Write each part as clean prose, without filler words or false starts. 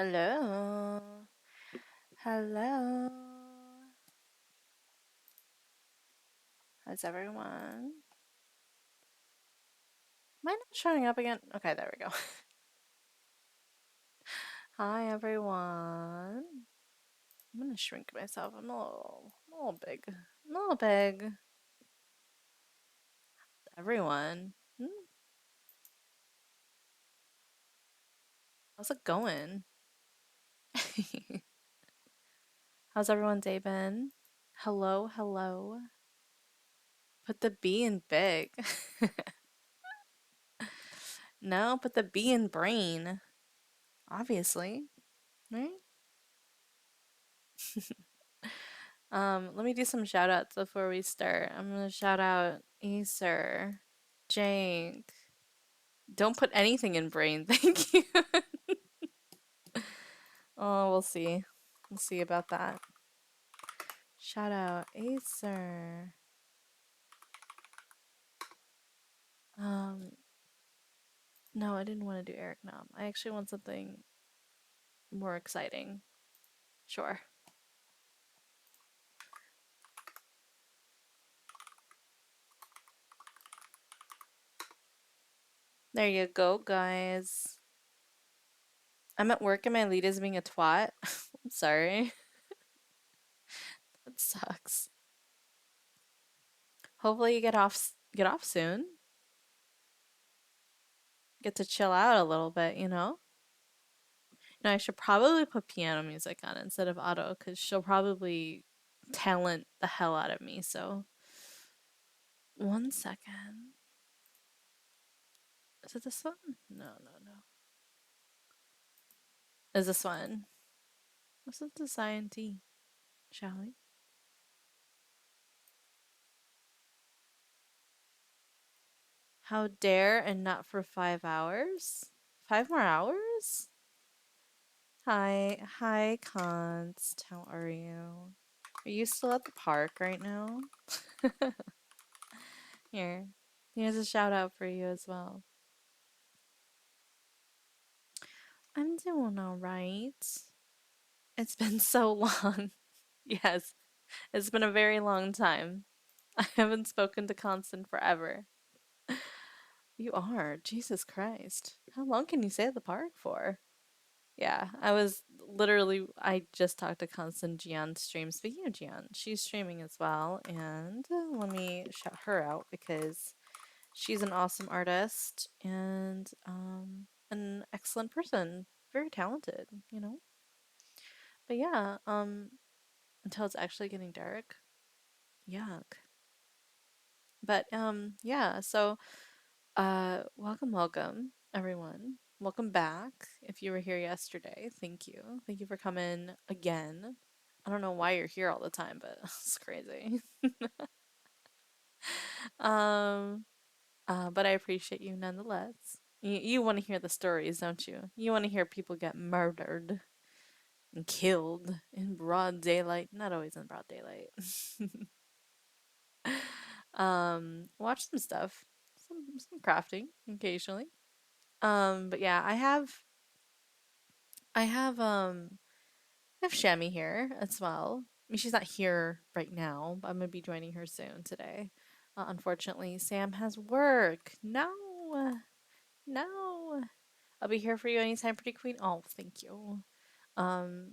Hello. Hello. How's everyone? Am I not showing up again? Okay, there we go. Hi, everyone. I'm gonna shrink myself. I'm a little big. I'm a little big. Everyone. How's it going? How's everyone's day been? Hello, hello. Put the B in big. No, put the B in brain. Obviously, right? Let me do some shout outs before we start. I'm gonna shout out Acer, Jake. Don't put anything in brain, thank you. Oh, we'll see. We'll see about that. Shout out Acer. Um, no, I didn't want to do Eric Nom. I actually want something more exciting. Sure. There you go, guys. I'm at work and my lead is being a twat. I'm sorry. That sucks. Hopefully you get off soon. Get to chill out a little bit, you know? No, I should probably put piano music on instead of auto because she'll probably talent the hell out of me. So, 1 second. Is it this one? No, no, no. Is this one? What's with this INT? Shall we? How dare and not for 5 hours? 5 more hours? Hi, Const. How are you? Are you still at the park right now? Here. Here's a shout out for you as well. I'm doing all right. It's been so long. Yes, it's been a very long time. I haven't spoken to Constant forever. You are? Jesus Christ. How long can you stay at the park for? Yeah, I just talked to Constant Gian stream. Speaking of Gian, she's streaming as well, and let me shout her out because she's an awesome artist and an excellent person. Very talented, you know? But yeah, until it's actually getting dark. Yuck. But yeah, so welcome everyone. Welcome back. If you were here yesterday, thank you. Thank you for coming again. I don't know why you're here all the time, but it's crazy. Um but I appreciate you nonetheless. You want to hear the stories, don't you? You want to hear people get murdered and killed in broad daylight. Not always in broad daylight. Watch some stuff, some crafting occasionally. But yeah, I have I have Shami here as well. I mean, she's not here right now, but I'm gonna be joining her soon today. Unfortunately, Sam has work. No, no. I'll be here for you anytime, pretty queen. Oh, thank you. Um,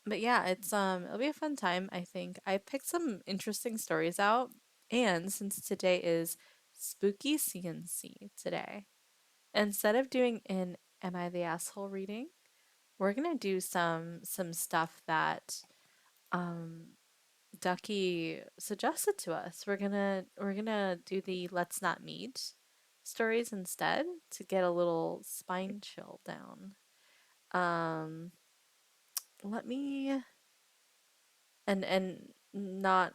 but yeah, it'll be a fun time, I think. I picked some interesting stories out, and since today is Spooky CNC today, instead of doing an Am I the Asshole reading, we're gonna do some stuff that um Ducky suggested to us. We're gonna do the Let's Not Meet stories instead to get a little spine chill down. Um, let me and not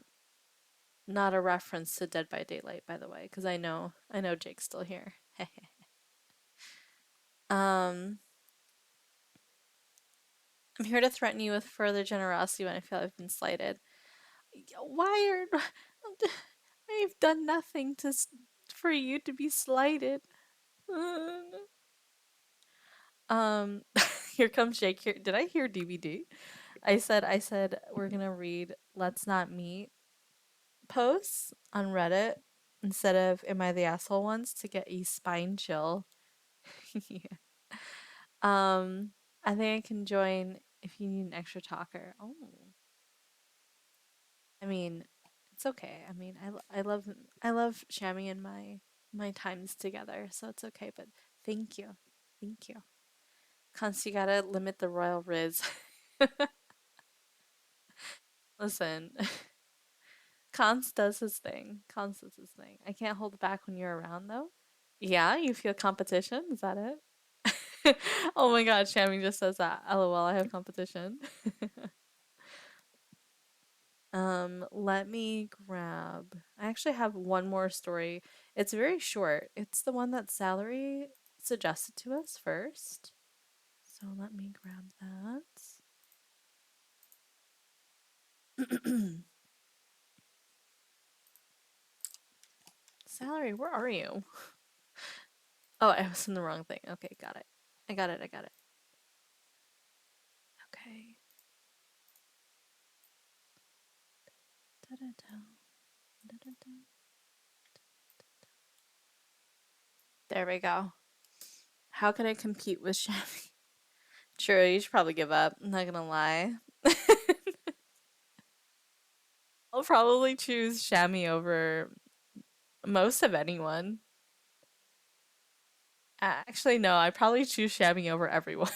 a reference to Dead by Daylight, by the way, because I know Jake's still here. um, I'm here to threaten you with further generosity when I feel I've been slighted. Why are I've done nothing for you to be slighted? Um, Here comes Jake. Here, did I hear DVD? I said we're gonna read "Let's Not Meet" posts on Reddit instead of "Am I the Asshole" ones to get a spine chill. Yeah. Um, I think I can join if you need an extra talker. Oh, I mean, it's okay. I mean, I love Shami and my times together, so it's okay. But thank you, thank you. Const, you gotta limit the royal riz. Listen, Const does his thing. Const does his thing. I can't hold back when you're around, though. Yeah, you feel competition? Is that it? Oh my god, Shami just says that. LOL, I have competition. Let me grab. I actually have one more story. It's very short. It's the one that Salary suggested to us first. So let me grab that. Salary, where are you? Oh, I was in the wrong thing. Okay, got it. I got it. I got it. Okay. Da-da-da, da-da-da. There we go. How can I compete with Shami? True, you should probably give up. I'm not gonna lie. I'll probably choose Shami over most of anyone. Actually, no, I probably choose Shami over everyone.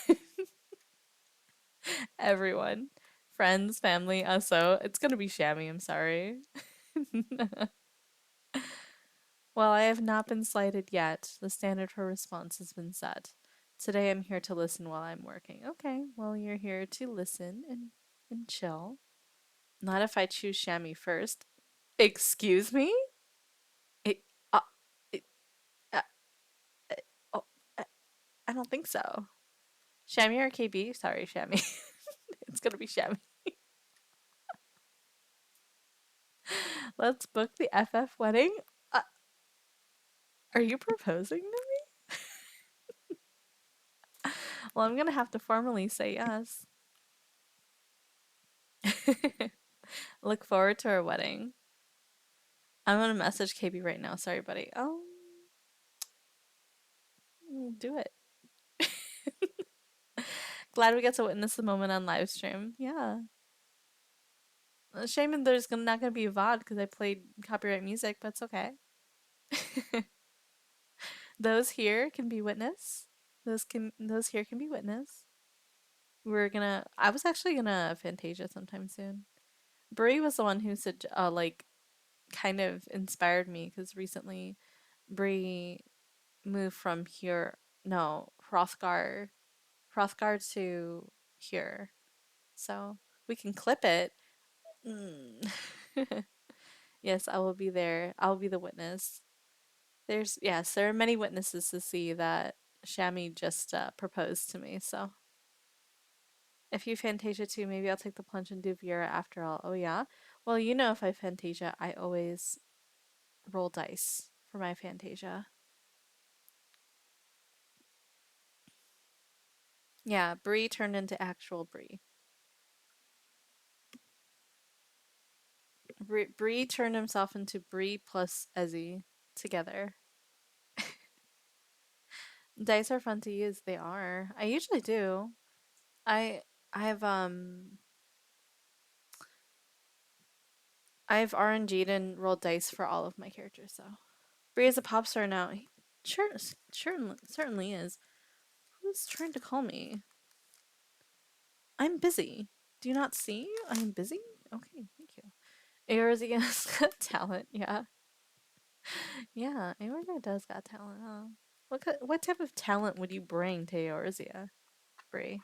Everyone. Friends, family, us, so it's gonna be Shami, I'm sorry. Well, I have not been slighted yet. The standard for response has been set. Today I'm here to listen while I'm working. Okay, well, you're here to listen and chill. Not if I choose Shami first. Excuse me? It, uh, it, uh, uh, oh, uh, I don't think so. Shami or KB? Sorry, Shami. It's gonna be Shami. Let's book the FF wedding. Uh, are you proposing to me? Well, I'm gonna have to formally say yes. Look forward to our wedding. I'm gonna message KB right now. Sorry, buddy. Oh, do it. Glad we get to witness the moment on live stream. Yeah. Shame there's not gonna be a VOD because I played copyright music, but it's okay. Those here can be witness. Those here can be witness. I was actually gonna Fantasia sometime soon. Brie was the one who said like kind of inspired me because recently Brie moved from here, no, Hrothgar to here. So we can clip it. Mm. Yes, I will be there. I'll be the witness. Yes, there are many witnesses to see that Shami just proposed to me. So if you Fantasia too, maybe I'll take the plunge and do Vera after all. Oh, yeah? Well, you know, if I Fantasia, I always roll dice for my Fantasia. Yeah, Bree turned into actual Bree. Bree turned himself into Bree plus Ezzy together. Dice are fun to use. They are. I usually do. I I've I've RNG'd and rolled dice for all of my characters. So Bree is a pop star now. Certainly is. Who's trying to call me? I'm busy. Do you not see? I'm busy. Okay, thank you. Aorzia's got talent. Yeah, yeah. Aorzia does got talent. Huh? What type of talent would you bring to Aorzia, Bree?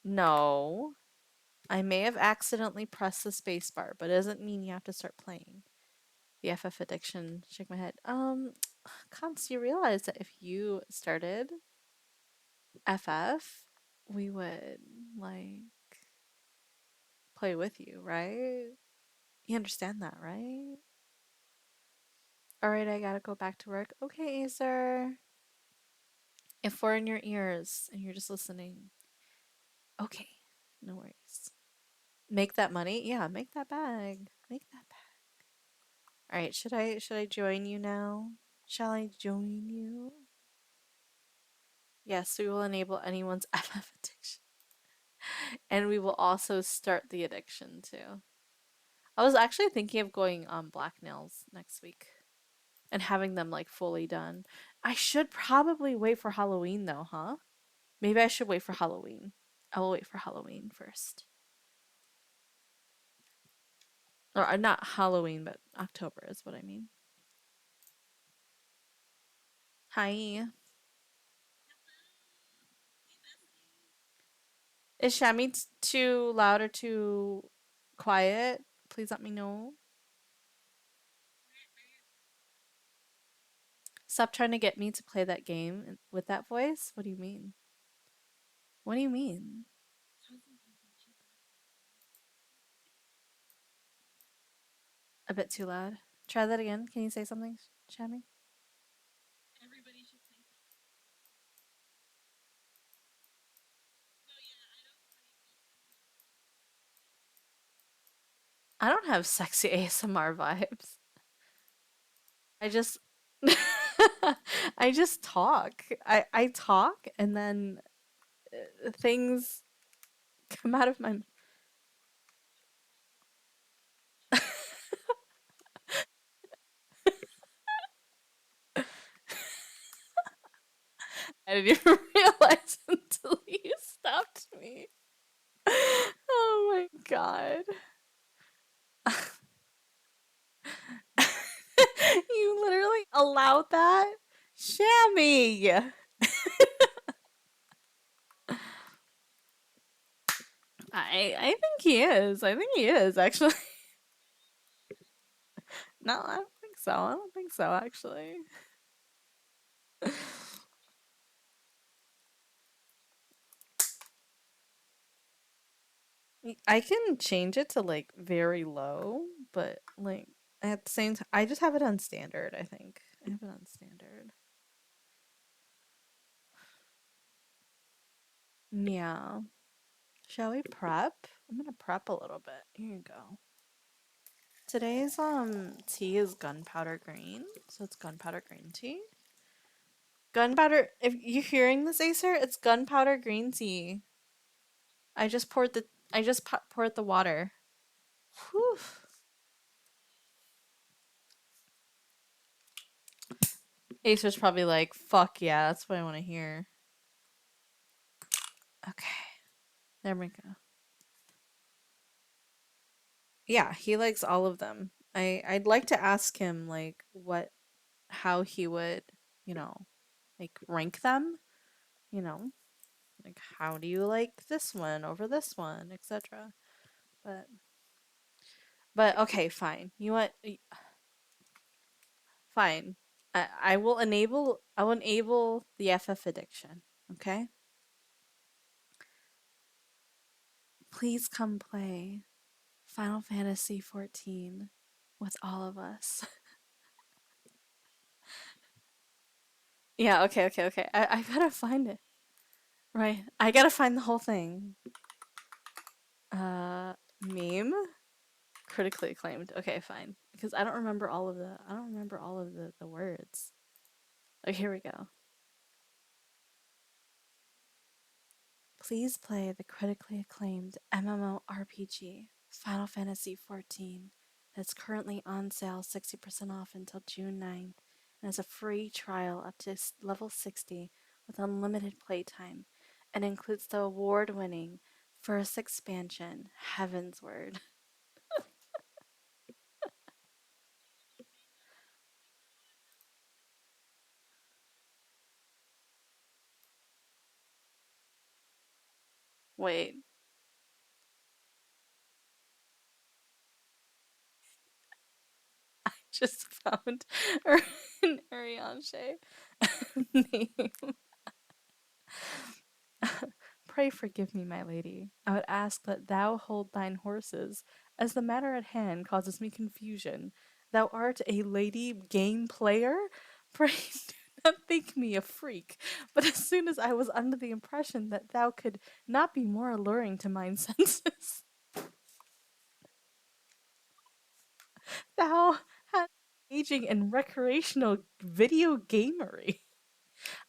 No. I may have accidentally pressed the space bar, but it doesn't mean you have to start playing. The FF addiction. Shake my head. Const, you realize that if you started FF, we would like play with you, right? You understand that, right? All right, I gotta go back to work. Okay, Acer. If we're in your ears and you're just listening, okay, no worries. Make that money. Yeah, make that bag. Make that bag. All right, should I join you now? Shall I join you? Yes, we will enable anyone's FF addiction. And we will also start the addiction too. I was actually thinking of going on black nails next week and having them like fully done. I should probably wait for Halloween though, huh? Maybe I should wait for Halloween. I will wait for Halloween first. Or not Halloween, but October is what I mean. Hi. Is Shami too loud or too quiet? Please let me know. Stop trying to get me to play that game with that voice. What do you mean? What do you mean? A bit too loud. Try that again. Can you say something, Shami? I don't have sexy ASMR vibes. I just I just talk. I talk and then things come out of my I didn't even realize until you stopped me. Oh my god. You literally allowed that? Shammy! I think he is. I think he is, actually. No, I don't think so. I don't think so, actually. I can change it to like very low, but like at the same time, I just have it on standard, I think. I have it on standard. Yeah. Shall we prep? I'm gonna prep a little bit. Here you go. Today's tea is gunpowder green, so it's gunpowder green tea. Gunpowder. If you're hearing this, Acer, it's gunpowder green tea. I just poured the. I just poured the water. Whew. Acer's probably like, "Fuck yeah, that's what I want to hear." Okay, there we go. Yeah, he likes all of them. I'd like to ask him like how he would, you know, like rank them, you know, like how do you like this one over this one, etc. But okay, fine. You know what? Fine. I will enable the FF addiction. Okay? Please come play Final Fantasy 14 with all of us. Yeah, okay, okay, okay. I gotta find it. Right. I gotta find the whole thing. Uh meme? Critically acclaimed. Okay, fine. Because I don't remember all of the words. Okay, here we go. Please play the critically acclaimed MMORPG Final Fantasy XIV that's currently on sale 60% off until June 9th and is a free trial up to level 60 with unlimited playtime and includes the award-winning first expansion, Heaven's Word. Wait, I just found an Arianche name. Pray forgive me, my lady. I would ask that thou hold thine horses, as the matter at hand causes me confusion. Thou art a lady game player? Pray not think me a freak, but as soon as I was under the impression that thou could not be more alluring to mine senses, thou hast engaging in recreational video gamery.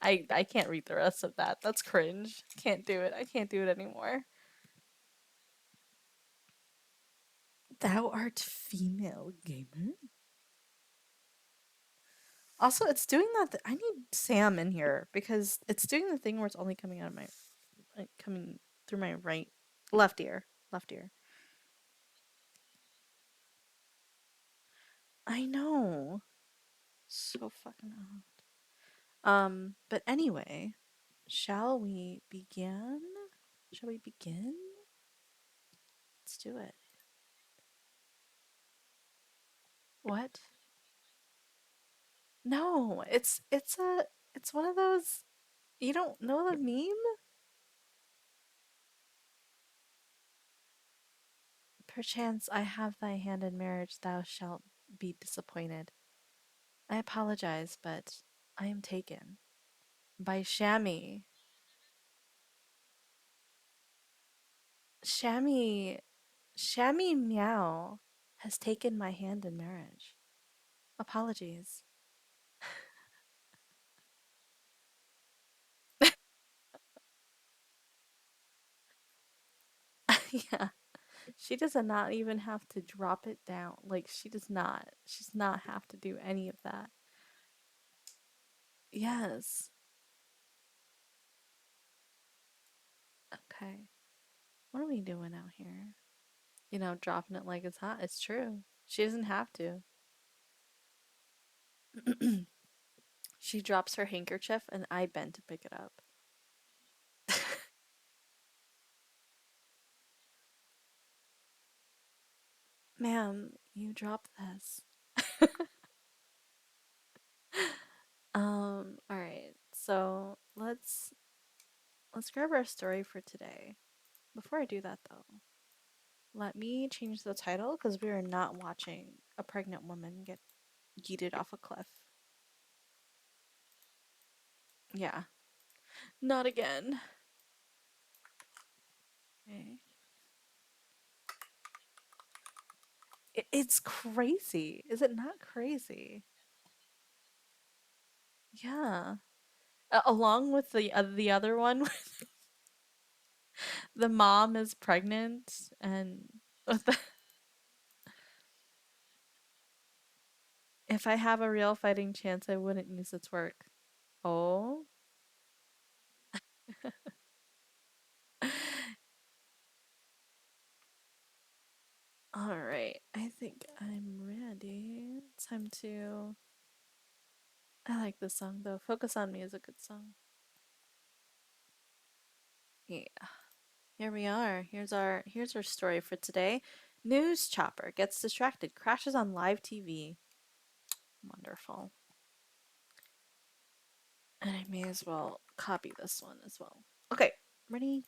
I can't read the rest of that. That's cringe. Can't do it. I can't do it anymore. Thou art female gamer. Also, it's doing that. I need Sam in here because it's doing the thing where it's only coming out of my, like, coming through my left ear, left ear. I know, so fucking odd. But anyway, shall we begin? Shall we begin? Let's do it. What? No, it's one of those. You don't know the meme? Perchance I have thy hand in marriage, thou shalt be disappointed. I apologize, but I am taken. By Shami. Shami. Shami Meow has taken my hand in marriage. Apologies. Yeah. She does not even have to drop it down. Like, she does not. She does not have to do any of that. Yes. Okay. What are we doing out here? Dropping it like it's hot. It's true. She doesn't have to. She drops her handkerchief and I bend to pick it up. Ma'am, you dropped this. All right. So let's grab our story for today. Before I do that though, let me change the title because we are not watching a pregnant woman get yeeted off a cliff. Yeah. Not again. Okay. It's crazy. Is it not crazy? Yeah. Along with the other one, the mom is pregnant and with the, if I have a real fighting chance, I wouldn't use its work. Oh. All right. I think I'm ready. Time to. I like this song though. Focus on Me is a good song. Yeah. Here we are. Here's our story for today. News chopper gets distracted, crashes on live TV. Wonderful. And I may as well copy this one as well. Okay, ready?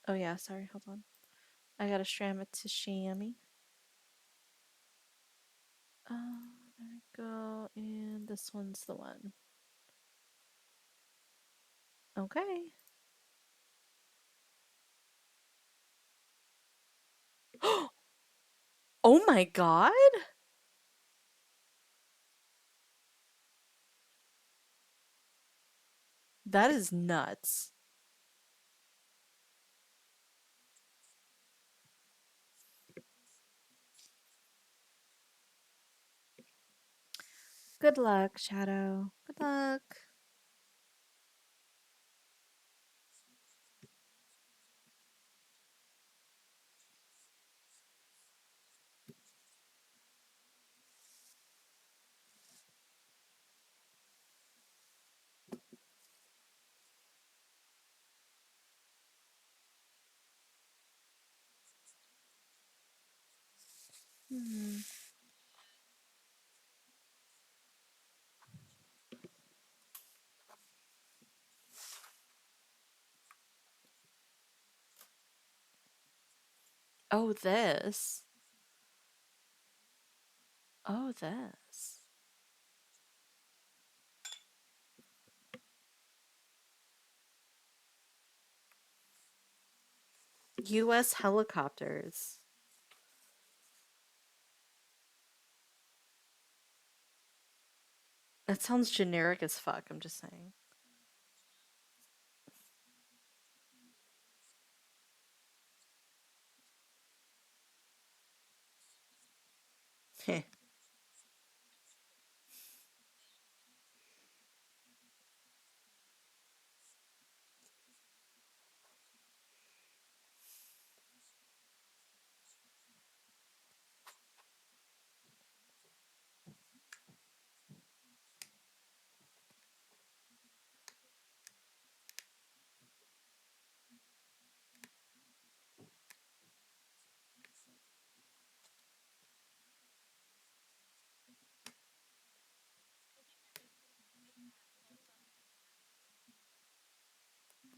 Oh yeah, sorry, hold on. I gotta stram it to Shami. There we go. And this one's the one. Okay. Oh my god? That is nuts. Good luck, Shadow. Good luck. Hmm. Oh, this. Oh, this. U.S. helicopters. That sounds generic as fuck, I'm just saying. Heh.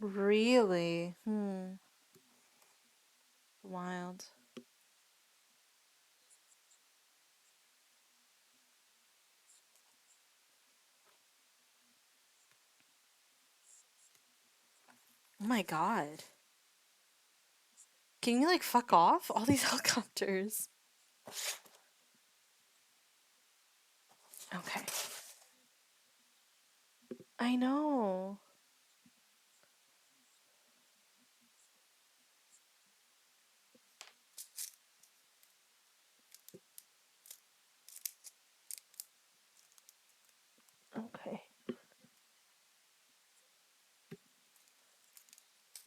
Really? Hmm. Wild. Oh my god. Can you like fuck off? All these helicopters. Okay. I know. Okay.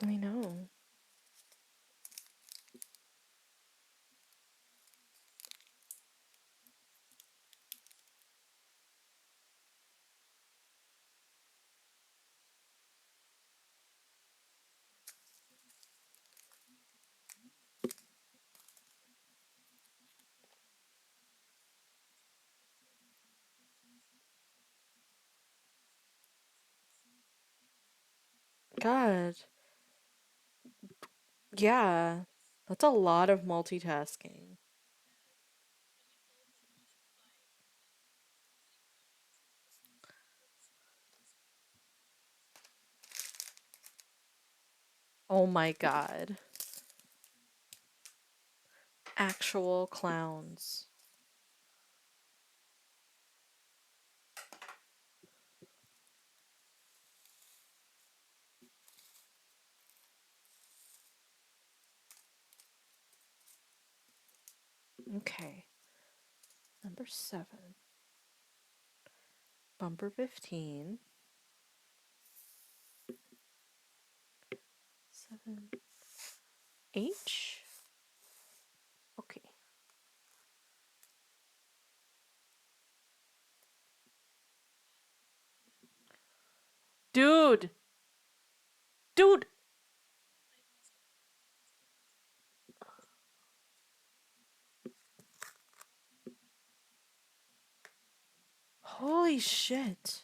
I know. God. Yeah. That's a lot of multitasking. Oh my god. Actual clowns. Okay. Number 7. Bumper 15. 7H. Okay. Dude. Dude. Holy shit.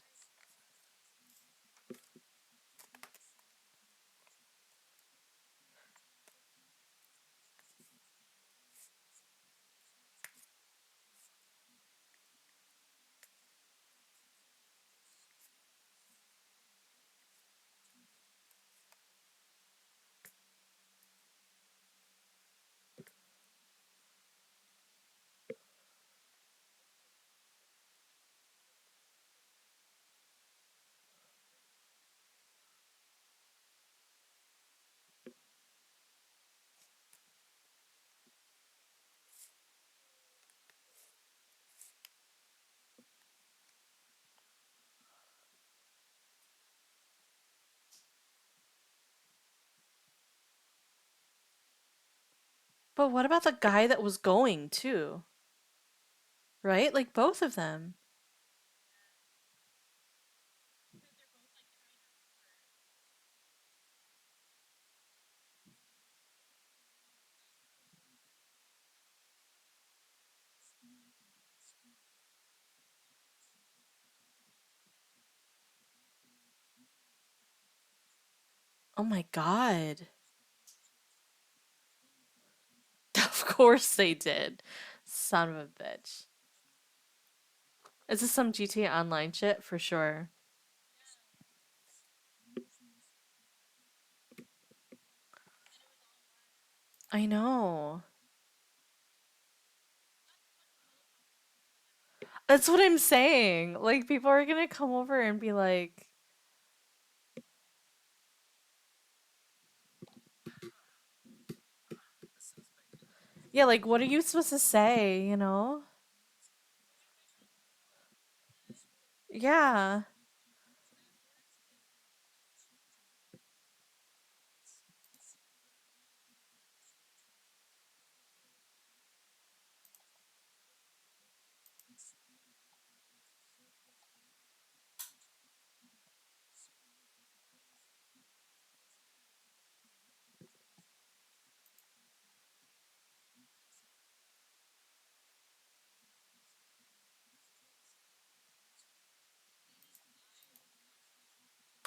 But what about the guy that was going too? Right? Like both of them. Oh my god. Of course they did. Son of a bitch. Is this some GTA Online shit? For sure. I know. That's what I'm saying. Like, people are gonna come over and be like, yeah, like, what are you supposed to say, you know? Yeah.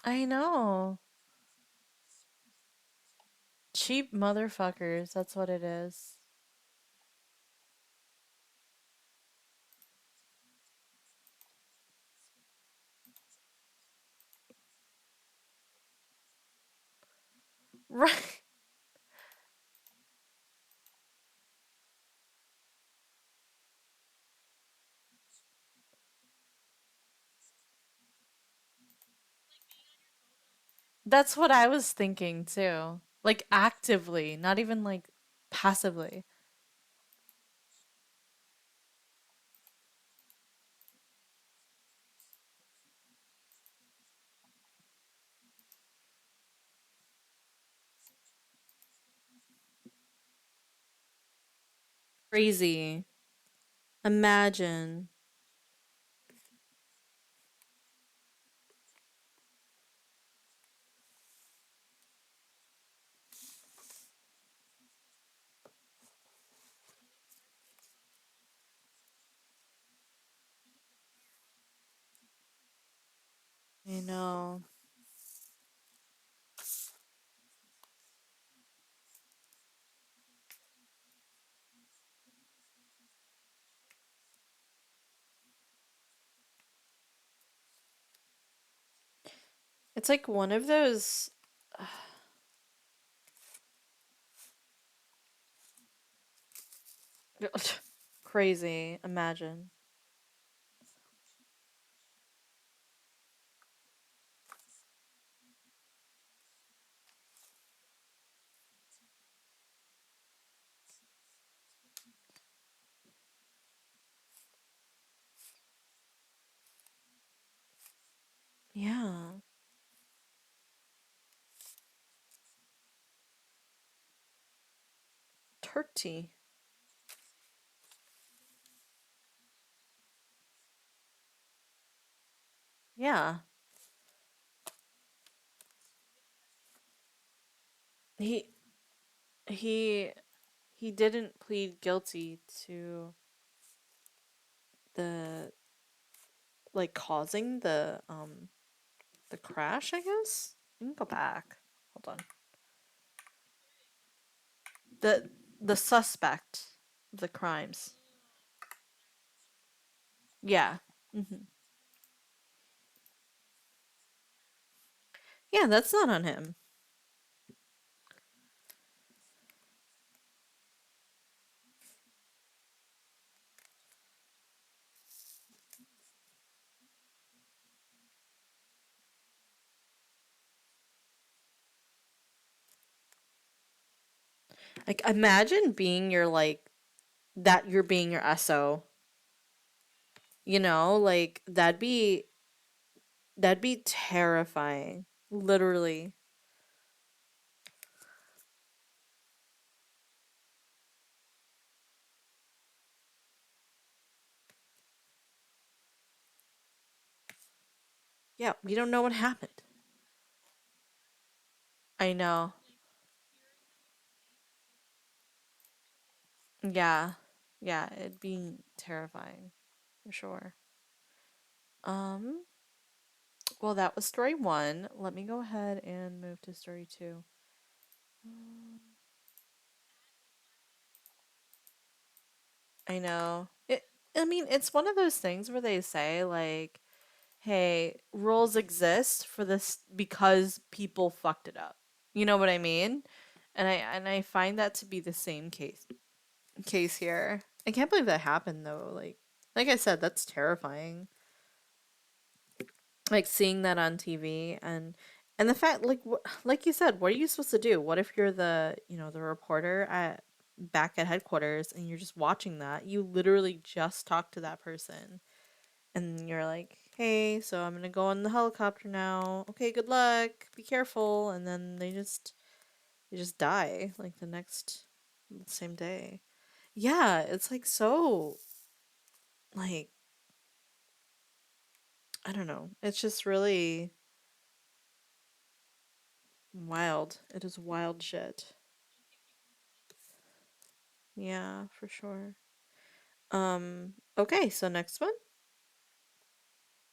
I know. Cheap motherfuckers. That's what it is. Right. That's what I was thinking too. Like, actively, not even like passively. Crazy. Imagine. I know. It's like one of those crazy. Imagine. Yeah. Turkey. Yeah. He he he didn't plead guilty to the like causing the crash, I guess. You can go back. Hold on. The the suspect of the crimes. Yeah. Hmm. Yeah, that's not on him. Like, imagine being your like that you're being your SO. You know, like that'd be terrifying. Literally. Yeah, we don't know what happened. I know. Yeah. Yeah, it'd be terrifying for sure. Um, well, that was story 1. Let me go ahead and move to story 2. I know. I mean, it's one of those things where they say like, "Hey, rules exist for this because people fucked it up." You know what I mean? And I find that to be the same case here. I can't believe that happened though. Like I said, that's terrifying. Like seeing that on TV and the fact like you said, what are you supposed to do? What if you're the reporter at back at headquarters and you're just watching that? You literally just talked to that person and you're like, "Hey, so I'm going to go on the helicopter now. Okay, good luck. Be careful." And then they just die like the same day. Yeah, it's like so like I don't know. It's just really wild. It is wild shit. Yeah, for sure. Okay, so next one.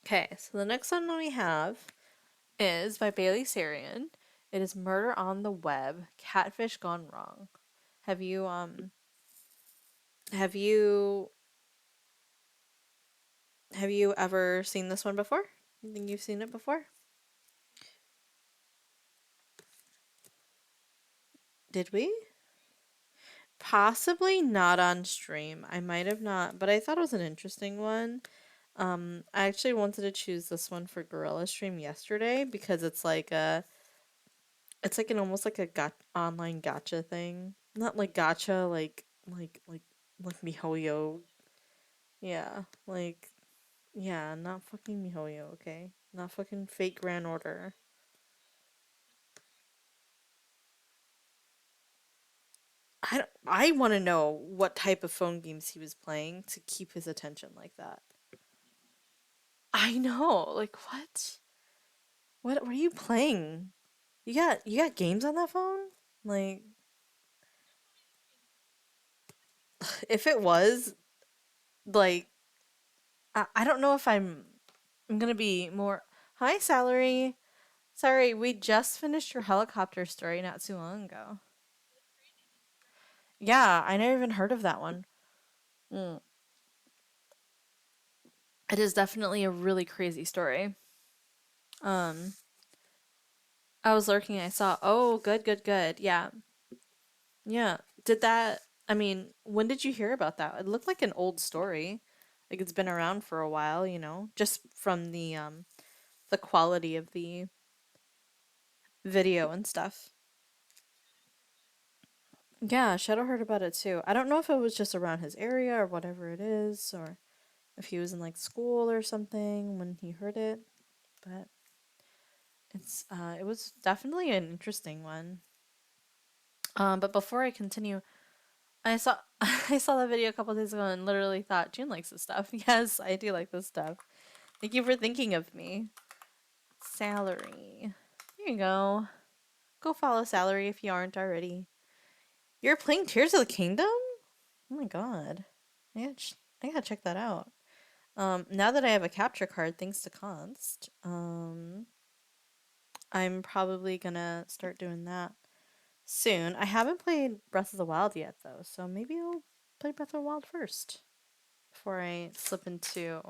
Okay, so the next one we have is by Bailey Sarian. It is Murder on the Web, Catfish Gone Wrong. Have you have you have you ever seen this one before? You think you've seen it before? Did we? Possibly not on stream. I might have not, but I thought it was an interesting one. I actually wanted to choose this one for Gorilla Stream yesterday because it's like an almost like a online gotcha thing. Not like gotcha, like MiHoYo. Yeah, yeah, not fucking MiHoYo, okay? Not fucking fake Grand Order. I want to know what type of phone games he was playing to keep his attention like that. I know, like what? What are you playing? You got games on that phone? Like if it was like I don't know if I'm gonna be more hi salary. Sorry, we just finished your helicopter story not too long ago. Yeah, I never even heard of that one. Mm. It is definitely a really crazy story. Um, I was lurking. I saw. Oh, good, good, good. Yeah, yeah. Did that? I mean, when did you hear about that? It looked like an old story. Like it's been around for a while. Just from the quality of the video and stuff. Yeah, Shadow heard about it too. I don't know if it was just around his area or whatever it is, or if he was in like school or something when he heard it. But it was definitely an interesting one. But before I continue, I saw I saw that video a couple days ago and literally thought June likes this stuff. Yes, I do like this stuff. Thank you for thinking of me. Salary. Here you go. Go follow Salary if you aren't already. You're playing Tears of the Kingdom? Oh my god. I gotta check that out. Now that I have a capture card, thanks to Const, I'm probably gonna start doing that soon. I haven't played Breath of the Wild yet, though, so maybe I'll play Breath of the Wild first before I slip into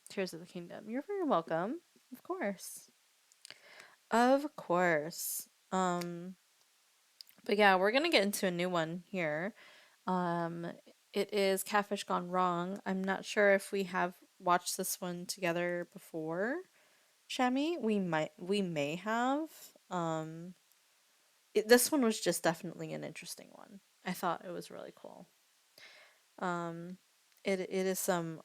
Tears of the Kingdom. You're very welcome. Of course. Of course. But yeah, we're gonna get into a new one here. Um, it is Catfish Gone Wrong. I'm not sure if we have watched this one together before. Shami, we may have. Um, this one was just definitely an interesting one. I thought it was really cool. Um, it is some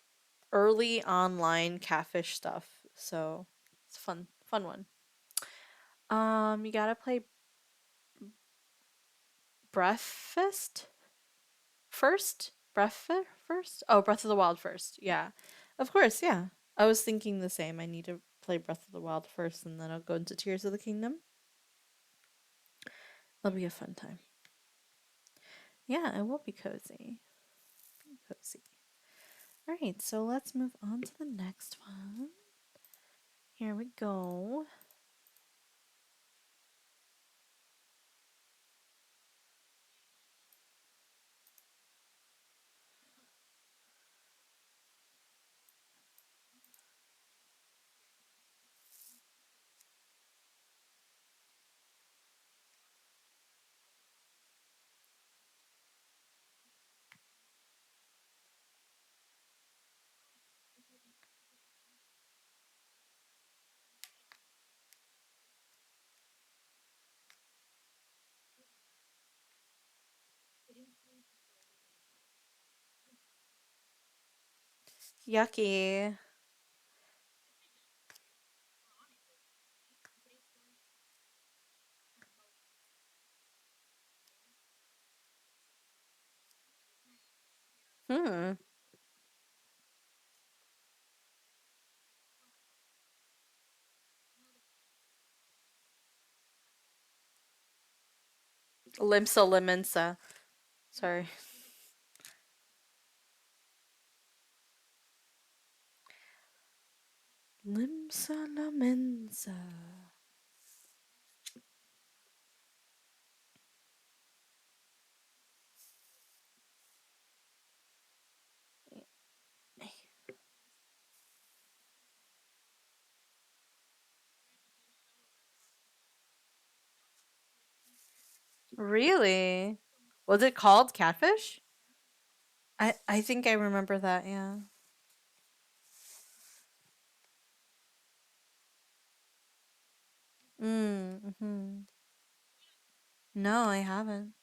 early online catfish stuff, so it's a fun one. You gotta play Breakfast first. Breakfast first. Oh, Breath of the Wild first. Yeah, of course. Yeah, I was thinking the same. I need to play Breath of the Wild first, and then I'll go into Tears of the Kingdom. It'll be a fun time. Yeah, it will be cozy. Cozy. All right, so let's move on to the next one. Here we go. Yucky. Hmm. Limsa limensa. Sorry. Limsa limensa. Really? Was it called catfish? I think I remember that, yeah. Mm-hmm. No, I haven't.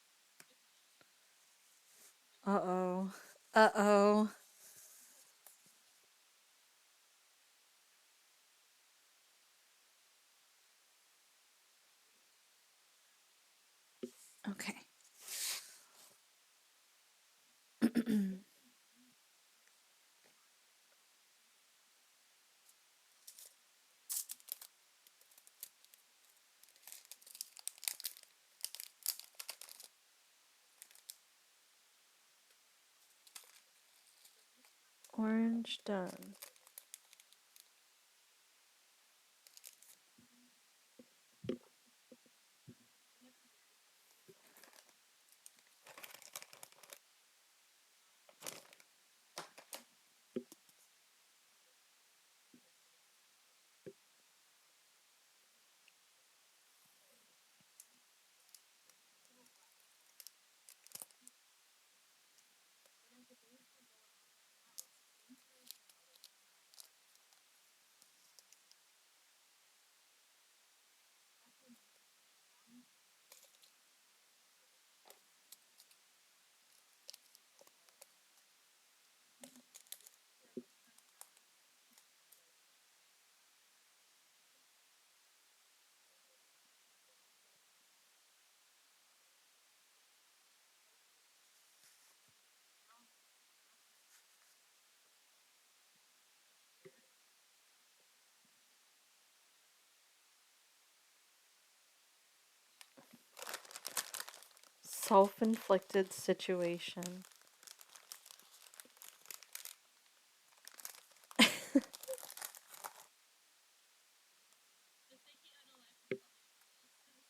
Uh-oh. Uh-oh. Okay. Orange done. Self-inflicted situation.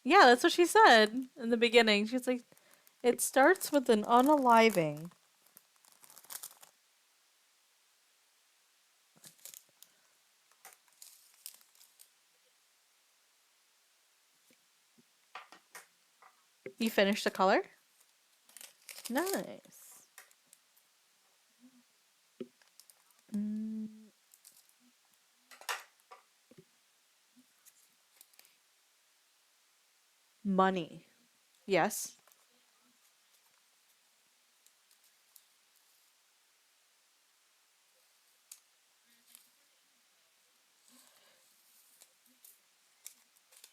Yeah, that's what she said in the beginning. She's like, it starts with an unaliving. You finished the color? Nice. Mm, money. Yes.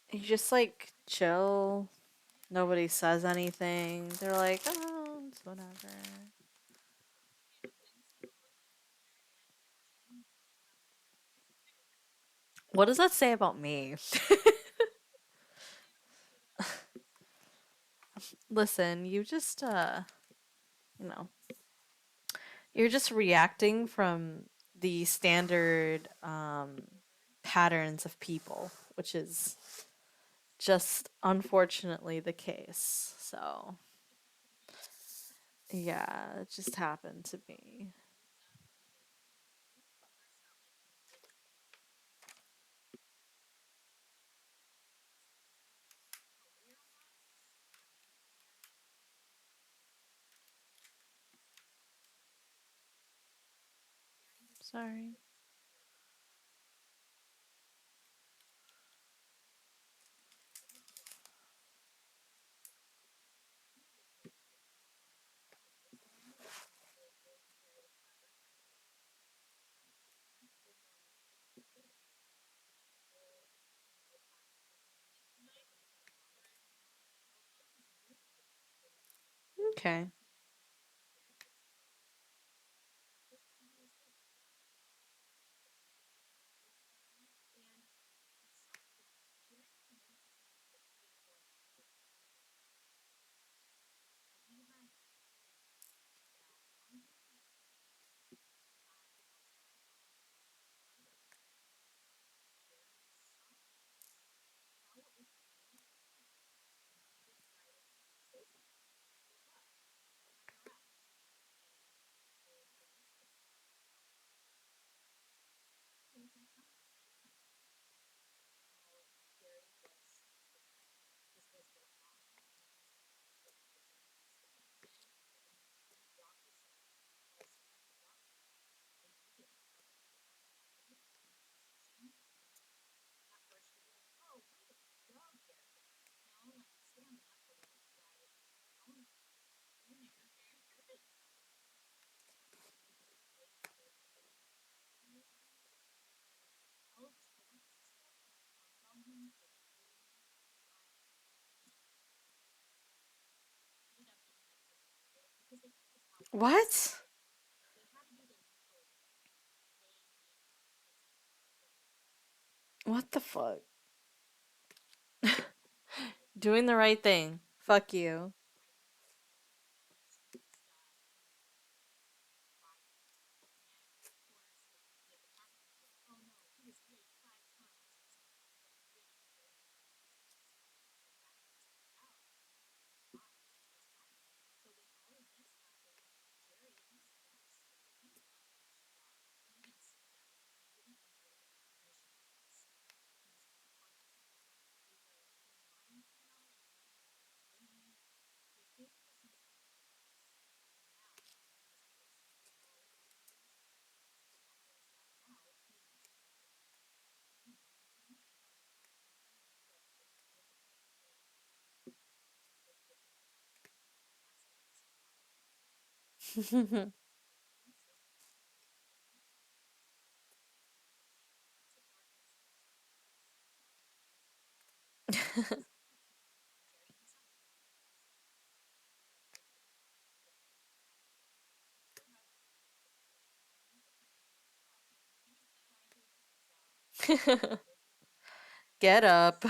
You just like chill. Nobody says anything. They're like, oh, it's whatever. What does that say about me? Listen, you just you know, you're just reacting from the standard patterns of people, which is just unfortunately the case. So, yeah, it just happened to me. Sorry. Okay. What? What the fuck? Doing the right thing. Fuck you. Get up.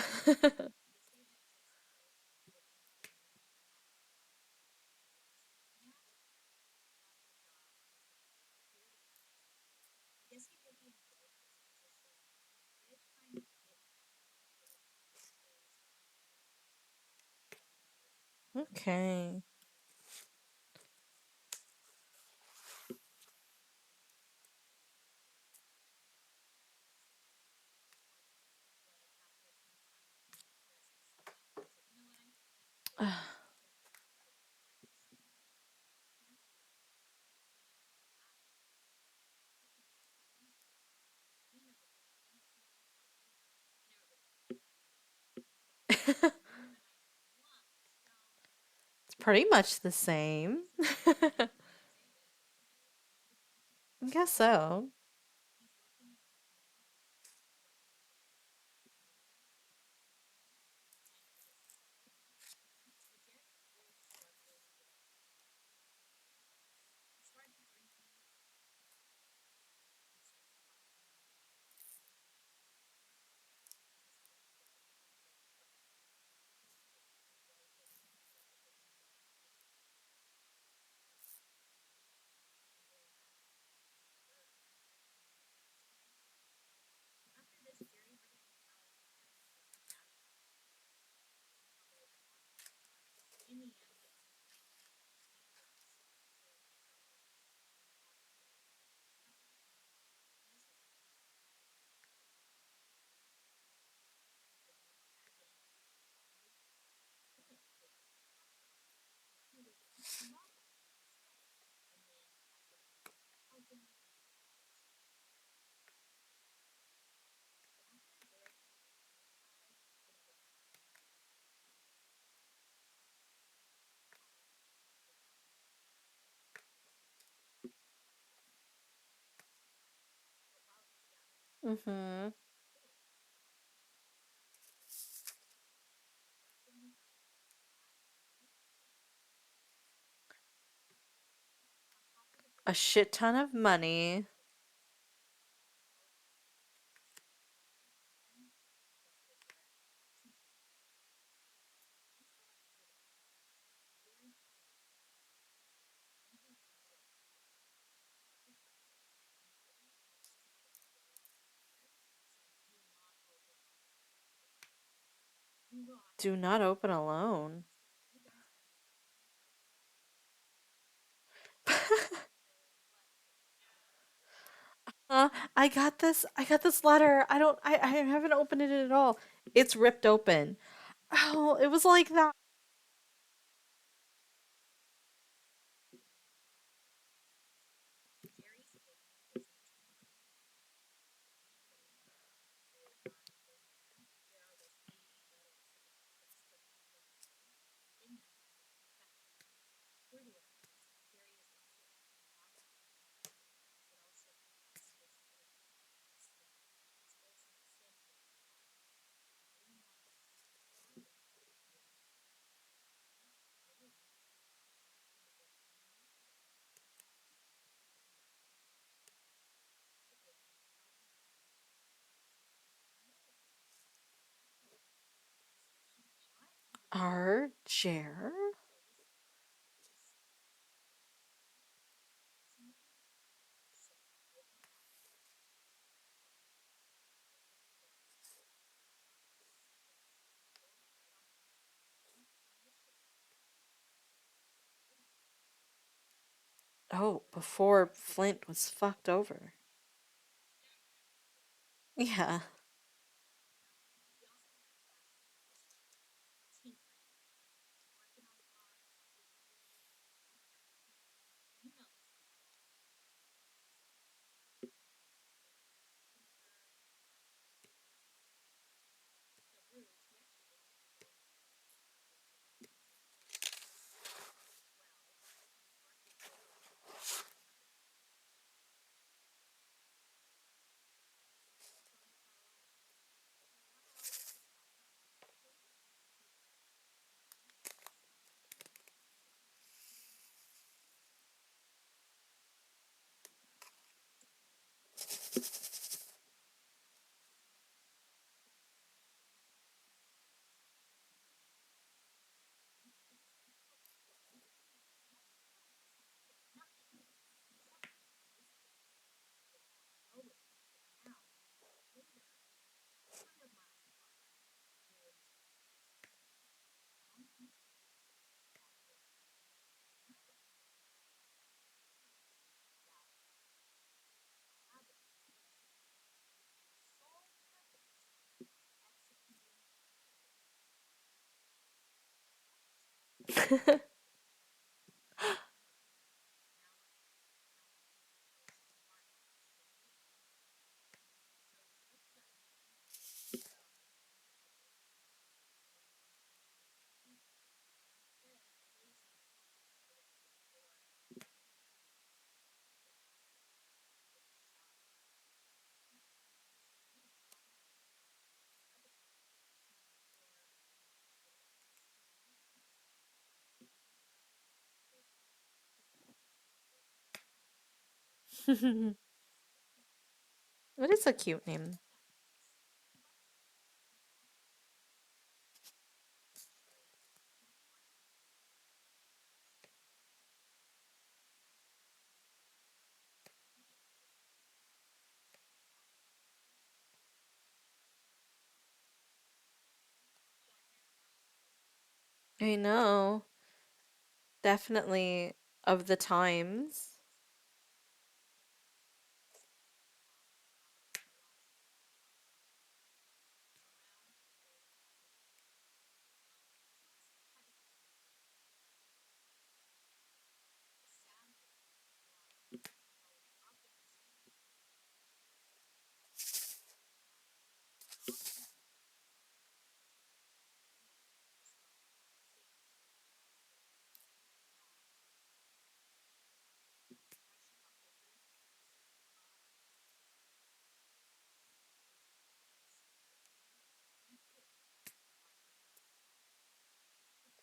Okay. It's pretty much the same. I guess so. Mm-hmm. A shit ton of money. Do not open alone. I got this letter. I haven't opened it at all. It's ripped open. Oh, it was like that. Our chair? Oh, before Flint was fucked over. Yeah. What is a cute name? I know. Definitely of the times.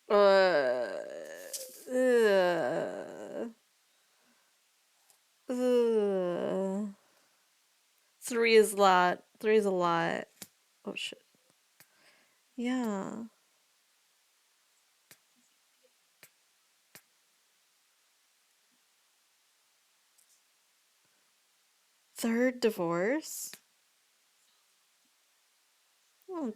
Uh, uh, Three is a lot. Three is a lot. Oh shit. Yeah. Third divorce? Oh,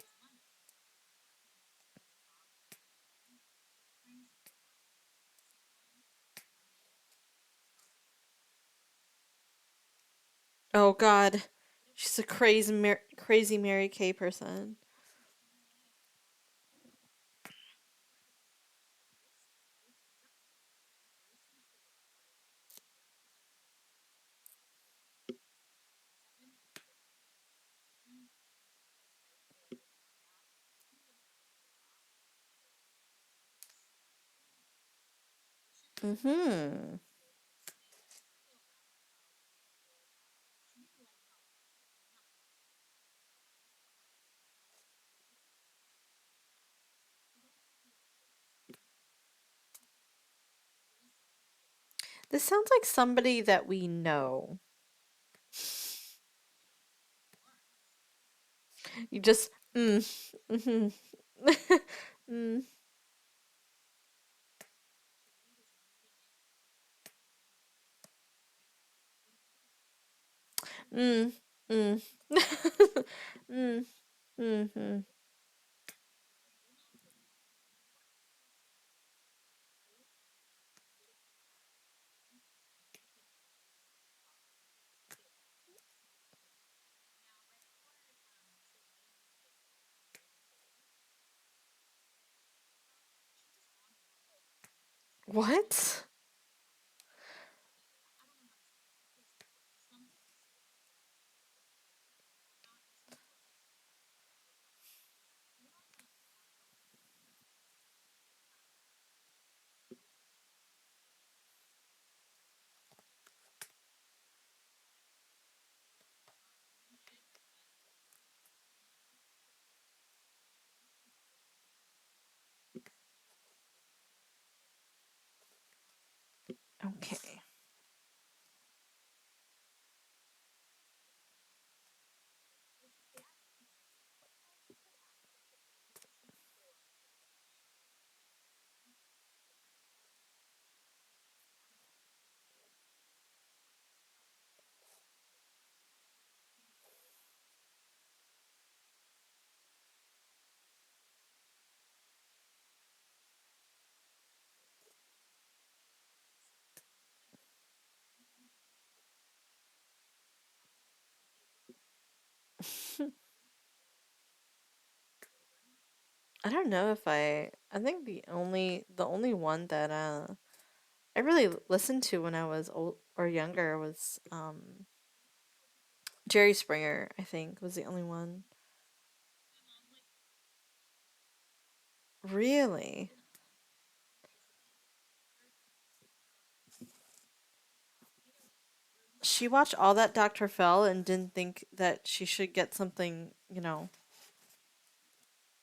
oh God. She's a crazy Mary Kay person. Mm-hmm. This sounds like somebody that we know. You just mm-hmm. mm, mm, mm. mm, mm-hmm. What? Okay. I don't know if I think the only one that I really listened to when I was old or younger was Jerry Springer, I think, was the only one. Really? She watched all that Dr. Phil and didn't think that she should get something,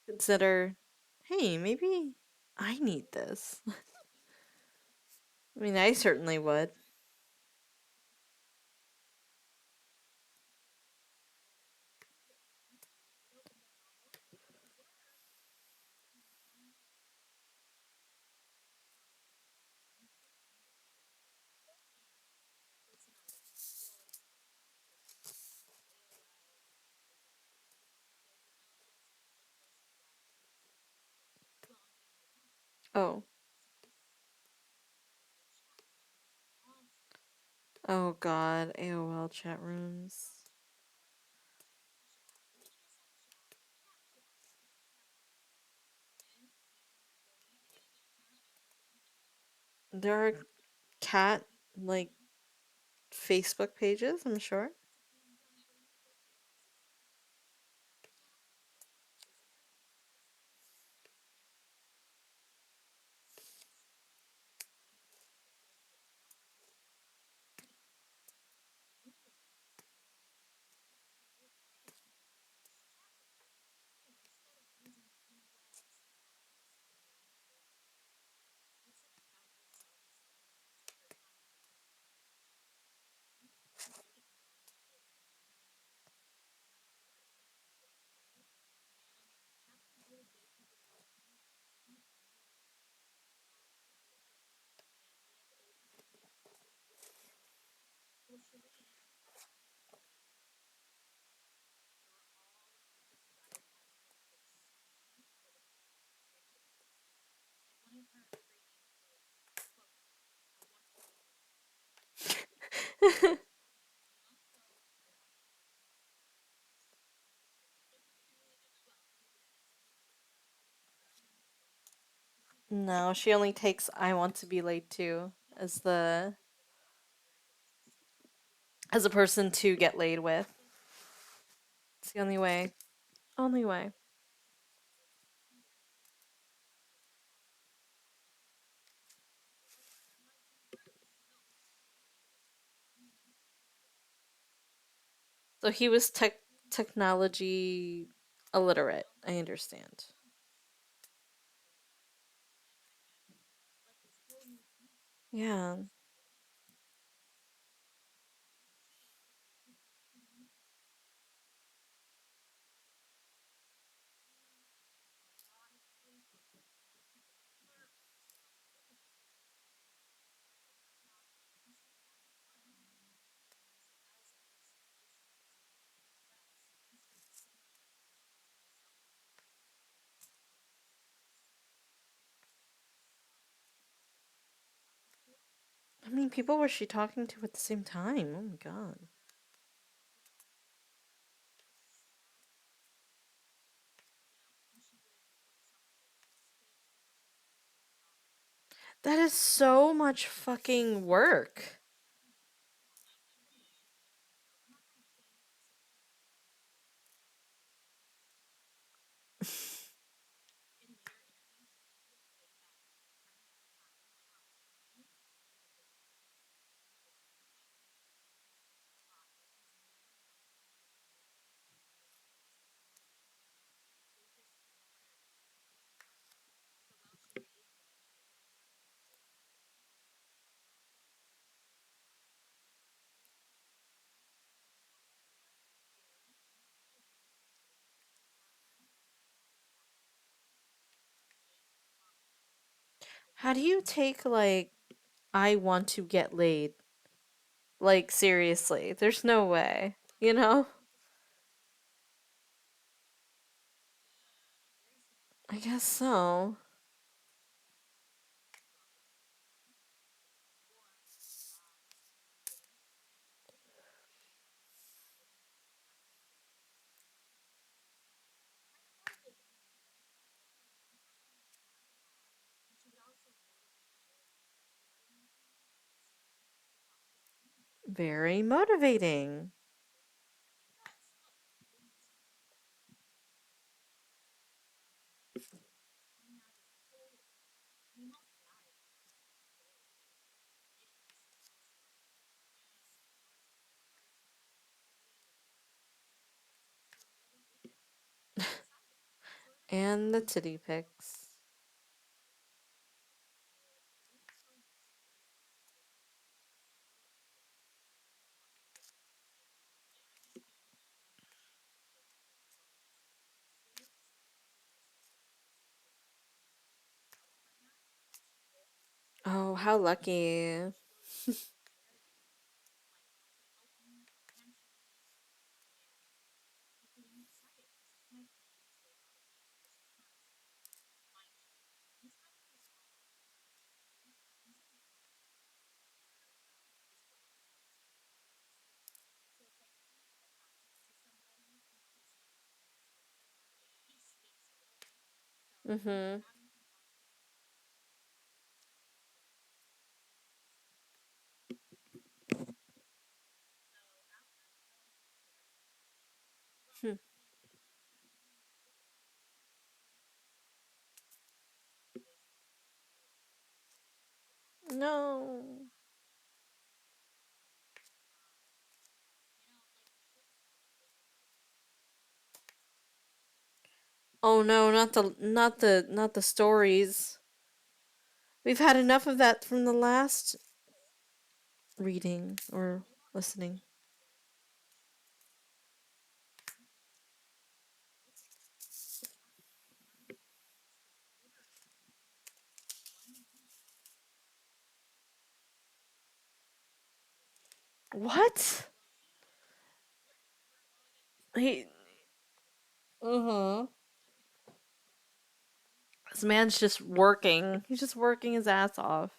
consider, hey, maybe I need this. I mean, I certainly would. Oh. Oh God, AOL chat rooms. There are cat like Facebook pages, I'm sure. No, she only takes I want to be late too as a person to get laid with. It's the only way. Only way. So he was technology illiterate. I understand. Yeah. I mean, people was she talking to at the same time? Oh my god. That is so much fucking work. How do you take, like, I want to get laid? Like, seriously. There's no way. You know? I guess so. Very motivating. And the titty pics. Oh, how lucky. Mm-hmm. Hmm. No. Oh no, not the stories. We've had enough of that from the last reading or listening. What? He Uh-huh. This man's just working. He's just working his ass off.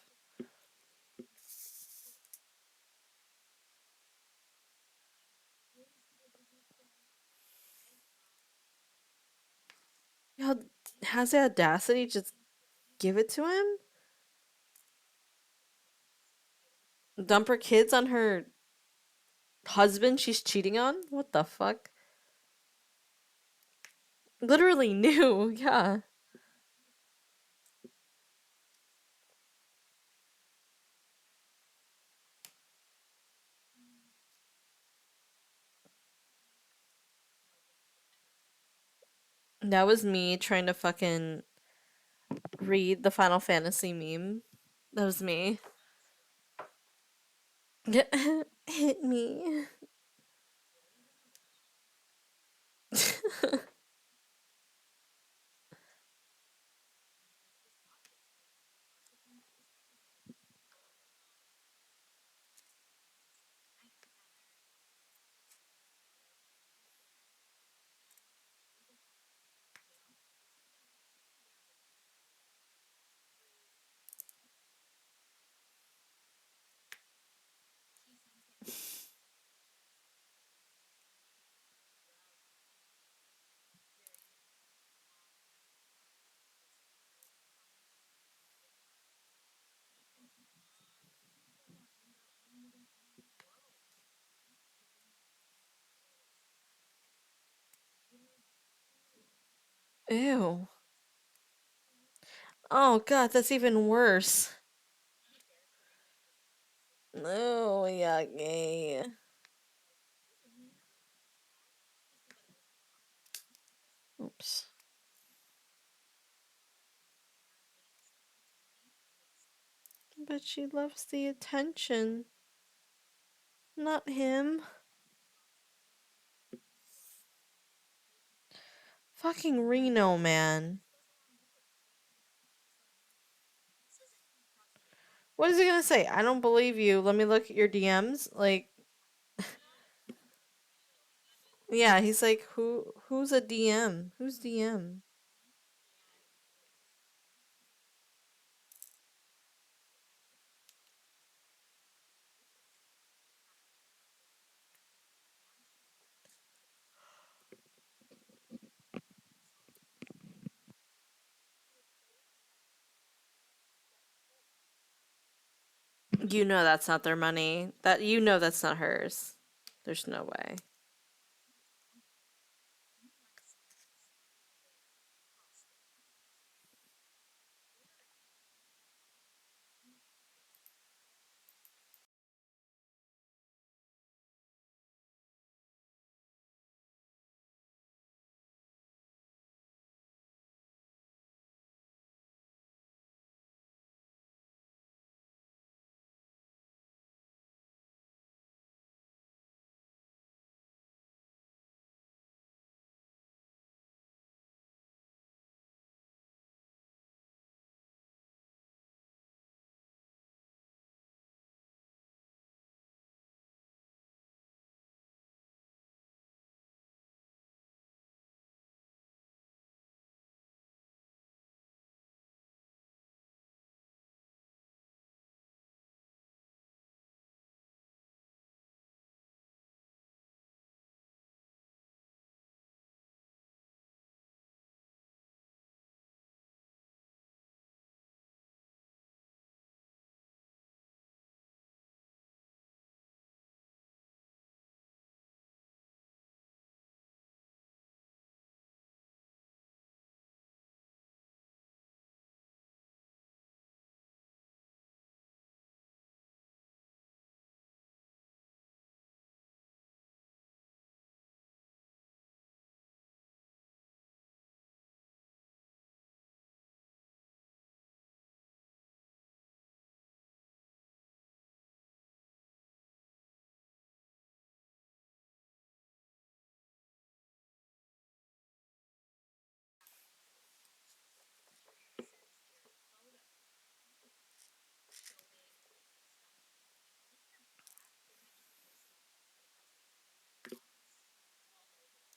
has the audacity to just give it to him? Dump her kids on her husband she's cheating on? What the fuck? Literally new, yeah. That was me trying to fucking read the Final Fantasy meme. That was me. Hit me. Ew. Oh god, that's even worse. Oh, yeah, gay. Oops. But she loves the attention. Not him. Fucking Reno, man. What is he gonna say? I don't believe you. Let me look at your DMs. Like, yeah, he's like, who's a DM? Who's DM? You know that's not their money. That you know that's not hers. There's no way.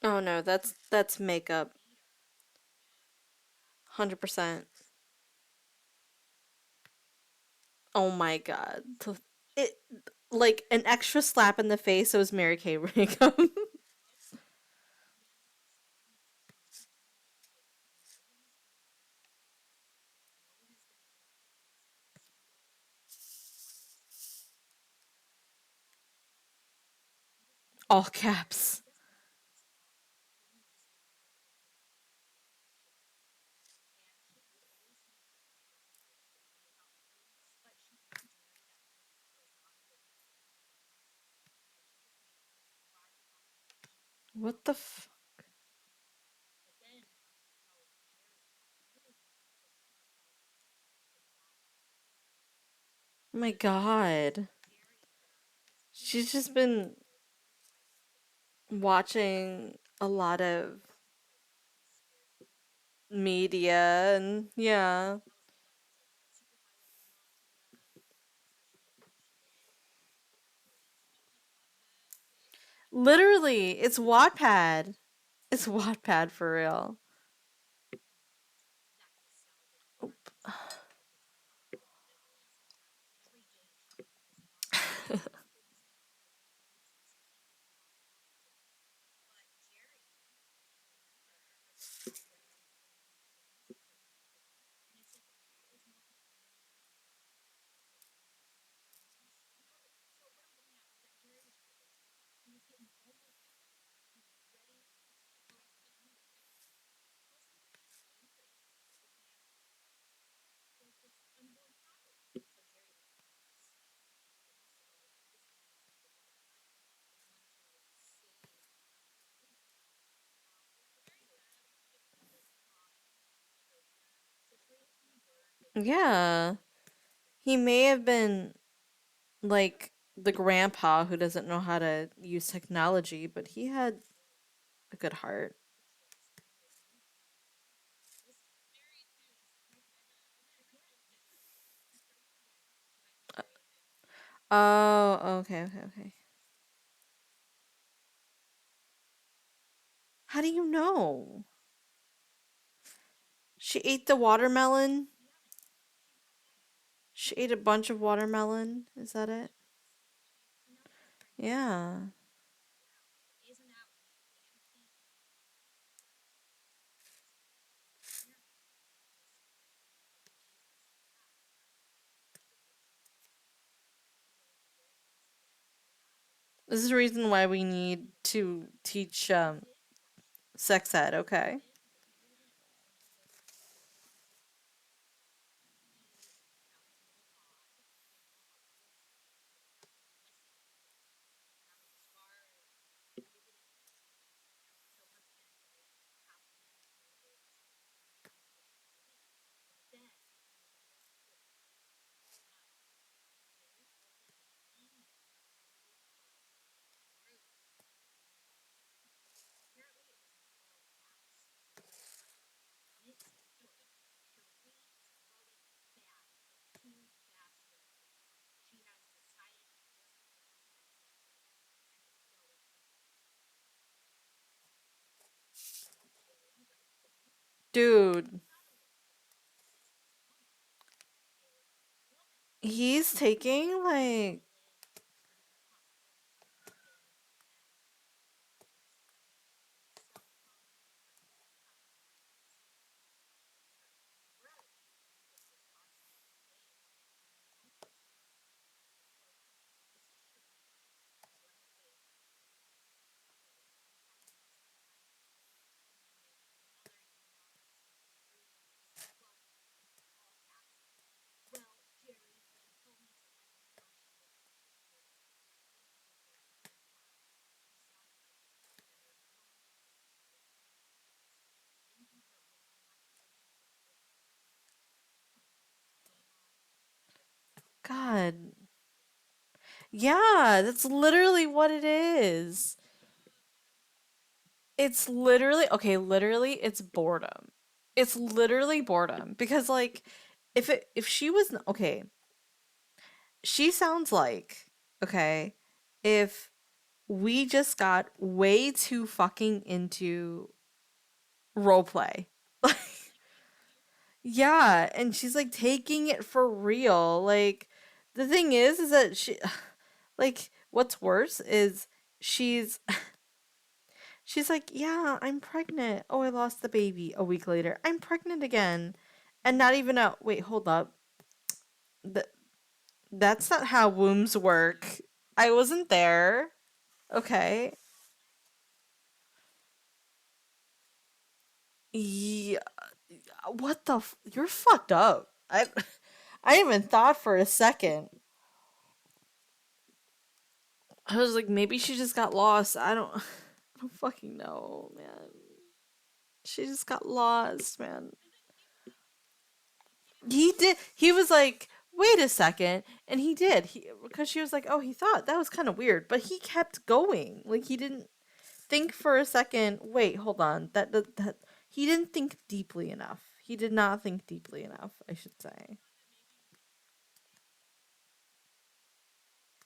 Oh no, that's makeup. 100%. Oh my god. It like an extra slap in the face. It was Mary Kay makeup. All caps. What the Oh my god. She's just been watching a lot of media and yeah. Literally, it's Wattpad. It's Wattpad for real. Yeah. He may have been like the grandpa who doesn't know how to use technology, but he had a good heart. Oh, okay, okay, okay. How do you know? She ate the watermelon. She ate a bunch of watermelon. Is that it? Yeah. This is the reason why we need to teach sex ed, okay? Dude, he's taking like God. Yeah, that's literally what it is. It's literally okay, literally it's boredom. It's literally boredom because like if she was okay, she sounds like okay, if we just got way too fucking into role play. Like yeah, and she's like taking it for real. Like the thing is that she like what's worse is she's she's like, "Yeah, I'm pregnant. Oh, I lost the baby." A week later, "I'm pregnant again." And not even a wait, hold up. Th- that's not how wombs work. I wasn't there. Okay. Yeah. What the? You're fucked up. I even thought for a second. I was like, maybe she just got lost. I don't fucking know, man. She just got lost, man. He did. He was like, wait a second, and he did. He because she was like, oh, he thought that was kind of weird, but he kept going. Like he didn't think for a second. Wait, hold on. That he didn't think deeply enough. He did not think deeply enough. I should say.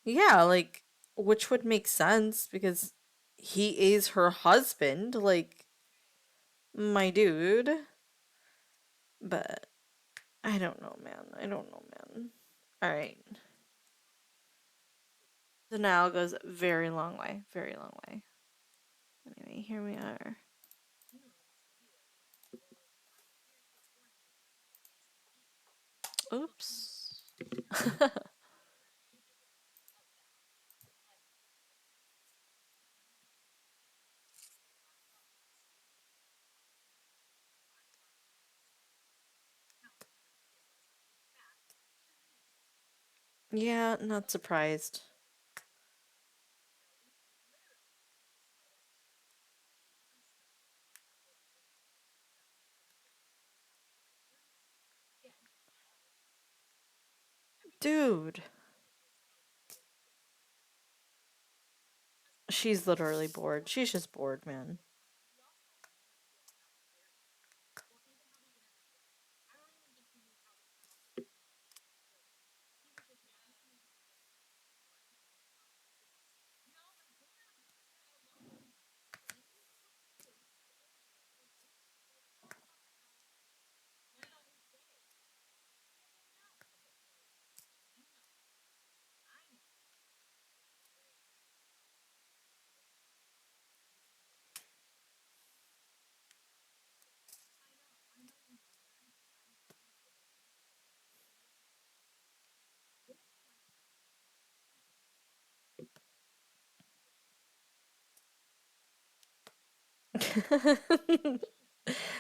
Yeah, like which would make sense because he is her husband. Like my dude. But I don't know, man. I don't know, man. All right. So now it goes a very long way. Very long way. Anyway, here we are. Oops. Yeah, not surprised. Dude. She's literally bored. She's just bored, man.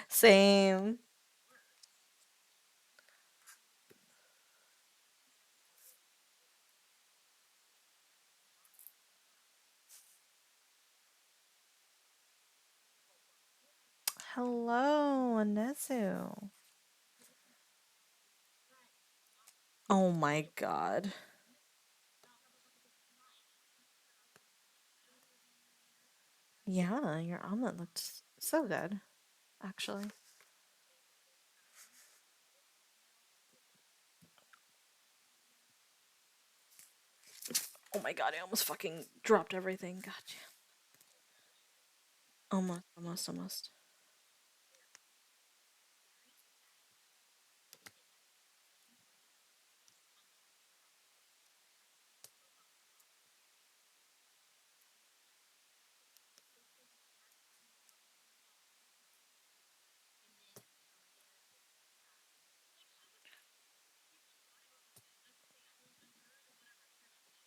Same. Hello, Nezu. Oh my god. Yeah, your omelet looked so good, actually. Oh my god, I almost fucking dropped everything. Gotcha. Almost, almost, almost.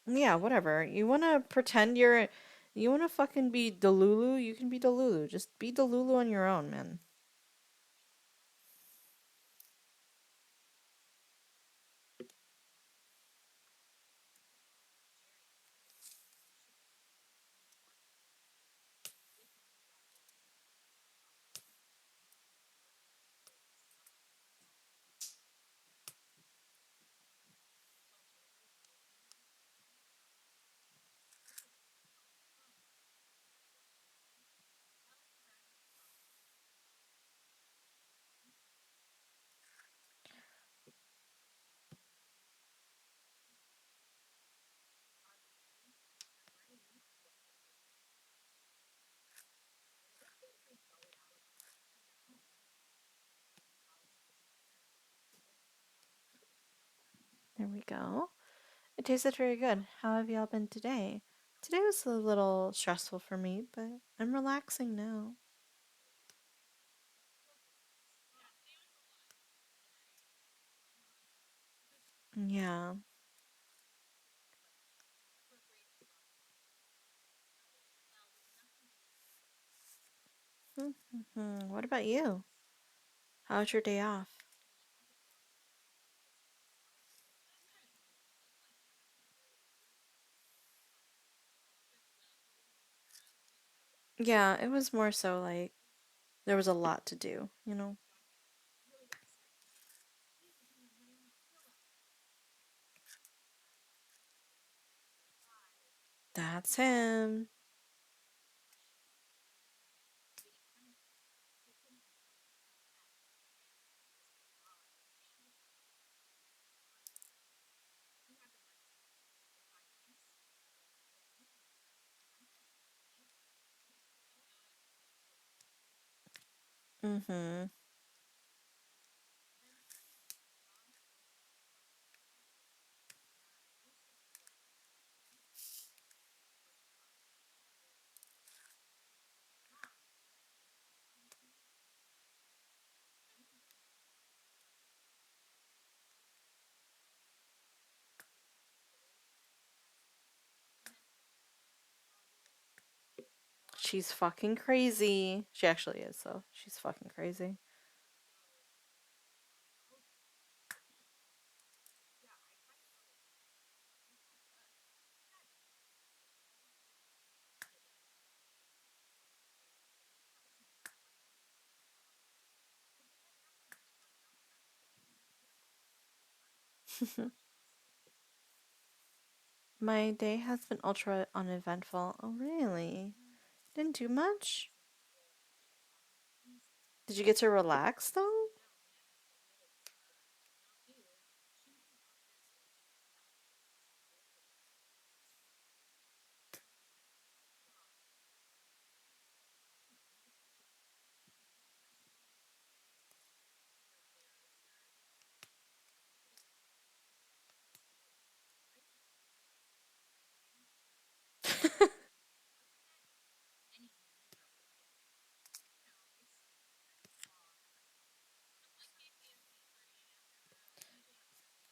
Yeah, whatever. You wanna pretend you're. You wanna fucking be Delulu? You can be Delulu. Just be Delulu on your own, man. There we go. It tasted very good. How have y'all been today? Today was a little stressful for me, but I'm relaxing now. Yeah. What about you? How's your day off? Yeah, it was more so like there was a lot to do, you know? That's him. Mm-hmm. She's fucking crazy. She actually is, though. She's fucking crazy. My day has been ultra uneventful. Oh, really? Didn't do much? Did you get to relax, though?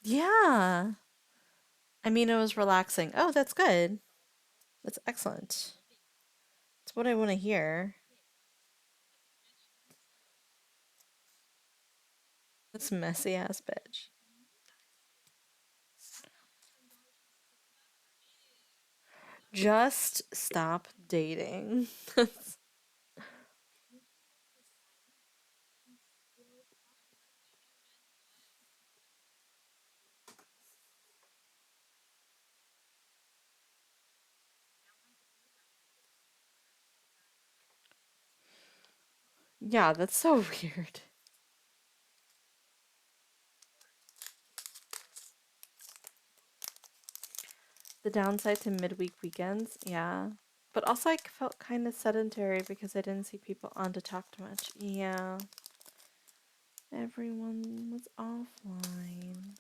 Yeah. I mean, it was relaxing. Oh, that's good. That's excellent. That's what I want to hear. This messy ass bitch. Just stop dating. Yeah, that's so weird. The downside to midweek weekends, yeah. But also, I felt kind of sedentary because I didn't see people on to talk too much. Yeah, everyone was offline.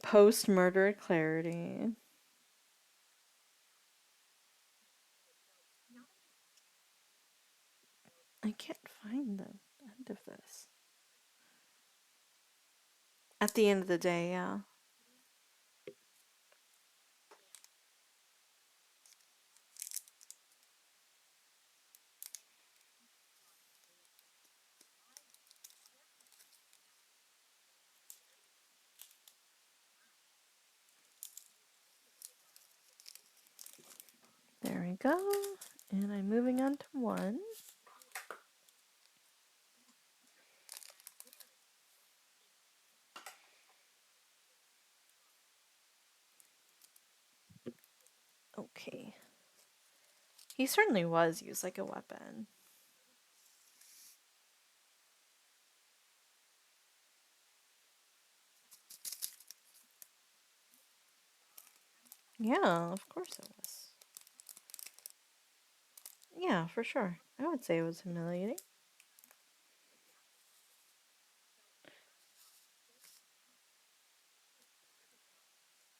Post murder clarity. I can't find the end of this. At the end of the day, yeah. There we go. And I'm moving on to one. Okay. He certainly was used like a weapon. Yeah, of course it was. Yeah, for sure. I would say it was humiliating.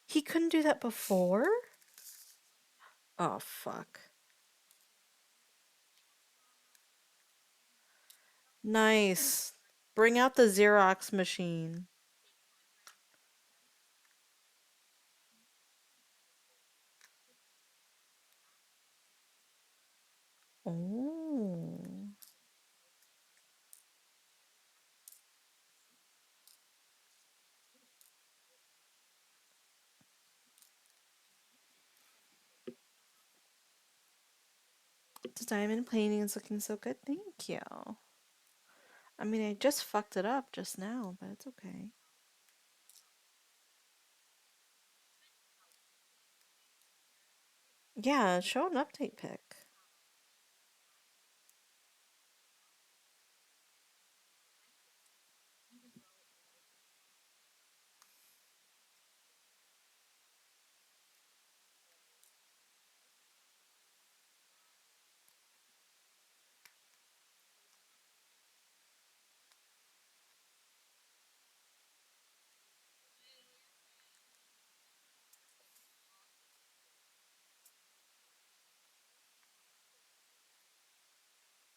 He couldn't do that before? Oh, fuck. Nice. Bring out the Xerox machine. Oh. The diamond painting is looking so good. Thank you. I mean, I just fucked it up just now, but it's okay. Yeah, show an update pic.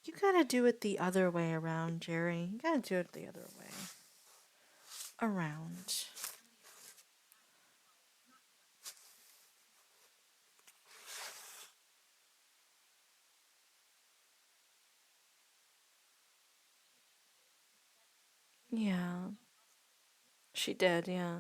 You gotta do it the other way around, Jerry. You gotta do it the other way around. Yeah, she did, yeah.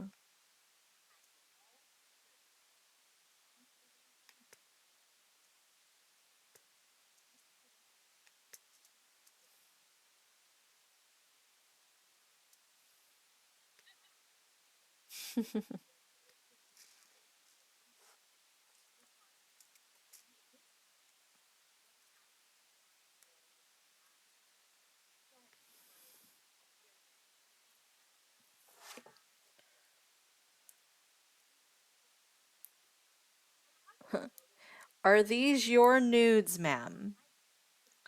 Are these your nudes, ma'am?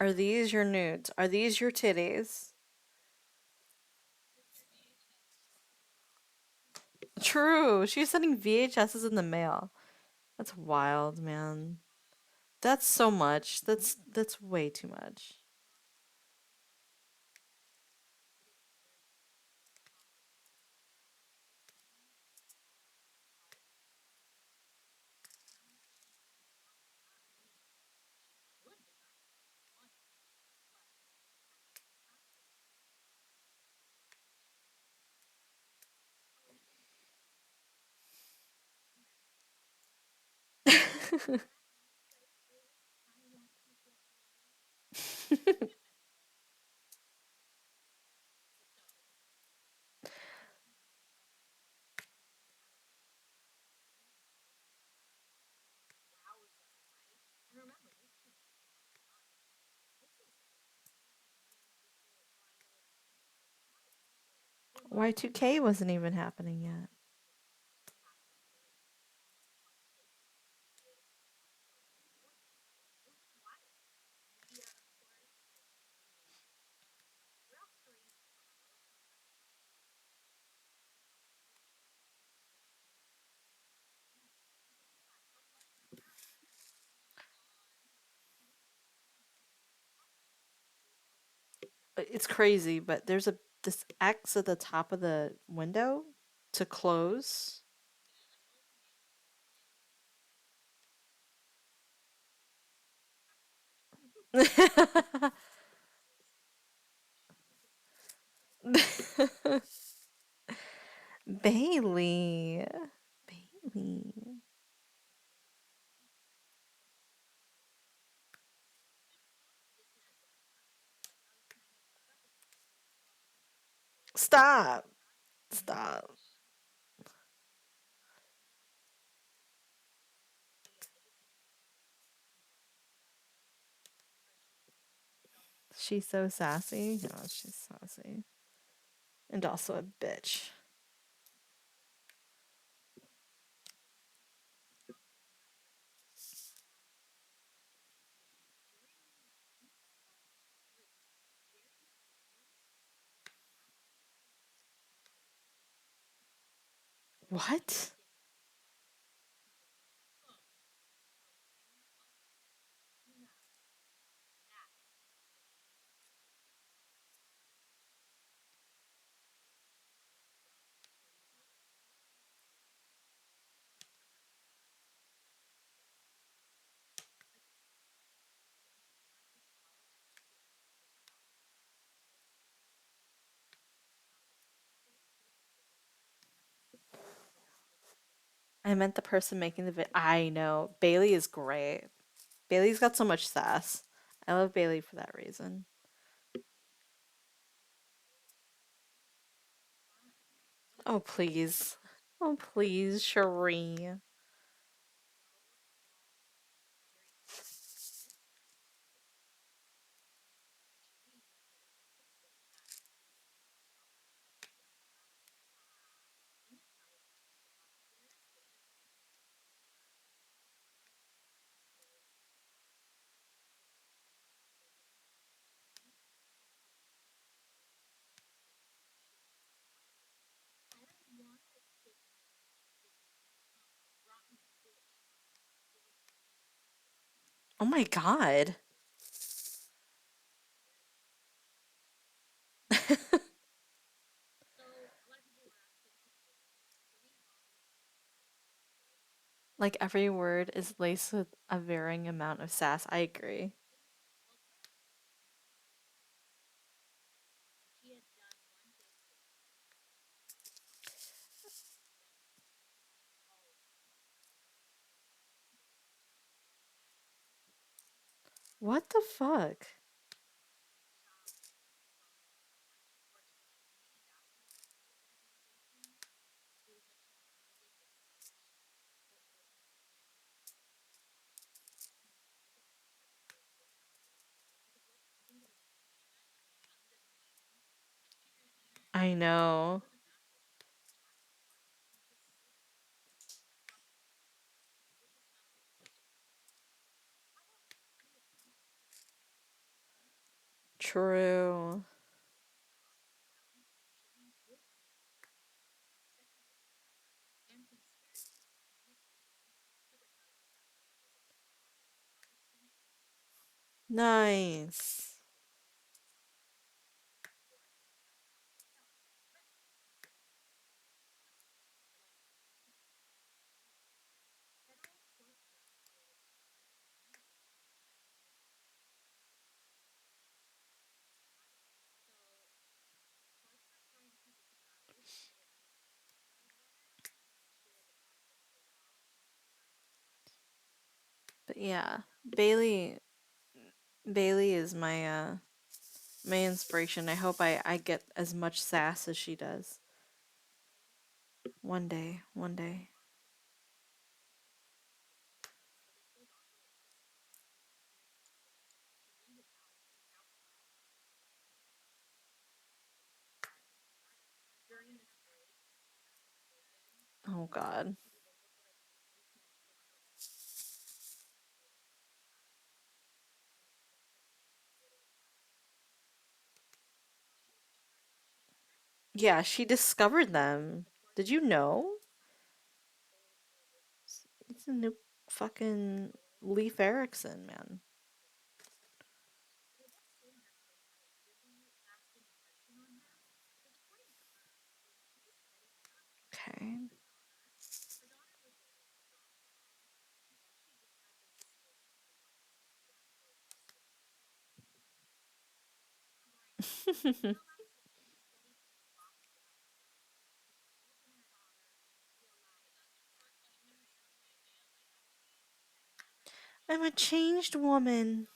Are these your nudes? Are these your titties? True. She's sending VHSs in the mail. That's wild, man. That's so much. That's way too much. Y2K wasn't even happening yet. It's crazy, but there's a this X at the top of the window to close. Bailey. Bailey. Stop. Stop. She's so sassy. No, she's sassy. And also a bitch. What? I meant the person making the video. I know. Bailey is great. Bailey's got so much sass. I love Bailey for that reason. Oh, please. Oh, please, Cherie. Oh my God. Like every word is laced with a varying amount of sass. I agree. What the fuck? I know. True. Nice. But yeah, Bailey is my inspiration. I hope I get as much sass as she does. One day, one day. Oh God. Yeah, she discovered them. Did you know? It's a new fucking Leif Erikson, man. Okay. I'm a changed woman.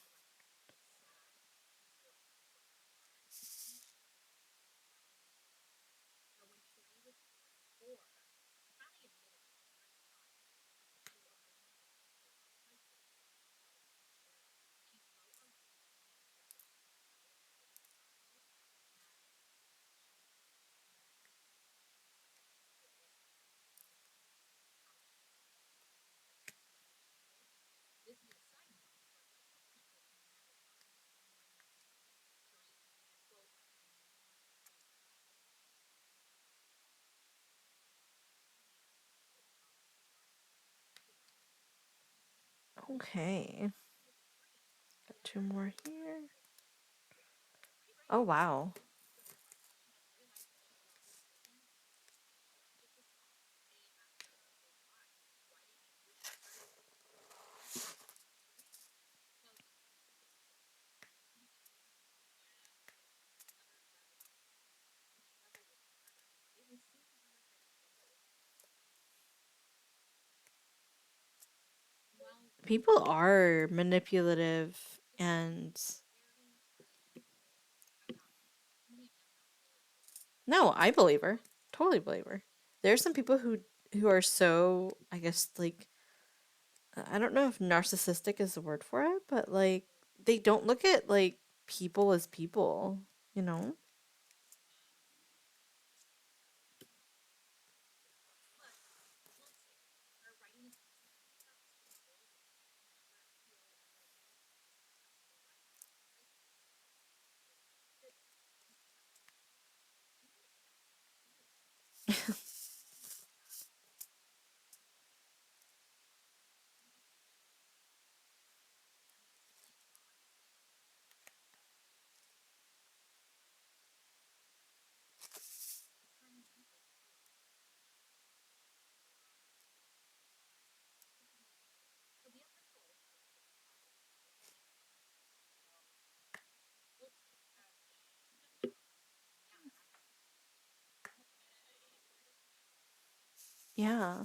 Okay. Got two more here. Oh wow. People are manipulative and no, I believe her. Totally believe her. There's some people who are so, I guess, like I don't know if narcissistic is the word for it, but like they don't look at like people as people, you know? Yeah.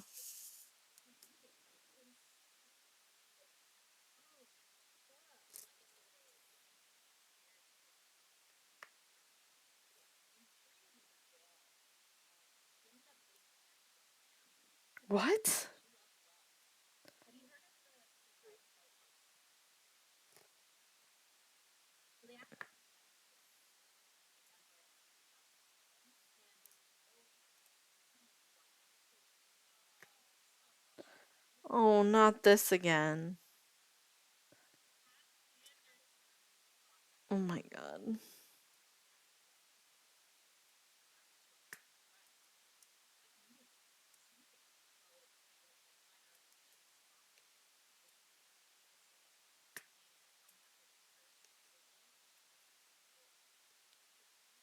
What? Oh, not this again. Oh my god.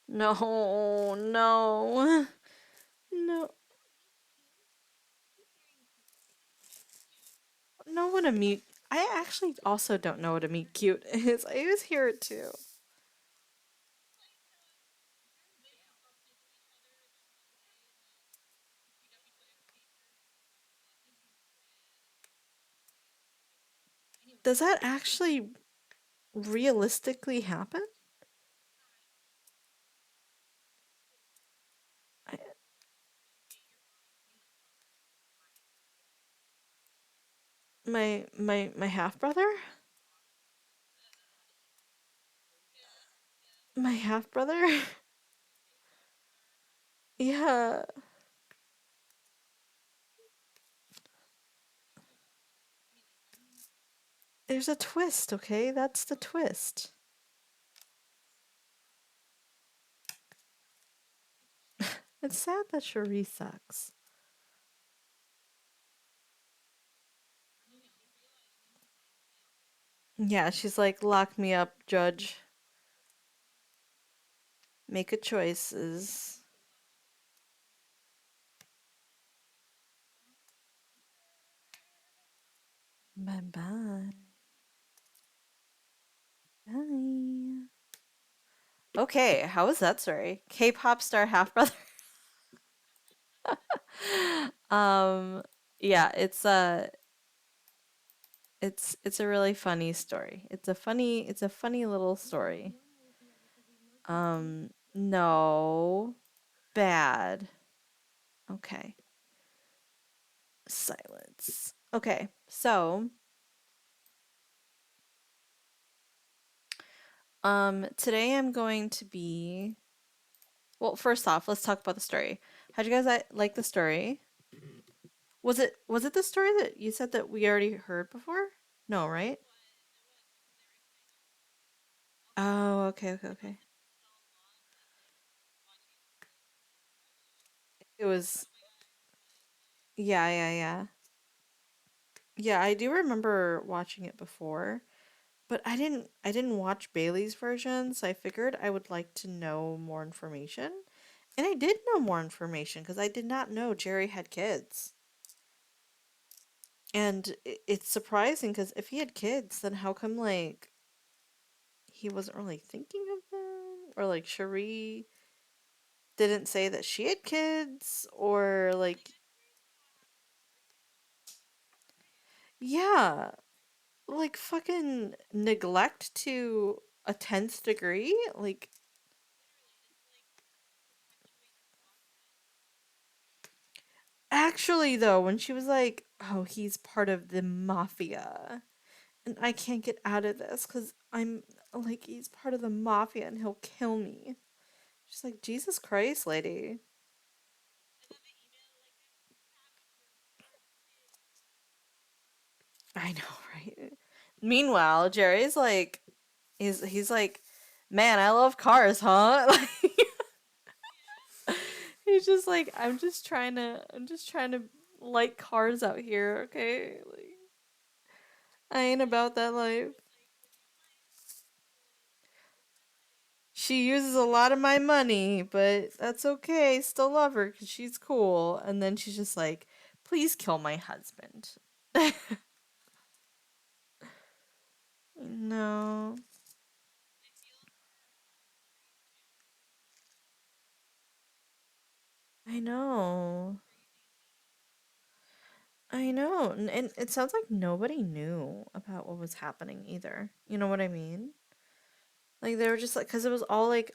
No, no. No. Know what a mute. I actually also don't know what a meet cute is. I always hear it too. Does that actually realistically happen? I, my half brother? My half brother? Yeah. There's a twist, okay? That's the twist. It's sad that Cherie sucks. Yeah, she's like, lock me up, judge. Make a choices. Bye bye. Bye. Okay, how was that story? K-pop star half brother. um, yeah, it's a really funny story. It's a funny little story. No, bad. Okay, silence. Okay, so today I'm going to be. Well, first off, let's talk about the story. How'd you guys like the story? Was it the story that you said that we already heard before? No, right? Oh, okay, okay, okay. It was yeah, yeah, yeah. Yeah, I do remember watching it before, but I didn't watch Bailey's version, so I figured I would like to know more information. And I did know more information because I did not know Jerry had kids. And it's surprising because if he had kids, then how come like he wasn't really thinking of them? Or like Cherie didn't say that she had kids? Or like, yeah. like fucking neglect to a 10th degree. Like, actually, though, when she was like, oh, he's part of the mafia, and I can't get out of this because I'm like, he's part of the mafia and he'll kill me. She's like, Jesus Christ, lady. I know, right? Meanwhile, Jerry's like, he's like, man, I love cars, huh? Like, he's just like, I'm just trying to like cars out here, okay? Like, I ain't about that life. She uses a lot of my money, but that's okay. Still love her because she's cool. And then she's just like, please kill my husband. No, I know. I know. And it sounds like nobody knew about what was happening either. You know what I mean? Like they were just like, because it was all like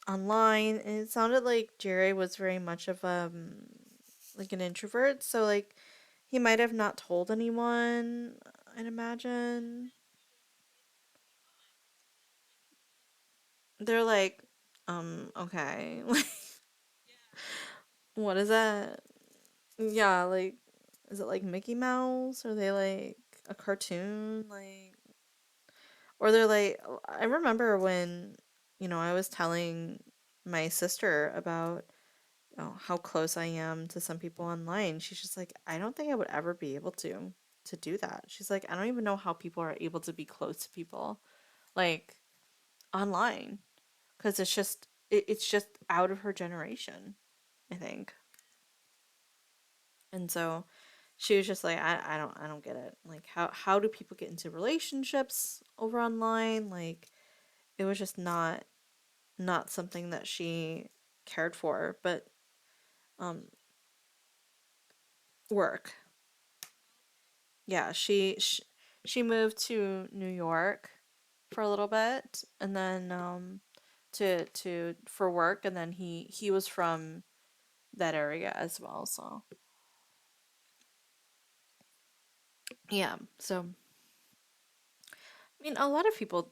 online, and it sounded like Jerry was very much of like an introvert. So like he might have not told anyone, I'd imagine. They're like, okay. Like, what is that? Yeah, like, is it like Mickey Mouse? Are they like a cartoon? Like, or they're like, I remember when, I was telling my sister about how close I am to some people online. She's just like, I don't think I would ever be able to do that. She's like, I don't even know how people are able to be close to people like online because it's just out of her generation, I think. And so she was just like, I don't get it. Like how do people get into relationships over online? Like it was just not something that she cared for, but um work. Yeah, she moved to New York for a little bit and then to for work, and then he was from that area as well, so yeah. So I mean, a lot of people,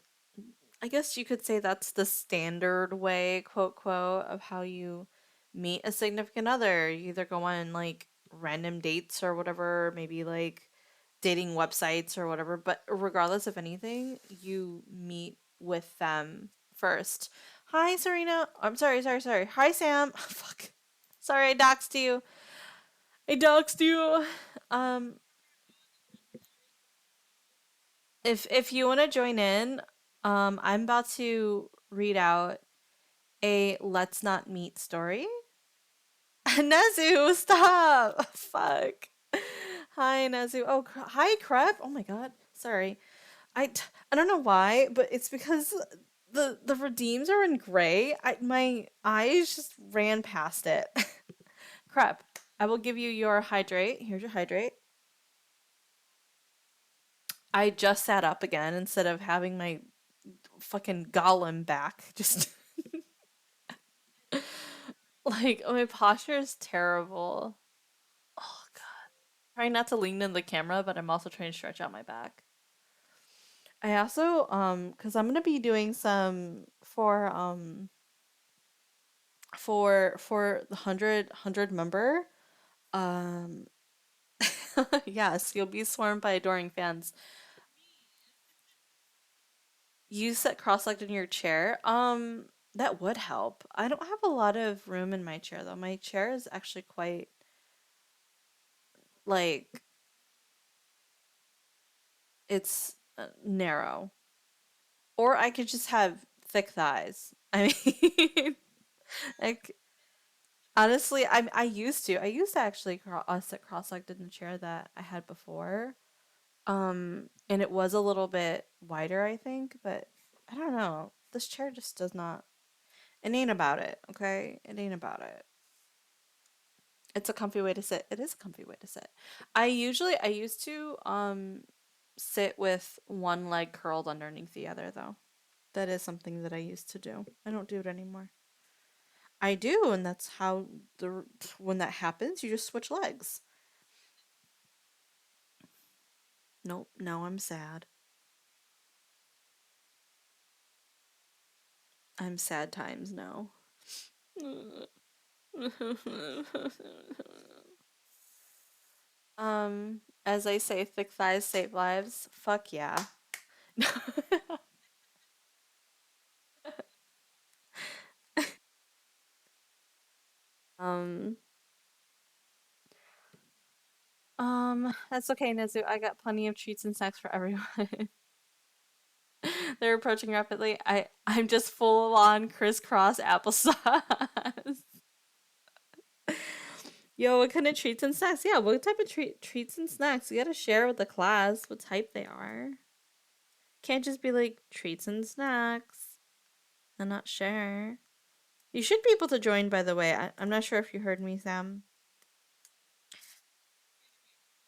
I guess you could say that's the standard way, quote, quote, of how you meet a significant other. You either go on like random dates or whatever, maybe like dating websites or whatever, but regardless of anything, you meet with them first. Hi, Serena. I'm sorry, sorry, sorry. Hi, Sam. Fuck. Sorry, I doxed you. I doxed you. Um, if you want to join in, I'm about to read out a let's not meet story. Nezu, stop! Fuck. Hi, Nezu. Oh, hi, Crep. Oh my god. Sorry. I don't know why, but it's because the redeems are in gray. My eyes just ran past it. Crep. I will give you your hydrate. Here's your hydrate. I just sat up again instead of having my fucking golem back. Just like my posture is terrible. Oh god. Trying not to lean in the camera, but I'm also trying to stretch out my back. I also cuz I'm going to be doing some for the 100 member um yes, you'll be swarmed by adoring fans. You sit cross-legged in your chair. That would help. I don't have a lot of room in my chair though. My chair is actually quite like it's narrow. Or I could just have thick thighs. I mean, like honestly, I used to actually sit cross-legged in the chair that I had before. And it was a little bit wider, I think, but I don't know. This chair just does not. It ain't about it, okay? It ain't about it. It's a comfy way to sit. It is a comfy way to sit. I used to sit with one leg curled underneath the other, though. That is something that I used to do. I don't do it anymore. I do, and that's how the when that happens, you just switch legs. Nope, now I'm sad. I'm sad times now. As I say, thick thighs save lives. Fuck yeah. um, that's okay, Nezu. I got plenty of treats and snacks for everyone. They're approaching rapidly. I'm just full on crisscross applesauce. Yo, what kind of treats and snacks? Yeah, what type of treats and snacks? You gotta share with the class what type they are. Can't just be like treats and snacks and not share. You should be able to join, by the way. I'm not sure if you heard me, Sam.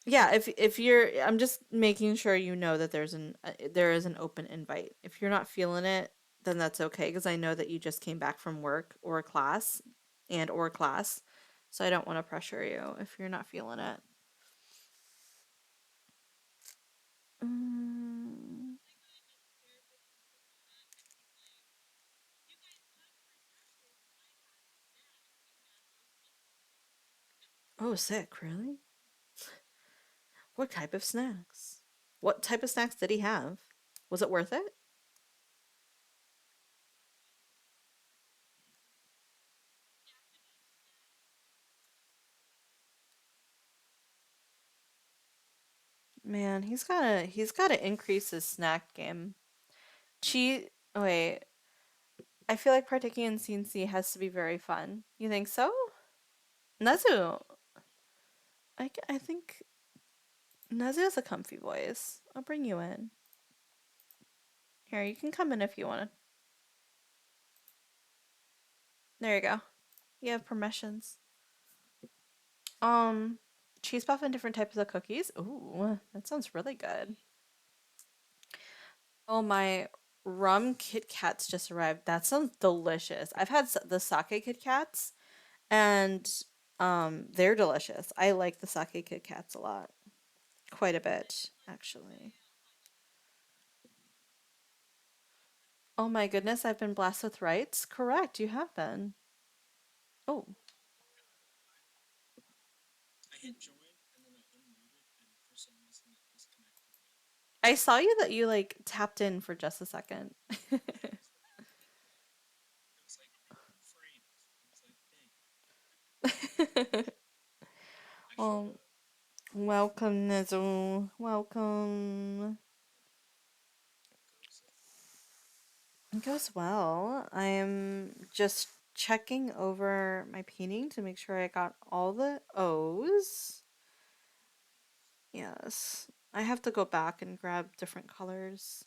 Yeah, if you're, I'm just making sure you know that there is an open invite. If you're not feeling it, then that's okay because I know that you just came back from work or a class or class, so I don't want to pressure you if you're not feeling it. Mm. Oh, sick, really? What type of snacks? What type of snacks did he have? Was it worth it? Man, he's gotta increase his snack game. Wait, I feel like partaking in CNC has to be very fun. You think so? Nezu, I think Nezu has a comfy voice. I'll bring you in. Here, you can come in if you want. There you go. You have permissions. Um, cheese puff and different types of cookies. Ooh, that sounds really good. Oh, my rum Kit Kats just arrived. That sounds delicious. I've had the sake Kit Kats, and they're delicious. I like the sake Kit Kats a lot, quite a bit actually. Oh my goodness, I've been blessed with rights. Correct, you have been. Oh, I saw you that you like tapped in for just a second. Oh, welcome, Nezu. Welcome. It goes well. I'm just checking over my painting to make sure I got all the O's. Yes. I have to go back and grab different colors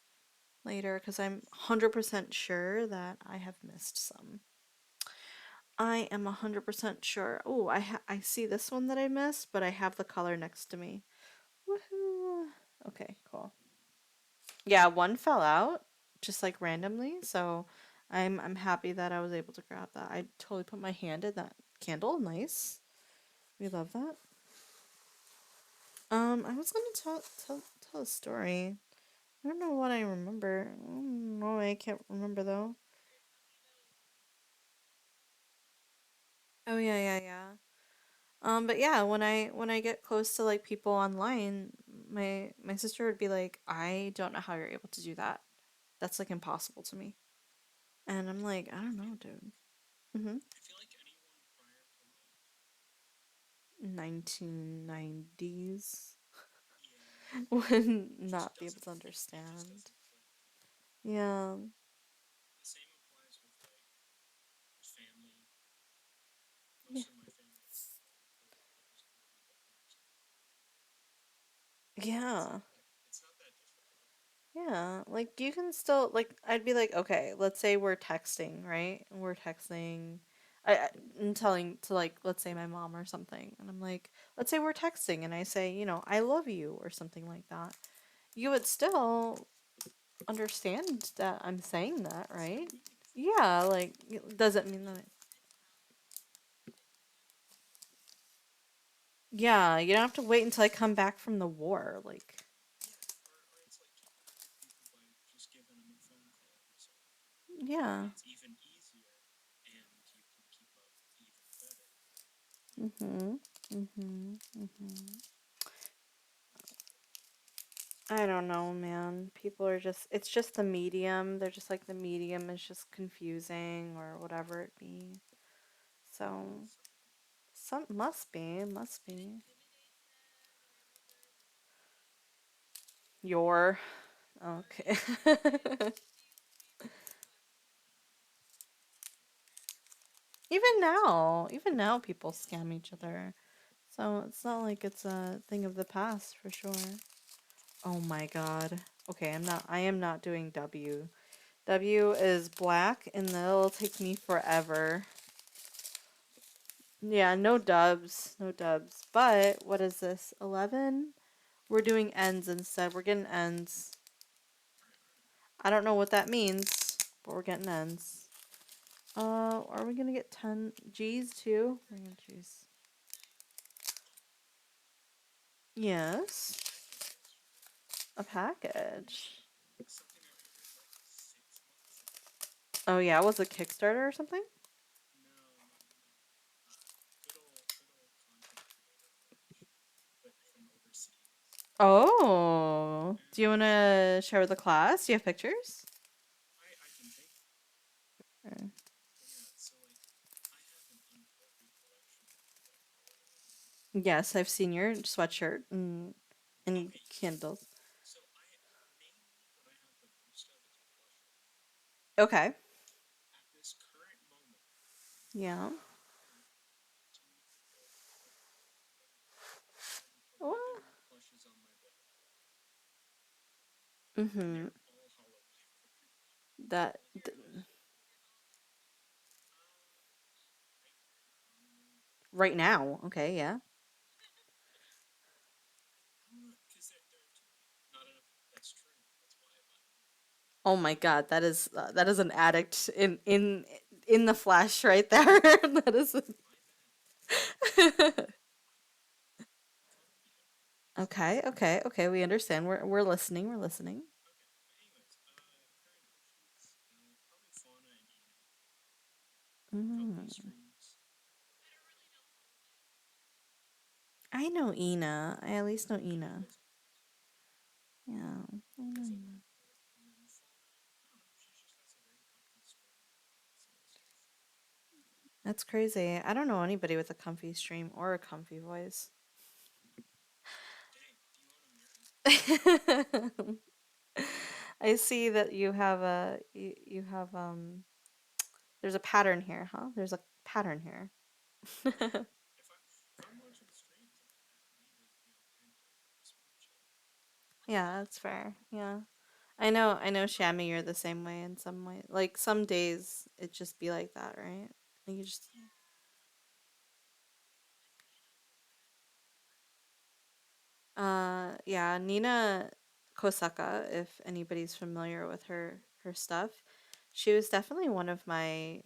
later because I'm 100% sure that I have missed some. I am 100% sure. Oh, I see this one that I missed, but I have the color next to me. Woohoo! Okay, cool. Yeah, one fell out just like randomly, so I'm happy that I was able to grab that. I totally put my hand in that candle. Nice. We love that. I was gonna tell a story. I don't know what I remember. I don't know, I can't remember though. Oh yeah, yeah, yeah. But yeah, when I get close to like people online, my sister would be like, "I don't know how you're able to do that. That's like impossible to me." And I'm like, "I don't know, dude." Mm-hmm. 1990s would not be able to understand. Yeah. Yeah. Yeah. Yeah, like you can still like I'd be like, okay, let's say we're texting, right? And we're texting. I'm telling to like let's say my mom or something, and I'm like, let's say we're texting, and I say, I love you or something like that. You would still understand that I'm saying that, right? Yeah, like, it doesn't mean that. Yeah, you don't have to wait until I come back from the war. Like, yeah. Mhm. Mhm. Mhm. I don't know, man. People are just, it's just the medium. They're just like the medium is just confusing or whatever it be. So, some must be. Your, okay. Even now people scam each other. So, it's not like it's a thing of the past for sure. Oh my god. Okay, I am not doing W. W is black and that'll take me forever. Yeah, no dubs, no dubs. But what is this? 11? We're doing ends instead. We're getting ends. I don't know what that means, but we're getting ends. Are we gonna get 10 G's too? We're gonna G's. Yes, a package. Oh yeah, was it Kickstarter or something? Oh, do you want to share with the class? Do you have pictures? Or- Yes, I've seen your sweatshirt and candles. Okay. Yeah. Oh. Mm-hmm. That right now. Okay, yeah. Oh my God, that is an addict in the flesh right there. That is. Okay, okay, okay. We understand. We're listening. We're listening. Mm. I know Ina. I at least know Ina. Yeah, I know Ina. That's crazy. I don't know anybody with a comfy stream or a comfy voice. I see that you have there's a pattern here, huh? There's a pattern here. Yeah, that's fair. Yeah. I know Shami, you're the same way in some way. Like some days it just be like that, right? Like you just yeah, Nina Kosaka, if anybody's familiar with her stuff, she was definitely one of my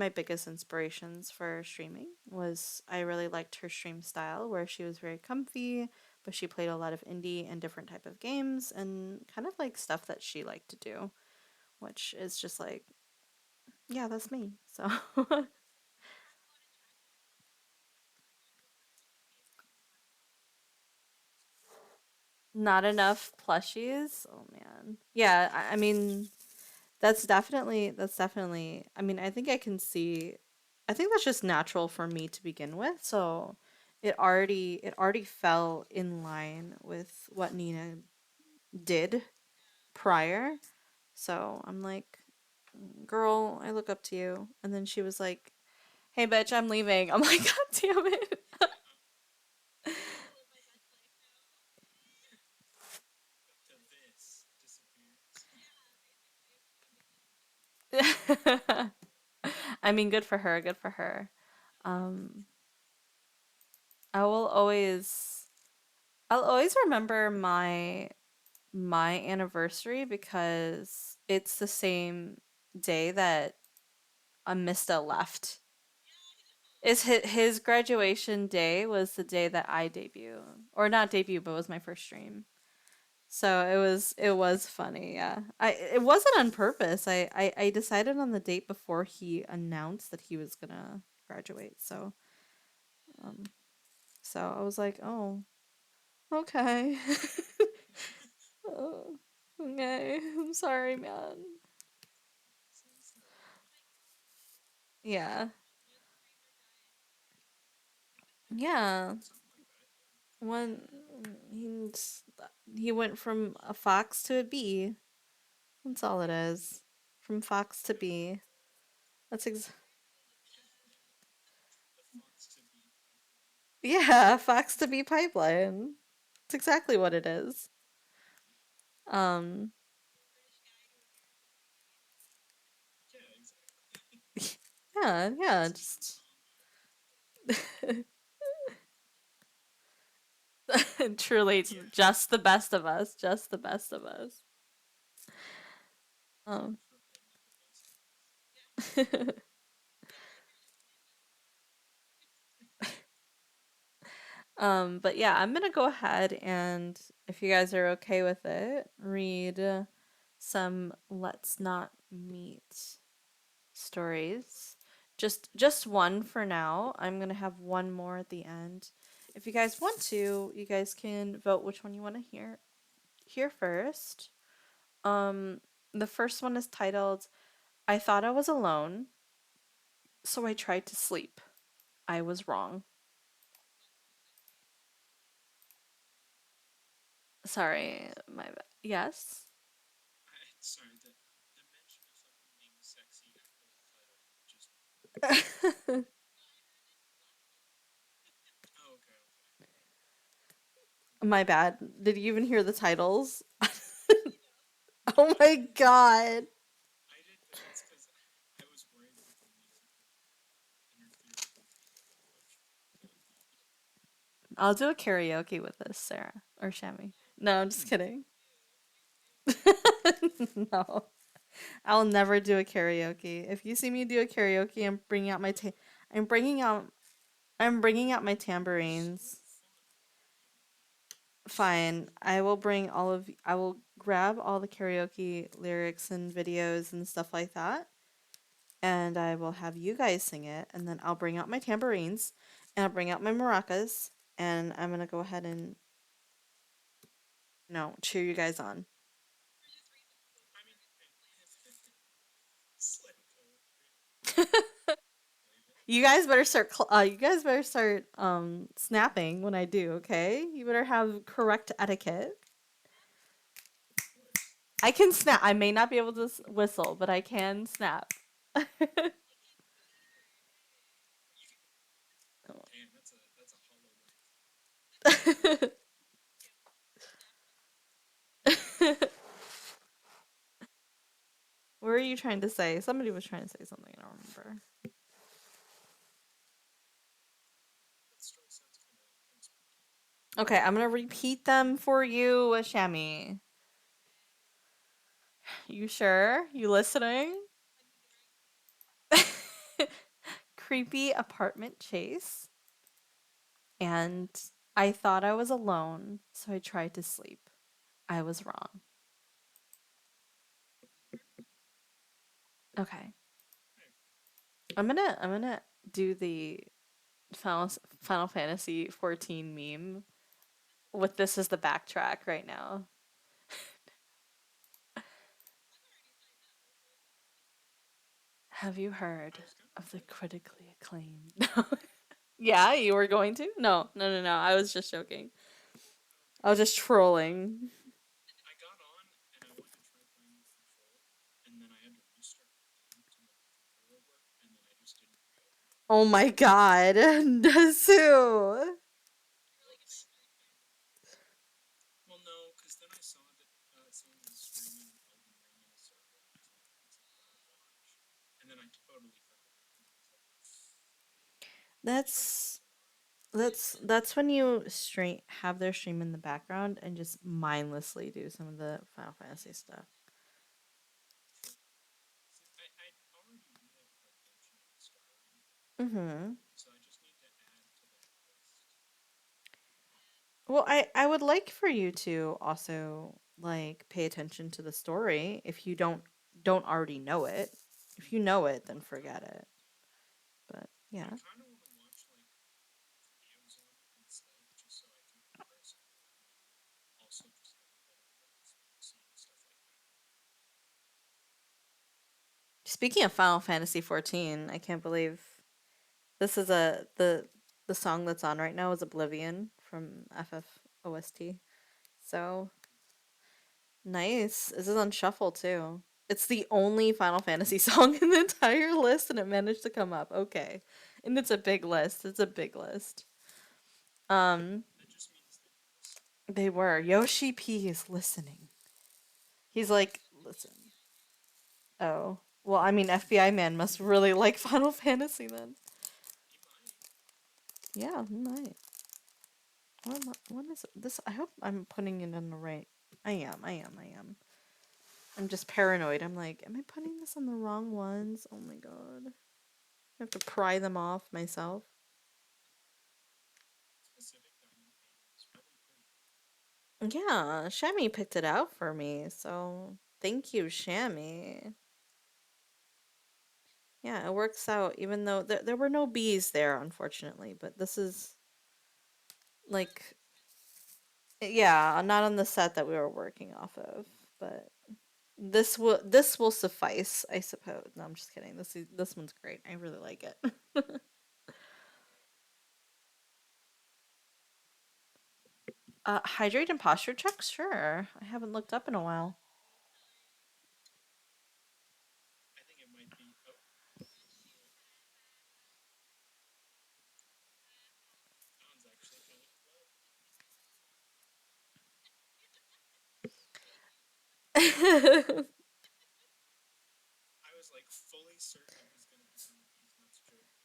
biggest inspirations for streaming was I really liked her stream style where she was very comfy, but she played a lot of indie and different type of games and kind of like stuff that she liked to do, which is just like, yeah, that's me. So not enough plushies. Oh man. Yeah, I mean that's definitely I mean, I think that's just natural for me to begin with. So it already fell in line with what Nina did prior. So I'm like, girl, I look up to you. And then she was like, hey bitch, I'm leaving. I'm like, God damn it. I mean, good for her, good for her. Um, I will always I'll always remember my anniversary because it's the same day that Mista left. Is his graduation day was the day that I debut, or not debut, but was my first stream. So it was funny, yeah. It wasn't on purpose. I decided on the date before he announced that he was gonna graduate. Um so I was like, oh, okay. Oh, okay. I'm sorry, man. Yeah. Yeah. When he's he went from a fox to a bee. That's all it is. From fox to bee. That's yeah, fox to bee pipeline. That's exactly what it is. Um yeah, yeah, just truly it's just the best of us, just the best of us. Um but yeah, I'm gonna go ahead and, if you guys are okay with it, read some Let's Not Meet stories. Just one for now. I'm gonna have one more at the end. If you guys want to, you guys can vote which one you want to hear first. Um, the first one is titled "I Thought I Was Alone, so I tried to sleep. I was wrong." Sorry, my bad. Yes. My bad. Did you even hear the titles? Oh my god. I'll do a karaoke with this, Sarah or Shami. No, I'm just kidding. No, I'll never do a karaoke. If you see me do a karaoke, I'm bringing out I'm bringing out my tambourines. Fine. I will grab all the karaoke lyrics and videos and stuff like that, and I will have you guys sing it, and then I'll bring out my tambourines and I'll bring out my maracas, and I'm going to go ahead and no, cheer you guys on. You guys better start snapping when I do, okay? You better have correct etiquette. I can snap. I may not be able to whistle, but I can snap. What were you trying to say? Somebody was trying to say something. I don't remember. Okay, I'm gonna repeat them for you, Shami. You sure? You listening? Creepy apartment chase. And I thought I was alone, so I tried to sleep. I was wrong. Okay. I'm gonna do the Final Fantasy 14 meme with this as the backtrack right now. Have you heard of the critically acclaimed? Yeah, you were going to? No, no, no, no. I was just joking. I was just trolling. Oh my god, Nezu. That's That's when you stream have their stream in the background and just mindlessly do some of the Final Fantasy stuff. Mm-hmm. Well, I would like for you to also like pay attention to the story if you don't already know it. If you know it, then forget it. But yeah. Speaking of Final Fantasy 14, I can't believe this is the song that's on right now is Oblivion from FFOST. So nice. This is on shuffle too. It's the only Final Fantasy song in the entire list and it managed to come up. Okay. And it's a big list. It's a big list. Um they were. Yoshi P is listening. He's like, listen. Oh. Well, I mean FBI man must really like Final Fantasy then. Yeah, he might. What is this? I hope I'm putting it in the right. I am. I'm just paranoid. I'm like, am I putting this on the wrong ones? Oh my god. I have to pry them off myself. Yeah, Shami picked it out for me, so thank you, Shami. Yeah, it works out, even though there were no bees there, unfortunately, but this is like, yeah, not on the set that we were working off of, but this will suffice, I suppose. No, I'm just kidding. This one's great. I really like it. Hydrate and posture check? Sure. I haven't looked up in a while.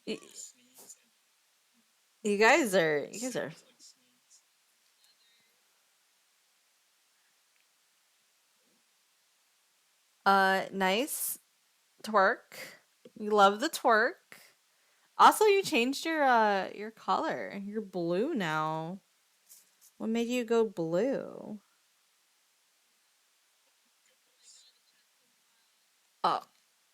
Y- you guys are nice twerk. You love the twerk. Also, you changed your color. You're blue now. What made you go blue? Oh,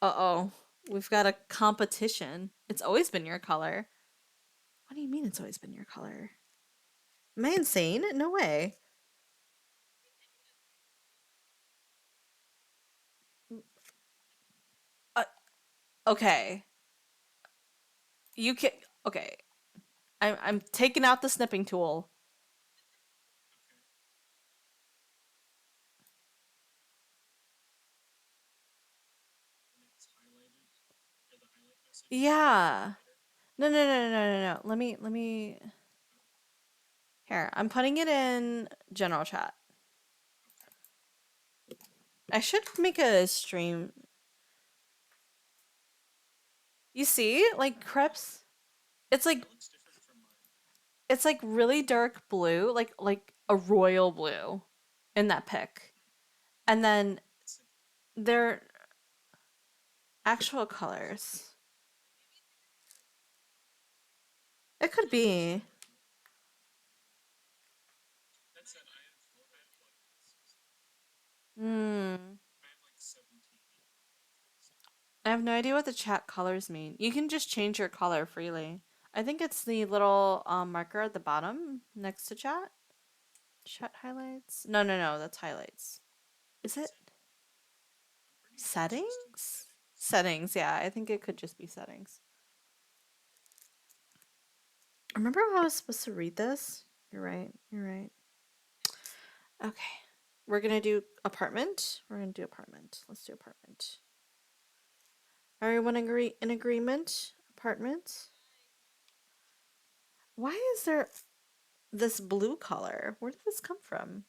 uh-oh. We've got a competition. It's always been your color. What do you mean it's always been your color? Am I insane? No way. Uh, okay. You can okay. I'm taking out the snipping tool. Yeah. No. Let me here. I'm putting it in general chat. I should make a stream. You see? Like Krebs, it's like it's like really dark blue, like a royal blue in that pic. And then their actual colors. It could be. Hmm. I have no idea what the chat colors mean. You can just change your color freely. I think it's the little marker at the bottom next to chat. Chat highlights? No, that's highlights. Is it settings? Settings, yeah. I think it could just be settings. Remember how I was supposed to read this? You're right. You're right. Okay. We're gonna do apartment. We're gonna do apartment. Let's do apartment. Everyone agree in agreement? Apartment? Why is there this blue color? Where did this come from?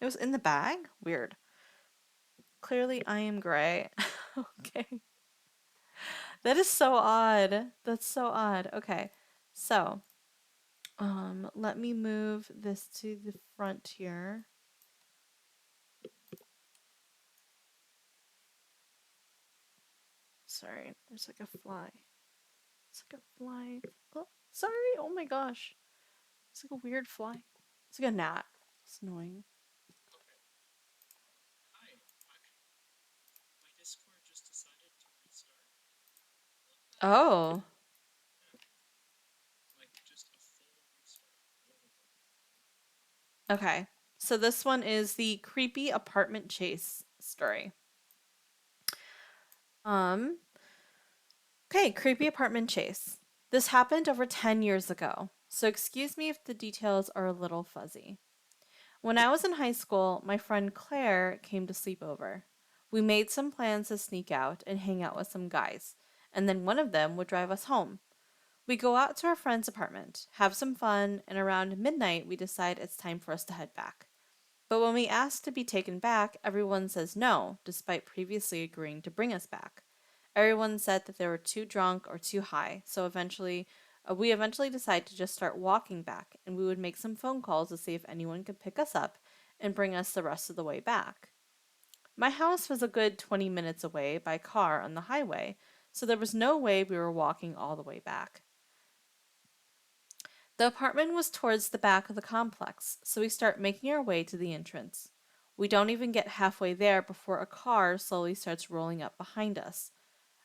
It was in the bag? Weird. Clearly I am gray. Okay. That is so odd. That's so odd. Okay. So, Let me move this to the front here. Sorry, there's like a fly. It's like a fly. Oh, sorry. Oh my gosh. It's like a weird fly. It's like a gnat. It's annoying. Oh. Okay. So this one is the creepy apartment chase story. Um, okay, creepy apartment chase. This happened over 10 years ago, so excuse me if the details are a little fuzzy. When I was in high school, my friend Claire came to sleep over. We made some plans to sneak out and hang out with some guys, and then one of them would drive us home. We go out to our friend's apartment, have some fun, and around midnight we decide it's time for us to head back. But when we ask to be taken back, everyone says no, despite previously agreeing to bring us back. Everyone said that they were too drunk or too high, so we eventually decided to just start walking back, and we would make some phone calls to see if anyone could pick us up and bring us the rest of the way back. My house was a good 20 minutes away by car on the highway, so there was no way we were walking all the way back. The apartment was towards the back of the complex, so we start making our way to the entrance. We don't even get halfway there before a car slowly starts rolling up behind us.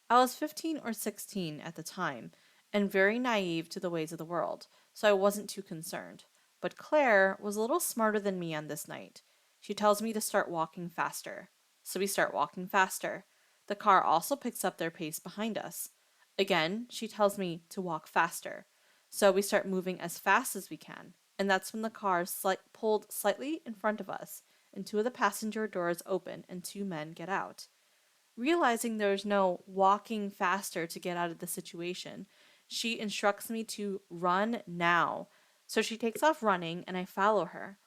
I was 15 or 16 at the time, and very naive to the ways of the world, so I wasn't too concerned. But Claire was a little smarter than me on this night. She tells me to start walking faster. So we start walking faster. The car also picks up their pace behind us. Again, she tells me to walk faster. So we start moving as fast as we can. And that's when the car pulled slightly in front of us, and two of the passenger doors open, and two men get out. Realizing there's no walking faster to get out of the situation, she instructs me to run now. So she takes off running, and I follow her.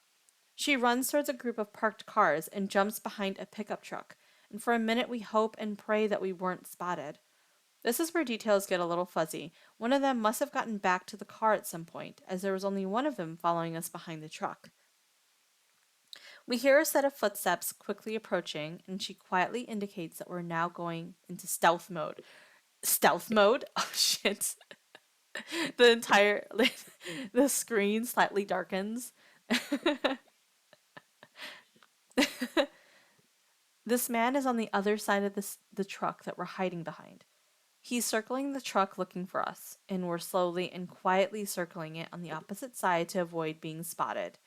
She runs towards a group of parked cars and jumps behind a pickup truck, and for a minute we hope and pray that we weren't spotted. This is where details get a little fuzzy. One of them must have gotten back to the car at some point, as there was only one of them following us behind the truck. We hear a set of footsteps quickly approaching, and she quietly indicates that we're now going into stealth mode. Stealth mode? Oh shit. The entire the screen slightly darkens. This man is on the other side of the truck that we're hiding behind. He's circling the truck looking for us, and we're slowly and quietly circling it on the opposite side to avoid being spotted.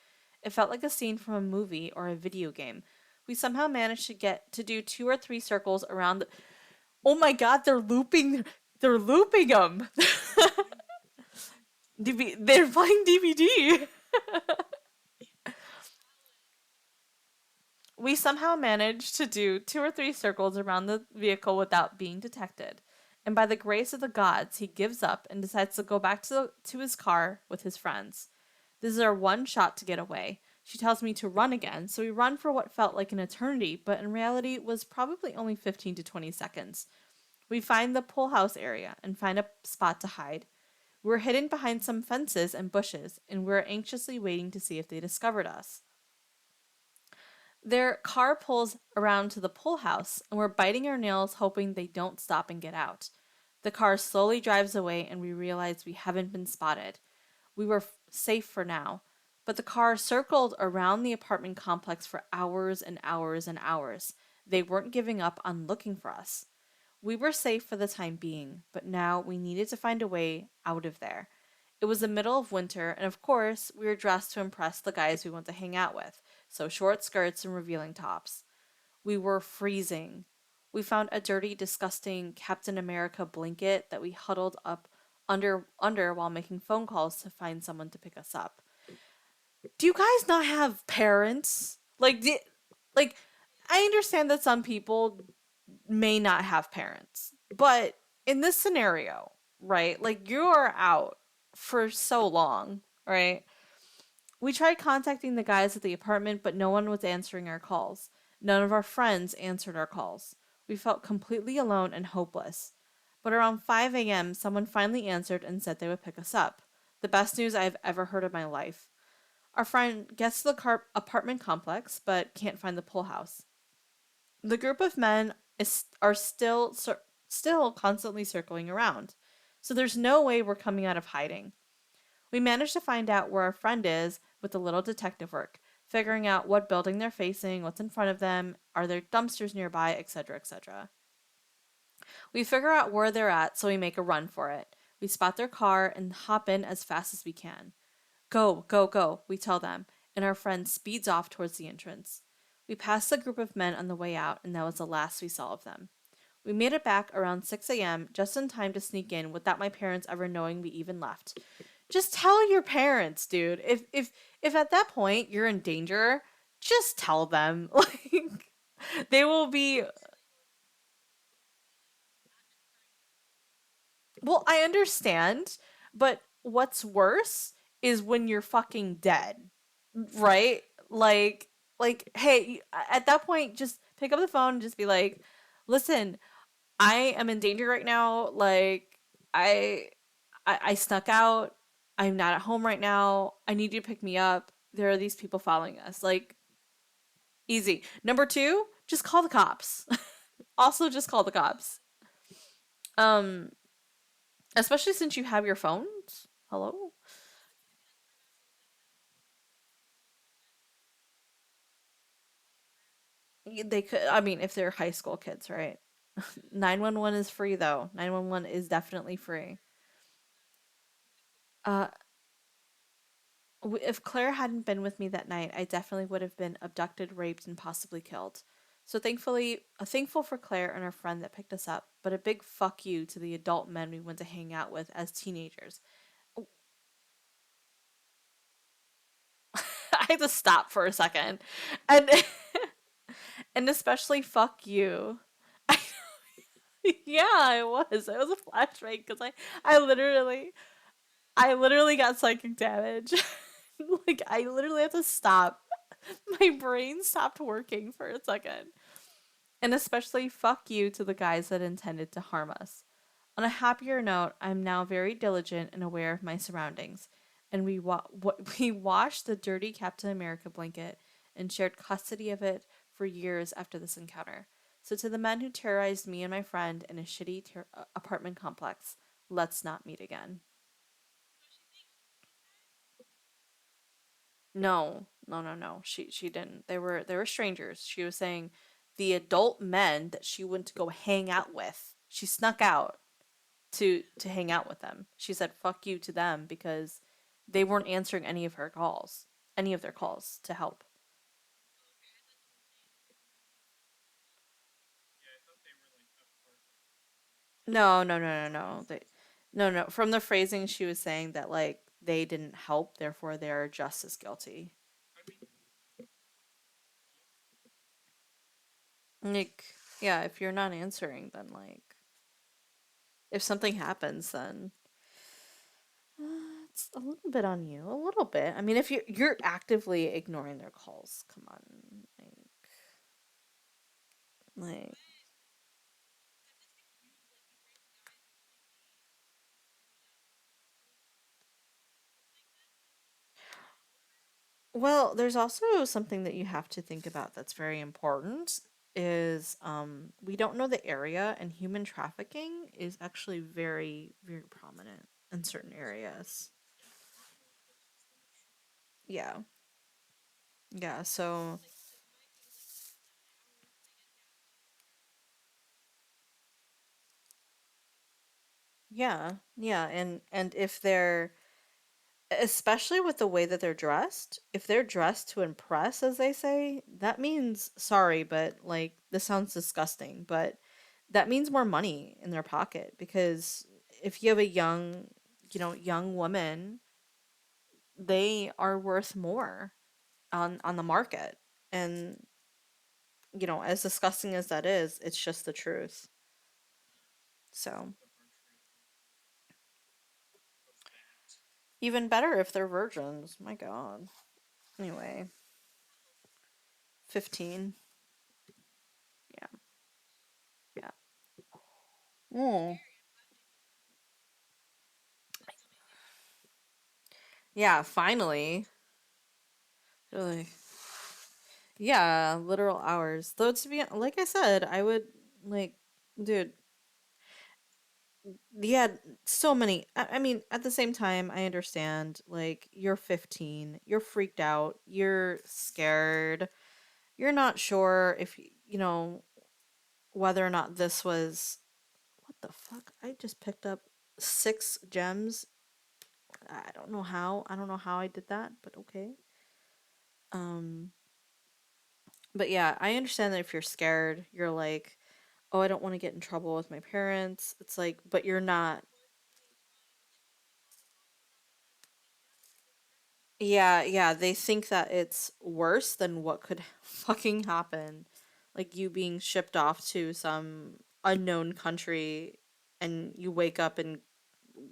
It felt like a scene from a movie or a video game. We somehow managed to get to do 2 or 3 circles around the. Oh my god, they're looping. They're looping them. They're playing DVD. We somehow managed to do 2 or 3 circles around the vehicle without being detected. And by the grace of the gods, he gives up and decides to go back to his car with his friends. This is our one shot to get away. She tells me to run again, so we run for what felt like an eternity, but in reality was probably only 15 to 20 seconds. We find the pool house area and find a spot to hide. We're hidden behind some fences and bushes, and we're anxiously waiting to see if they discovered us. Their car pulls around to the pool house, and we're biting our nails hoping they don't stop and get out. The car slowly drives away, and we realize we haven't been spotted. We were safe for now, but the car circled around the apartment complex for hours and hours and hours. They weren't giving up on looking for us. We were safe for the time being, but now we needed to find a way out of there. It was the middle of winter, and of course, we were dressed to impress the guys we want to hang out with, so short skirts and revealing tops. We were freezing. We found a dirty, disgusting Captain America blanket that we huddled up under while making phone calls to find someone to pick us up. Do you guys not have parents? Like I understand that some people may not have parents, but in this scenario, right? Like you are out for so long, right? We tried contacting the guys at the apartment, but no one was answering our calls. None of our friends answered our calls. We felt completely alone and hopeless. But around 5 a.m., someone finally answered and said they would pick us up. The best news I've ever heard in my life. Our friend gets to the apartment complex but can't find the pool house. The group of men are still constantly circling around. So there's no way we're coming out of hiding. We managed to find out where our friend is with a little detective work, figuring out what building they're facing, what's in front of them, are there dumpsters nearby, etc., etc. We figure out where they're at, so we make a run for it. We spot their car and hop in as fast as we can. Go, go, go, we tell them, and our friend speeds off towards the entrance. We passed the group of men on the way out, and that was the last we saw of them. We made it back around 6 a.m., just in time to sneak in without my parents ever knowing we even left. Just tell your parents, dude. If at that point you're in danger, just tell them. Like they will be. Well, I understand, but what's worse is when you're fucking dead, right? Like, hey, at that point, just pick up the phone and just be like, listen, I am in danger right now. Like, I, I snuck out. I'm not at home right now. I need you to pick me up. There are these people following us. Like, easy. Number two, just call the cops. Also, just call the cops. Um, Especially since you have your phones. Hello. They could. I mean, if they're high school kids, right? 911 is free though. 911 is definitely free. Uh, if Claire hadn't been with me that night, I definitely would have been abducted, raped, and possibly killed. So thankful for Claire and her friend that picked us up, but a big fuck you to the adult men we went to hang out with as teenagers. I had to stop for a second, and and especially fuck you. Yeah, it was. It was a flashback because I literally got psychic damage. Like I literally had to stop. My brain stopped working for a second. And especially fuck you to the guys that intended to harm us. On a happier note, I'm now very diligent and aware of my surroundings, and we washed the dirty Captain America blanket and shared custody of it for years after this encounter. So to the men who terrorized me and my friend in a shitty apartment complex, let's not meet again. No, no, no, no. She didn't. They were strangers. She was saying the adult men that she went to go hang out with. She snuck out to hang out with them. She said fuck you to them because they weren't answering any of their calls to help. No, no, no, no, no. No, no. From the phrasing, she was saying that like they didn't help, therefore they are just as guilty. Like, yeah, if you're not answering, then like if something happens, then it's a little bit on you. A little bit. I mean, if you're actively ignoring their calls, come on, like well, there's also something that you have to think about that's very important is we don't know the area and human trafficking is actually very very prominent in certain areas. Yeah. Yeah, so yeah. Yeah, and if they're especially with the way that they're dressed, if they're dressed to impress, as they say, that means sorry, but like this sounds disgusting, but that means more money in their pocket because if you have a young woman, they are worth more on the market. And as disgusting as that is, it's just the truth. So, even better if they're virgins. My god. Anyway, 15. Yeah. Yeah. Mm. Yeah, finally. Really. Yeah, literal hours. Though to be like I said, I would like, dude, yeah, so many. I mean, at the same time, I understand. Like, you're 15, you're freaked out, you're scared, you're not sure if you know whether or not this was. What the fuck? I just picked up 6 gems. I don't know how. I don't know how I did that, but okay. Um, but yeah, I understand that if you're scared, you're like, oh, I don't want to get in trouble with my parents. It's like, but you're not. Yeah, yeah, they think that it's worse than what could fucking happen. Like you being shipped off to some unknown country and you wake up in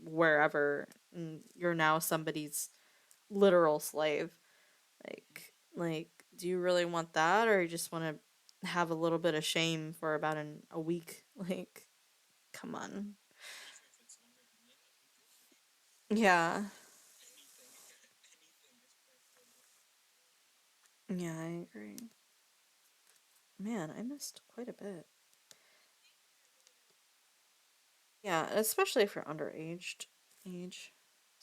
wherever and you're now somebody's literal slave. Like do you really want that or you just want to have a little bit of shame for about a week? Like come on. Yeah. Yeah, I agree. Man, I missed quite a bit. Yeah, especially if you're underaged age.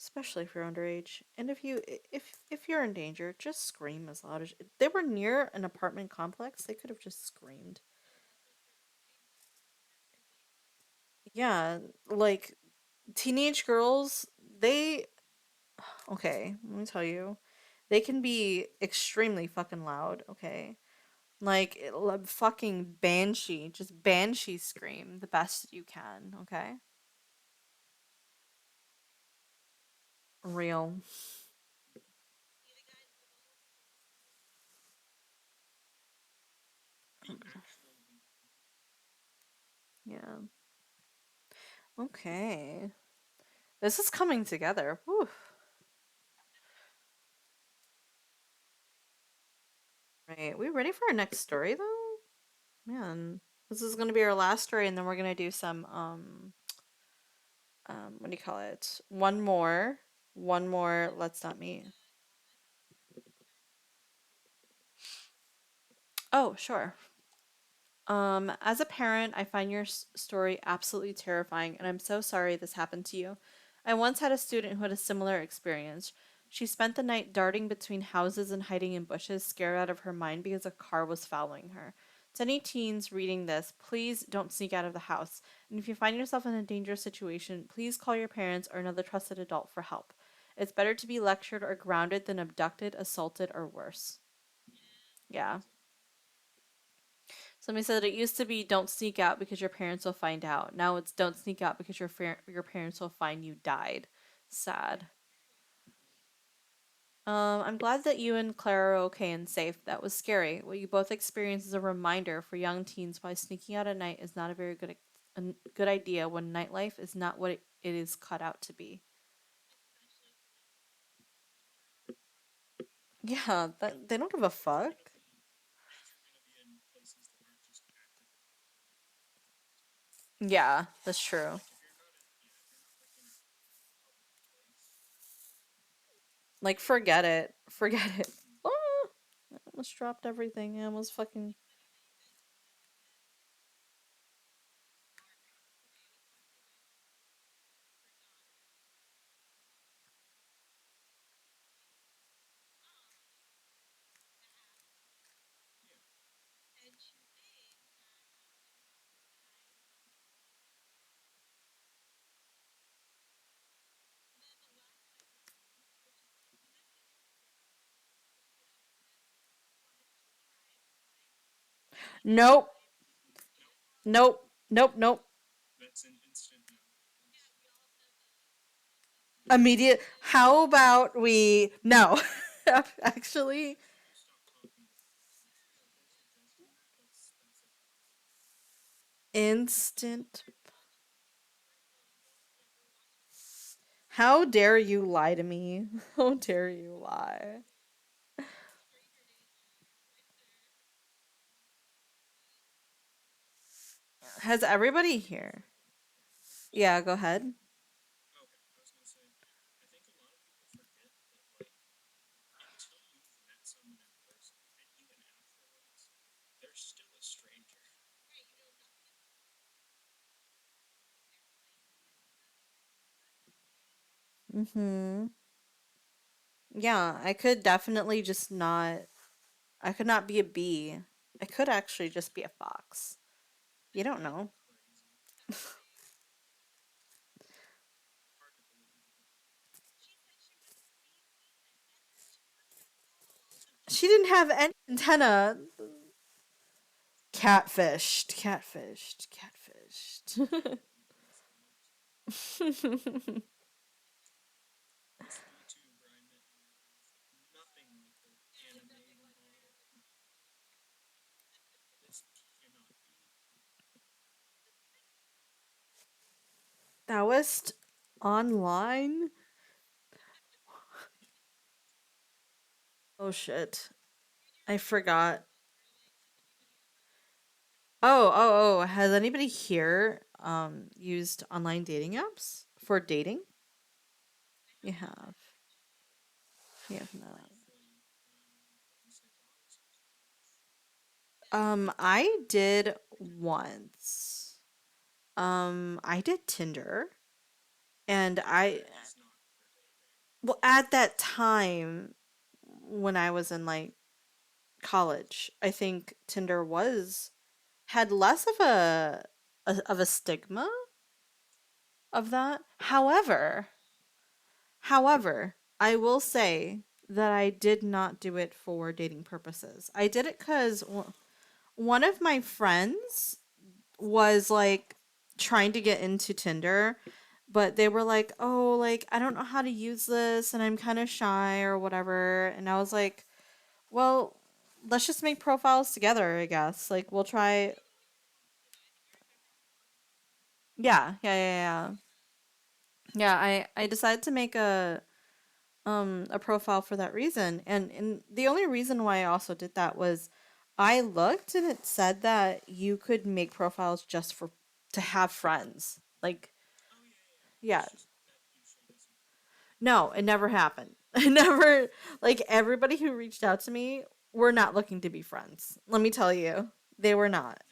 Especially if you're underage. And if you're in danger, just scream as loud as if they were near an apartment complex, they could have just screamed. Yeah, like teenage girls, they okay, let me tell you. They can be extremely fucking loud, okay? Like fucking banshee, just banshee scream the best you can, okay? Real. Yeah. Okay. This is coming together. Whew. Right. We ready for our next story though? Man. This is gonna be our last story and then we're gonna do some what do you call it? One more. One more let's not meet. Oh, sure. As a parent, I find your story absolutely terrifying, and I'm so sorry this happened to you. I once had a student who had a similar experience. She spent the night darting between houses and hiding in bushes, scared out of her mind because a car was following her. To any teens reading this, please don't sneak out of the house. And if you find yourself in a dangerous situation, please call your parents or another trusted adult for help. It's better to be lectured or grounded than abducted, assaulted, or worse. Yeah. Somebody said it used to be don't sneak out because your parents will find out. Now it's don't sneak out because your parents will find you died. Sad. I'm glad that you and Claire are okay and safe. That was scary. What you both experienced is a reminder for young teens why sneaking out at night is not a very good idea when nightlife is not what it is cut out to be. Yeah, they don't give a fuck. Yeah, that's true. Like, forget it. Forget it. Ah, I almost dropped everything. I almost fucking. Nope. Nope. Nope. Nope. Immediate. How about we. No. Actually, instant. How dare you lie to me? How dare you lie? Has everybody here? Yeah, go ahead. Mm-hmm. Yeah, I could definitely just not. I could not be a bee. I could actually just be a fox. You don't know. She didn't have any antenna. Catfished, catfished, catfished. Taoist online? Oh shit. I forgot. Has anybody here used online dating apps for dating? You have. You have not. I did once. I did Tinder and I well at that time when I was in like college, I think Tinder was had less of a stigma of that. However, I will say that I did not do it for dating purposes. I did it cuz one of my friends was like trying to get into Tinder, but they were like, "Oh, like I don't know how to use this and I'm kind of shy or whatever." And I was like, "Well, let's just make profiles together, I guess. Like we'll try." Yeah, yeah, yeah, yeah. Yeah, I decided to make a profile for that reason. And the only reason why I also did that was I looked and it said that you could make profiles just for to have friends. Like, yeah. No, it never happened. It never like everybody who reached out to me were not looking to be friends. Let me tell you. They were not.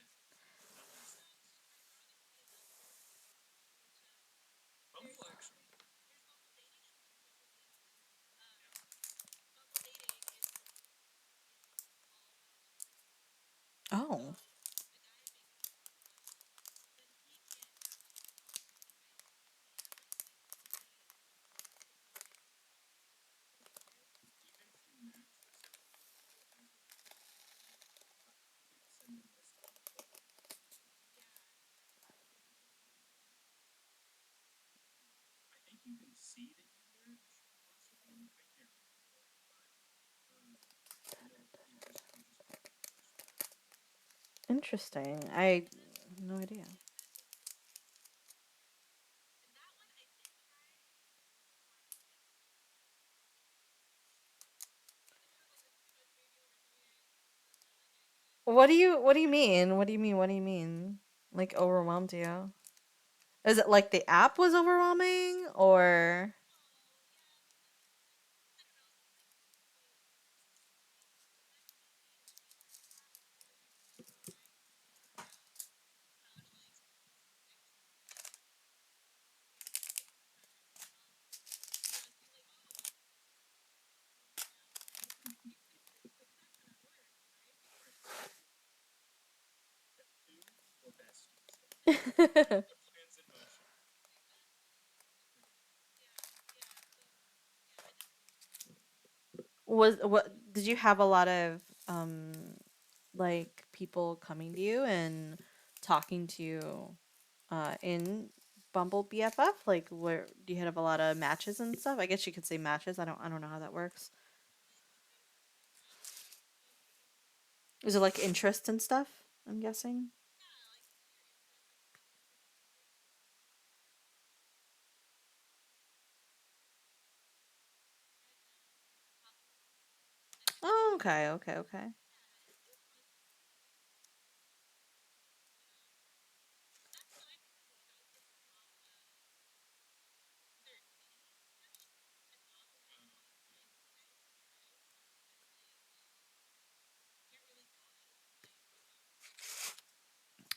Oh. Interesting. I no idea. What do you mean? What do you mean? What do you mean? Like overwhelmed you? Is it like the app was overwhelming or was what did you have a lot of um like people coming to you and talking to you in Bumble BFF? Like where do you have a lot of matches and stuff? I guess you could say matches. I don't know how that works. Is it like interest and stuff? I'm guessing. Oh, okay, okay, okay.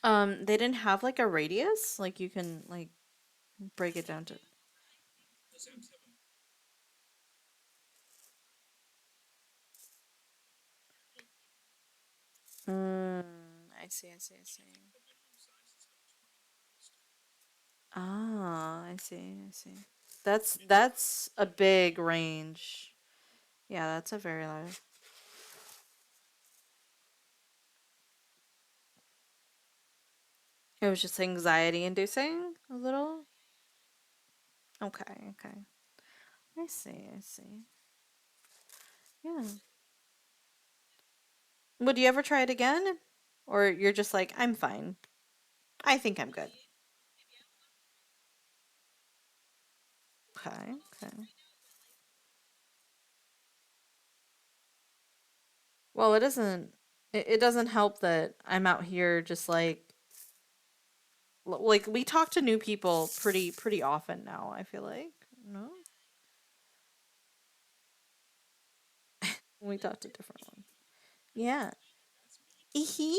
They didn't have like a radius, like you can like break it down to. Mm, I see, I see, I see. Ah, I see, I see. That's a big range. Yeah, that's a very large. It was just anxiety inducing a little. Okay, okay. I see, I see. Yeah. Would you ever try it again? Or you're just like, I'm fine. I think I'm good. Okay, okay. Well, it doesn't help that I'm out here just like we talk to new people pretty often now, I feel like. No? We talk to different ones. Yeah. Ehe.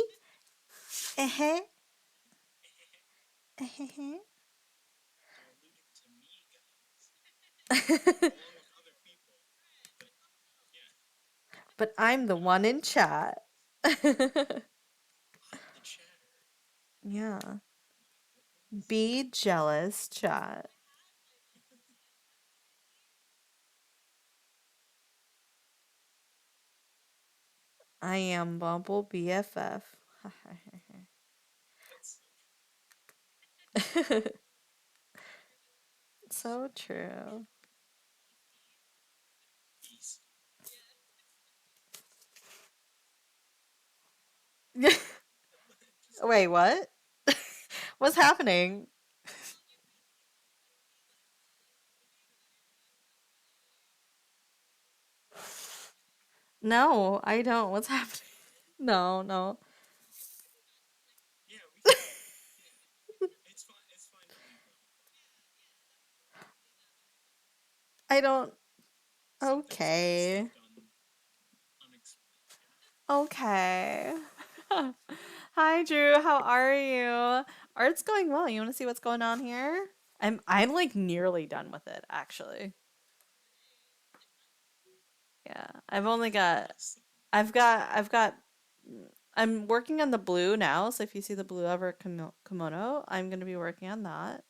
Ehe. Ehe. But I'm the one in chat. Yeah. Be jealous, chat. I am Bumble BFF. So true. Wait, what? What's happening? No, I don't. What's happening? No, no. I don't. Okay. Okay. Hi, Drew. How are you? Art's going well. You want to see what's going on here? I'm like nearly done with it, actually. Yeah. I've got I'm working on the blue now, so if you see the blue over kimono, I'm going to be working on that.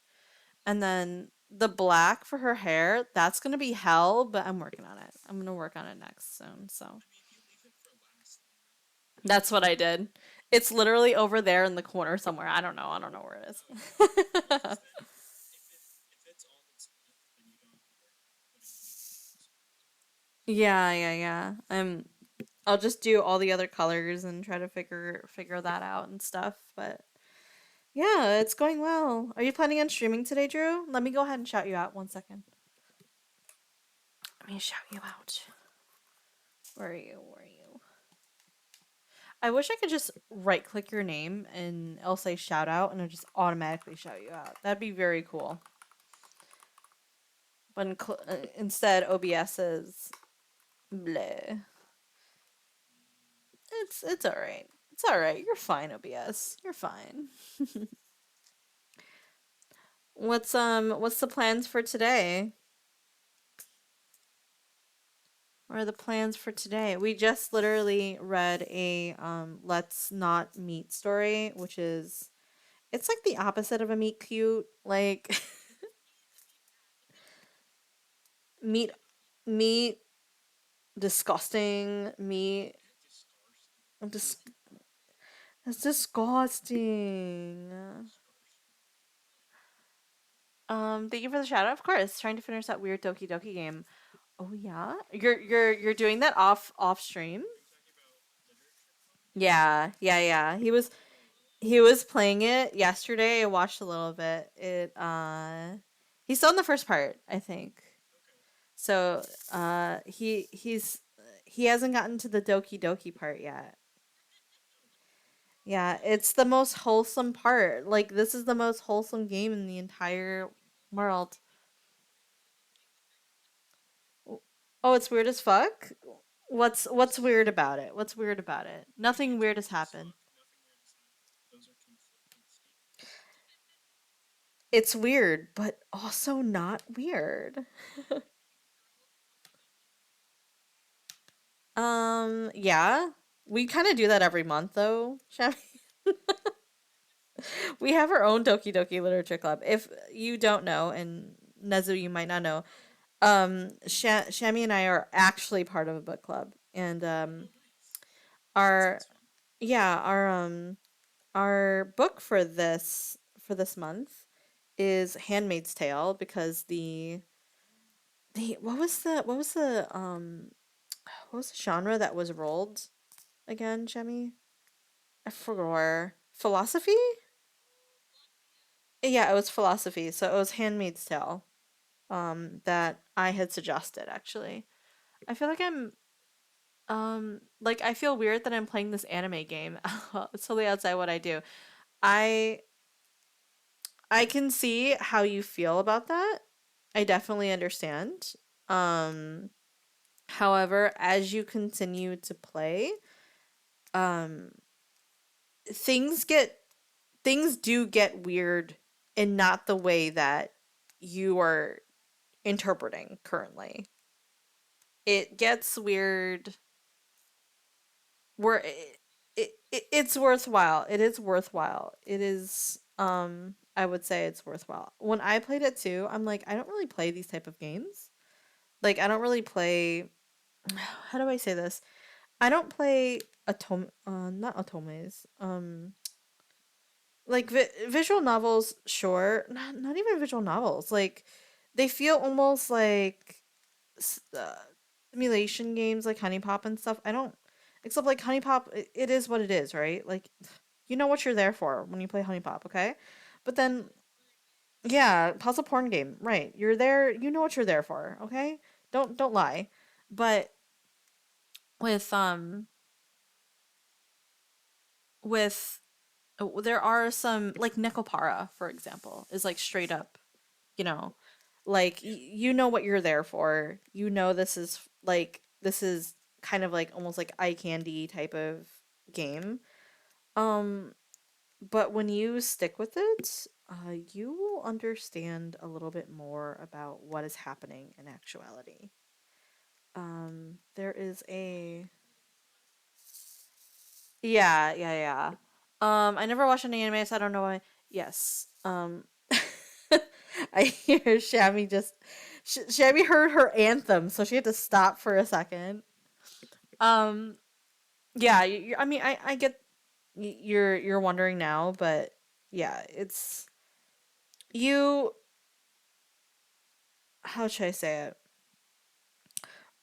And then the black for her hair, that's going to be hell, but I'm working on it. I'm going to work on it next soon, so. That's what I did. It's literally over there in the corner somewhere. I don't know. I don't know where it is. Yeah, yeah, yeah. I'll just do all the other colors and try to figure that out and stuff, but yeah, it's going well. Are you planning on streaming today, Drew? Let me go ahead and shout you out 1 second. Let me shout you out. Where are you? Where are you? I wish I could just right click your name and it'll say shout out and it'll just automatically shout you out. That'd be very cool. But instead, OBS is bleh. It's all right. It's all right. You're fine, OBS. You're fine. What's the plans for today? What are the plans for today? We just literally read a let's not meet story, which is it's like the opposite of a meet cute. Like meet meet disgusting, meet dis- that's disgusting. Thank you for the shout out. Of course, trying to finish that weird Doki Doki game. Oh yeah, you're doing that off stream. Yeah, yeah, yeah. He was playing it yesterday. I watched a little bit. He's still in the first part, I think. So he hasn't gotten to the Doki Doki part yet. Yeah, it's the most wholesome part. Like this is the most wholesome game in the entire world. Oh, it's weird as fuck. What's weird about it? What's weird about it? Nothing weird has happened. It's weird, but also not weird. Yeah. We kind of do that every month, though, Shami. We have our own Doki Doki Literature Club. If you don't know, and Nezu, you might not know, Shami and I are actually part of a book club, and our yeah, our book for this month is Handmaid's Tale because the what was the genre that was rolled again, Shami? I forgot. Philosophy? Yeah, it was philosophy. So it was Handmaid's Tale. That I had suggested actually. I feel like I feel weird that I'm playing this anime game. It's totally outside what I do. I I can see how you feel about that. I definitely understand. Um, However, as you continue to play, um, things get things do get weird in not the way that you are interpreting currently. It gets weird where it's worthwhile. It is worthwhile. It is I would say it's worthwhile. When I played it too, I'm like I don't really play these type of games. Like I don't really play how do I say this? I don't play not atomes. Like visual novels, sure. Not even visual novels. Like they feel almost like s- uh, simulation games like Honey Pop and stuff. I don't except like Honey Pop it is what it is, right? Like you know what you're there for when you play Honey Pop, okay? But then yeah, puzzle porn game, right. You're there, you know what you're there for, okay? Don't lie. But with with there are some like Necopara, for example, is like straight up, you know, like you know what you're there for. You know this is kind of like almost like eye candy type of game. Um, but when you stick with it, you will understand a little bit more about what is happening in actuality. There is a yeah. I never watched any anime, so I don't know why. Yes. I hear Shami just Shami heard her anthem, so she had to stop for a second. Um, yeah. I mean, I get you're wondering now, but yeah, it's you. How should I say it?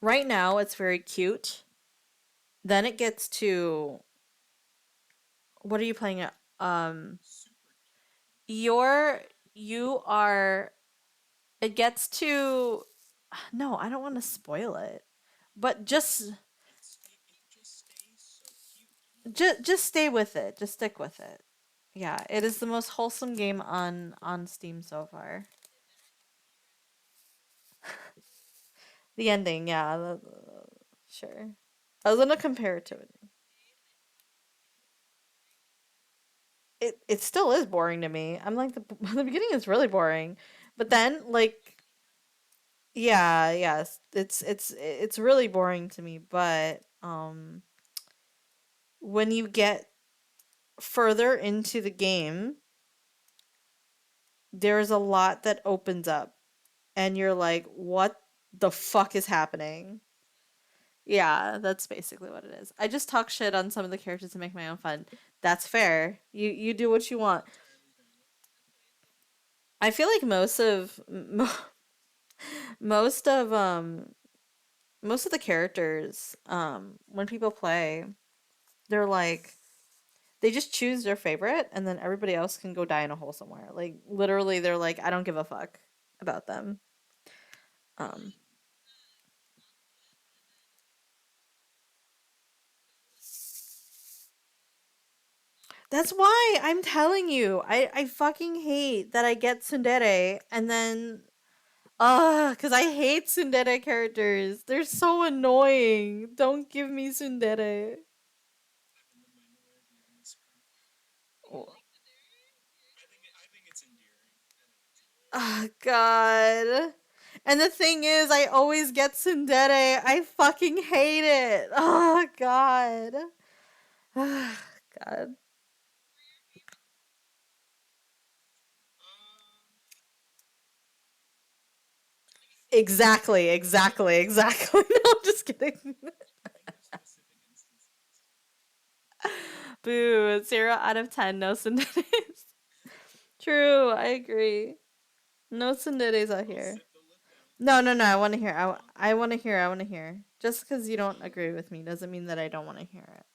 Right now, it's very cute. Then it gets to what are you playing at? You're you are it gets to no, I don't want to spoil it. But just stay with it. Just stick with it. Yeah, it is the most wholesome game on Steam so far. The ending, yeah, sure. I was gonna compare it to it. It still is boring to me. I'm like the beginning is really boring, but then like yeah, yes, it's really boring to me. But when you get further into the game, there's a lot that opens up, and you're like, what the fuck is happening? Yeah, that's basically what it is. I just talk shit on some of the characters to make my own fun. That's fair. You do what you want. I feel like most of most of the characters when people play, they're like they just choose their favorite and then everybody else can go die in a hole somewhere. Like literally they're like I don't give a fuck about them. Um That's why I'm telling you. I fucking hate that I get tsundere and then cuz I hate tsundere characters. They're so annoying. Don't give me tsundere. Oh god. And the thing is I always get tsundere. I fucking hate it. Oh god. God. Exactly, exactly, exactly. No, I'm just kidding. Boo, 0 out of 10, no sundays. True, I agree. No sundays out here. No, no, no, I want to hear. I want to hear. I want to hear. Just because you don't agree with me doesn't mean that I don't want to hear it.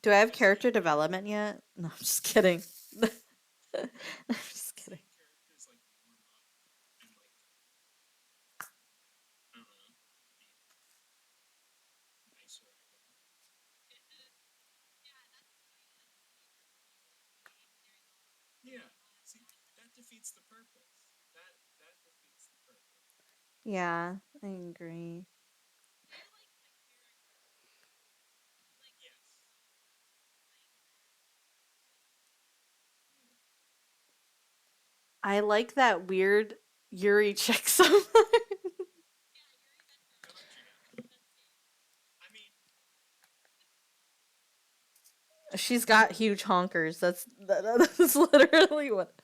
Do I have character development yet? No, I'm just kidding. I'm just kidding. Yeah, I agree. I like that weird Yuri chick so much. She's got huge honkers. That's literally what.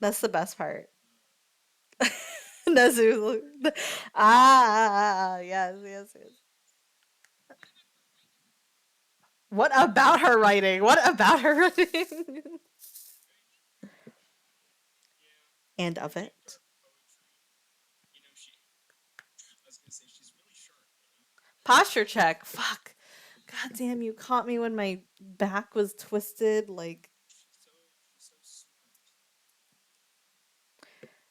That's the best part. Nezu. Yes, yes, yes. What about her writing? What about her writing? And of it. Posture check. Fuck. God damn, you caught me when my back was twisted. Like,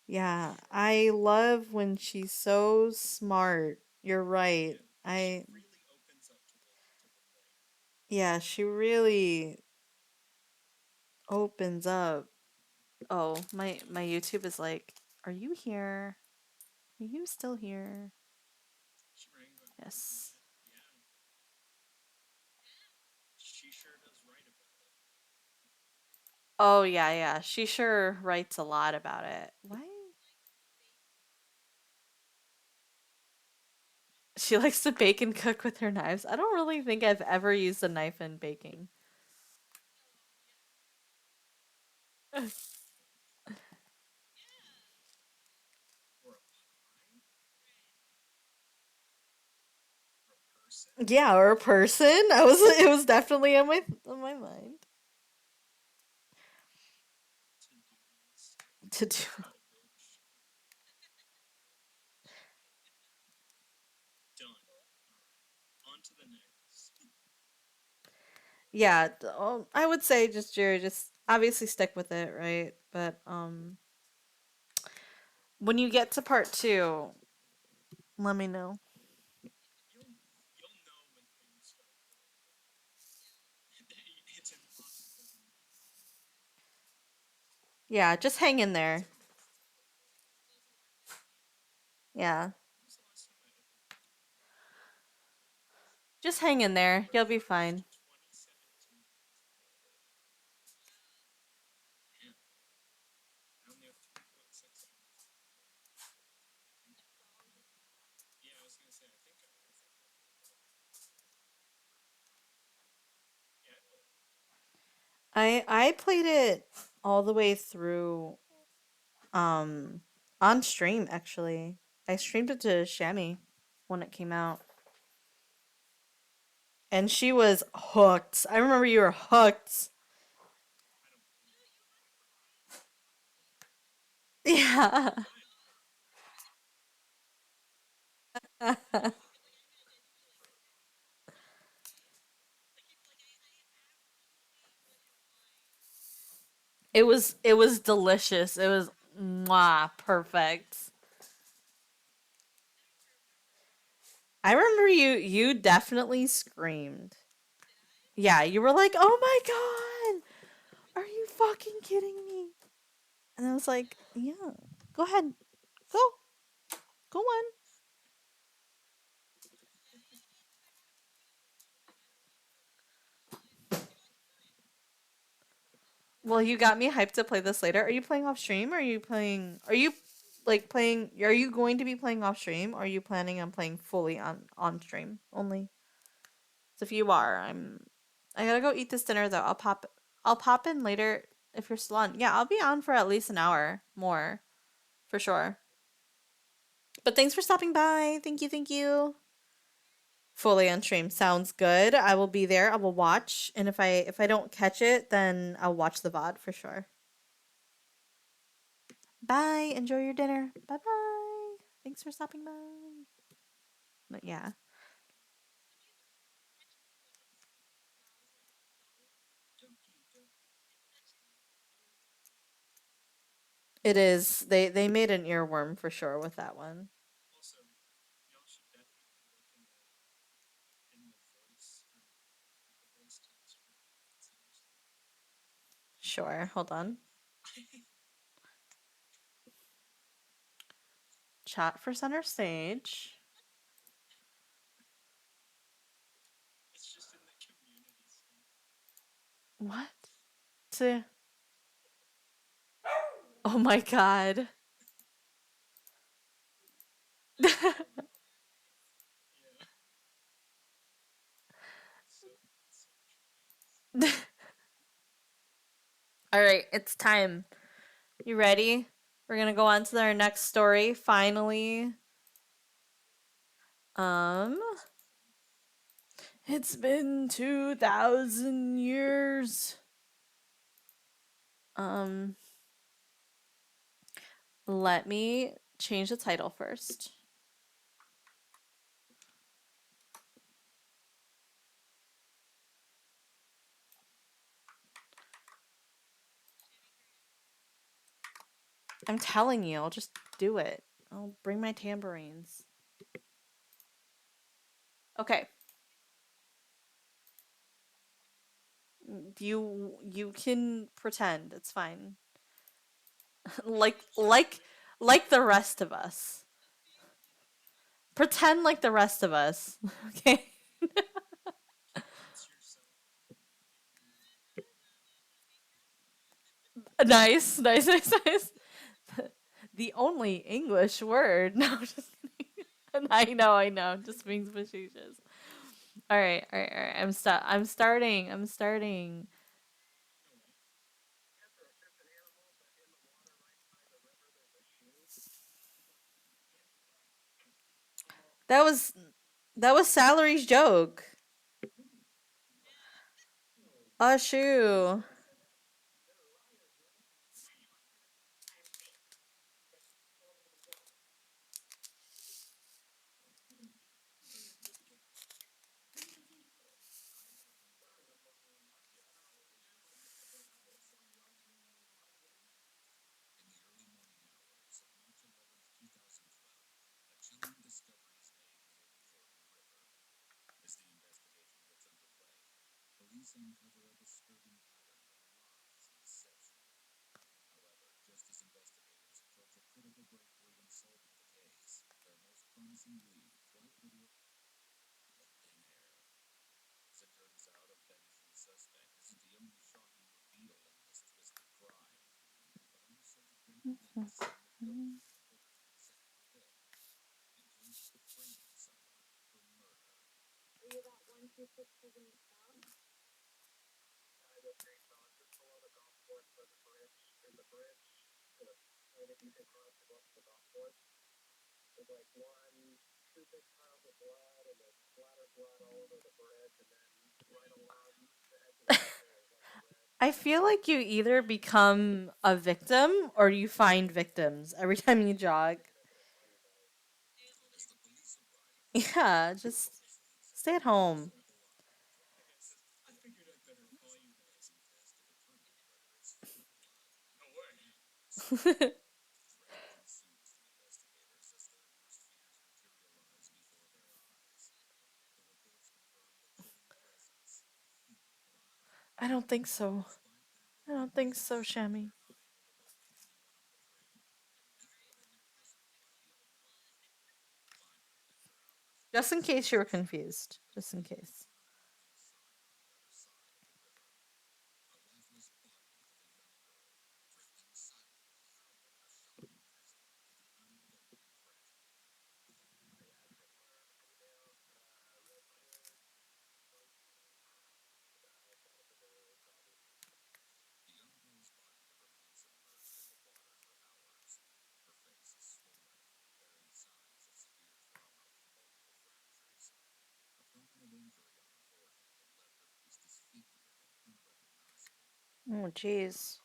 yeah, I love when she's so smart. You're right. Yeah, she really opens up. Oh, my YouTube is like, are you here? Are you still here? Yes. Oh yeah, yeah. She sure writes a lot about it. Why? She likes to bake and cook with her knives. I don't really think I've ever used a knife in baking. Yeah, or a person. I was it was definitely on my mind to do. Yeah, I would say just Jerry, just obviously stick with it, right? But when you get to part 2, let me know. Yeah, just hang in there. Yeah. Just hang in there. You'll be fine. I played it all the way through um on stream actually. I streamed it to Shami when it came out. And she was hooked. I remember you were hooked. Yeah. It was delicious. It was mwah, perfect. I remember you definitely screamed. Yeah, you were like, "Oh my god. Are you fucking kidding me?" And I was like, "Yeah. Go ahead. Go. Go on. Well, you got me hyped to play this later. Are you playing off stream? Or are you playing? Are you like playing? Are you going to be playing off stream? Or are you planning on playing fully on stream only? So if you are, I gotta go eat this dinner though. I'll pop in later if you're still on. Yeah, I'll be on for at least an hour more for sure. But thanks for stopping by. Thank you. Thank you. Fully on stream sounds good. I will be there. I will watch, and if I don't catch it, then I'll watch the VOD for sure. Bye. Enjoy your dinner. Bye bye. Thanks for stopping by. But yeah, it is. They made an earworm for sure with that one. Sure. Hold on. Chat for center stage. What? To Oh my god. All right, it's time. You ready? We're gonna go on to our next story. Finally, um, it's been 2,000 years. Um, let me change the title first. I'm telling you, I'll just do it. I'll bring my tambourines. Okay. You can pretend. It's fine. like like like the rest of us. Pretend like the rest of us. Okay? Nice. Nice, nice, nice. The only English word. No, just kidding. I know. Just being facetious. All right, all right, all right. I'm starting. I'm starting. That was that was Salary's joke. Oh shoe. I feel like you either become a victim or you find victims every time you jog. Yeah, just stay at home. I don't think so. I don't think so, Shami. Just in case you were confused. Just in case. Oh, jeez.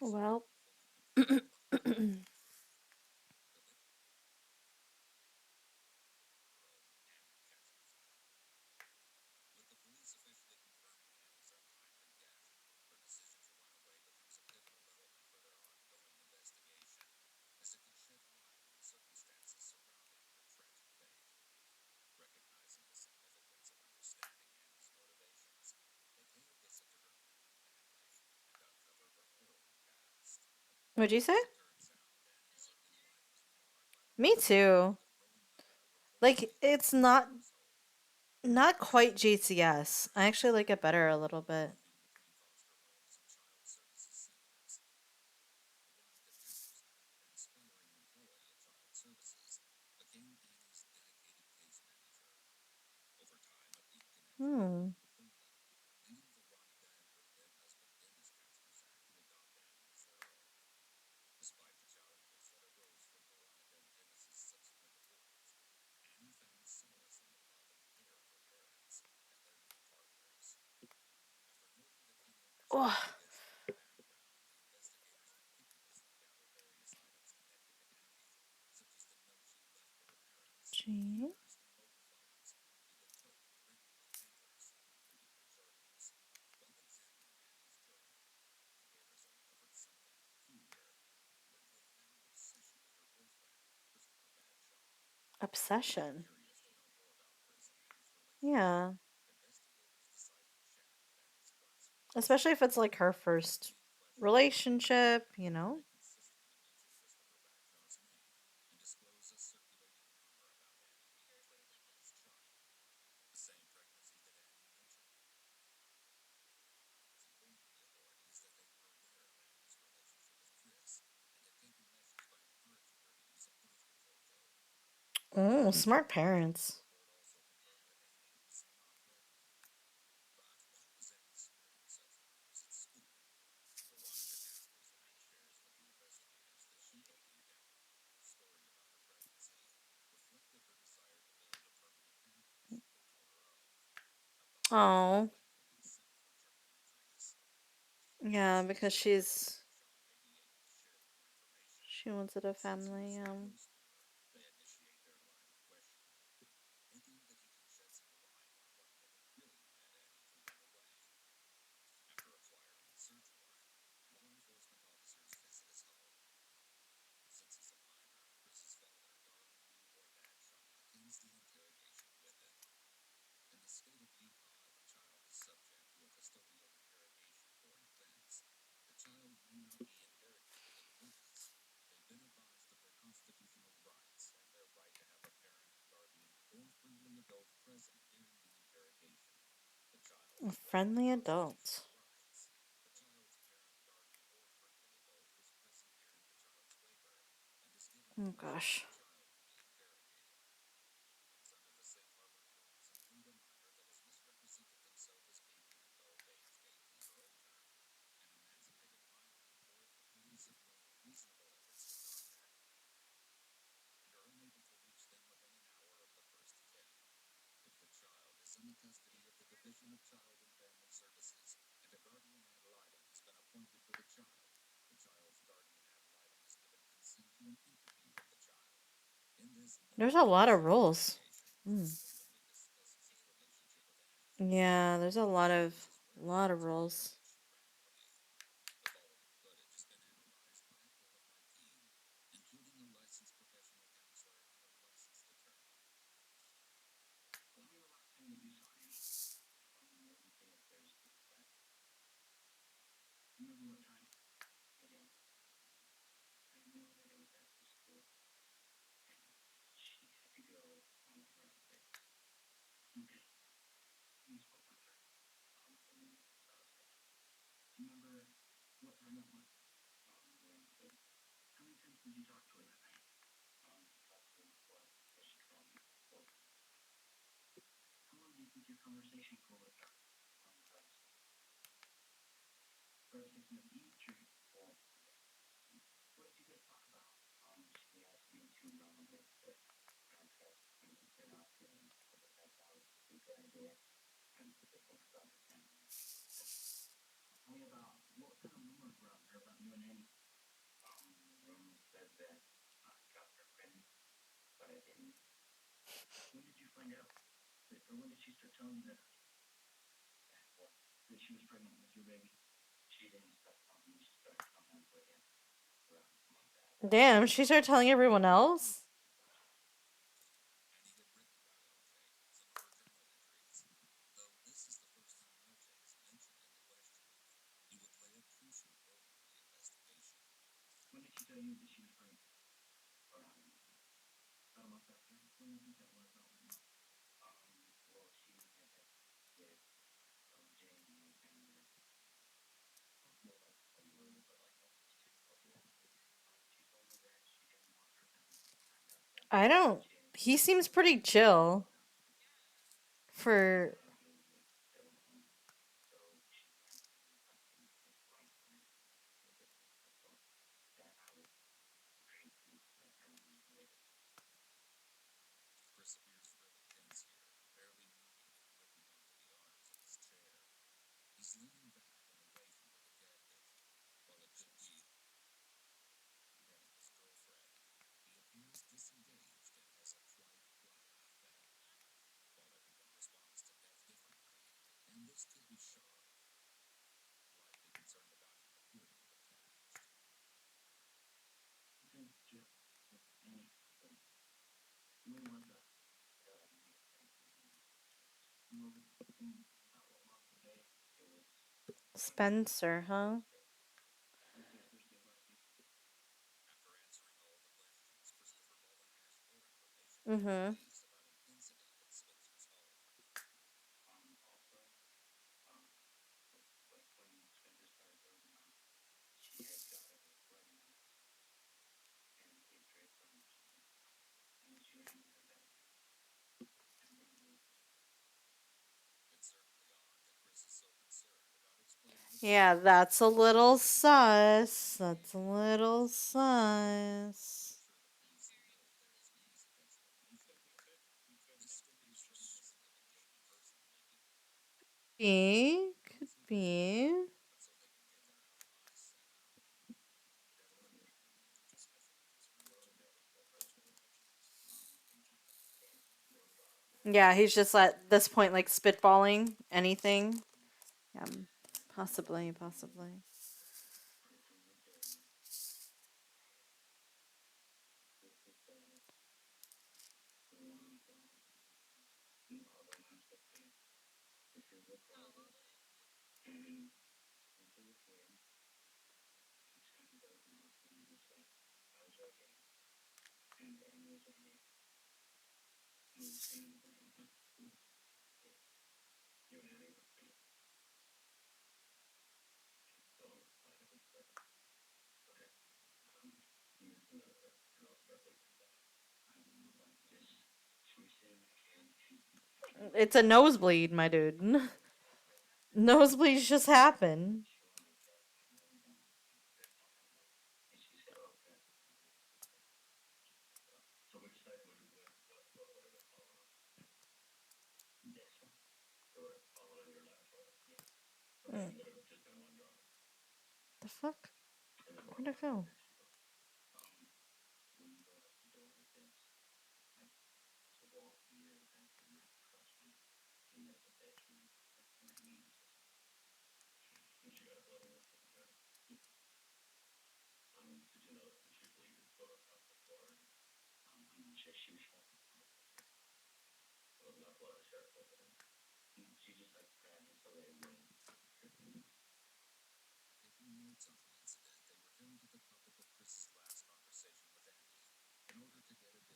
Well. What'd you say? Me too. Like it's not quite GCS. I actually like it better a little bit. Hmm. Oh, Gee. Obsession. Yeah. Especially if it's like her first relationship. Oh, smart parents. Oh, yeah, because she wanted a family. A friendly adult. Oh gosh. There's a lot of rules. Mm. Yeah, there's a lot of rules. Damn, she started telling everyone else? I don't. He seems pretty chill for. Spencer, huh? Mm-hmm. Yeah, that's a little sus. That's a little sus. Be, could be. Yeah, he's just at this point like spitballing anything. Yeah, possibly, possibly. It's a nosebleed, my dude. Nosebleeds just happen. Mm, the fuck? Where'd it go?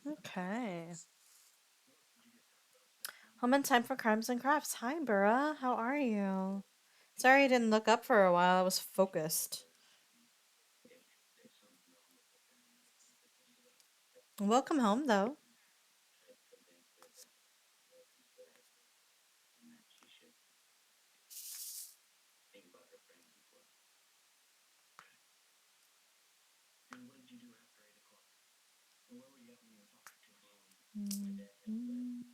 Okay. Home in time for crimes and crafts. Hi, Burra. How are you? Sorry I didn't look up for a while. I was focused. Welcome home, though. Mhm.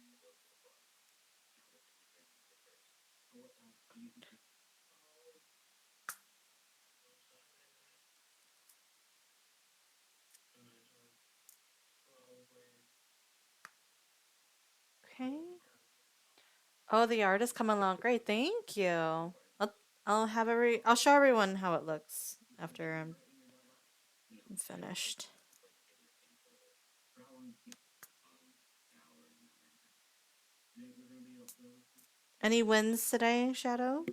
Okay. Oh, the art is coming along great. Thank you. I'll show everyone how it looks after I'm finished. Any wins today, Shadow?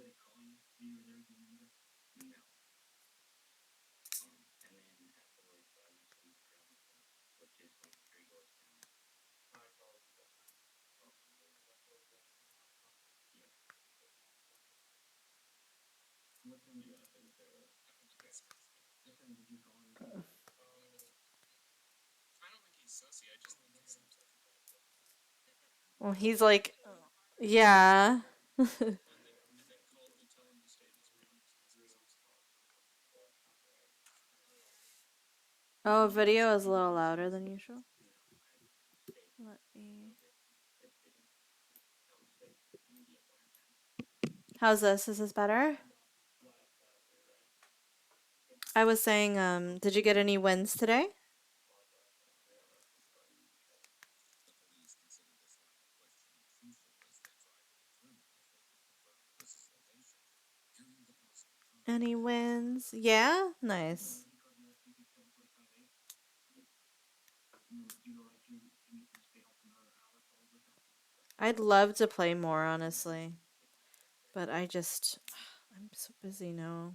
Well, he's like, yeah. Oh, video is a little louder than usual. Let me. How's this? Is this better? I was saying, did you get any wins today? Any wins? Yeah? Nice. I'd love to play more, honestly. But I'm so busy now.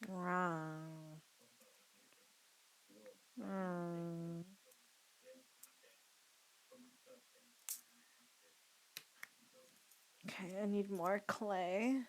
Wow. Mm. Okay, I need more clay.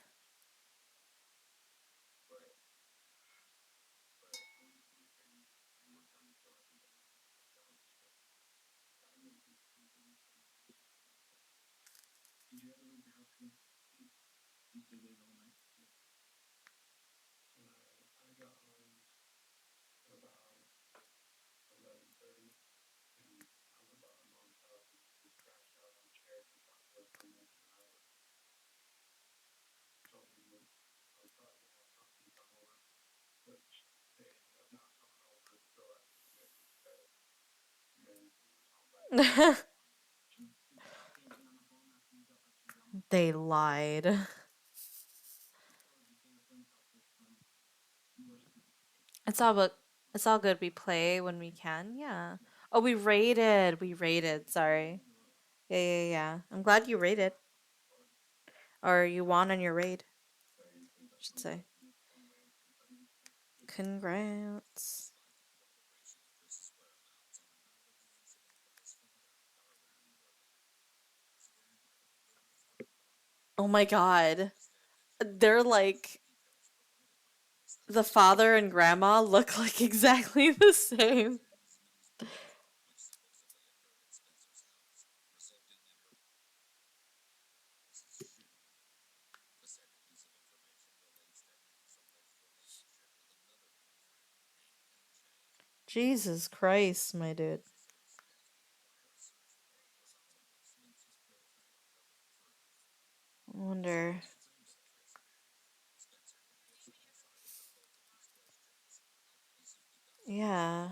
They lied. It's all but it's all good. We play when we can. Yeah. Oh, we raided. We raided. Sorry. Yeah, yeah, yeah. I'm glad you raided. Or you won on your raid, I should say. Congrats. Oh my god. They're like the father and grandma look like exactly the same. Jesus Christ, my dude. I wonder. Yeah.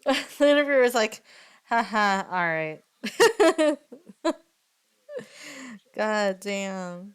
The interviewer was like, haha, alright. God damn.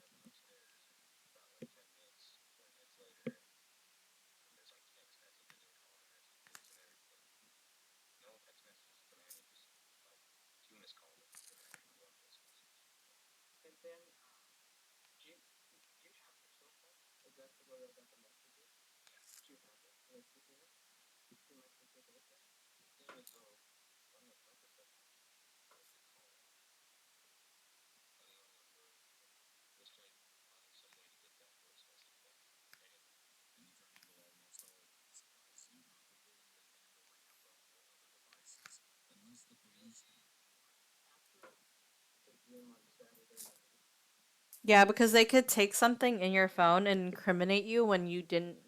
Yeah, because they could take something in your phone and incriminate you when you didn't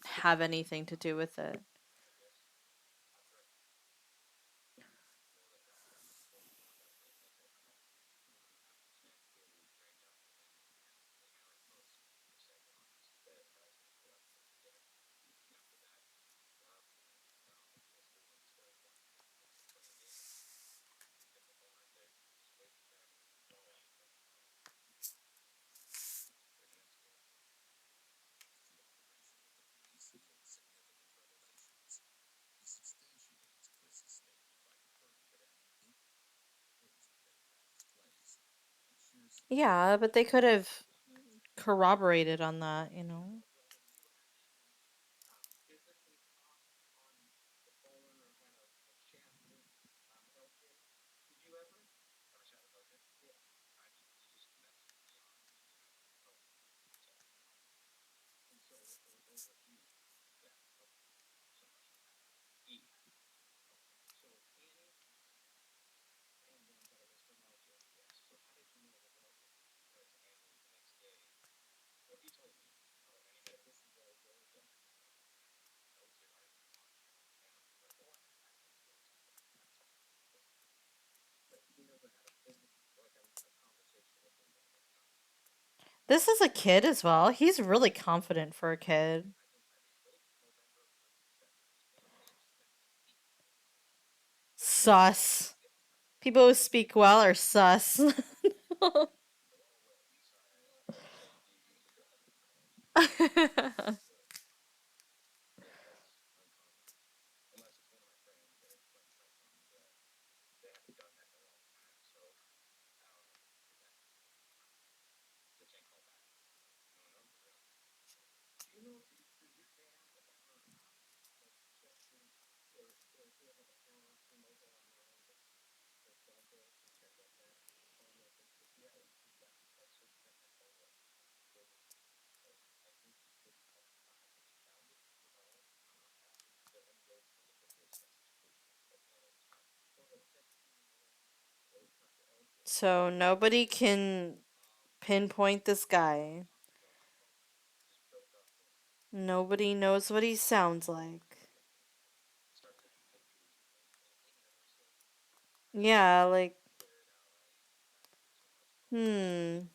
have anything to do with it. Yeah, but they could have corroborated on that, you know? This is a kid as well. He's really confident for a kid. Sus. People who speak well are sus. So nobody can pinpoint this guy. Nobody knows what he sounds like. Yeah, like, hmm.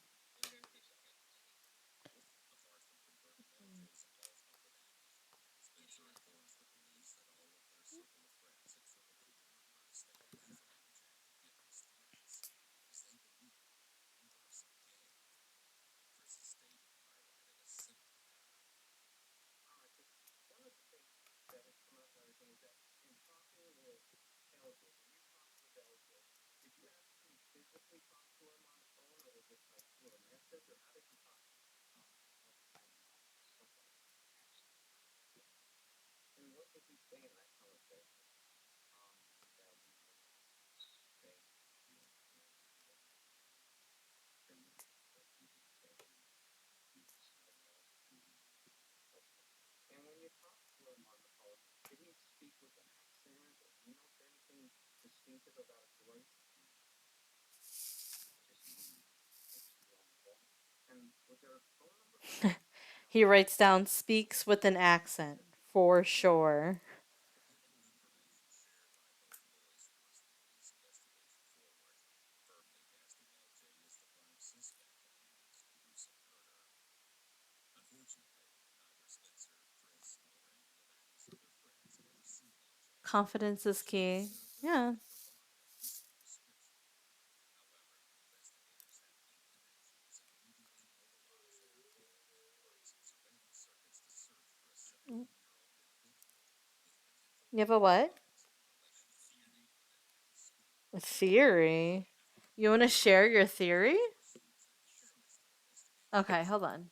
He writes down speaks with an accent, for sure. Confidence is key. Yeah. You have a what? A theory? You want to share your theory? Okay, hold on.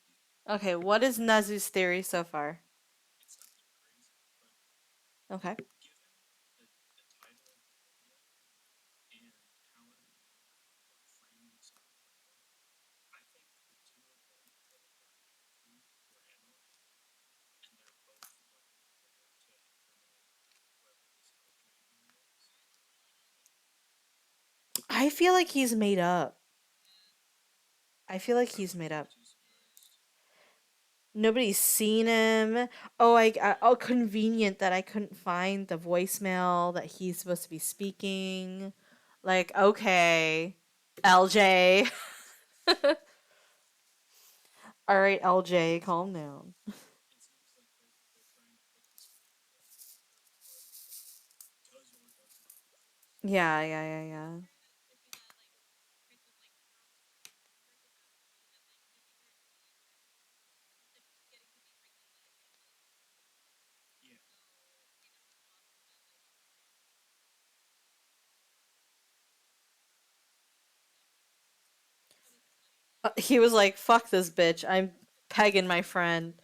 Okay, what is Nezu's theory so far? Okay. I feel like he's made up. I feel like he's made up. Nobody's seen him. Oh, convenient that I couldn't find the voicemail that he's supposed to be speaking. Like, okay, LJ. All right, LJ, calm down. Yeah, yeah, yeah, yeah. He was like, "Fuck this bitch. I'm pegging my friend."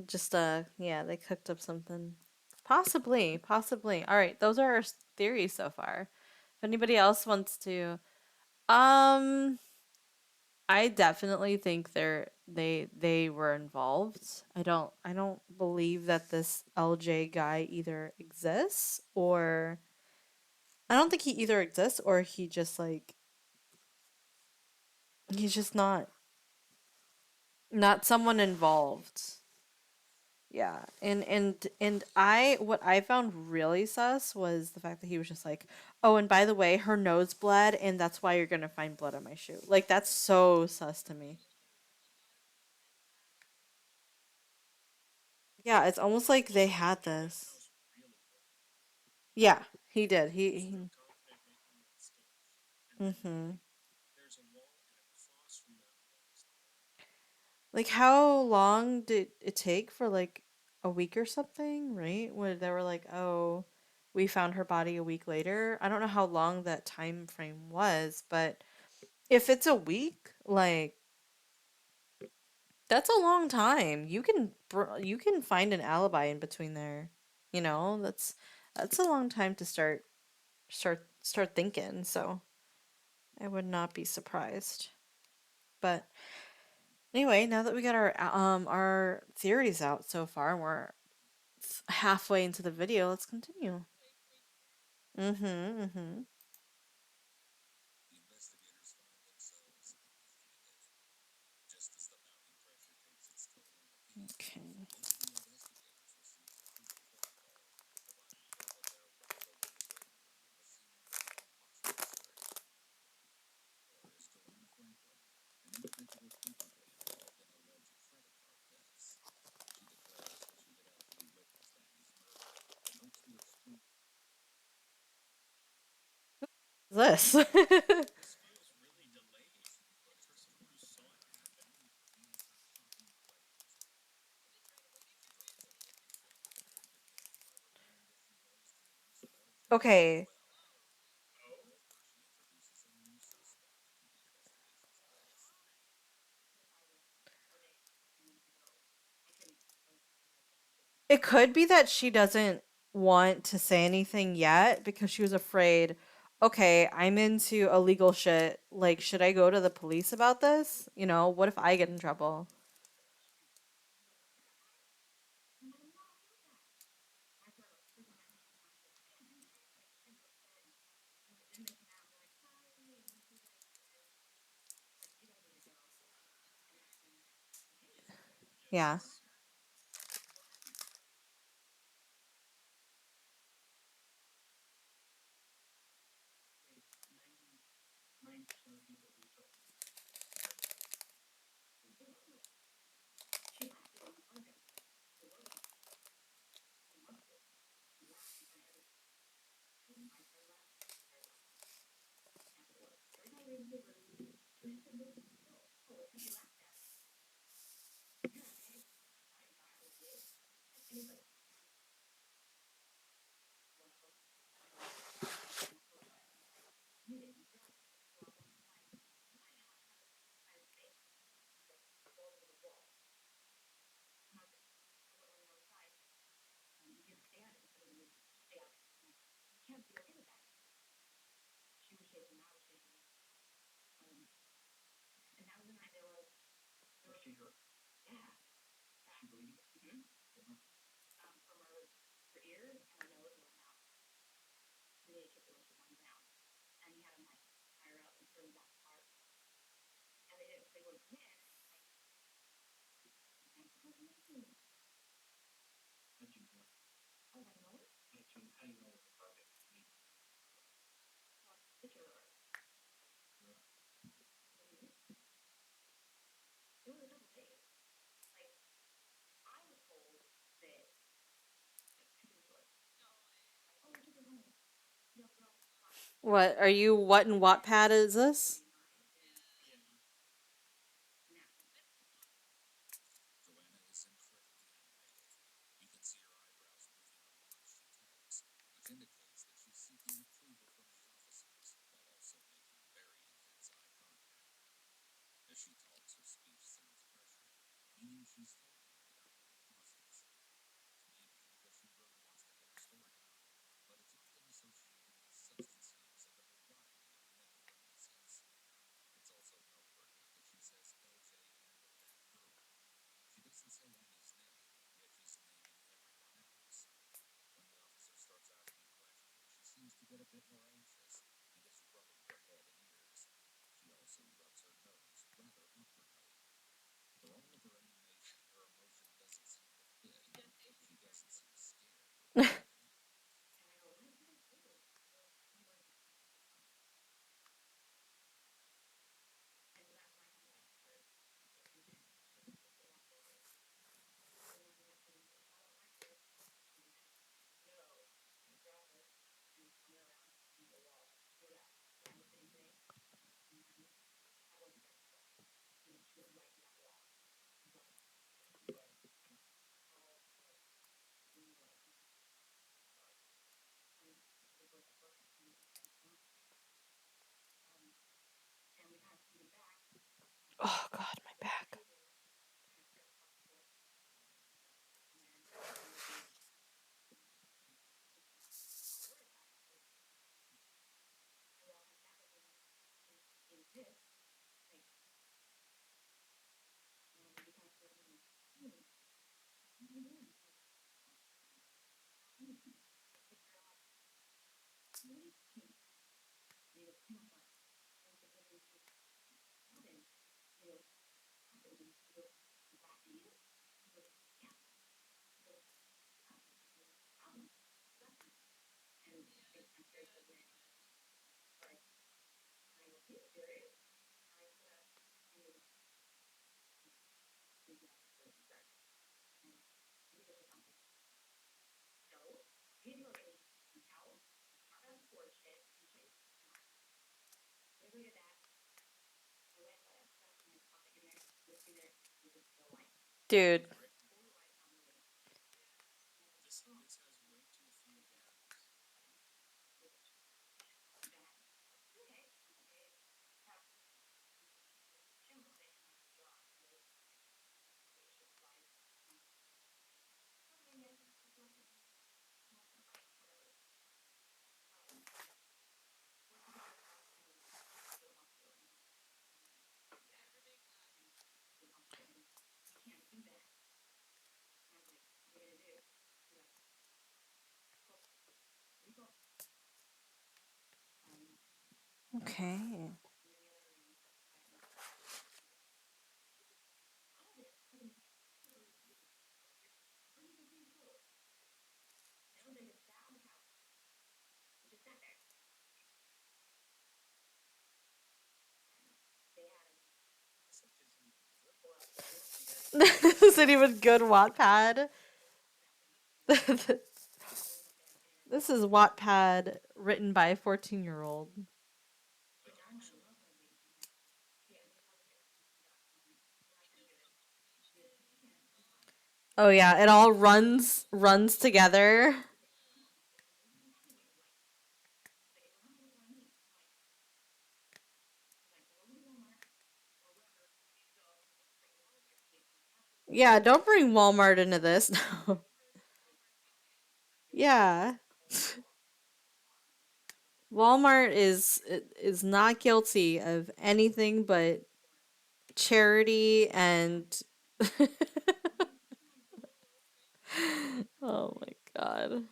Just yeah, they cooked up something. Possibly, possibly. All right, those are our theories so far. If anybody else wants to, um, I definitely think they were involved. I don't believe that this LJ guy either exists or I don't think he either exists or he just like he's just not someone involved. Yeah, and I what I found really sus was the fact that he was just like, "Oh, and by the way, her nose bled, and that's why you're gonna find blood on my shoe." Like that's so sus to me. Yeah, it's almost like they had this. Yeah, he did. Mm-hmm. Like how long did it take for like a week or something, right? Where they were like, "Oh, we found her body a week later." I don't know how long that time frame was, but if it's a week, like that's a long time. You can find an alibi in between there. You know, that's a long time to start thinking. So I would not be surprised. But anyway, now that we got our theories out so far, and we're halfway into the video, let's continue. Mm-hmm. Mm-hmm. Okay. This. Okay. It could be that she doesn't want to say anything yet because she was afraid, okay, I'm into illegal shit. Like, should I go to the police about this? You know, what if I get in trouble? Yeah. What are you? What in Wattpad is this? Oh God, my back. Dude. Okay. This isn't even good Wattpad. This is Wattpad written by a 14-year-old. Oh yeah, it all runs together. Yeah, don't bring Walmart into this. No. Yeah. Walmart is not guilty of anything but charity and oh my god.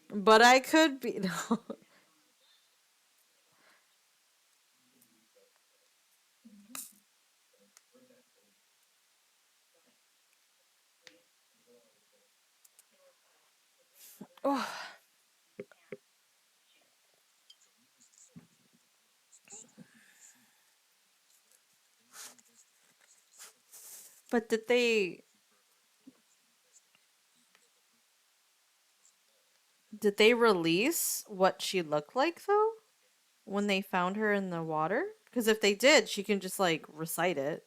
But I could be no. Oh, but did they release what she looked like though when they found her in the water? Because if they did, she can just like recite it.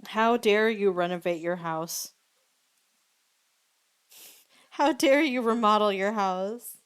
How dare you renovate your house? How dare you remodel your house?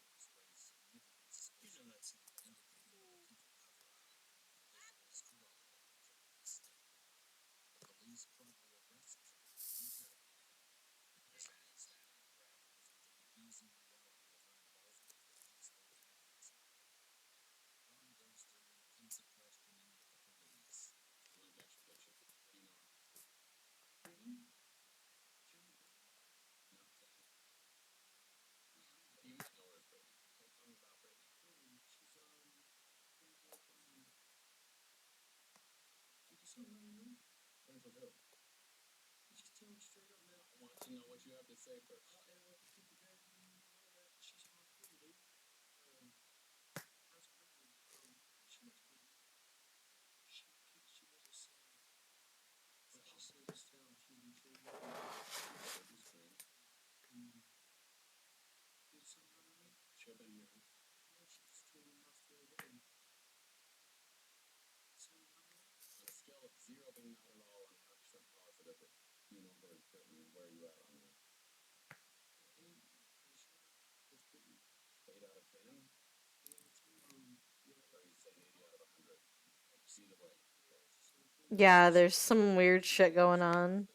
Yeah, there's some weird shit going on.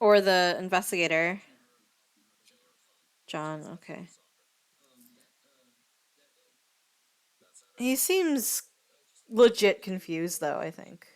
Or the investigator. John, okay. He seems legit confused, though, I think.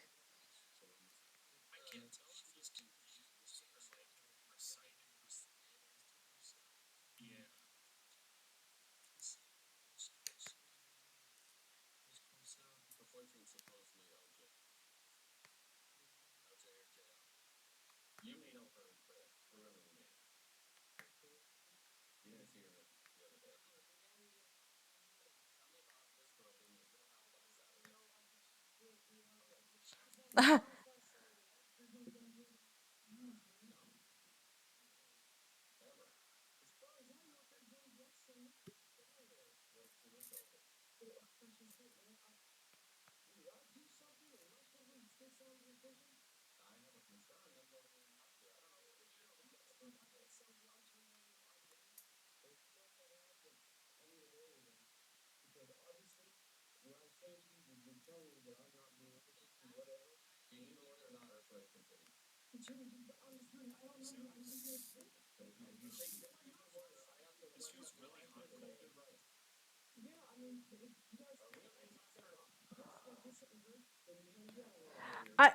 I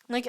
like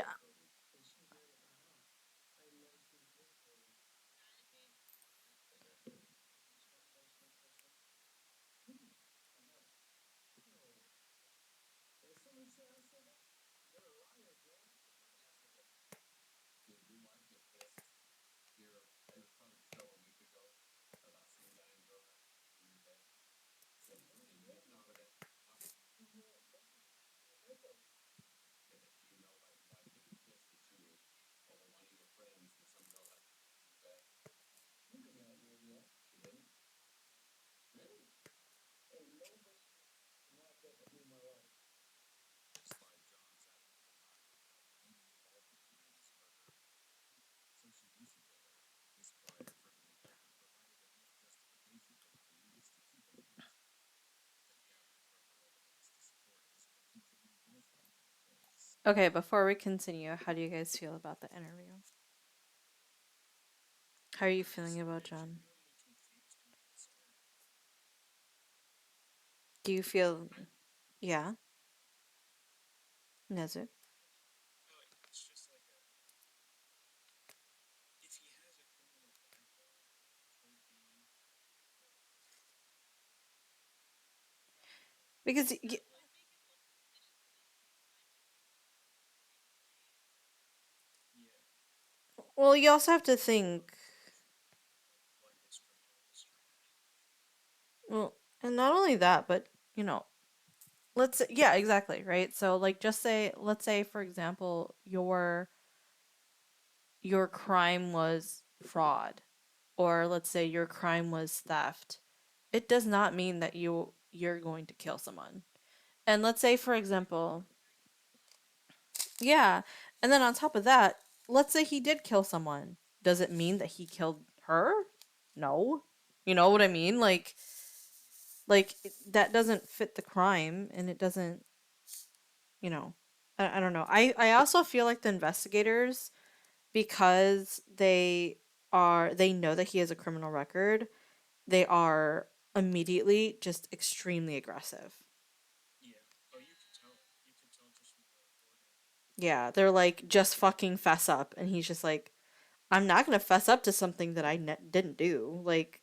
okay, before we continue, how do you guys feel about the interview? How are you feeling about John? Do you feel yeah, Nezu? Because well, you also have to think well, and not only that, but you know, let's say, yeah, exactly, right? So like just say let's say for example, your crime was fraud or let's say your crime was theft. It does not mean that you're going to kill someone. And let's say for example, yeah, and then on top of that, let's say he did kill someone. Does it mean that he killed her? No. You know what I mean? That doesn't fit the crime, and it doesn't, you know, I don't know. I also feel like the investigators, because they know that he has a criminal record, they are immediately just extremely aggressive. Yeah, they're like, just fucking fess up, and he's just like, I'm not gonna fess up to something that didn't do. Like,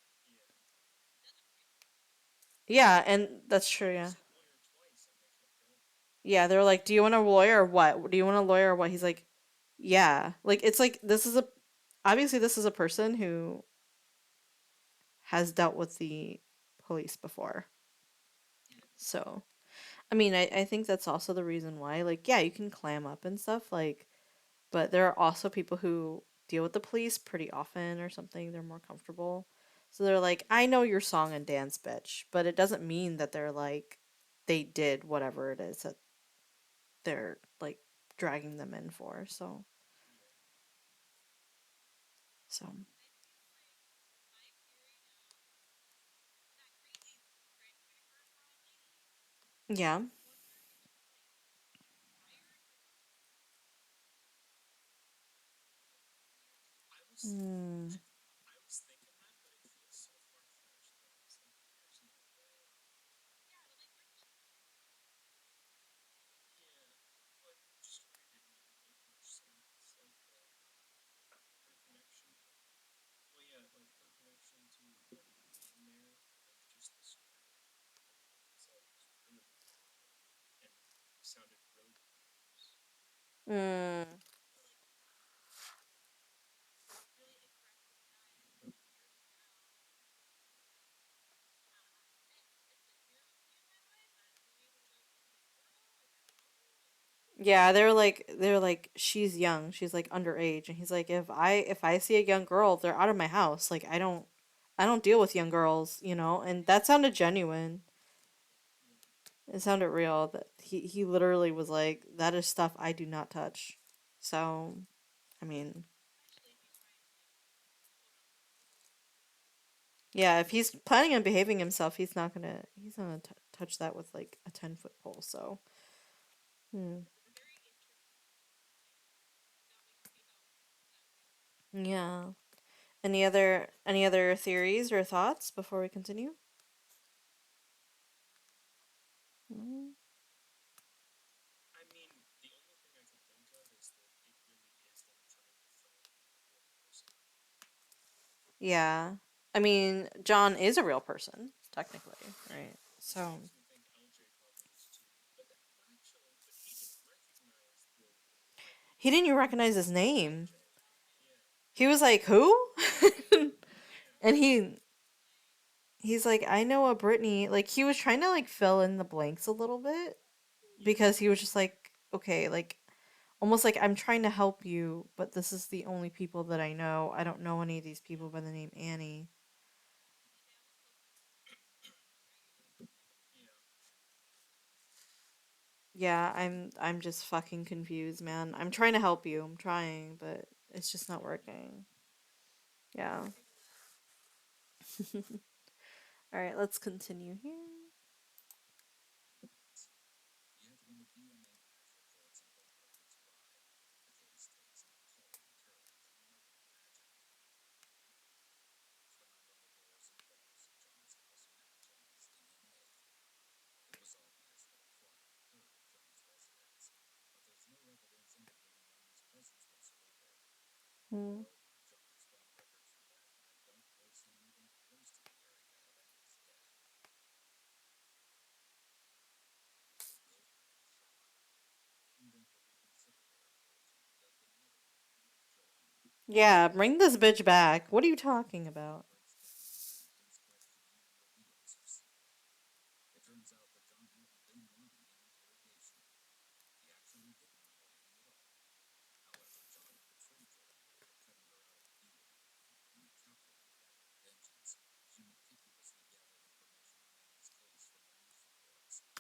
yeah, and that's true. Yeah, yeah. They're like, do you want a lawyer or what? Do you want a lawyer or what? He's like, yeah. Like, it's like this is a obviously this is a person who has dealt with the police before. So, I mean, I think that's also the reason why, like, yeah, you can clam up and stuff, like, but there are also people who deal with the police pretty often or something. They're more comfortable. So they're like, I know your song and dance, bitch. But it doesn't mean that they're like, they did whatever it is that they're like dragging them in for. So, yeah. Hmm. Hmm. Yeah, they're like she's young. She's like underage, and he's like, if I see a young girl, they're out of my house. Like, I don't deal with young girls, and that sounded genuine. It sounded real. That he literally was like, that is stuff I do not touch. So, I mean, yeah, if he's planning on behaving himself, he's not gonna touch that with like a 10-foot pole. So, hmm. Yeah. Any other theories or thoughts before we continue? Mm. Yeah. I mean, John is a real person, technically, right? So he didn't even recognize his name. He was like, "Who?" and he's like, "I know a Brittany." Like, he was trying to like fill in the blanks a little bit because he was just like, "Okay, like almost like I'm trying to help you, but this is the only people that I know. I don't know any of these people by the name Annie." Yeah, I'm just fucking confused, man. I'm trying to help you. I'm trying, but it's just not working. Yeah. All right, let's continue here. Hmm. Yeah, bring this bitch back. What are you talking about?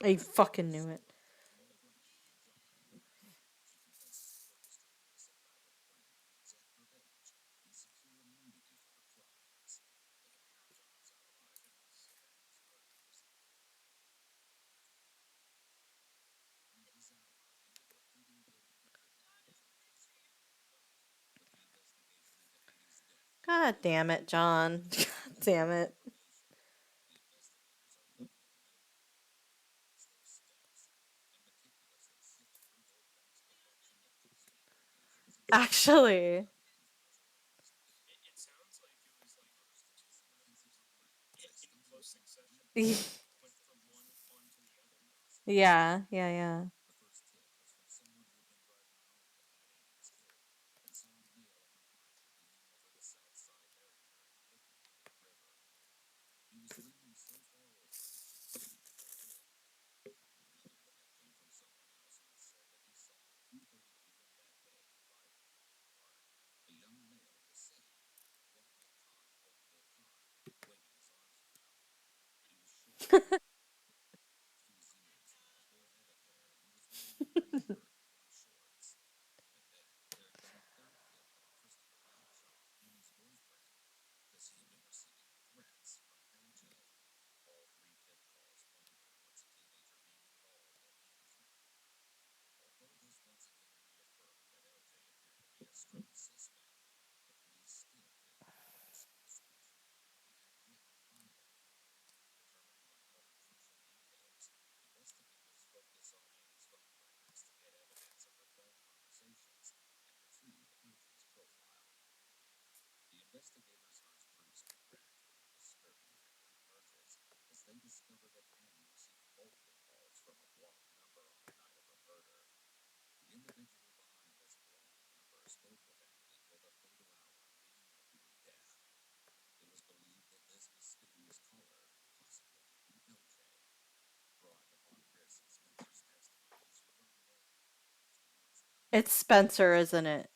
I fucking knew it. God damn it, John. God damn it. Actually. Yeah, yeah, yeah. It's Spencer, isn't it?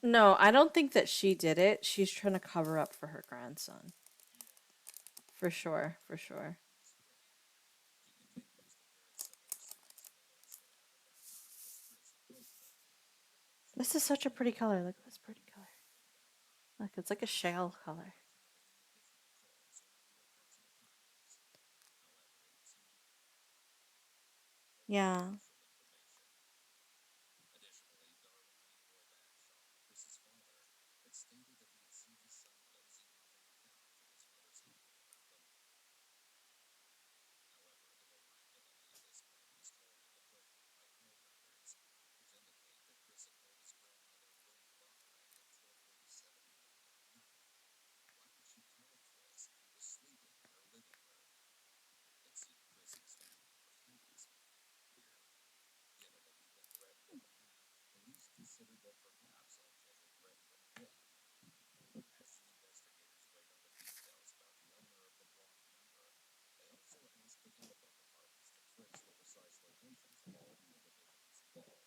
No, I don't think that she did it. She's trying to cover up for her grandson. For sure, for sure. This is such a pretty color. Look at this pretty color. Look, it's like a shale color. Yeah.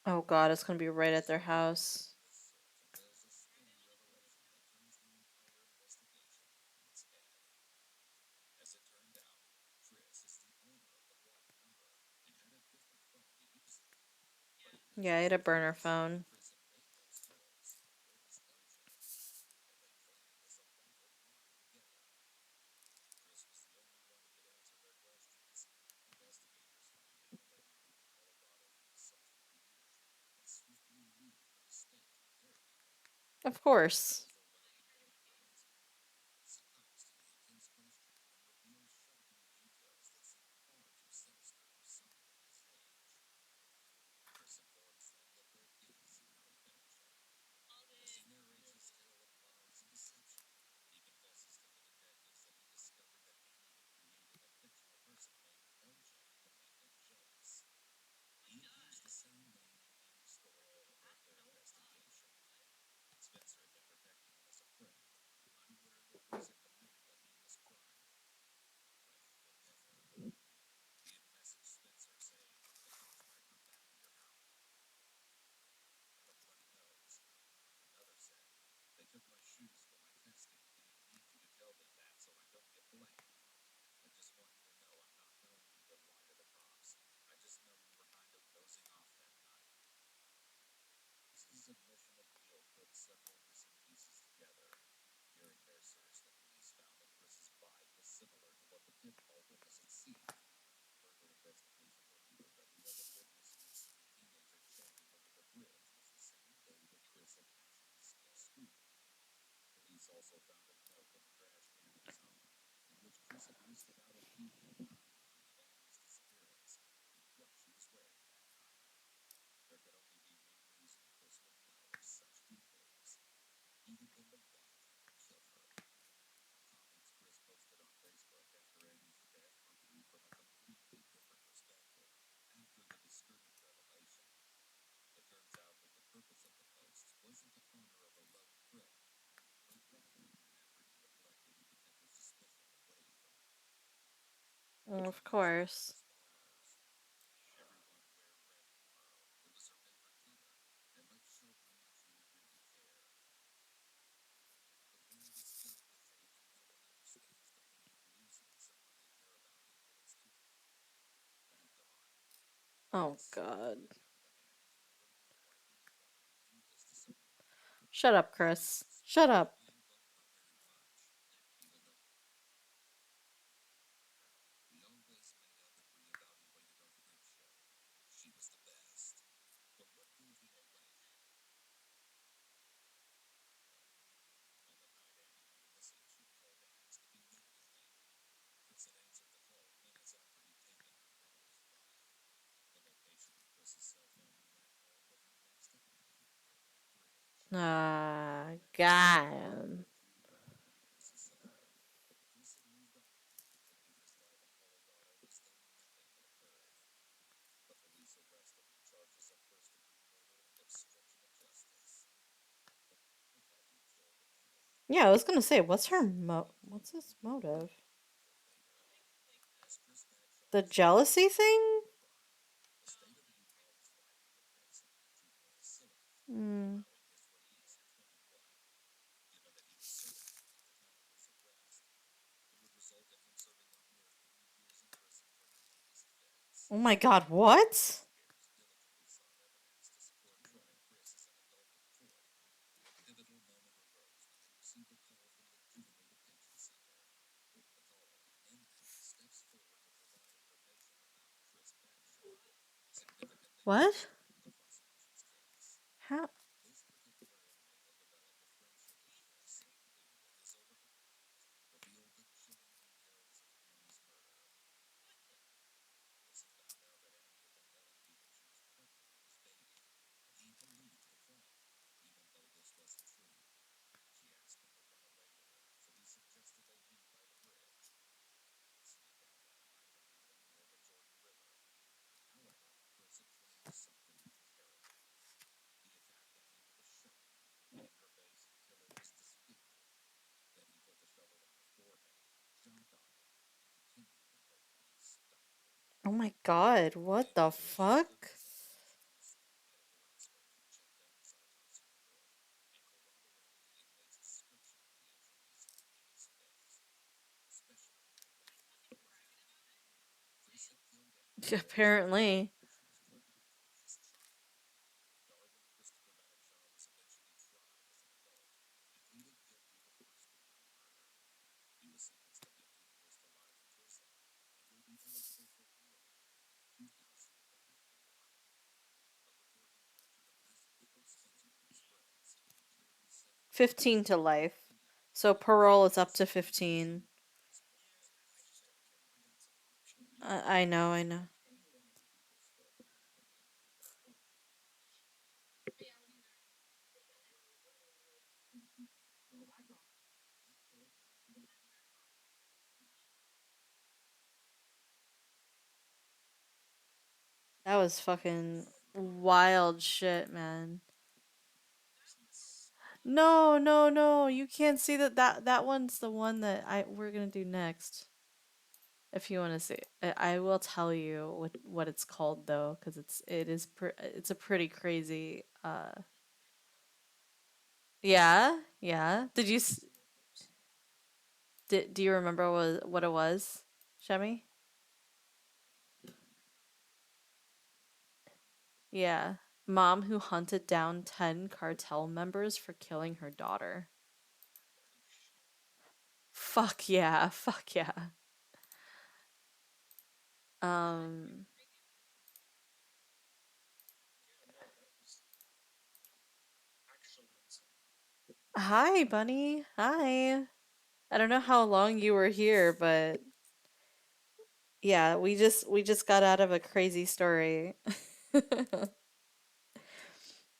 Oh god, it's gonna be right at their house. Yeah, I had a burner phone. Of course. Of course. Oh, God. Shut up, Chris. Shut up. Ah, God. Yeah, I was gonna say, what's his motive? The jealousy thing? Hmm. Oh my God, what? What? How? Oh my God, what the fuck? Apparently. 15 to life. So parole is up to 15. I know, I know. That was fucking wild shit, man. No, no, no. You can't see that one's the one that I we're gonna do next. If you want to see, I will tell you what it's called though, because it's a pretty crazy. Yeah, yeah. Do you remember what it was, Shemi? Yeah, mom who hunted down 10 cartel members for killing her daughter. Fuck yeah, fuck yeah. Um, Hi, Bunny. Hi. I don't know how long you were here, but yeah, we just got out of a crazy story.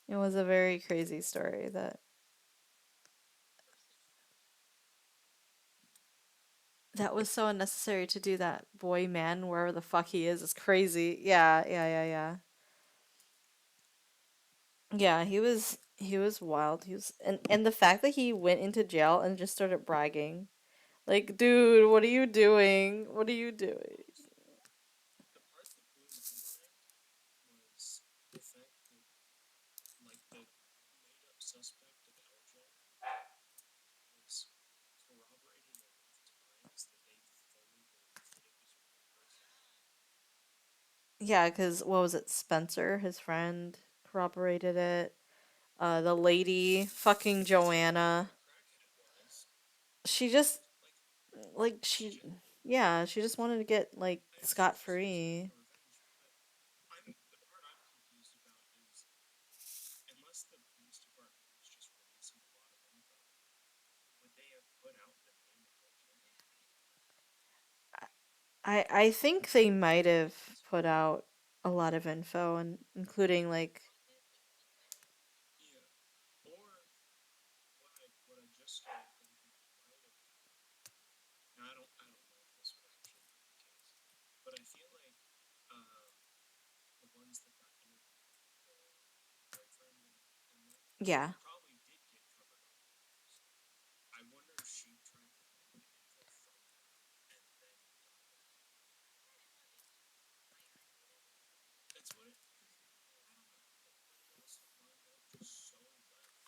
It was a very crazy story that was so unnecessary to do that boy man wherever the fuck he is crazy. Yeah, yeah, yeah, yeah. Yeah, he was wild. He was and the fact that he went into jail and just started bragging. Like, dude, what are you doing? What are you doing? Yeah, because what was it? Spencer, his friend, corroborated it. The lady, fucking Joanna. She just, yeah, she just wanted to get, like, scot free. I think they might have put out a lot of info, and including, like, yeah.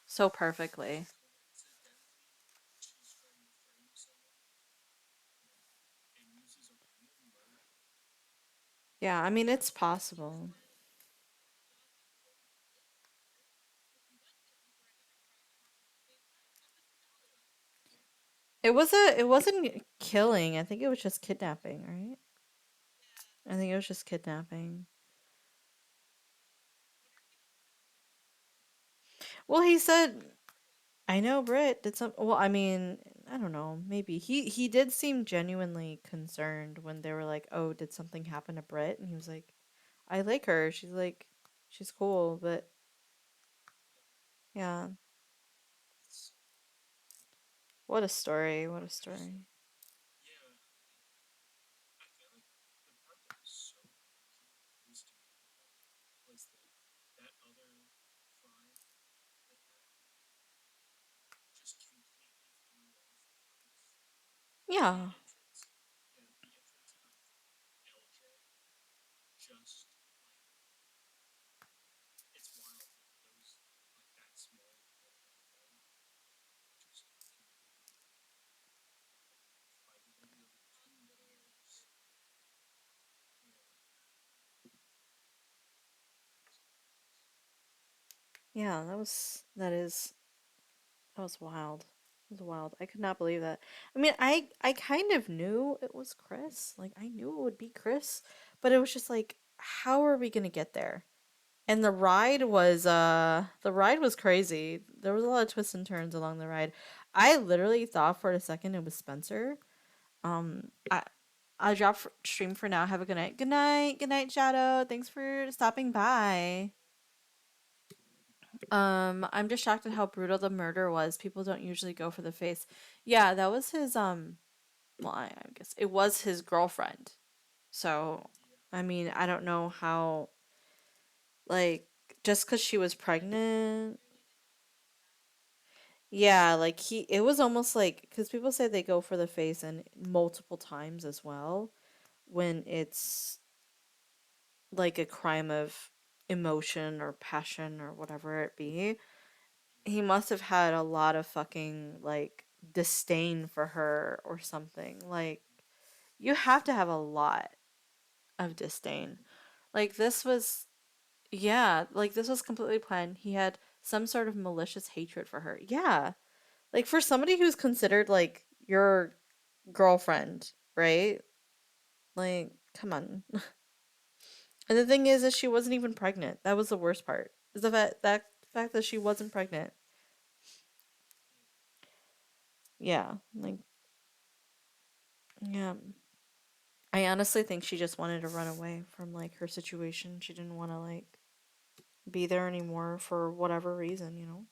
So perfectly. Yeah, I mean, it's possible. It wasn't killing. I think it was just kidnapping, right? I think it was just kidnapping. Well, he said, I know Britt did some. Well, I mean, I don't know. Maybe he did seem genuinely concerned when they were like, "Oh, did something happen to Britt?" And he was like, "I like her. She's cool." But yeah, what a story! What a story! Yeah, yeah. That was wild. It was wild. I could not believe that. I mean, I kind of knew it was Chris. Like I knew it would be Chris, but it was just like, how are we gonna get there? And the ride was crazy. There was a lot of twists and turns along the ride. I literally thought for a second it was Spencer. I I'll drop stream for now. Have a good night. Good night. Good night, Shadow. Thanks for stopping by. I'm just shocked at how brutal the murder was. People don't usually go for the face. Yeah, that was his well, I guess it was his girlfriend. So, I mean, I don't know how like just cuz she was pregnant. Yeah, like it was almost like cuz people say they go for the face and multiple times as well when it's like a crime of emotion or passion or whatever it be. He must have had a lot of fucking like disdain for her or something. Like you have to have a lot of disdain. Like this was yeah, like this was completely planned. He had some sort of malicious hatred for her. Yeah. Like for somebody who's considered like your girlfriend, right? Like come on. And the thing is she wasn't even pregnant. That was the worst part. Is the fact that she wasn't pregnant. Yeah, like yeah. I honestly think she just wanted to run away from like her situation. She didn't want to like be there anymore for whatever reason, you know.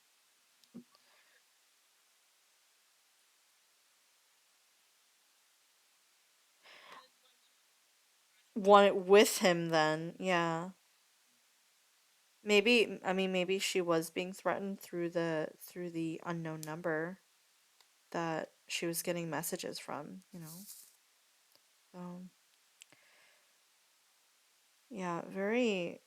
Want it with him then. Yeah. Maybe I mean maybe she was being threatened through the unknown number that she was getting messages from, you know. So, yeah, very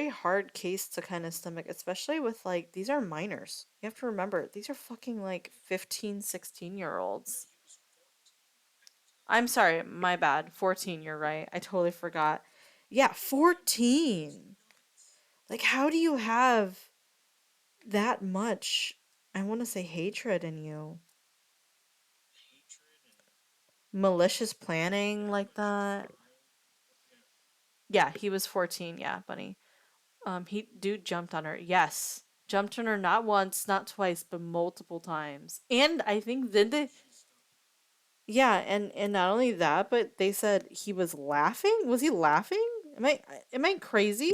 hard case to kind of stomach, especially with like these are minors. You have to remember, these are fucking like 15, 16-year-olds. I'm sorry, my bad. 14, you're right. I totally forgot. Yeah, 14. Like how do you have that much I want to say hatred in you? Malicious planning like that. Yeah, he was 14, yeah, bunny. He dude jumped on her. Yes. Jumped on her not once, not twice, but multiple times. And I think then they yeah, and not only that, but they said he was laughing. Was he laughing? Am I crazy?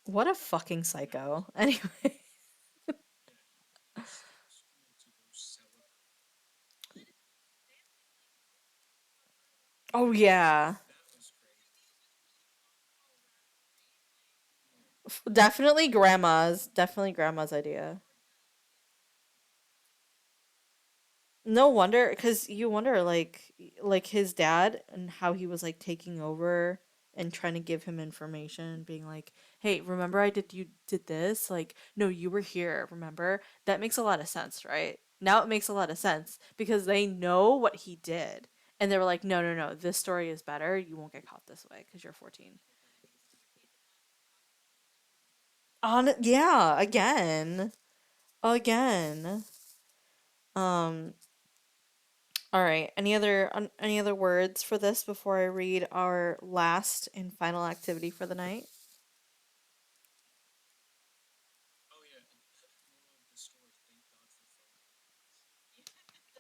What a fucking psycho. Anyway. Oh yeah. Definitely grandma's idea. No wonder, because you wonder like his dad and how he was like taking over and trying to give him information, being like, "Hey, remember you did this? Like, no, you were here. Remember?" That makes a lot of sense, right? Now it makes a lot of sense because they know what he did, and they were like, "No, no, no, this story is better. You won't get caught this way because you're 14." On yeah, again. Um, All right. Any other words for this before I read our last and final activity for the night?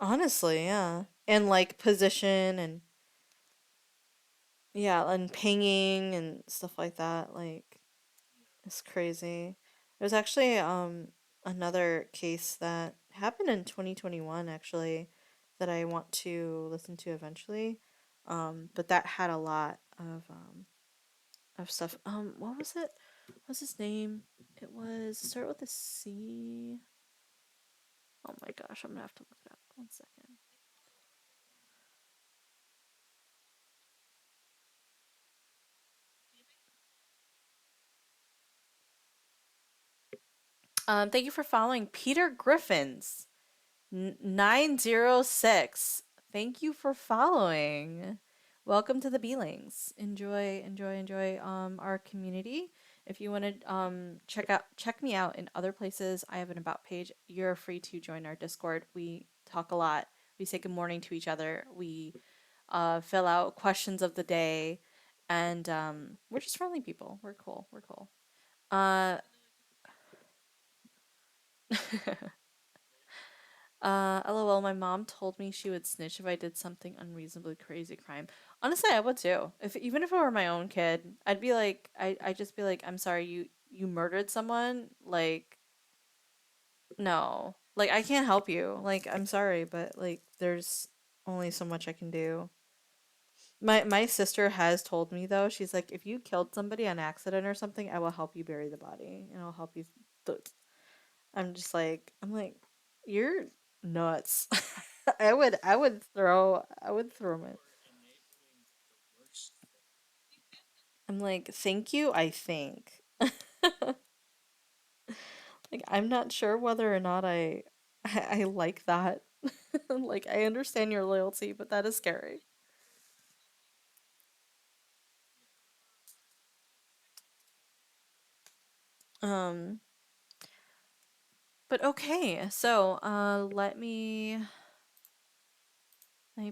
Honestly, yeah. And like position and yeah, and pinging and stuff like that. Like it's crazy. There's actually another case that happened in 2021 actually that I want to listen to eventually. But that had a lot of stuff. What was it? What's his name? It was start with a C. Oh my gosh, I'm gonna have to look it up. 1 second. Thank you for following Peter Griffins 906. Thank you for following. Welcome to the Beelings. Enjoy our community. If you want to check me out in other places, I have an about page. You're free to join our Discord. We talk a lot. We say good morning to each other. We fill out questions of the day, and we're just friendly people. We're cool. We're cool. Uh, LOL, my mom told me she would snitch if I did something unreasonably crazy crime. Honestly, I would too. If even if it were my own kid, I'd be like, I'd just be like, I'm sorry, you murdered someone. Like, no, like I can't help you. Like, I'm sorry, but like, there's only so much I can do. My sister has told me though, she's like, if you killed somebody on accident or something, I will help you bury the body and I'll help you. Th- I'm like, you're nuts. I would throw my. I'm like, thank you, I think. Like, I'm not sure whether or not I like that. Like, I understand your loyalty, but that is scary. Um, but okay, so let me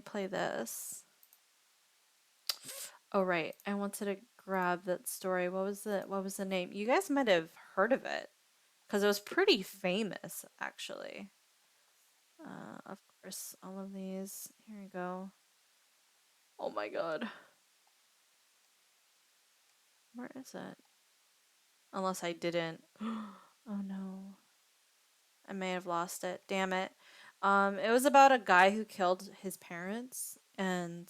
play this. Oh right, I wanted to grab that story. What was the name? You guys might have heard of it because it was pretty famous actually. Of course, all of these. Here we go. Oh my god. Where is it? Unless I didn't. Oh no. I may have lost it. Damn it. It was about a guy who killed his parents and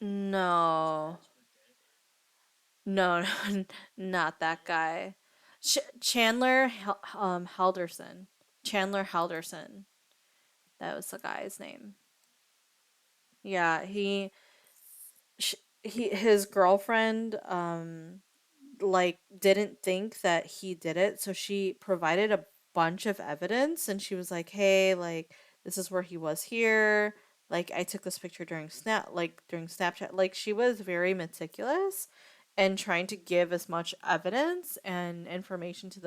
no. No, no, not that guy. Chandler Halderson. Chandler Halderson. That was the guy's name. Yeah, sh- his girlfriend like didn't think that he did it, so she provided a bunch of evidence and she was like, "Hey, like this is where he was here. Like I took this picture during Snapchat." Like she was very meticulous and trying to give as much evidence and information to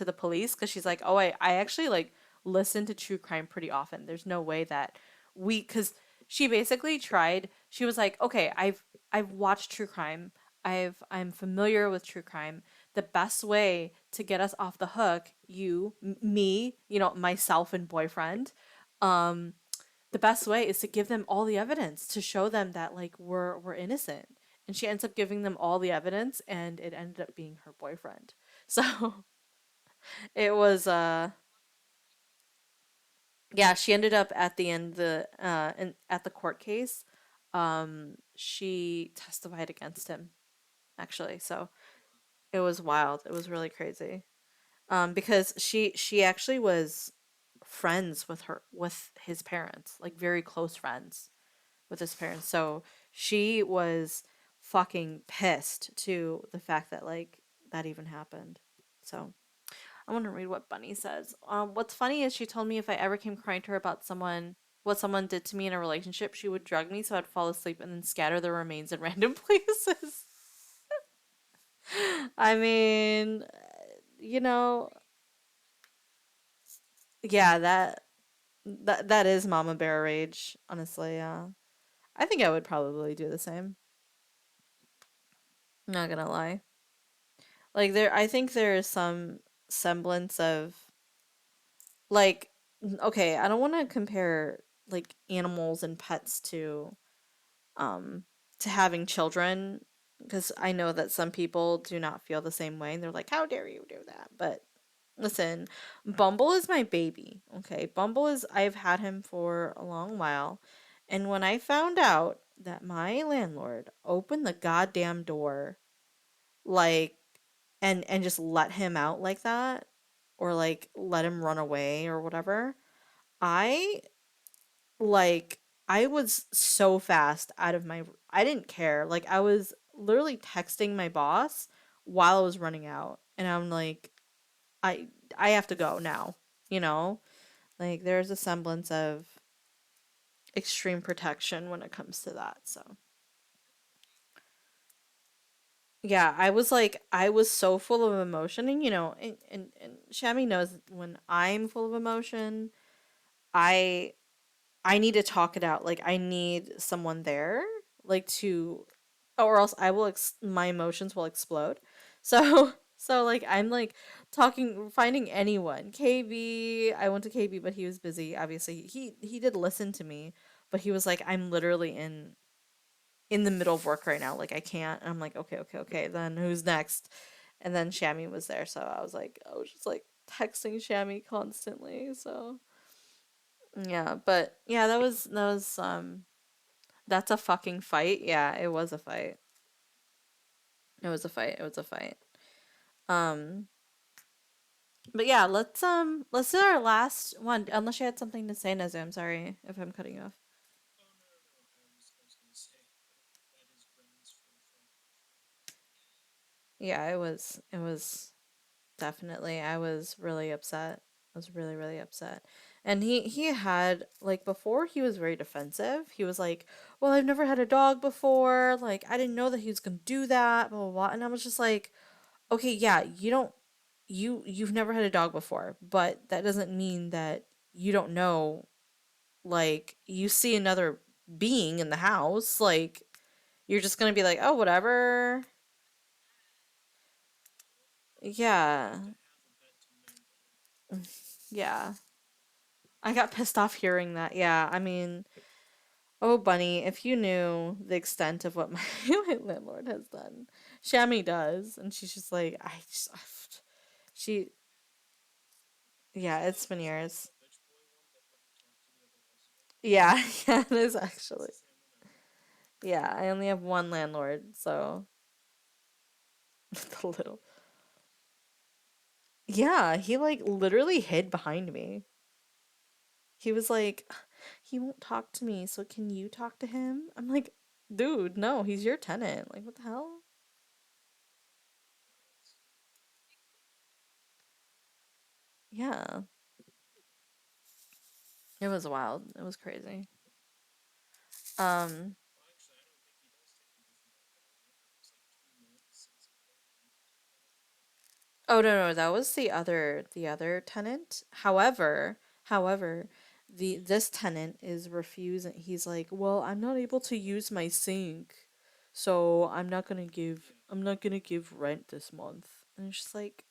the police because she's like, "Oh, I actually like listen to true crime pretty often. There's no way that we cuz she basically tried. She was like, "Okay, I've watched true crime. I'm familiar with true crime. The best way to get us off the hook, me, myself and boyfriend, um, the best way is to give them all the evidence to show them that like we're innocent." And she ends up giving them all the evidence, and it ended up being her boyfriend. So it was yeah, she ended up at the end at the court case. She testified against him actually. So it was wild. It was really crazy. Because she actually was friends with his parents, like very close friends with his parents. So she was fucking pissed to the fact that like that even happened. So I want to read what Bunny says. What's funny is she told me if I ever came crying to her about what someone did to me in a relationship, she would drug me so I'd fall asleep and then scatter the remains in random places. I mean, you know, yeah, that is Mama Bear rage. Honestly, yeah. I think I would probably do the same. I'm not gonna lie. Like I think there is some semblance of like, okay, I don't want to compare like animals and pets um to having children because I know that some people do not feel the same way and they're like, how dare you do that? But listen, Bumble is my baby. Okay, Bumble is I've had him for a long while, and when I found out that my landlord opened the goddamn door like and just let him out like that or like let him run away or whatever, I like I was so fast out of my I didn't care. Like I was literally texting my boss while I was running out and I'm like I I have to go now, you know? Like there's a semblance of extreme protection when it comes to that. So, Yeah, I was like, I was so full of emotion, and and Shami knows when I'm full of emotion, I I need to talk it out. Like I need someone there, like to, or else my emotions will explode. So so like I'm like finding anyone. KB, I went to KB, but he was busy. Obviously, he did listen to me, but he was like, I'm literally in the middle of work right now. Like I can't. And I'm like, okay, okay, okay. Then who's next? And then Shami was there, so I was just like texting Shami constantly. So yeah, but yeah, that's a fucking fight. Yeah, it was a fight. It was a fight. It was a fight. Um, but yeah, let's do our last one. Unless you had something to say, Nezu. I'm sorry if I'm cutting you off. Yeah, it was definitely. I was really upset. I was really really upset. And he had like before he was very defensive. He was like, "Well, I've never had a dog before. Like I didn't know that he was going to do that, blah blah blah." And I was just like, "Okay, yeah, you've never had a dog before, but that doesn't mean that you don't know like you see another being in the house, like you're just going to be like, "Oh, whatever." Yeah. Yeah. I got pissed off hearing that. Yeah, I mean, oh, Bunny, if you knew the extent of what my, my landlord has done. Shami does, and she's just like, she, yeah, it's been years. Yeah, yeah, it is actually. Yeah, I only have one landlord, so the little. Yeah, he like literally hid behind me. He was like, he won't talk to me, so can you talk to him? I'm like, dude, no, he's your tenant. Like, what the hell? Yeah, it was wild. It was crazy. Um, oh no, that was the other tenant. However, the this tenant is refusing. He's like, "Well, I'm not able to use my sink, so I'm not gonna give rent this month." And it's just like,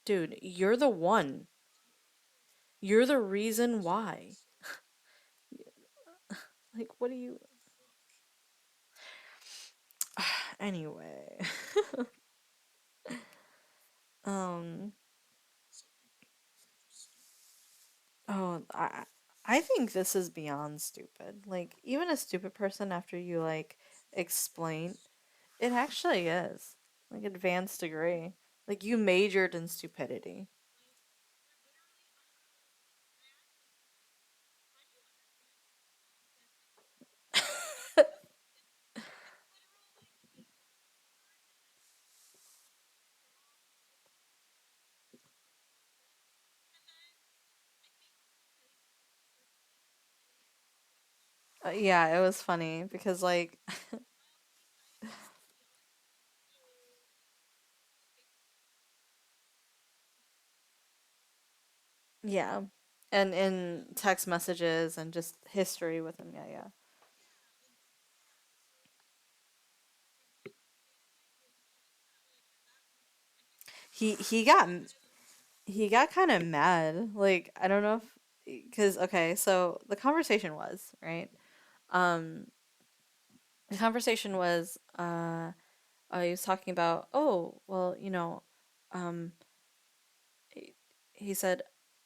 dude, you're the one. You're the reason why. Like, what do you anyway. um oh, I think this is beyond stupid. Like even a stupid person after you like explain it actually is. Like advanced degree. Like you majored in stupidity. Yeah, it was funny because like yeah. And in text messages and just history with him. Yeah, yeah. He got he got kind of mad. Like I don't know if because okay, so the conversation was right. Um, the conversation was he was talking about oh well um he said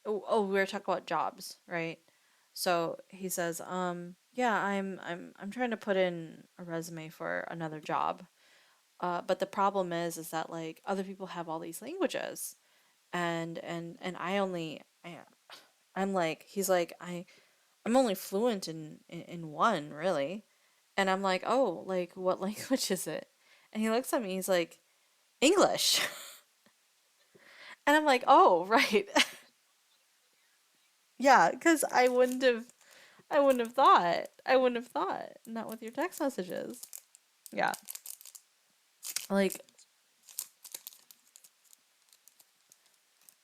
oh we were talking about jobs right. So he says yeah I'm trying to put in a resume for another job. But the problem is that like other people have all these languages and I'm like he's like I'm only fluent in one really, and I'm like oh like what language is it? And he looks at me he's like English, and I'm like oh right, yeah because I wouldn't have thought not with your text messages, yeah Like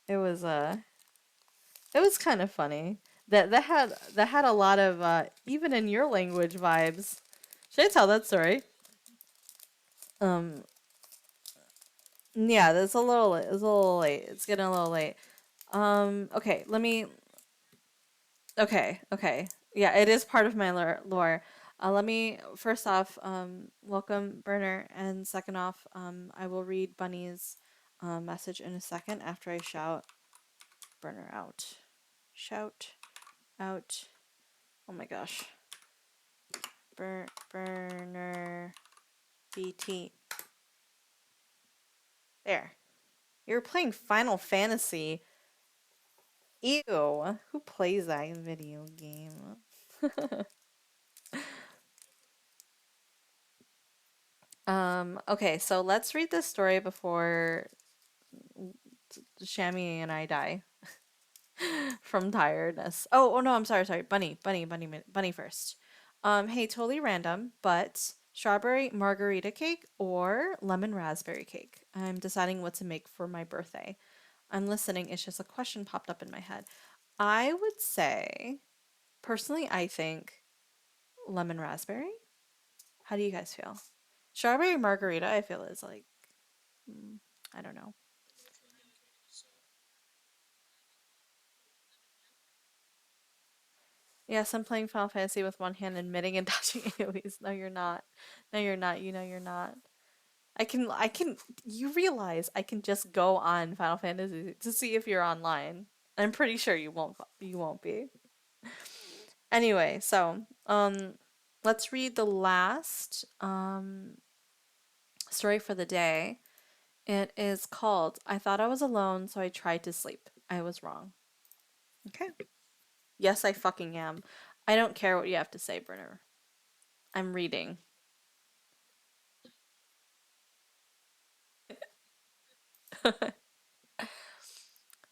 it was it was kind of funny. That had a lot of even in your language vibes. Should I tell that story? Um yeah, that's a little late. It's a little late. It's getting a little late. Okay, let me Okay, okay. Yeah, it is part of my lore. Let me first off, welcome Burner, and second off, I will read Bunny's message in a second after I shout Burner out. Shout out. Oh my gosh. Burner BT. There. You're playing Final Fantasy. Ew. Who plays that video game? Okay, so let's read this story before Shami and I die from tiredness. Oh no, I'm sorry, sorry. Bunny first. Hey, totally random, but strawberry margarita cake or lemon raspberry cake. I'm deciding what to make for my birthday. I'm listening. It's just a question popped up in my head. I would say, personally, I think lemon raspberry. How do you guys feel? Strawberry margarita, I feel is like, mm, I don't know. Yes, I'm playing Final Fantasy with one hand and admitting and dodging AoEs. No, you're not. No, you're not. You know you're not. You realize I can just go on Final Fantasy to see if you're online. I'm pretty sure you won't be. Anyway, so, let's read the last, story for the day. It is called I Thought I Was Alone, so I Tried to Sleep. I Was Wrong. Okay. Yes, I fucking am. I don't care what you have to say, Brenner. I'm reading.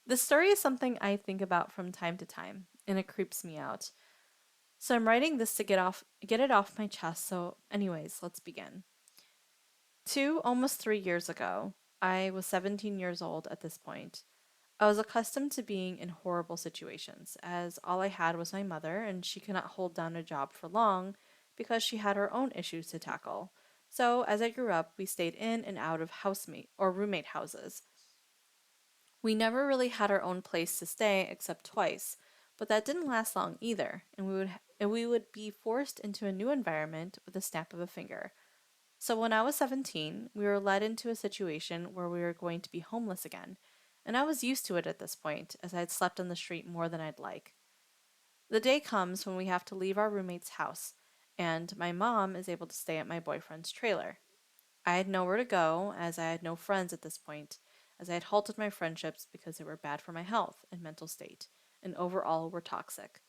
This story is something I think about from time to time, and it creeps me out. So I'm writing this to get it off my chest. So anyways, let's begin. Almost 3 years ago, I was 17 years old at this point. I was accustomed to being in horrible situations, as all I had was my mother, and she could not hold down a job for long because she had her own issues to tackle. So, as I grew up, we stayed in and out of housemate or roommate houses. We never really had our own place to stay except twice, but that didn't last long either, and we would be forced into a new environment with a snap of a finger. So when I was 17, we were led into a situation where we were going to be homeless again, and I was used to it at this point, as I had slept on the street more than I'd like. The day comes when we have to leave our roommate's house, and my mom is able to stay at my boyfriend's trailer. I had nowhere to go, as I had no friends at this point, as I had halted my friendships because they were bad for my health and mental state, and overall were toxic.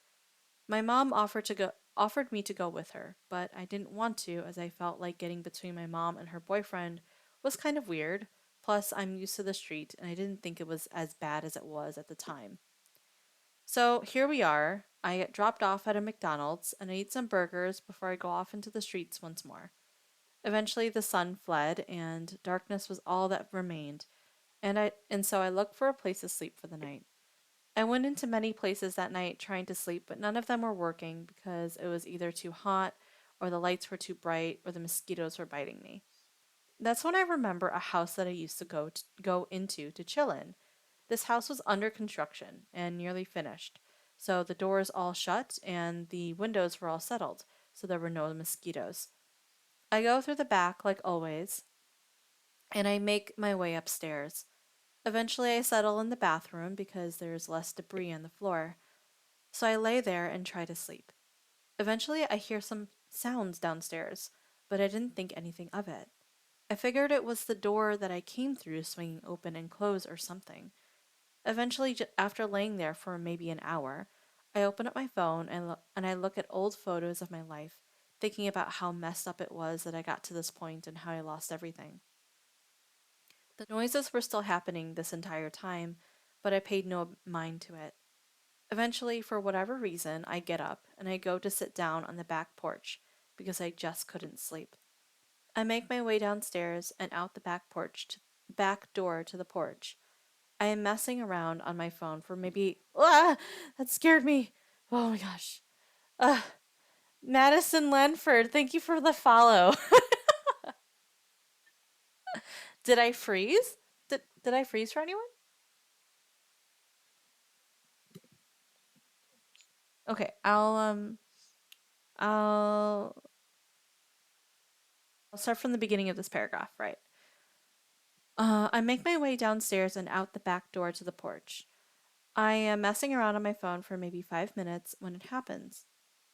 My mom offered me to go with her, but I didn't want to as I felt like getting between my mom and her boyfriend was kind of weird. Plus, I'm used to the street and I didn't think it was as bad as it was at the time. So, here we are. I get dropped off at a McDonald's and I eat some burgers before I go off into the streets once more. Eventually the sun fled and darkness was all that remained, and so I looked for a place to sleep for the night. I went into many places that night trying to sleep, but none of them were working because it was either too hot, or the lights were too bright, or the mosquitoes were biting me. That's when I remember a house that I used to go into to chill in. This house was under construction and nearly finished, so the doors all shut and the windows were all settled, so there were no mosquitoes. I go through the back like always, and I make my way upstairs. Eventually, I settle in the bathroom because there's less debris on the floor. So I lay there and try to sleep. Eventually, I hear some sounds downstairs, but I didn't think anything of it. I figured it was the door that I came through swinging open and closed or something. Eventually, after laying there for maybe an hour, I open up my phone and I look at old photos of my life, thinking about how messed up it was that I got to this point and how I lost everything. The noises were still happening this entire time, but I paid no mind to it. Eventually, for whatever reason, I get up and I go to sit down on the back porch because I just couldn't sleep. I make my way downstairs and out the back door to the porch. I am messing around on my phone for maybe. Ah, that scared me. Oh my gosh. Uh, Madison Lenford, thank you for the follow. Did I freeze? Did I freeze for anyone? Okay, I'll start from the beginning of this paragraph, right? I make my way downstairs and out the back door to the porch. I am messing around on my phone for maybe 5 minutes when it happens.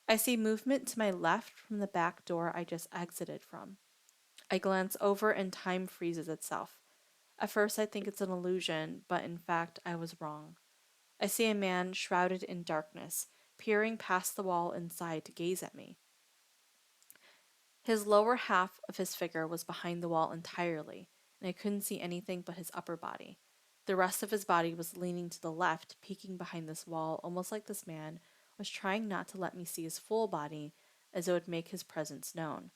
I see movement to my left from the back door I just exited from. I glance over and time freezes itself. At first, I think it's an illusion, but in fact, I was wrong. I see a man shrouded in darkness, peering past the wall inside to gaze at me. His lower half of his figure was behind the wall entirely, and I couldn't see anything but his upper body. The rest of his body was leaning to the left, peeking behind this wall, almost like this man was trying not to let me see his full body, as it would make his presence known.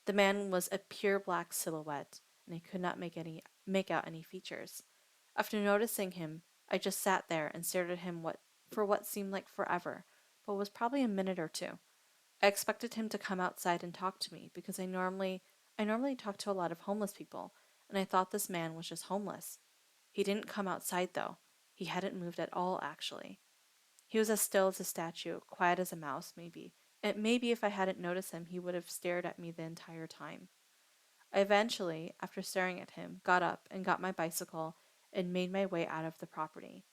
The man was a pure black silhouette, and I could not make out any features. After noticing him, I just sat there and stared at him for what seemed like forever, but was probably a minute or two. I expected him to come outside and talk to me because I normally talk to a lot of homeless people, and I thought this man was just homeless. He didn't come outside though. He hadn't moved at all actually. He was as still as a statue, quiet as a mouse maybe. And maybe if I hadn't noticed him, he would have stared at me the entire time. I eventually, after staring at him, got up and got my bicycle and made my way out of the property.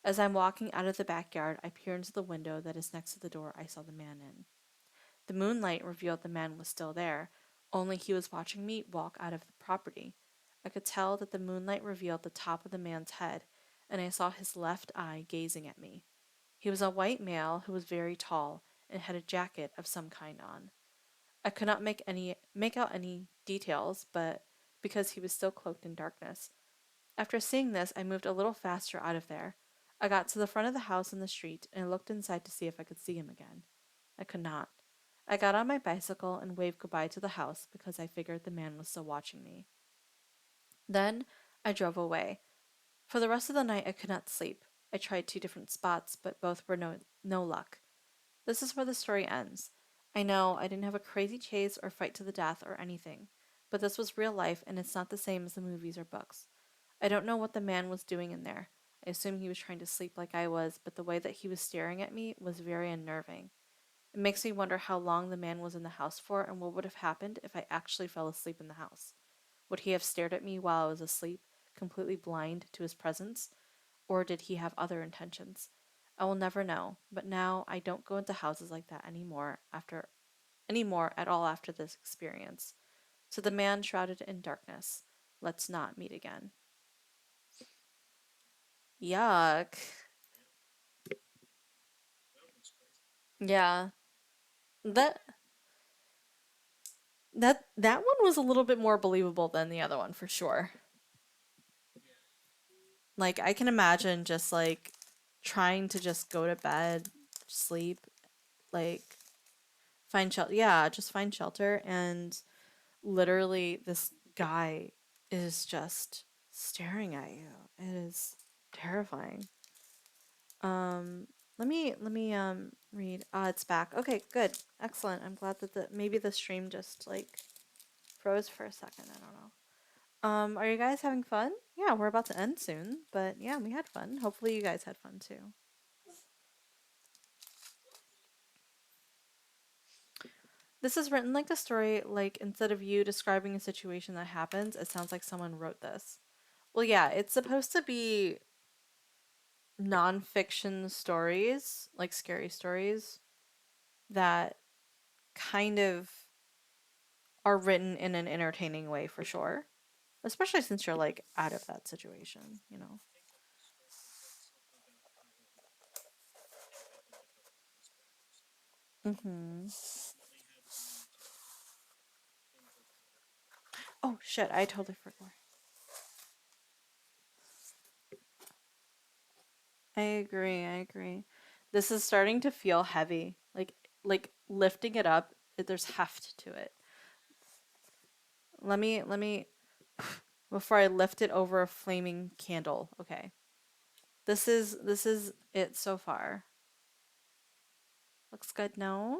As I'm walking out of the backyard, I peer into the window that is next to the door I saw the man in. The moonlight revealed the man was still there, only he was watching me walk out of the property. I could tell that the moonlight revealed the top of the man's head, and I saw his left eye gazing at me. He was a white male who was very tall and had a jacket of some kind on. I could not make out any details, but because he was still cloaked in darkness. After seeing this, I moved a little faster out of there. I got to the front of the house in the street and I looked inside to see if I could see him again. I could not. I got on my bicycle and waved goodbye to the house because I figured the man was still watching me. Then I drove away. For the rest of the night, I could not sleep. I tried 2 different spots, but both were no luck. This is where the story ends. I know I didn't have a crazy chase or fight to the death or anything, but this was real life and it's not the same as the movies or books. I don't know what the man was doing in there. I assume he was trying to sleep like I was, but the way that he was staring at me was very unnerving. It makes me wonder how long the man was in the house for and what would have happened if I actually fell asleep in the house. Would he have stared at me while I was asleep, completely blind to his presence? Or did he have other intentions? I will never know, but now I don't go into houses like that anymore at all after this experience. To the man shrouded in darkness, let's not meet again. Yuck. Yeah. That that one was a little bit more believable than the other one for sure. Like I can imagine just like trying to just go to bed, sleep, like find shelter. Yeah, just find shelter and literally this guy is just staring at you. It is terrifying. Um let me read. Ah, it's back. Okay, good. Excellent. I'm glad that maybe the stream just like froze for a second. I don't know. Are you guys having fun? Yeah, we're about to end soon, but yeah, we had fun. Hopefully you guys had fun too. This is written like a story, like instead of you describing a situation that happens, it sounds like someone wrote this. Well, yeah, it's supposed to be nonfiction stories, like scary stories, that kind of are written in an entertaining way for sure. Especially since you're like out of that situation, you know? Mm-hmm. Oh shit, I totally forgot. I agree, I agree. This is starting to feel heavy. Like lifting it up, there's heft to it. let me before I lift it over a flaming candle. Okay. This is it so far. Looks good, no?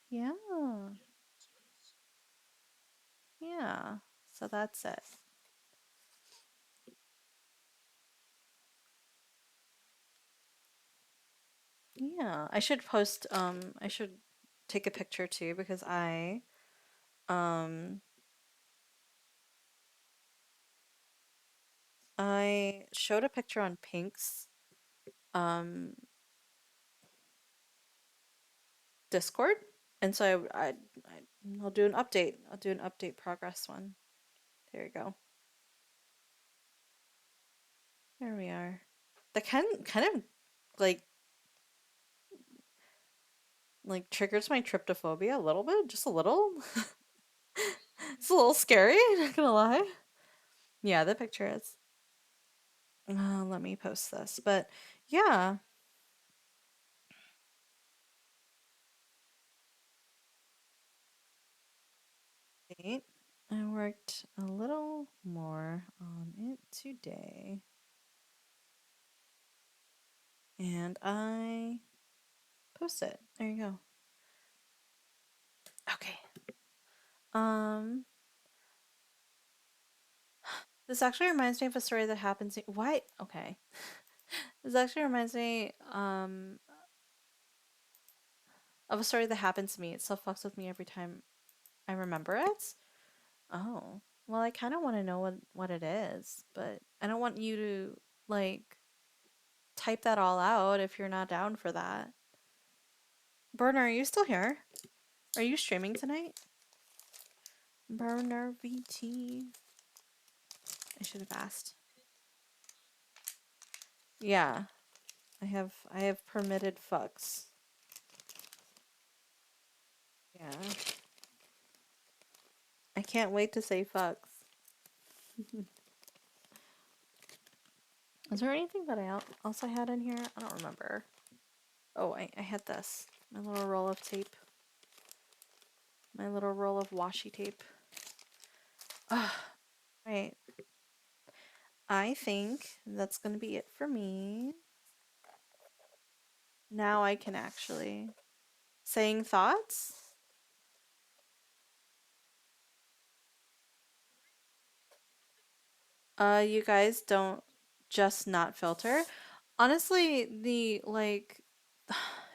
Yeah. Yeah. So that's it. Yeah. I should take a picture too because um I showed a picture on Pink's um Discord, and so I'll do an update. I'll do an update progress one. There you go. There we are. That kind of like like triggers my tryptophobia a little bit, just a little. It's a little scary, not gonna lie. Yeah, the picture is. Let me post this. But yeah, wait. I worked a little more on it today. And I post it. There you go. Okay. Um, this actually reminds me of a story that happened to why okay. This actually reminds me of a story that happened to me. It still fucks with me every time I remember it. Oh. Well, I kind of want to know what it is, but I don't want you to like type that all out if you're not down for that. Burner, are you still here? Are you streaming tonight? Burner VT. I should have asked. Yeah, I have permitted fucks. Yeah. I can't wait to say fucks. Is there anything that I else I had in here? I don't remember. Oh, I had this. My little roll of tape. My little roll of washi tape. Right. I think that's gonna be it for me. Now I can actually saying thoughts. You guys don't just not filter. Honestly, the like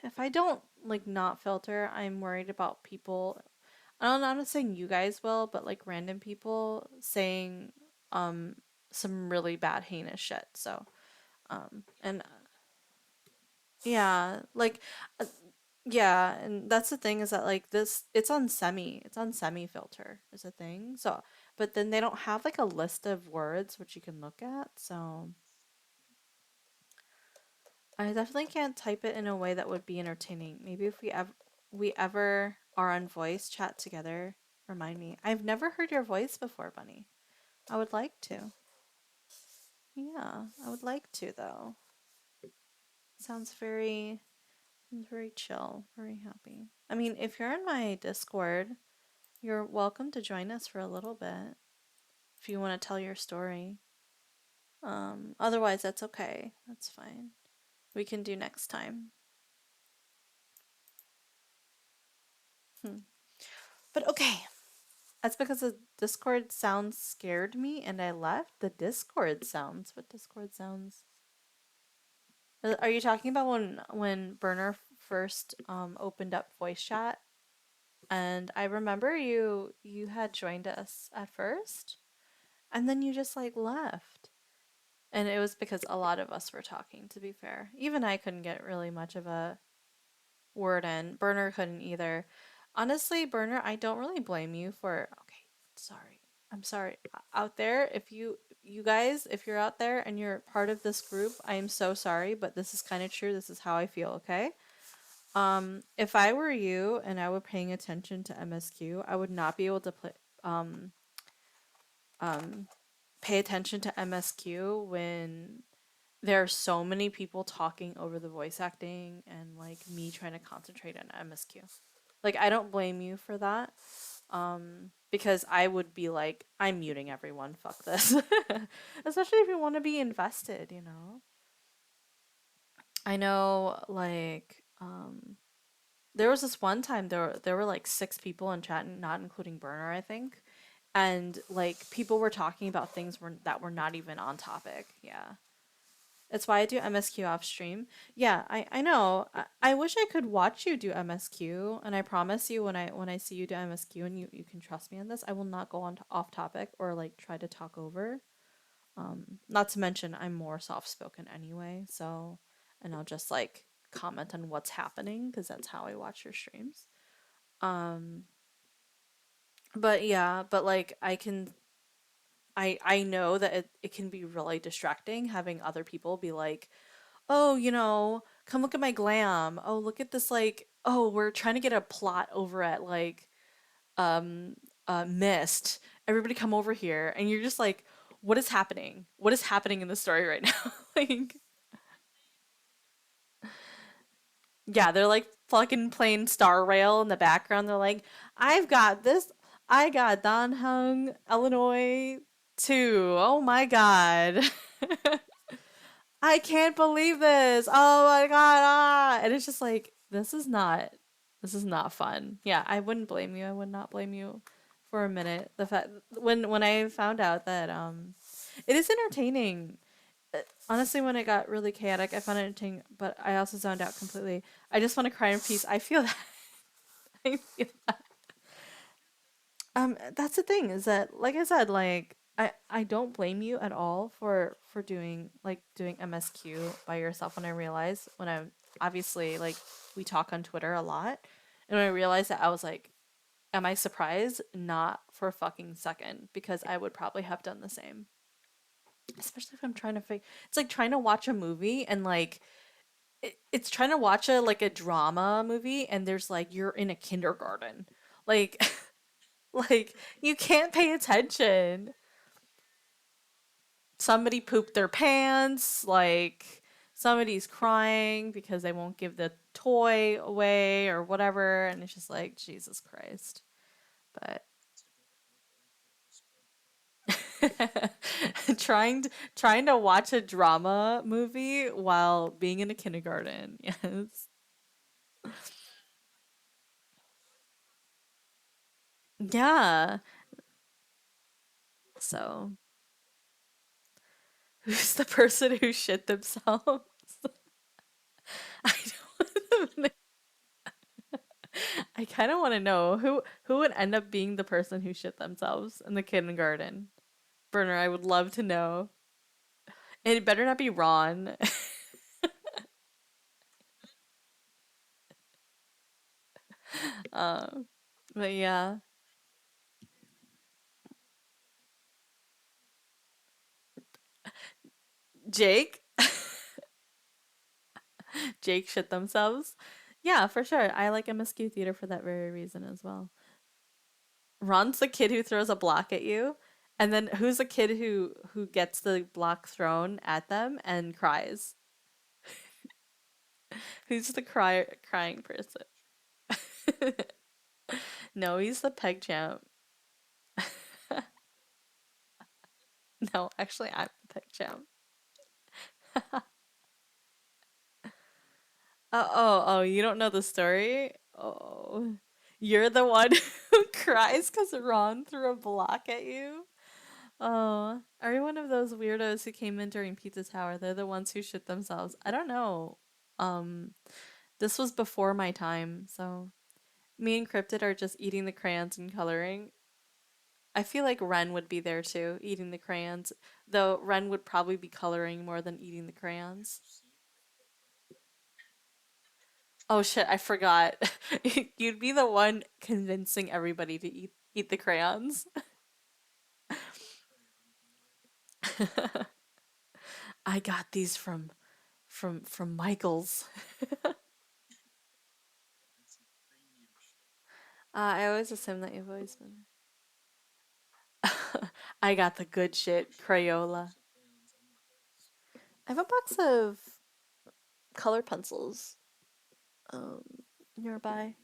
if I don't like not filter, I'm worried about people. I'm not saying you guys will, but like random people saying um some really bad heinous shit. So, and yeah, like uh, yeah, and that's the thing is that like this it's on semi filter is a thing. So, but then they don't have like a list of words which you can look at. So, I definitely can't type it in a way that would be entertaining. Maybe if we ever are on voice chat together, remind me. I've never heard your voice before, Bunny. I would like to. Yeah, I would like to though. Sounds very chill, very happy. I mean, if you're in my Discord, you're welcome to join us for a little bit if you want to tell your story. Otherwise that's okay. That's fine. We can do next time. Hmm. But okay, that's because the Discord sounds scared me and I left. The Discord sounds. What Discord sounds? Are you talking about when Burner first opened up voice chat? And I remember you had joined us at first, and then you just like left. And it was because a lot of us were talking, to be fair. Even I couldn't get really much of a word in. Burner couldn't either. Honestly, Burner, I don't really blame you for okay, sorry. I'm sorry. Out there, if you guys, if you're out there and you're part of this group, I am so sorry, but this is kind of true. This is how I feel, okay? If I were you and I were paying attention to MSQ, I would not be able to play um pay attention to MSQ when there are so many people talking over the voice acting and like me trying to concentrate on MSQ. Like I don't blame you for that. Because I would be like, I'm muting everyone. Fuck this. Especially if you want to be invested, you know. I know, like, there was this one time there were like six people in chat, not including Burner, I think, and like people were talking about things that were not even on topic. Yeah. That's why I do MSQ off stream. Yeah, I know. I wish I could watch you do MSQ, and I promise you when I see you do MSQ and you can trust me on this, I will not go on to off topic or like try to talk over. Not to mention I'm more soft spoken anyway, so and I'll just like comment on what's happening because that's how I watch your streams. Um, but yeah, but like I know that it can be really distracting having other people be like, oh, come look at my glam. Oh, look at this, like, oh, we're trying to get a plot over at like um Mist. Everybody come over here. And you're just like, what is happening? What is happening in the story right now? Like, yeah, they're like fucking playing Star Rail in the background. They're like, I've got this. I got Don Hung, Illinois too. Oh my god. I can't believe this. Oh my god. Ah. And it's just like this is not fun. Yeah, I wouldn't blame you. I would not blame you for a minute. The fact when I found out that it is entertaining. Honestly, when it got really chaotic, I found it entertaining, but I also zoned out completely. I just want to cry in peace. I feel that. I feel that's the thing is that like I said, like I don't blame you at all for doing MSQ by yourself when I realized when I'm obviously like we talk on Twitter a lot and when I realized that I was like, am I surprised? Not for a fucking second because I would probably have done the same. Especially if I'm trying to it's like trying to watch a movie and like it's trying to watch a drama movie and there's like you're in a kindergarten. Like like you can't pay attention. Somebody pooped their pants, like somebody's crying because they won't give the toy away or whatever, and it's just like Jesus Christ. But trying to watch a drama movie while being in a kindergarten. Yes. Yeah. So, who's the person who shit themselves? I don't I kind of want to know who would end up being the person who shit themselves in the kindergarten. Burner, I would love to know. And it better not be Ron. um, but yeah, Jake, Jake shit themselves. Yeah, for sure. I like MSQ theater for that very reason as well. Ron's the kid who throws a block at you, and then who's the kid who gets the block thrown at them and cries? Who's the crying person? No, he's the peg champ. No, actually, I'm the peg champ. Oh, you don't know the story? Oh, you're the one who cries because Ron threw a block at you? Oh, are you one of those weirdos who came in during Pizza Tower? They're the ones who shit themselves. I don't know. Um, this was before my time, so me and Cryptid are just eating the crayons and coloring. I feel like Ren would be there too, eating the crayons, though Ren would probably be coloring more than eating the crayons. Oh shit, I forgot. You'd be the one convincing everybody to eat the crayons. I got these from Michael's. I always assume that you've always been. I got the good shit, Crayola. I have a box of color pencils um nearby.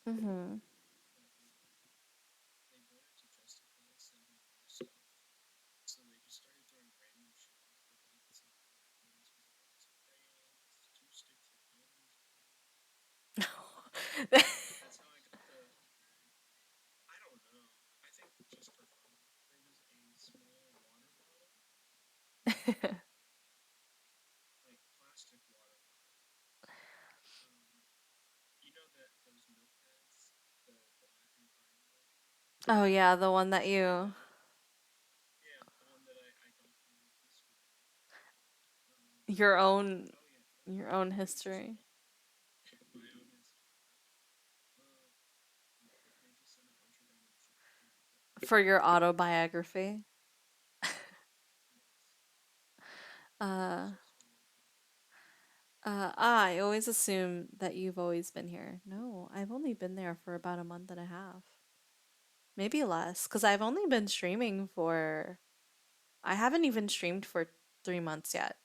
Mm-hmm. Oh yeah, the one that your own your own history for your autobiography. Uh, I always assume that you've always been here. No, I've only been there for about a month and a half. Maybe less, because I've only been streaming for, I haven't even streamed for 3 months yet.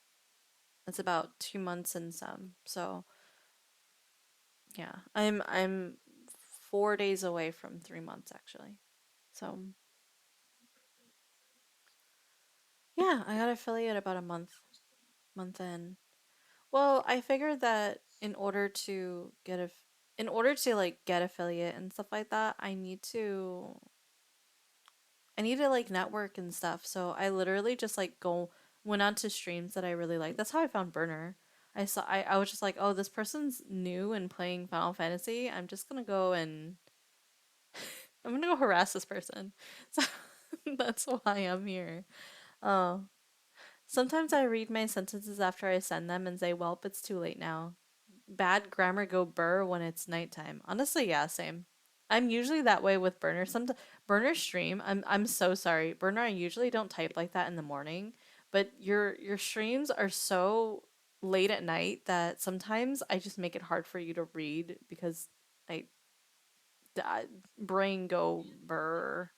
It's about 2 months and some. So yeah, I'm 4 days away from 3 months actually. So yeah, I got affiliate about a month in. Well, I figured that in order to like get affiliate and stuff like that, I need to like network and stuff. So I literally just like go went on to streams that I really like. That's how I found Burner. I was just like, oh, this person's new and playing Final Fantasy. I'm gonna go harass this person. So that's why I'm here. Oh. Sometimes I read my sentences after I send them and say, "Welp, it's too late now." Bad grammar go burr when it's nighttime. Honestly, yeah, same. I'm usually that way with Burner. Burner stream. I'm so sorry, Burner. I usually don't type like that in the morning, but your streams are so late at night that sometimes I just make it hard for you to read because I brain go burr.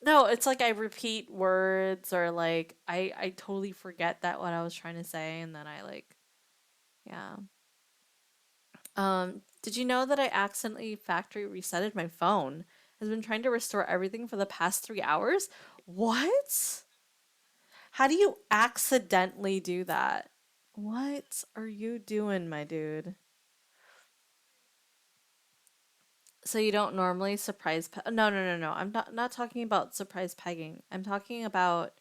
No, it's like I repeat words or like I totally forget that what I was trying to say and then I like yeah. Did you know that I accidentally factory resetted my phone? Has been trying to restore everything for the past 3 hours? What? How do you accidentally do that? What are you doing, my dude? So you don't normally no, no, no, no. I'm not talking about surprise pegging. I'm not talking about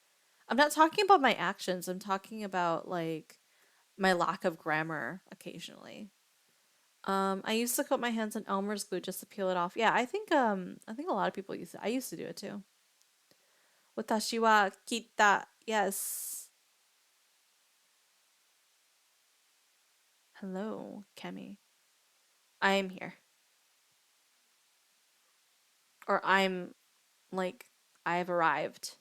my actions. I'm talking about like my lack of grammar occasionally. I used to coat my hands in Elmer's glue just to peel it off. Yeah, I think a lot of people I used to do it too. Watashi wa kita. Yes. Hello, Kemi. I am here. Or I'm like I've arrived.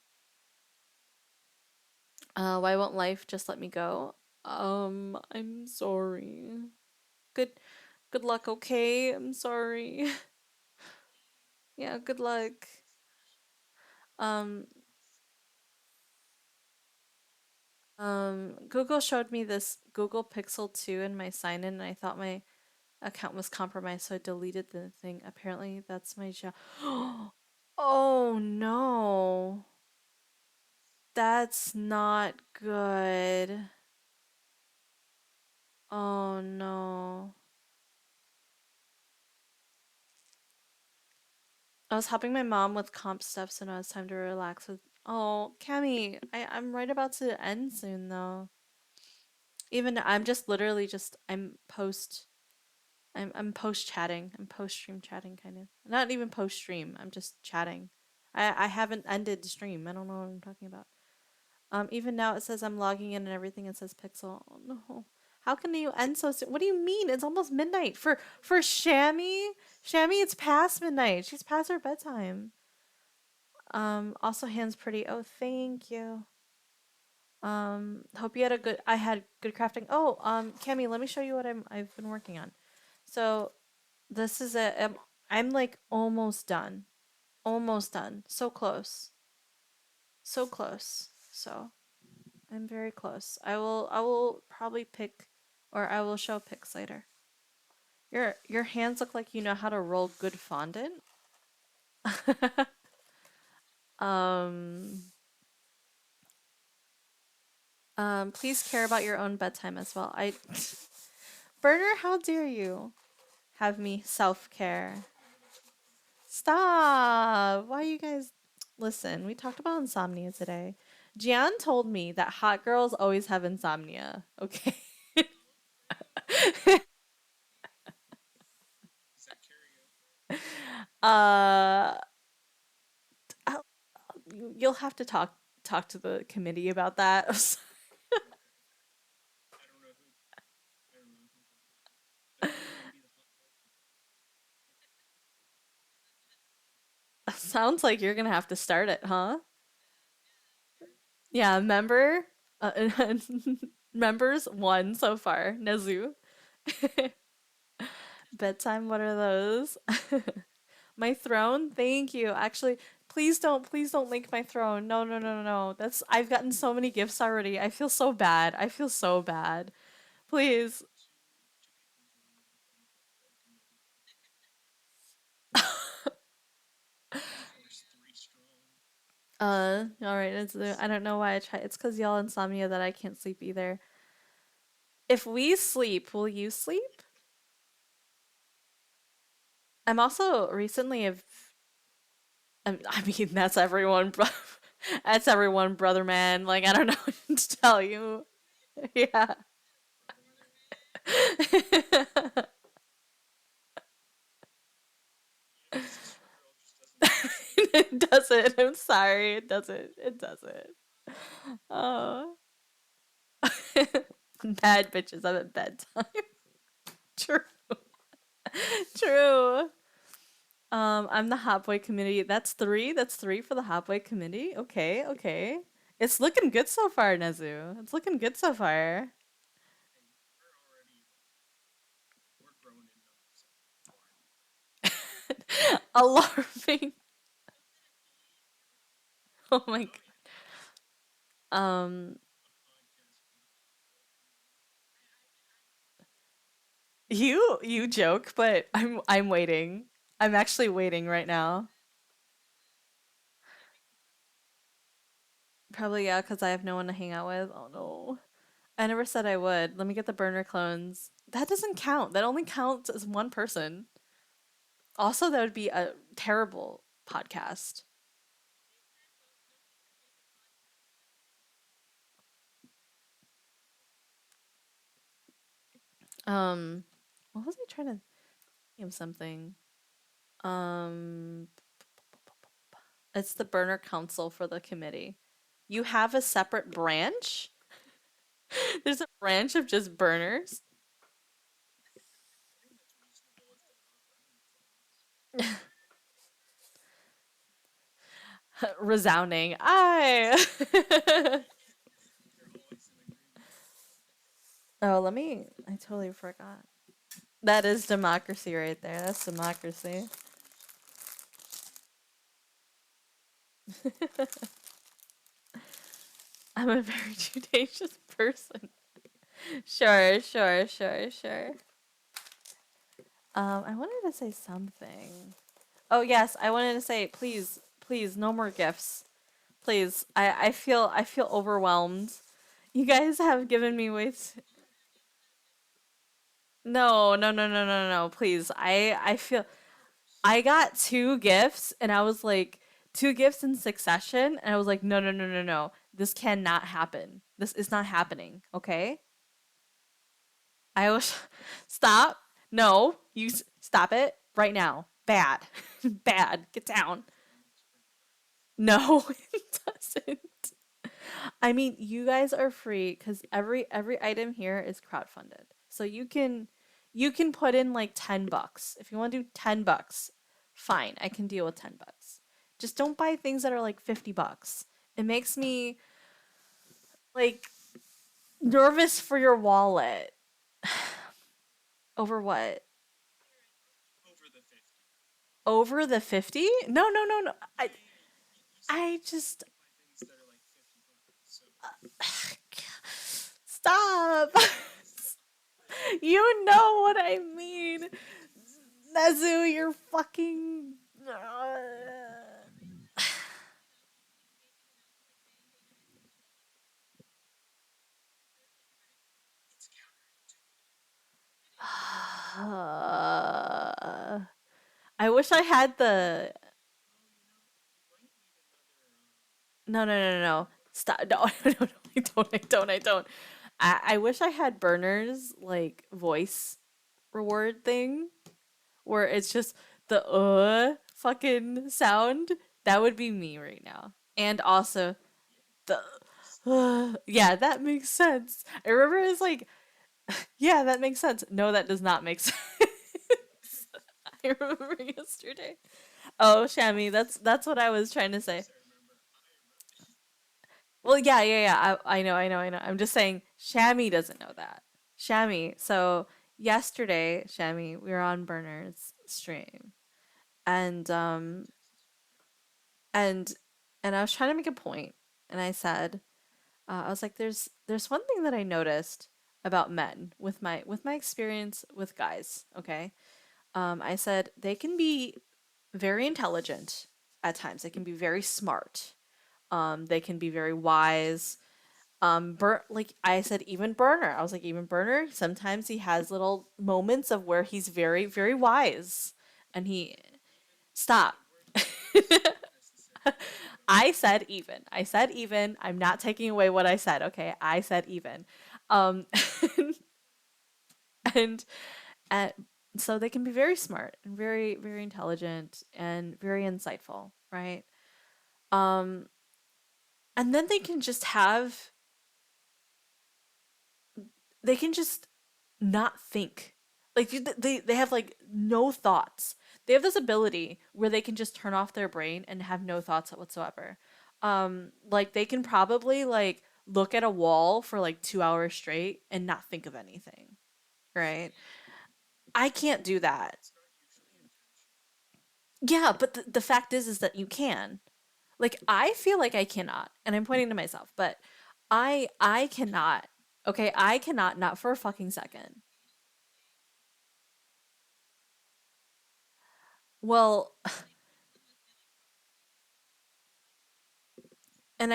Why won't life just let me go? I'm sorry. Good good luck, okay? I'm sorry. Yeah, good luck. Um Google showed me this Google Pixel 2 in my sign in and I thought my account was compromised, so I deleted the thing. Apparently, that's my job. Oh no. That's not good. Oh no. I was helping my mom with comp stuff, so now it's time to relax with. Oh, Cammy, I'm right about to end soon though. Even I'm just literally just I'm post chatting. I'm post stream chatting kind of. Not even post stream. I'm just chatting. I haven't ended the stream. I don't know what I'm talking about. Even now it says I'm logging in and everything. It says Pixel. Oh no. How can you end so soon? What do you mean? It's almost midnight for Shami. Shami, it's past midnight. She's past her bedtime. Also hands pretty. Oh, thank you. Hope you had a good. I had good crafting. Oh, Cami, let me show you what I've been working on. So this is I'm like almost done. Almost done. So close. So close. So I'm very close. I will probably pick or I will show pics later. Your hands look like you know how to roll good fondant. um please care about your own bedtime as well. I Burner, how dare you have me self-care? Stop. Why you guys listen, we talked about insomnia today. Jian told me that hot girls always have insomnia. Okay. uh I'll- you'll have to talk to the committee about that. Sounds like you're gonna have to start it, huh? Yeah, members one so far. Nezu. Bedtime, what are those? My throne? Thank you. Actually, please don't link my throne. No, no, no, no, no. That's I've gotten so many gifts already. I feel so bad. I feel so bad. Please. All right. I don't know why I try. It's because y'all insomnia that I can't sleep either. If we sleep, will you sleep? I'm also recently have. I mean, that's everyone, bro. That's everyone, brother man. Like I don't know what to tell you. Yeah. It doesn't. I'm sorry. It doesn't. It doesn't. Oh. Bad bitches. I'm at bedtime. True. True. I'm the hot boy committee. That's three. That's three for the hot boy committee. Okay. Okay. It's looking good so far, Nezu. It's looking good so far. Alarming. Oh my god. Um, you joke, but I'm waiting. I'm actually waiting right now. Probably yeah, because I have no one to hang out with. Oh no. I never said I would. Let me get the burner clones. That doesn't count. That only counts as one person. Also, that would be a terrible podcast. Um, what was I trying to think of something? Um, it's the burner council for the committee. You have a separate branch? There's a branch of just burners. Resounding. I. Oh, let me. I totally forgot. That is democracy right there. That's democracy. I'm a very judacious person. Sure, sure, sure, sure. I wanted to say something. Oh yes, I wanted to say, please, please, no more gifts. Please, I feel overwhelmed. You guys have given me way too. No, no, no, no, no, no. Please, I feel I got two gifts, and I was like two gifts in succession, and I was like, no, no, no, no, no. This cannot happen. This is not happening. Okay. I was stop. No, stop it right now. Bad, bad. Get down. No, it doesn't. I mean, you guys are free because every item here is crowdfunded. So you can put in like $10 if you want to do $10. Fine, I can deal with $10. Just don't buy things that are like $50. It makes me like nervous for your wallet. Over what? Over the 50? No, no, no, no. I just stop. You know what I mean. fine. Nezu, you're fucking. I wish I had the. No, no, no, no, no. Stop. No, no, no, I don't. I don't. I don't. I wish I had Burner's like voice reward thing where it's just the fucking sound. That would be me right now. And also the yeah, that makes sense. I remember it's like, yeah, that makes sense. No, that does not make sense. I remember yesterday. Oh, Shami, that's what I was trying to say. Well, yeah, yeah, yeah. I know, I know, I know. I'm just saying, Shami doesn't know that. Shami. So yesterday, Shami, we were on Burner's stream, and and and I was trying to make a point, and I said, I was like, there's one thing that I noticed about men with my experience with guys. Okay, I said they can be very intelligent at times. They can be very smart. They can be very wise. Like I said, even Burner. I was like, even Burner. Sometimes he has little moments of where he's very, very wise, and he stop. I said even. I said even. I'm not taking away what I said. Okay, I said even. Um, and and so they can be very smart and very, very intelligent and very insightful, right? Um, and then they can just not think. Like they have like no thoughts. They have this ability where they can just turn off their brain and have no thoughts whatsoever. Like they can probably like look at a wall for like 2 hours straight and not think of anything, right? I can't do that. Yeah, but the fact is that you can. Like I feel like I cannot, and I'm pointing to myself, but I cannot. Okay, I cannot not for a fucking second. Well, and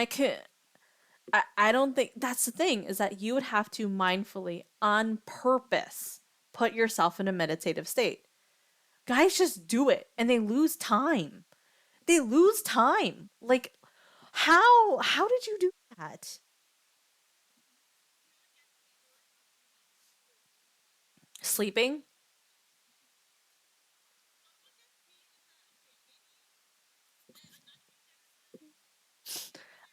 I don't think that's the thing is that you would have to mindfully on purpose put yourself in a meditative state. Guys just do it and they lose time. They lose time. Like how did you do that? Sleeping?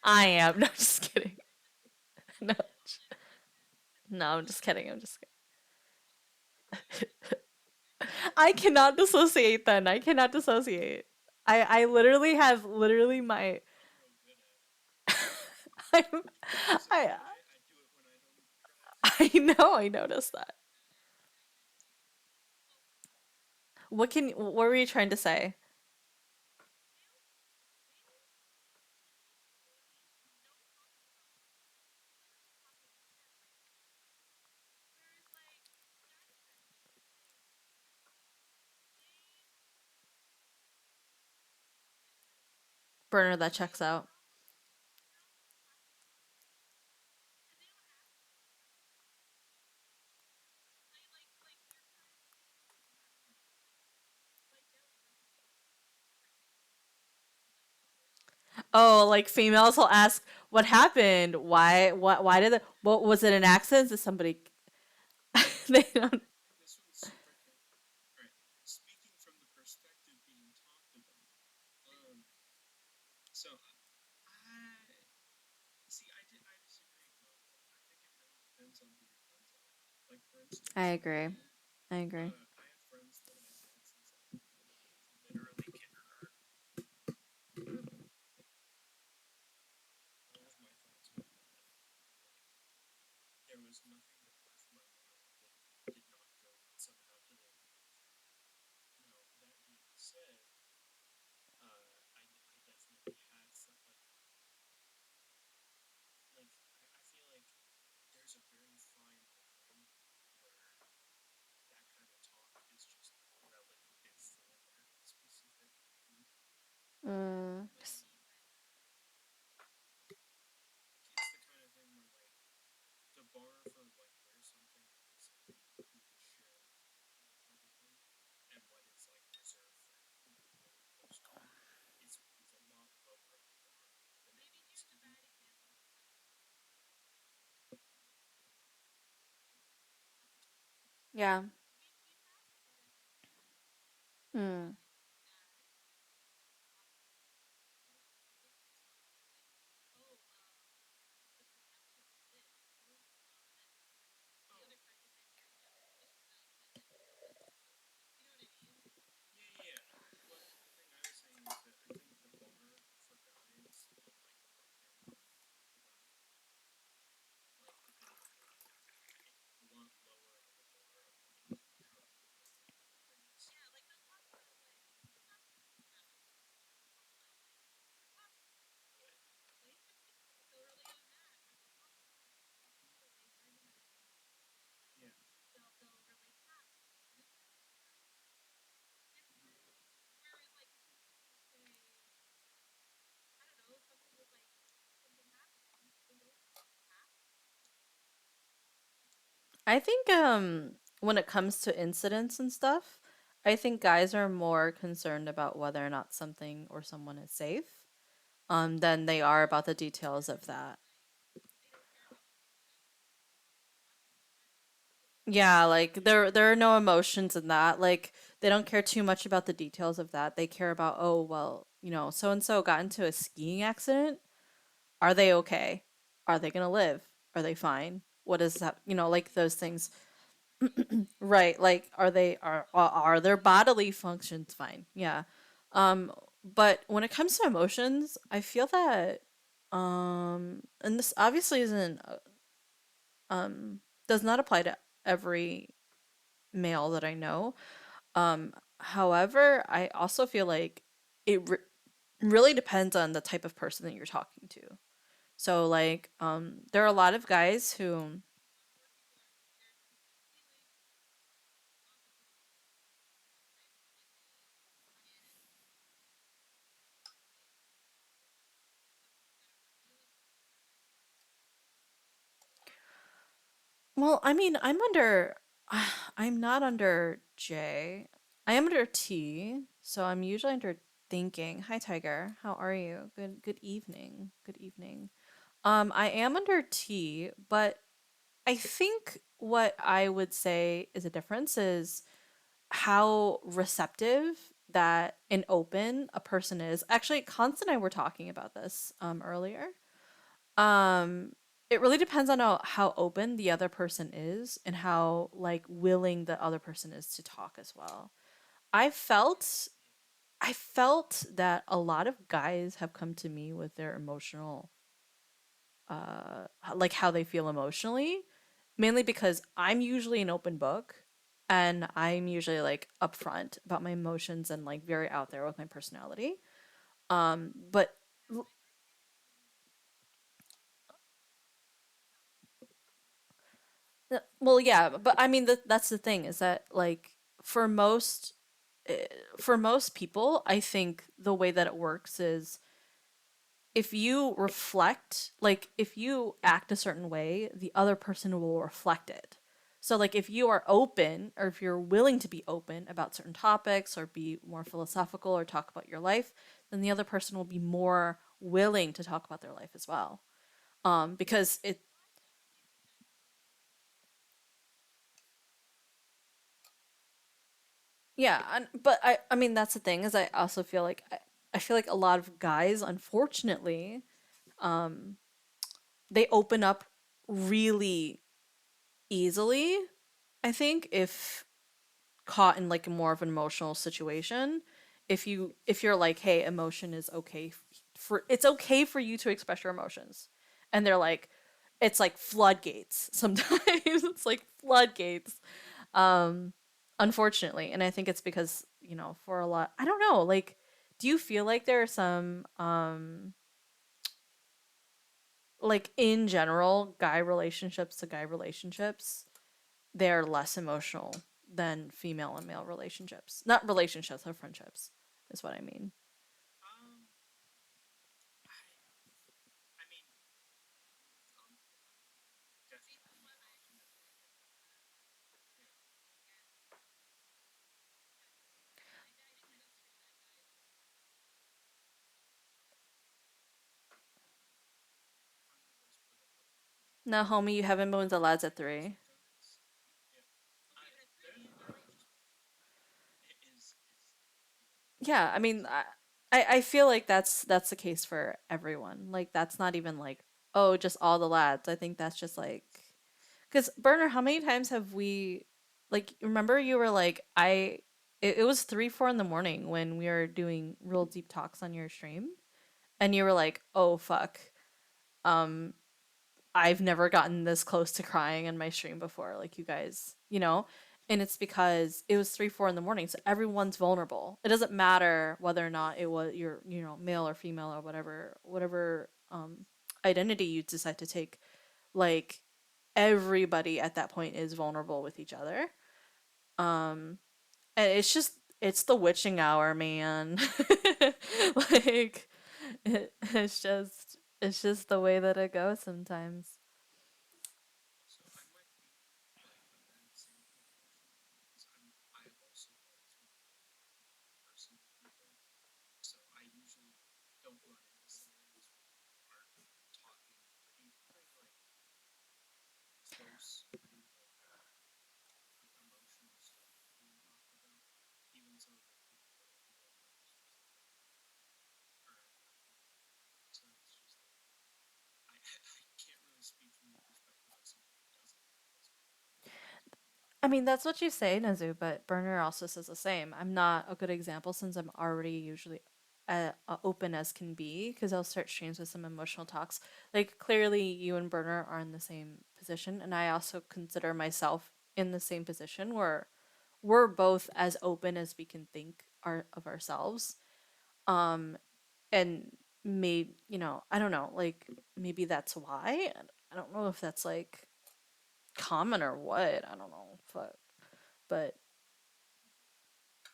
I am. No, just kidding. No. No, I'm just kidding. I'm just I cannot dissociate then. I cannot dissociate. I literally have literally my I'm I I know I noticed that. What were you trying to say? Burner that checks out. Oh, like females will ask what happened? Why did it what was it an accident? Did somebody they don't I agree. I agree. Yeah. Hmm. I think when it comes to incidents and stuff, I think guys are more concerned about whether or not something or someone is safe than they are about the details of that. Yeah, like there are no emotions in that. Like they don't care too much about the details of that. They care about, oh, well, so and so got into a skiing accident. Are they okay? Are they going to live? Are they fine? What is that? Like those things. Right, like are their bodily functions fine? Yeah. But when it comes to emotions, I feel that and this obviously isn't does not apply to every male that I know. However, I also feel like really depends on the type of person that you're talking to. So like there are a lot of guys who. Well, I mean, I'm not under J. I am under T, so I'm usually under thinking. Hi, Tiger. How are you? Good evening. Good evening. I am under T, but I think what I would say is a difference is how receptive that and open a person is. Actually, Constance and I were talking about this earlier. Um, it really depends on how open the other person is and how like willing the other person is to talk as well. I felt I felt that a lot of guys have come to me with their emotional like how they feel emotionally, mainly because I'm usually an open book and I'm usually like upfront about my emotions and like very out there with my personality. But well, yeah, but I mean that's the thing is that like for most eh, for most people, I think the way that it works is if you reflect, like if you act a certain way, the other person will reflect it. So like if you are open or if you're willing to be open about certain topics or be more philosophical or talk about your life, then the other person will be more willing to talk about their life as well. Because it Yeah, but I mean that's the thing is I also feel like I feel like a lot of guys, unfortunately, um, they open up really easily. I think if caught in like more of an emotional situation, if you're like, hey, emotion is okay for it's okay for you to express your emotions, and they're like, it's like floodgates. Sometimes it's like floodgates um unfortunately, and I think it's because for a lot, I don't know, like do you feel like there are some like in general guy relationships to guy relationships they're less emotional than female and male relationships, not relationships or friendships is what I mean. No, homie, you haven't been with the lads at 3. Yeah, I mean, I feel like that's the case for everyone. Like that's not even like, oh, just all the lads. I think that's just like, because Burner, how many times have we, like, remember you were like, it was 3, 4 in the morning when we were doing real deep talks on your stream, and you were like, oh fuck, um, I've never gotten this close to crying in my stream before, like you guys, you know? And it's because it was 3, 4 in the morning, so everyone's vulnerable. It doesn't matter whether or not it was you're, male or female or whatever identity you decide to take. Like everybody at that point is vulnerable with each other. Um, and it's the witching hour, man. Like it's just the way that it goes sometimes. I mean, that's what you say, Nezu, but Burner also says the same. I'm not a good example since I'm already usually open as can be because I'll start streams with some emotional talks. Like, clearly, you and Burner are in the same position, and I also consider myself in the same position where we're both as open as we can think of ourselves. Um, and maybe, I don't know, like, maybe that's why. I don't know if that's like common or what. I don't know. But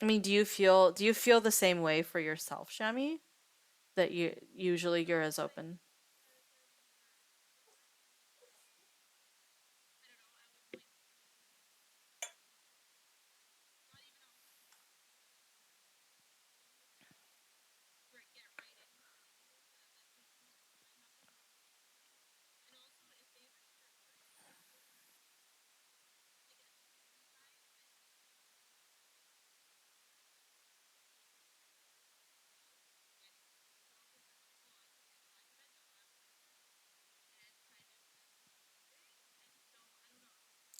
I mean, do you feel the same way for yourself, Shami? That you're as open.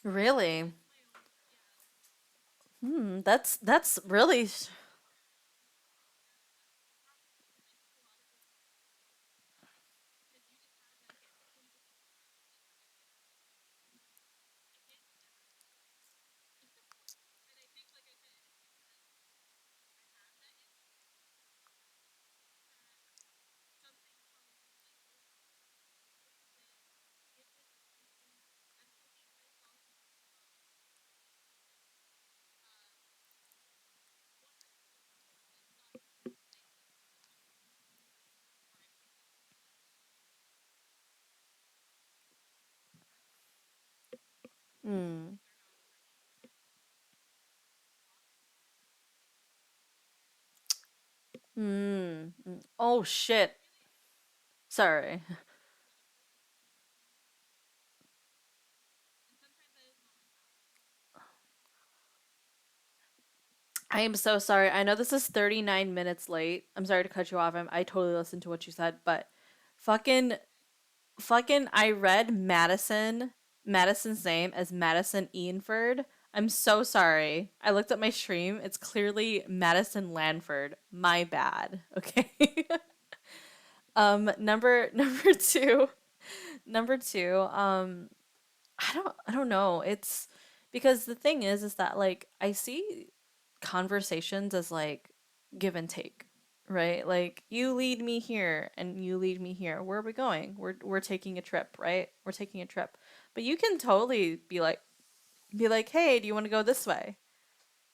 Really? That's really mm, oh shit. Sorry. I am so sorry. I know this is 39 minutes late. I'm sorry to cut you off. I totally listened to what you said, but fucking I read Madison's name as Madison Ianford. I'm so sorry. I looked at my stream. It's clearly Madison Lanford. My bad. Okay. Number number two. Number two. I don't know. It's because the thing is that like I see conversations as like give and take, right? Like you lead me here and you lead me here. Where are we going? We're taking a trip, right? We're taking a trip. But you can totally be like, "Hey, do you want to go this way?"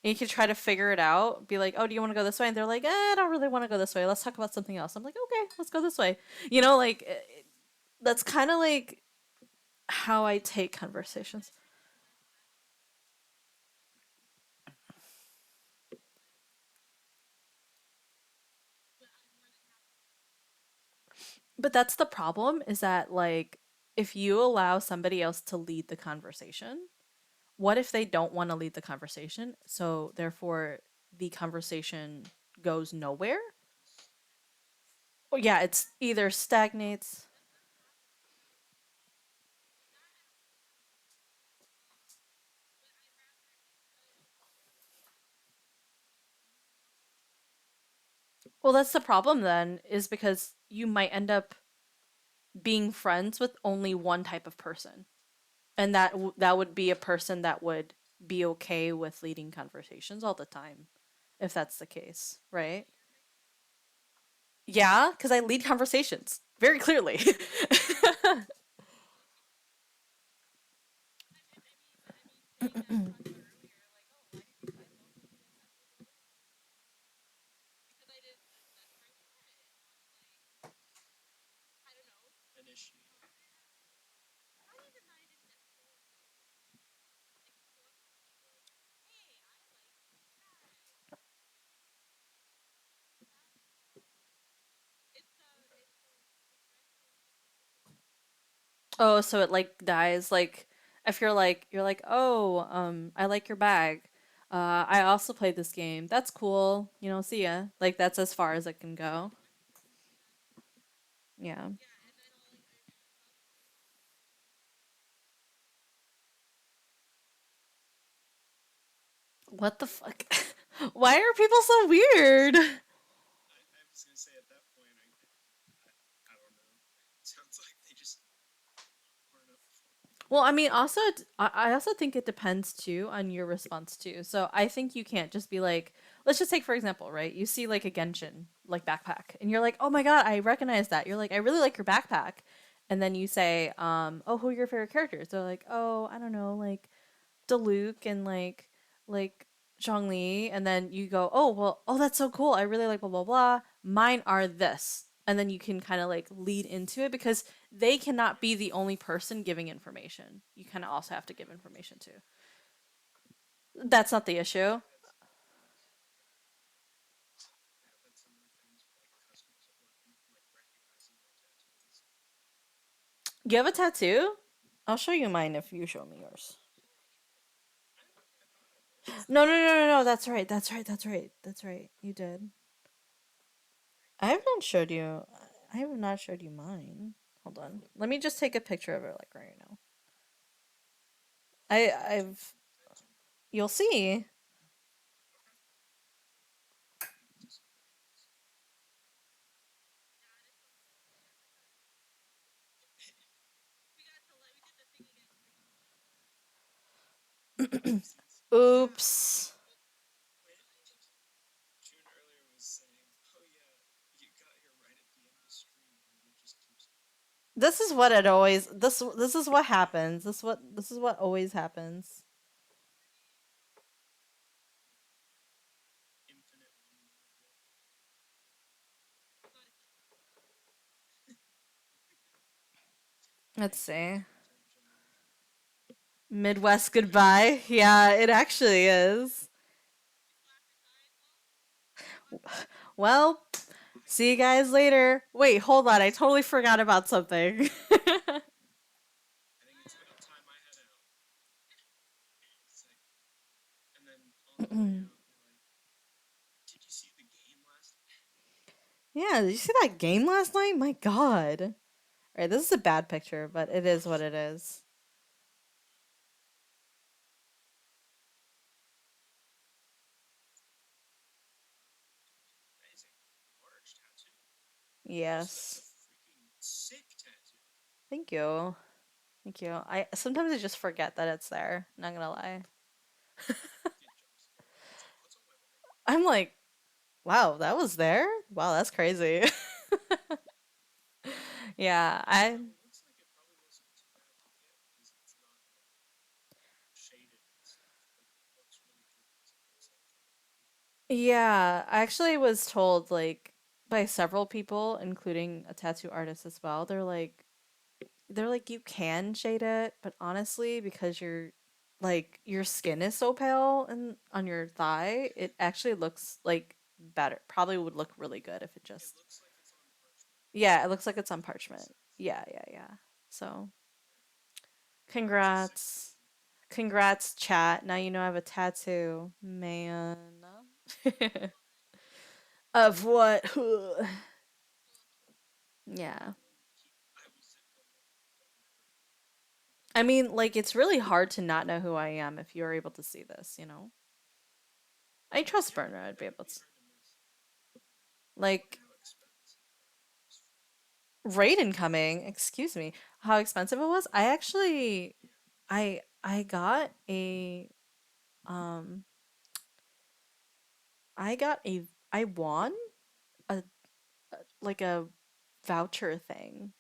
And you can try to figure it out. Be like, "Oh, do you want to go this way?" And they're like, "I don't really want to go this way. Let's talk about something else." I'm like, "Okay, let's go this way." Like that's kind of like how I take conversations. But that's the problem is that like if you allow somebody else to lead the conversation, what if they don't want to lead the conversation? So therefore the conversation goes nowhere. Or yeah, it's either stagnates. Well, that's the problem then, is because you might end up being friends with only one type of person. And that would be a person that would be okay with leading conversations all the time, if that's the case, right? Yeah, because I lead conversations very clearly. Oh, so it like dies. Like if you're like, oh, I like your bag. I also played this game. That's cool. You know, see ya. Like that's as far as it can go. Yeah. What the fuck? Why are people so weird? Well, I mean, also, I also think it depends too on your response too. So I think you can't just be like, let's just take for example, right? You see like a Genshin like backpack, and you're like, oh my god, I recognize that. You're like, I really like your backpack, and then you say, oh, who are your favorite characters? They're like, oh, I don't know, like Diluc and like Zhongli, and then you go, oh well, oh that's so cool. I really like blah blah blah. Mine are this, and then you can kind of like lead into it because they cannot be the only person giving information. You kind of also have to give information too. That's not the issue. You have a tattoo? I'll show you mine if you show me yours. No, no, no, no, no. That's right. That's right. That's right. That's right. You did. I have not showed you. I have not showed you mine. Hold on. Let me just take a picture of it like right now. I've you'll see. Oops. This is what it always this is what happens. This is what always happens. Let's see. Midwest goodbye. Yeah, it actually is. Well, see you guys later. Wait, hold on. I totally forgot about something. Yeah, did you see that game last night? My god. Alright, this is a bad picture, but it is what it is. Yes. Thank you. Thank you. I sometimes I just forget that it's there. Not gonna lie. I'm like, wow, that was there? Wow, that's crazy. Yeah, I yeah, I actually was told like by several people, including a tattoo artist as well. They're like you can shade it, but honestly, because your skin is so pale and on your thigh, it actually looks like better. Probably would look really good if it just yeah, it looks like it's on parchment. Yeah, yeah, yeah. So, congrats. Congrats, chat. Now you know I have a tattoo. Man. Of what? Yeah. I mean, like, it's really hard to not know who I am if you're able to see this, you know? I trust Burner, I'd be able to. Like, raid incoming, excuse me. How expensive it was? I got a um I got a I won a like a voucher thing.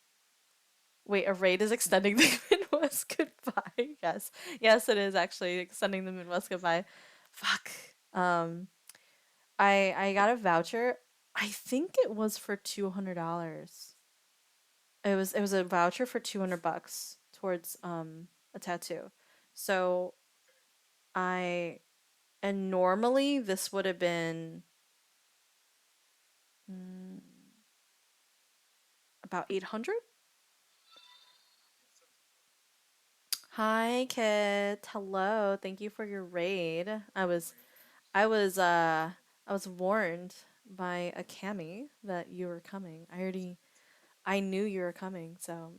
Wait, a raid is extending the Midwest goodbye. Yes. Yes, it is actually extending the Midwest goodbye. Fuck. Um I got a voucher. I think it was for $200. It was a voucher for 200 bucks towards a tattoo. So I and normally this would have been mm, about 800. Hi, Kit. Hello. Thank you for your raid. I was I was warned by a cami that you were coming. I knew you were coming, so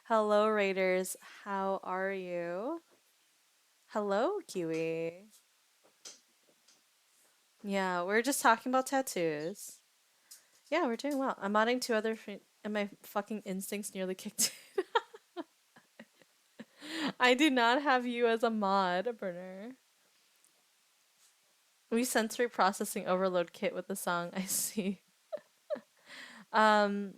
hello raiders. How are you? Hello, Kiwi. Yeah, we're just talking about tattoos. Yeah, we're doing well. I'm modding two other and my fucking instincts nearly kicked in. I do not have you as a mod, Burner. We sensory processing overload kit with the song. I see. Um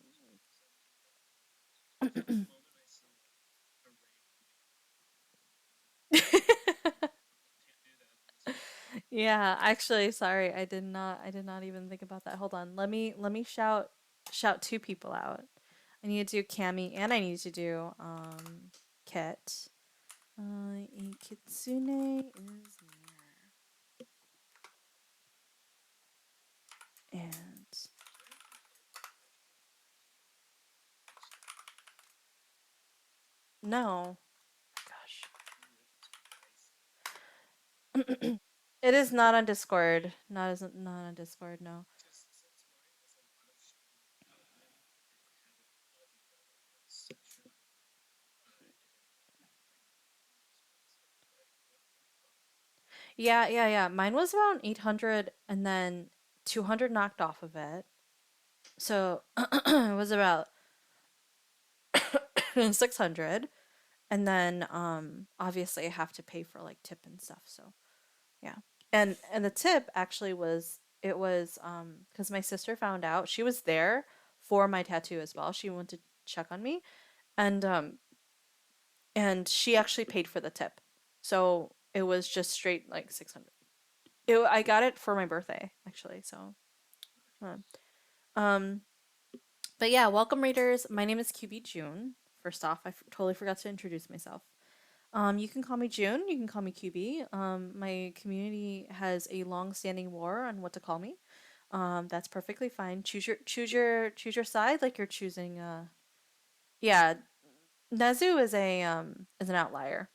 Yeah, actually, sorry. I did not even think about that. Hold on. Let me shout two people out. I need to do Cami and I need to do Kit. A kitsune is near. And no. Gosh. It is not on Discord. Not on Discord, no. Yeah, yeah, yeah. Mine was around 800 and then 200 knocked off of it. So it was about 600. And then obviously I have to pay for like tip and stuff. So, yeah. And the tip actually was it was cuz my sister found out. She was there for my tattoo as well. She wanted to check on me and and she actually paid for the tip. So, it was just straight like 600. I got it for my birthday actually. So, uh, um but yeah, welcome readers. My name is QBJun. First off, totally forgot to introduce myself. You can call me June. You can call me QB. My community has a long-standing war on what to call me. That's perfectly fine. Choose your side, like you're choosing. Yeah, Nezu is an outlier.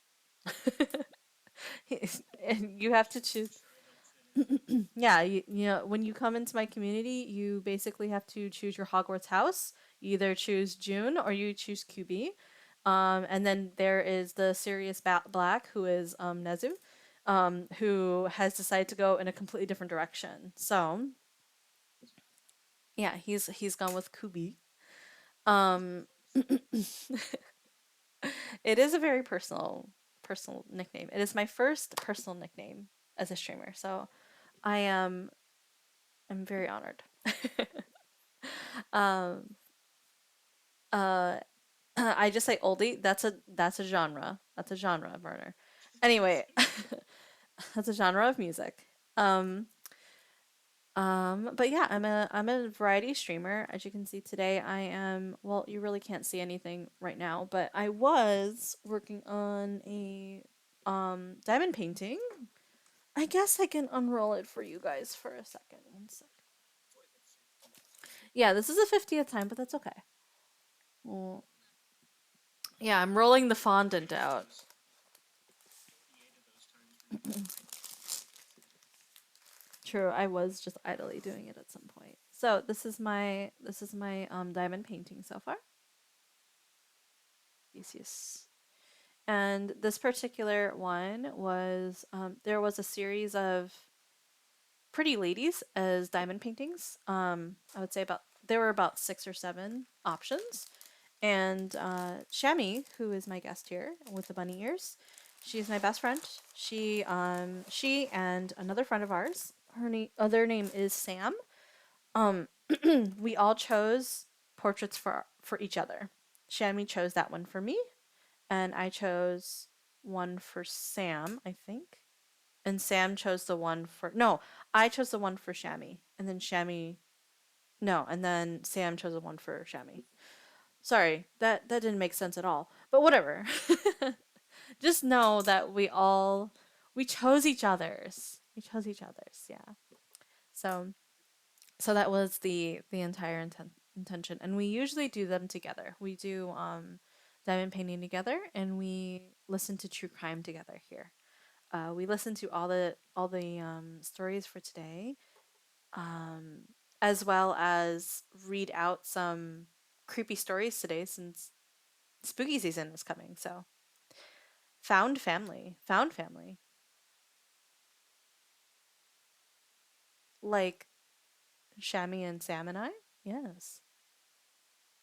And you have to choose. Yeah, you know when you come into my community, you basically have to choose your Hogwarts house. You either choose June or you choose QB. And then there is the Sirius Black, who is Nezu, who has decided to go in a completely different direction. So yeah, he's gone with Kubi. Um, it is a very personal nickname. It is my first personal nickname as a streamer, so I am I'm very honored. um, uh, I just say oldie. That's a genre. That's a genre, Werner. Anyway, that's a genre of music. Um, but yeah, I'm a variety streamer. As you can see today, I am well, you really can't see anything right now, but I was working on a diamond painting. I guess I can unroll it for you guys for a second. One sec. Yeah, this is the 50th time, but that's okay. Well, yeah, I'm rolling the fondant out. True, I was just idly doing it at some point. So this is my diamond painting so far. Yes, yes. And this particular one was there was a series of pretty ladies as diamond paintings. I would say about there were about 6 or 7 options. And Shami, who is my guest here with the bunny ears, she's my best friend. She and another friend of ours, other name is Sam. Um, we all chose portraits for each other. Shami chose that one for me, and I chose one for Sam, I think. And Sam chose the one for no, I chose the one for Shami, and then Shami no, and then Sam chose the one for Shami. Sorry, that didn't make sense at all. But whatever. Just know that we chose each other's. We chose each other's. Yeah. So so that was the entire intention, and we usually do them together. We do diamond painting together, and we listen to true crime together here. We listen to all the stories for today, um, as well as read out some creepy stories today since spooky season is coming. So found family, like Shami and Sam and I. Yes.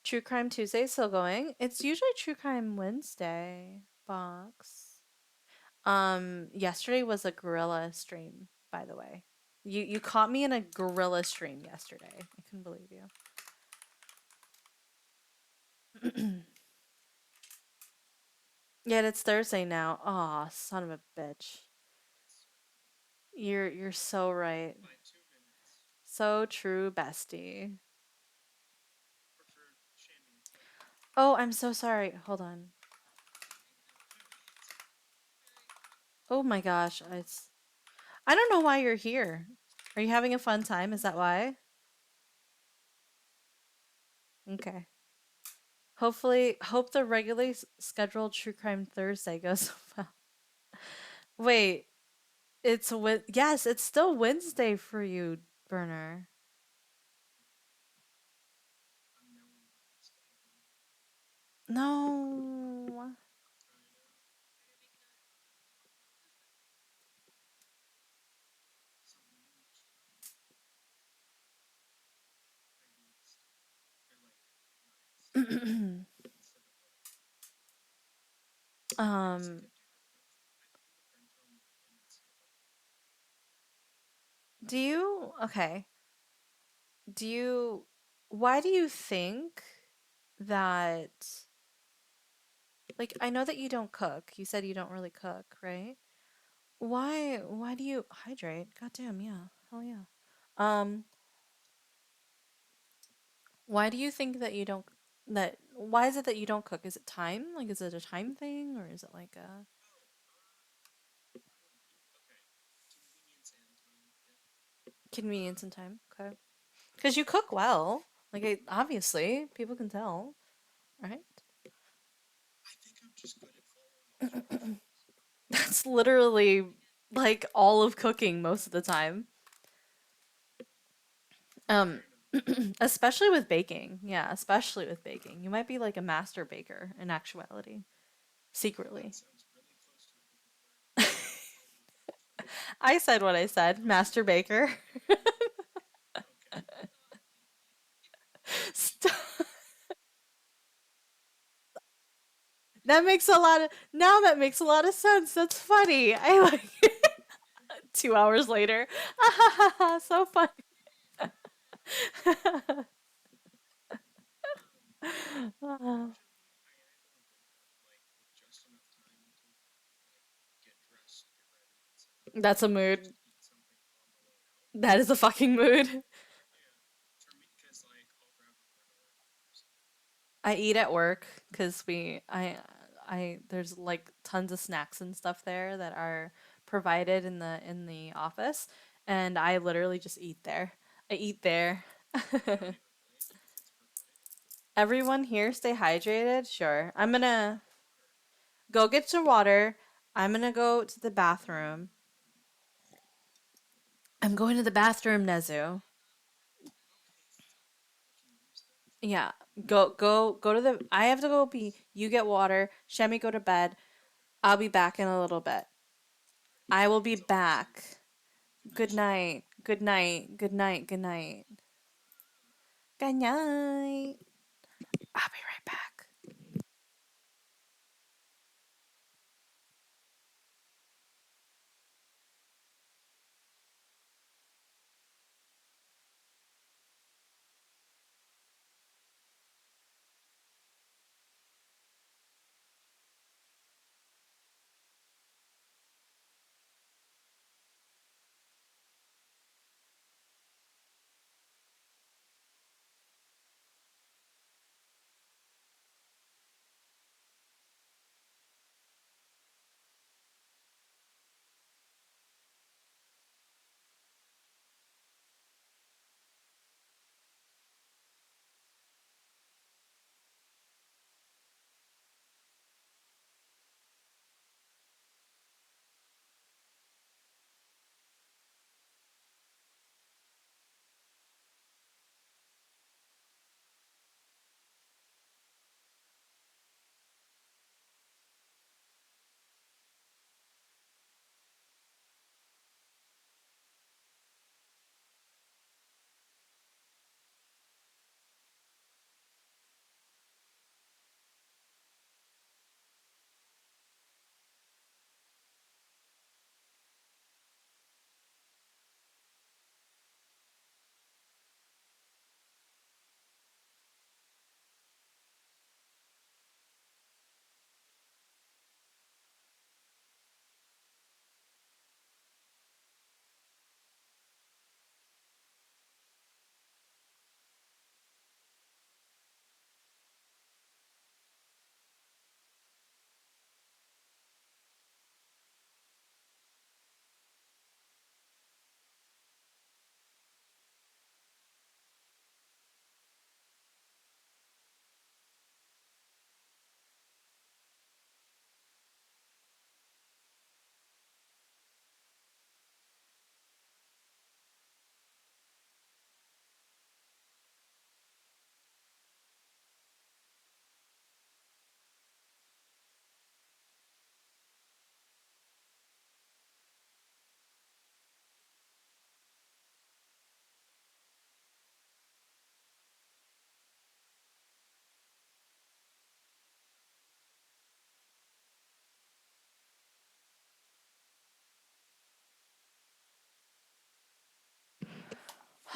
True Crime Tuesday is still going. It's usually True Crime Wednesday box. Yesterday was a gorilla stream, by the way. You caught me in a gorilla stream yesterday. I couldn't believe you. Yet it's Thursday now. Aw, son of a bitch. You're so right. So true, bestie. Oh, I'm so sorry. Hold on. Oh my gosh, I don't know why you're here. Are you having a fun time? Is that why? Okay. Hope the regularly scheduled True Crime Thursday goes well. Wait, yes, it's still Wednesday for you, Burner. No. um, do you okay? Do you why do you think that like I know that you don't cook. You said you don't really cook, right? Why do you hydrate? Goddamn, yeah. Hell yeah. Um, why do you think that you don't that why is it that you don't cook? Is it time? Like is it a time thing or is it like a convenience and time? Okay. Because you cook well. Obviously, people can tell, right? That's literally like all of cooking most of the time. Um, especially with baking. Yeah, especially with baking. You might be like a master baker in actuality, secretly. I said what I said, master baker. Stop. That makes a lot of sense. That's funny. I like it. 2 hours later. So funny. That's a mood. That is a fucking mood. I eat at work because there's like tons of snacks and stuff there that are provided in the office, and I literally just eat there. I eat there. Everyone here stay hydrated. Sure. I'm gonna go get your water. I'm gonna go to the bathroom. I'm going to the bathroom, Nezu. Yeah. Go to the I have to go pee. You get water. Shemi, go to bed. I'll be back in a little bit. I will be back. Good night. Good night. Good night. Good night. Good night. I'll be right back.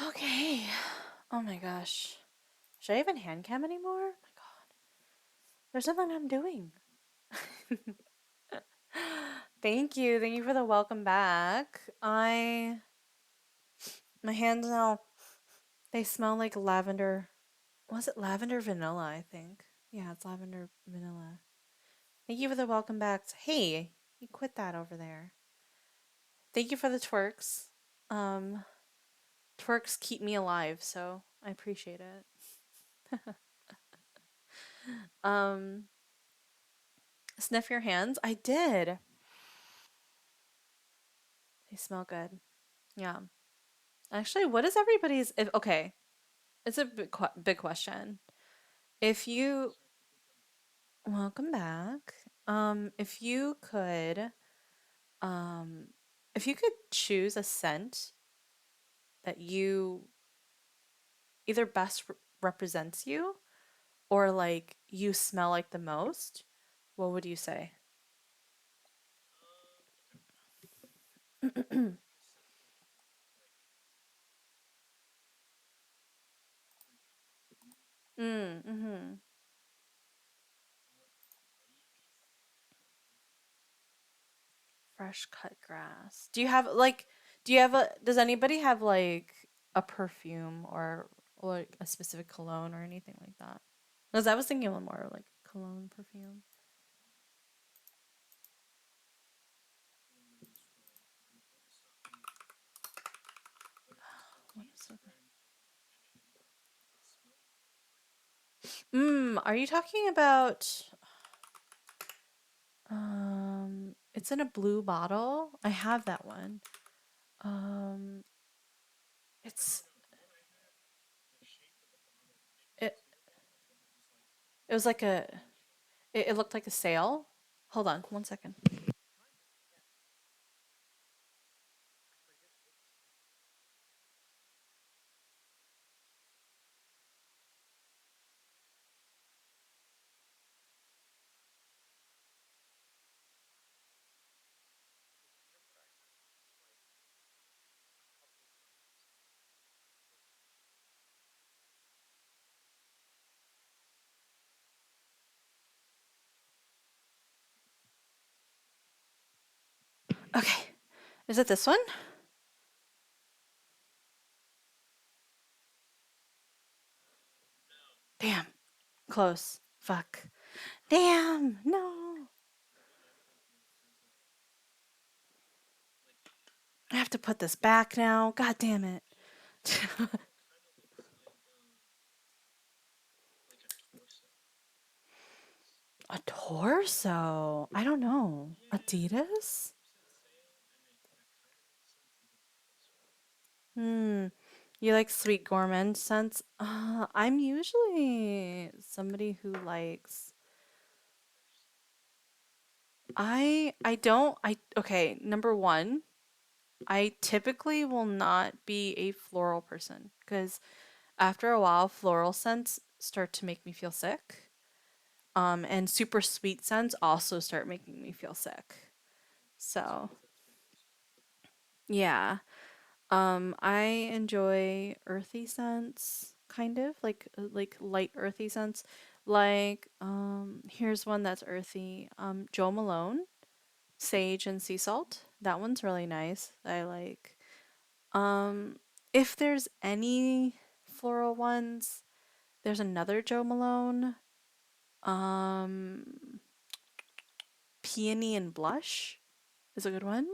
Okay. Oh my gosh. Should I even hand cam anymore? Oh my god. There's nothing I'm doing. Thank you. Thank you for the welcome back. My hands now, they smell like lavender. Was it lavender vanilla, I think? Yeah, it's lavender vanilla. Thank you for the welcome back. Hey, you quit that over there. Thank you for the twerks. Um, Twerks keep me alive, so I appreciate it. Um, Sniff your hands. I did. They smell good. Yeah. Actually, what is everybody's if okay, it's a big question. If you welcome back. If you could um if you could choose a scent that you either best represents you or like you smell like the most, what would you say? Mm-hmm. Fresh cut grass. Do you have a does anybody have like a perfume or like a specific cologne or anything like that? Because I was thinking of more like cologne perfume. What is it? Are you talking about it's in a blue bottle? I have that one. Um It's it. It was like a. It looked like a sail. Hold on, 1 second. Okay, is it this one? Damn, close. Fuck. Damn, no. I have to put this back now. God damn it. A torso? I don't know. Adidas? Hmm. You like sweet gourmand scents? I'm usually somebody who likes. I don't I okay, number one, I typically will not be a floral person because after a while floral scents start to make me feel sick. And super sweet scents also start making me feel sick. So, yeah. I enjoy earthy scents, kind of like light earthy scents. Like, here's one that's earthy. Joe Malone, Sage and Sea Salt. That one's really nice. I like. Um, if there's any floral ones, there's another Joe Malone. Um, Peony and Blush is a good one.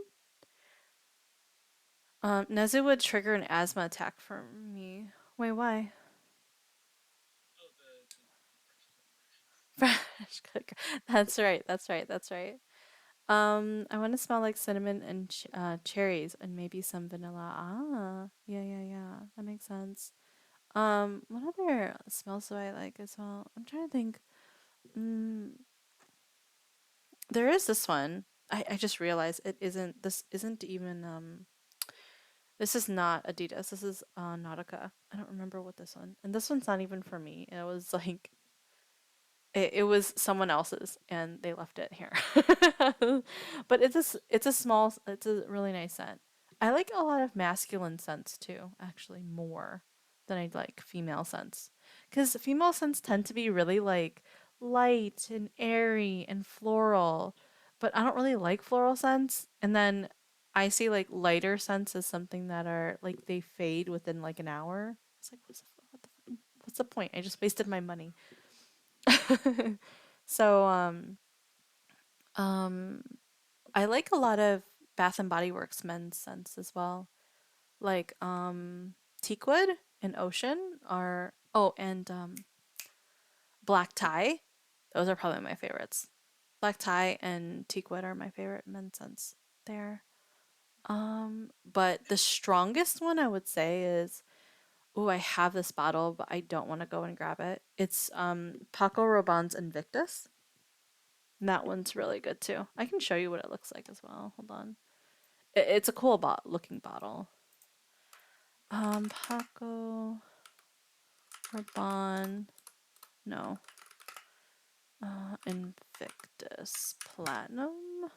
Nezu would trigger an asthma attack for me. Wait, why? Fresh cooker. That's right. That's right. That's right. I want to smell like cinnamon and cherries and maybe some vanilla. Ah, yeah, yeah, yeah. That makes sense. What other smells do I like as well? I'm trying to think. Mm, there is this one. I just realized it isn't. This isn't even. This is not Adidas. This is Nautica. I don't remember what this one. And this one's not even for me. It was like it was someone else's and they left it here. But it's a small it's a really nice scent. I like a lot of masculine scents too, actually more than I like female scents. Cuz female scents tend to be really like light and airy and floral, but I don't really like floral scents. And then I see like lighter scents as something that are like they fade within like an hour. It's like what's the point? I just wasted my money. So um I like a lot of Bath and Body Works men's scents as well. Like Teakwood and Ocean are and Black Tie. Those are probably my favorites. Black Tie and Teakwood are my favorite men's scents there. But the strongest one I would say is oh, I have this bottle, but I don't want to go and grab it. It's Paco Rabanne's Invictus. That one's really good too. I can show you what it looks like as well. Hold on. It's a cool looking bottle. Paco Rabanne. No. Invictus Platinum.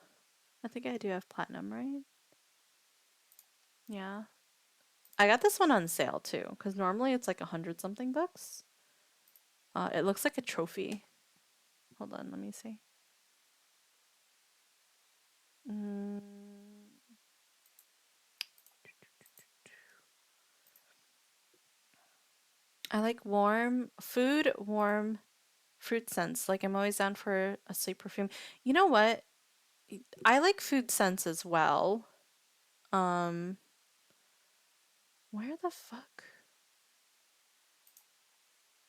I think I do have Platinum, right? Yeah. I got this one on sale too, because normally it's like 100 something bucks. It looks like a trophy. Hold on, let me see. Mm, I like warm fruit scents. Like I'm always down for a sweet perfume. You know what? I like food scents as well. Um, where the fuck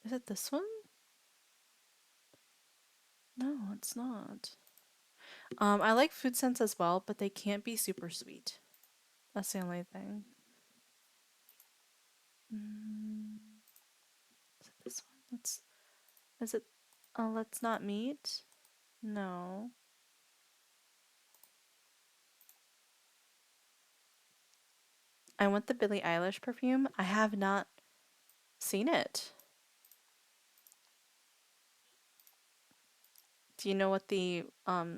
is it? This one? No, it's not. I like food scents as well, but they can't be super sweet. That's the only thing. Mm, is it this one? Is it, let's not meet? No. I want the Billie Eilish perfume. I have not seen it. Do you know what the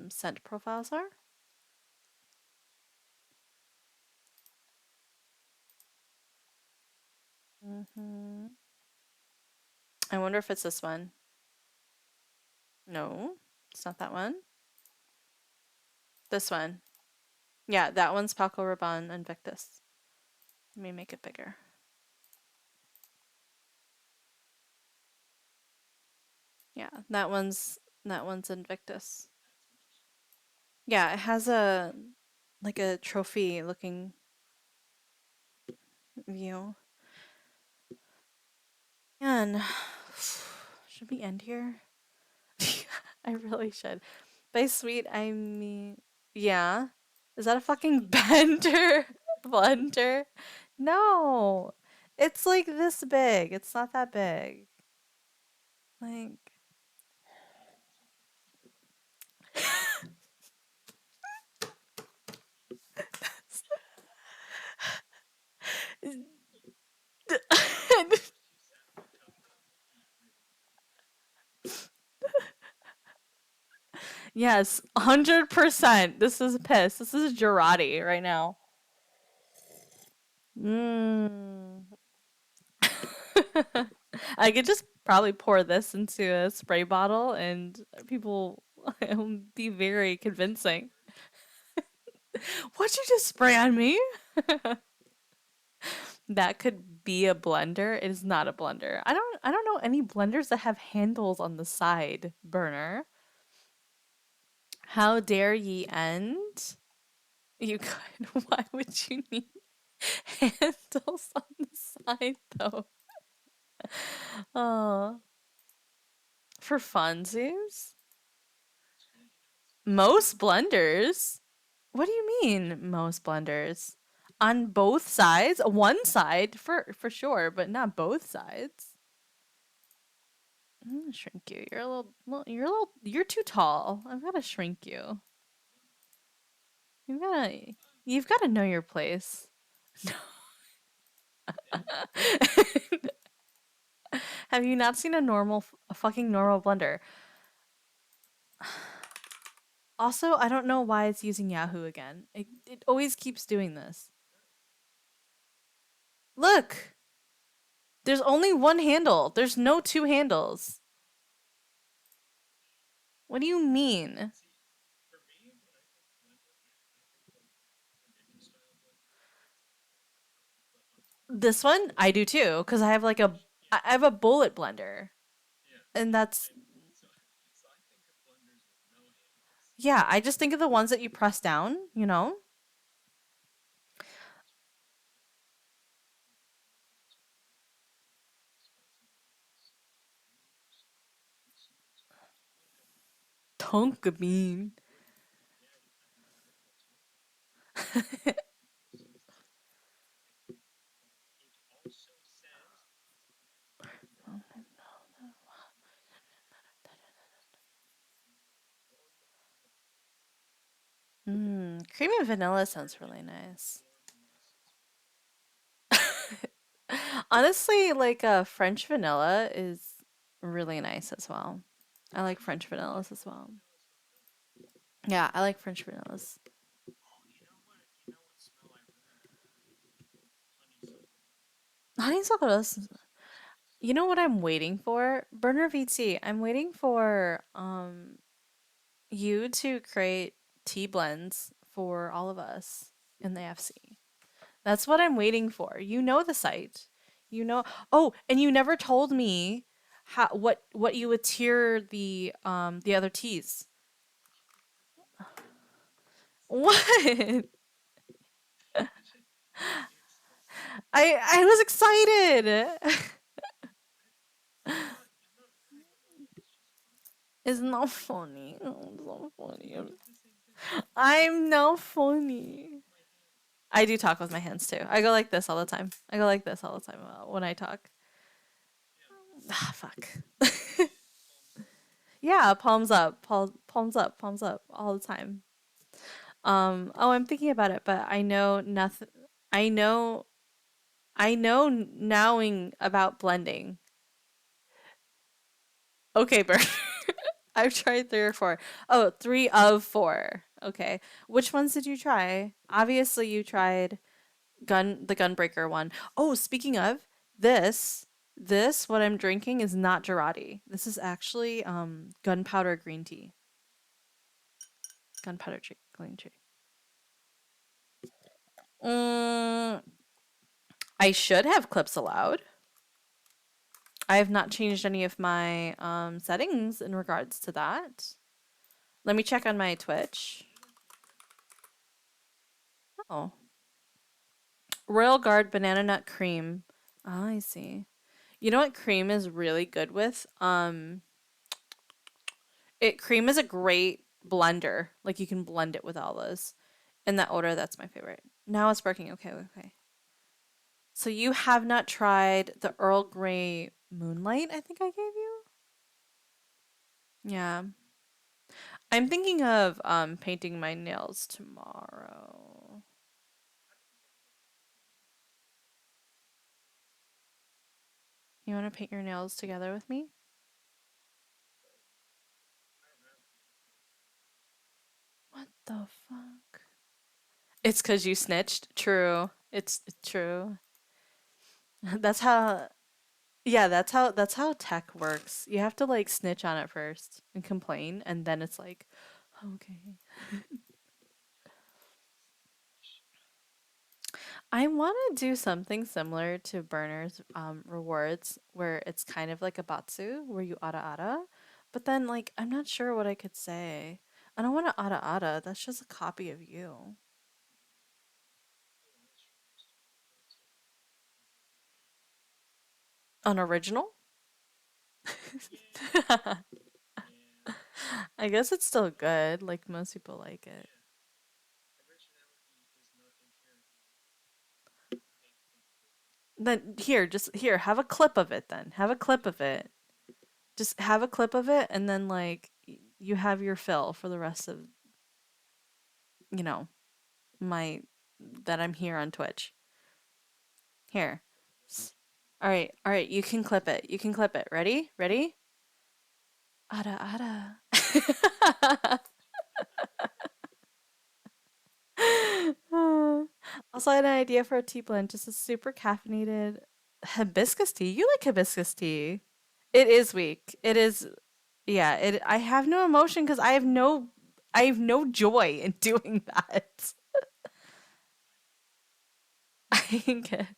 scent profiles are? Mm-hmm. I wonder if it's this one. No, it's not that one. This one. Yeah, that one's Paco Rabanne Invictus. Let me make it bigger. Yeah, that one's Invictus. Yeah, it has a like a trophy looking view. And should we end here? I really should. By sweet, I mean, yeah. Is that a fucking bender? Blender? No. It's like this big. It's not that big. Like, yes, 100%. This is piss. This is Girardi right now. Mm. I could just probably pour this into a spray bottle and people it'll be very convincing. What'd you just spray on me? That could be a blender. It is not a blender. I don't know any blenders that have handles on the side burner. How dare ye end? You could. Why would you need handles on the side though? Oh, for funsies? Most blenders? What do you mean most blenders? On both sides? One side for sure, but not both sides. I'm gonna shrink you. You're too tall. I've gotta shrink you. You've gotta, you've gotta know your place. Have you not seen a fucking normal blender? Also, I don't know why it's using Yahoo again. It always keeps doing this. Look, there's only one handle. There's no two handles. What do you mean? This one, I do too, because I have a bullet blender, and that's yeah. I just think of the ones that you press down. Tonka bean. Creamy vanilla sounds really nice. Honestly, like French vanilla is really nice as well. I like French vanillas as well. Yeah, I like French vanillas. Honeysuckle does. You know what I'm waiting for? Burner VT. I'm waiting for you to create tea blends for all of us in the FC. That's what I'm waiting for. You know the site. You know. Oh, and you never told me what you would tier the other teas. What? I was excited. It's not funny. Oh, it's not funny. I'm not funny. I do talk with my hands too. I go like this all the time. I go like this all the time when I talk. Ah, fuck. Yeah, palms up, palms up all the time. Oh, I'm thinking about it, but I know nothing. I know, I know knowing about blending. Okay, Bert. I've tried three or four. Oh, three of four. Okay. Which ones did you try? Obviously, you tried the gunbreaker one. Oh, speaking of this, what I'm drinking is not Girardi. This is actually gunpowder green tea. Green tea. Mm, I should have clips allowed. I have not changed any of my settings in regards to that. Let me check on my Twitch. Oh, Royal Guard banana nut cream. Oh, I see. You know what cream is really good with? It cream is a great blender. Like you can blend it with olives. In that order, that's my favorite. Now it's working. Okay, okay. So you have not tried the Earl Grey Moonlight, I think I gave you? Yeah. I'm thinking of painting my nails tomorrow. You want to paint your nails together with me? What the fuck? It's cuz you snitched. True. It's true. That's how Yeah, that's how tech works. You have to like snitch on it first and complain, and then it's like, okay. I want to do something similar to Burner's rewards, where it's kind of like a Batsu, where you ada ada, but then like I'm not sure what I could say. I don't want to ada ada. That's just a copy of you. Unoriginal? I guess it's still good. Like most people like it. Then here, just here, have a clip of it then. Have a clip of it. Just have a clip of it and then like you have your fill for the rest of, you know, my that I'm here on Twitch. Here. All right. All right, you can clip it. You can clip it. Ready? Ready? Ada ada. Also, I had an idea for a tea blend, just a super caffeinated hibiscus tea. You like hibiscus tea. It is weak. It is, yeah, it I have no emotion because I have no joy in doing that. I get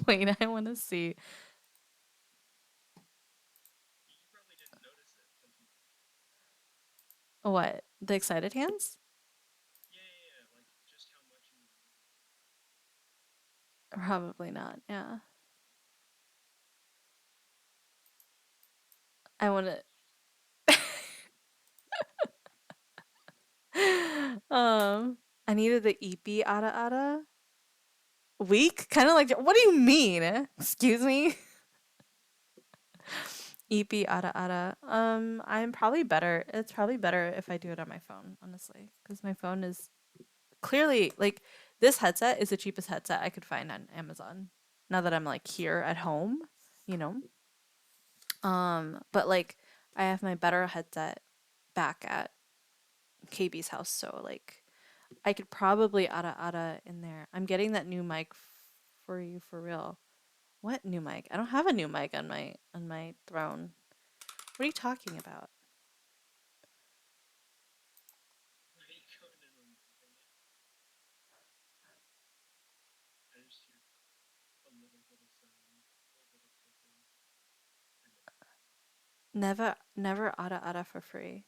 Wait, I want to see. What? The excited hands? Probably not. Yeah. I want to I needed the EP ada ada. Weak? Kind of like what do you mean? Excuse me? EP ada ada. I'm probably better. It's probably better if I do it on my phone, honestly, cuz my phone is clearly like this headset is the cheapest headset I could find on Amazon. Now that I'm like here at home, you know. But like I have my better headset back at KB's house, so like I could probably ada ada in there. I'm getting that new mic for you for real. What new mic? I don't have a new mic on my throne. What are you talking about? Never ada ada for free.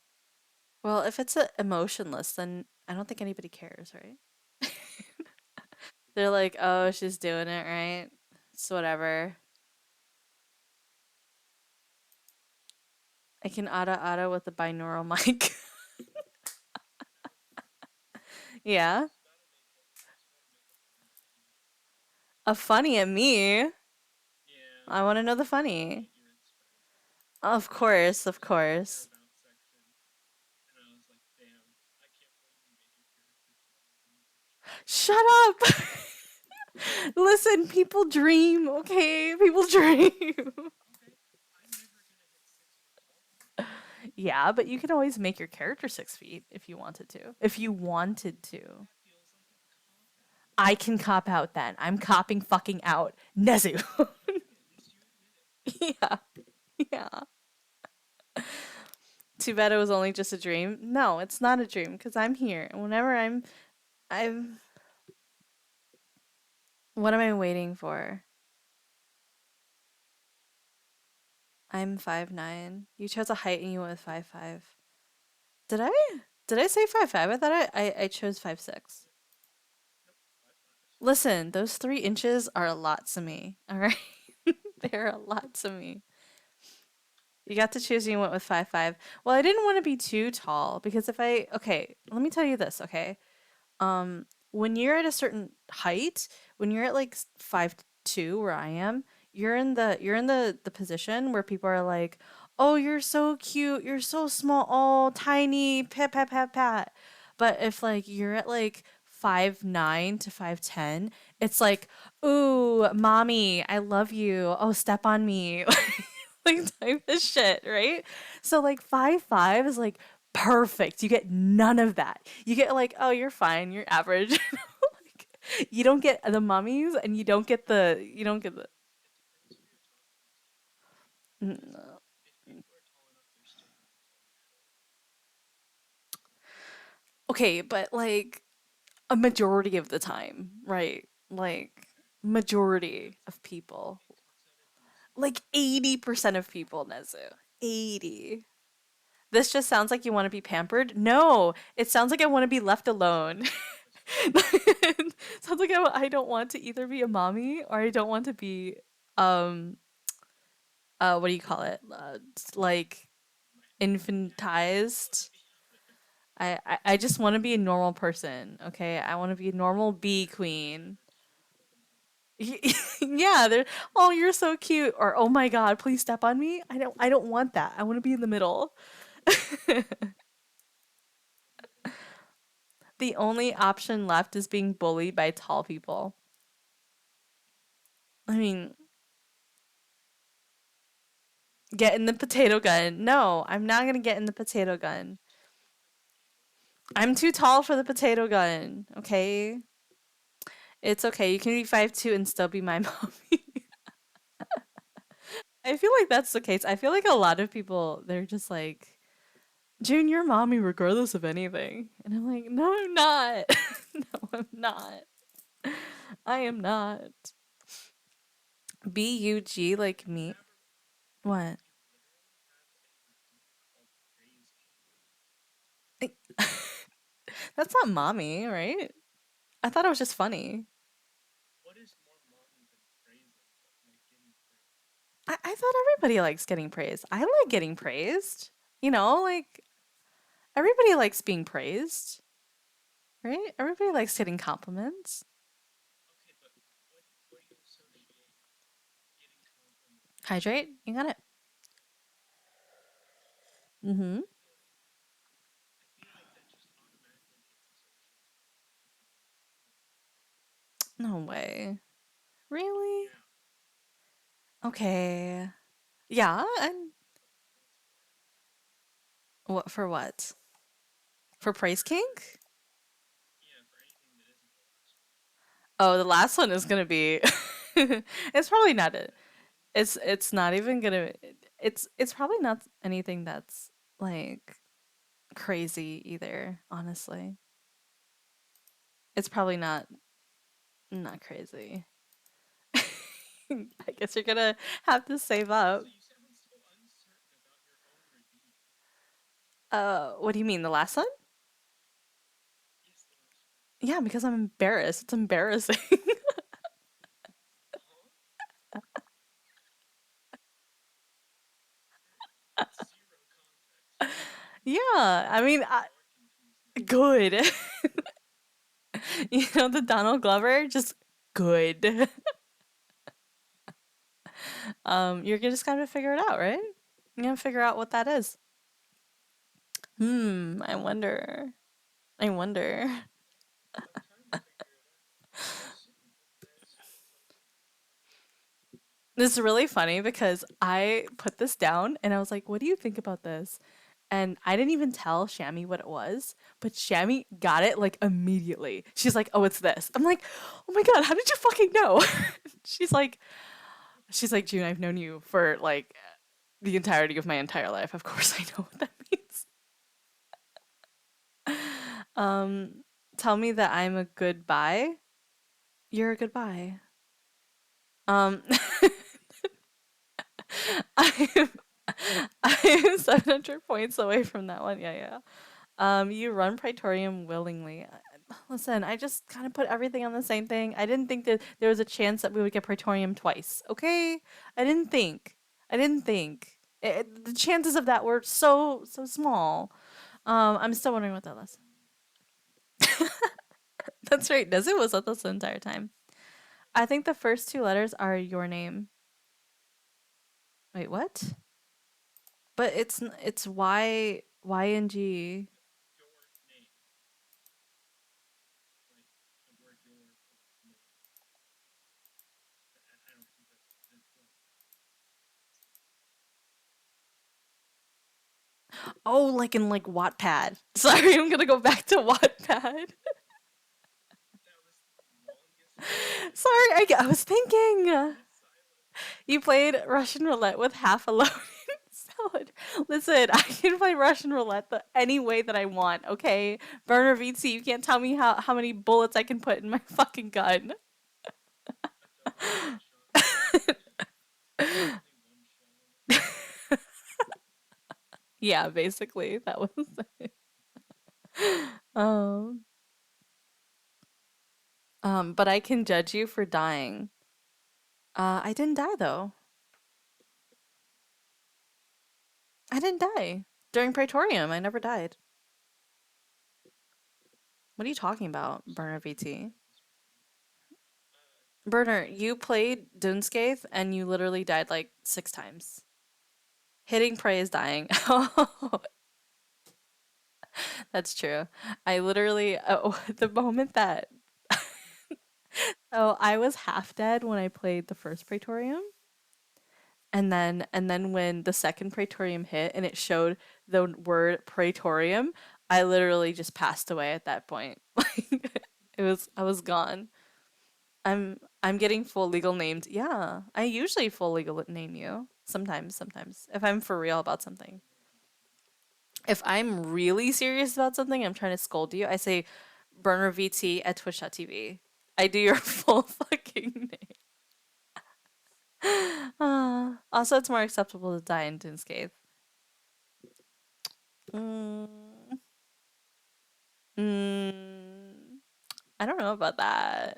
Well, if it's a emotionless, then I don't think anybody cares, right? They're like, oh, she's doing it right. It's whatever. I can ada ada with the binaural mic. Yeah. A funny at me. I want to know the funny. Of course, of course. Shut up. Listen, people dream, okay? People dream. Yeah, but you can always make your character 6 feet if you wanted to. If you wanted to. I can cop out then. I'm copping fucking out. Nezu. Yeah. Yeah. Too bad it was only just a dream. No, it's not a dream because I'm here. And whenever I'm, what am I waiting for? I'm 5'9". You chose a height and you went with 5'5". Did I? Did I say 5'5"? I thought I chose 5'6". Listen, those 3 inches are a lot to me. All right, they're a lot to me. You got to choose. And you went with 5'5". Well, I didn't want to be too tall because if I okay, let me tell you this. Okay, when you're at a certain height, when you're at like 5'2", where I am, you're in the position where people are like, "Oh, you're so cute. You're so small. Oh, tiny. Pat pat pat pat." But if like you're at like 5'9" to 5'10", it's like, "Ooh, mommy, I love you. Oh, step on me." Like type of shit, right? So like 5'5" is like perfect. You get none of that. You get like, oh, you're fine, you're average. Like, you don't get the mummies, and you don't get the. No. Okay, but like a majority of the time, right? Like majority of people, like 80% of people, Nezu, 80. This just sounds like you want to be pampered. No, it sounds like I want to be left alone. Sounds like I don't want to either be a mommy or I don't want to be um what do you call it? Like infantized. I just want to be a normal person, okay? I want to be a normal bee queen. Yeah, they're oh, you're so cute, or oh my god, please step on me. I don't want that. I want to be in the middle. The only option left is being bullied by tall people. I mean, get in the potato gun. No, I'm not gonna get in the potato gun. I'm too tall for the potato gun. Okay, it's okay. You can be 5'2" and still be my mommy. I feel like that's the case. I feel like a lot of people they're just like, June, you're mommy regardless of anything, and I'm like, no, I'm not. No, I'm not. I am not. Bug like me. What? That's not mommy, right? I thought it was just funny. I thought everybody likes getting praised. I like getting praised. Like everybody likes being praised, right? Everybody likes getting compliments. Hydrate. You got it. Mm-hmm. No way. Really? Okay. Yeah. And what for what? For praise kink? Oh, the last one is gonna be. It's probably not it. It's not even gonna. It's probably not anything that's like crazy either. Honestly, it's probably not crazy. I guess you're gonna have to save up. What do you mean, the last one? Yeah, because I'm embarrassed. It's embarrassing. Yeah, I mean, good. You know the Donald Glover, just good. You're just gonna figure it out, right? You're gonna figure out what that is. I wonder. I wonder. This is really funny because I put this down and I was like, what do you think about this? And I didn't even tell Shami what it was, but Shami got it like immediately. She's like, "Oh, it's this." I'm like, "Oh my god, how did you fucking know?" she's like, "June, I've known you for like the entirety of my entire life. Of course, I know what that means." Tell me that I'm a good buy. You're a good buy. Um, I'm I'm 700 points away from that one. Yeah, yeah. You run Praetorium willingly. Listen, I just kind of put everything on the same thing. I didn't think that there was a chance that we would get Praetorium twice. Okay, I didn't think. I didn't think. The chances of that were so small. I'm still wondering what that was. That's right. Nezu was with us the entire time. I think the first two letters are your name. Wait, what? But it's Y and G. Oh, like in like Wattpad. Sorry, I'm gonna go back to Wattpad. Sorry, I was thinking. You played Russian roulette with half a loaded salad. Listen, I can play Russian roulette any way that I want, okay? Burner VT, you can't tell me how many bullets I can put in my fucking gun. Yeah, basically, that was it. Um, but I can judge you for dying. I didn't die though. I didn't die. During Praetorium, I never died. What are you talking about, Burner VT? Burner, you played Dunescape and you literally died like 6 times. Hitting prey is dying. Oh, that's true. I literally, the moment that, oh, I was half dead when I played the first Praetorium. And then when the second Praetorium hit and it showed the word Praetorium, I literally just passed away at that point. Like I was gone. I'm getting full legal named. Yeah, I usually full legal name you. Sometimes if I'm for real about something. If I'm really serious about something, I'm trying to scold you. I say burner VT at twitch.tv. I do your full fucking name. Also, it's more acceptable to die in Dunescape. Mm, mm, I don't know about that.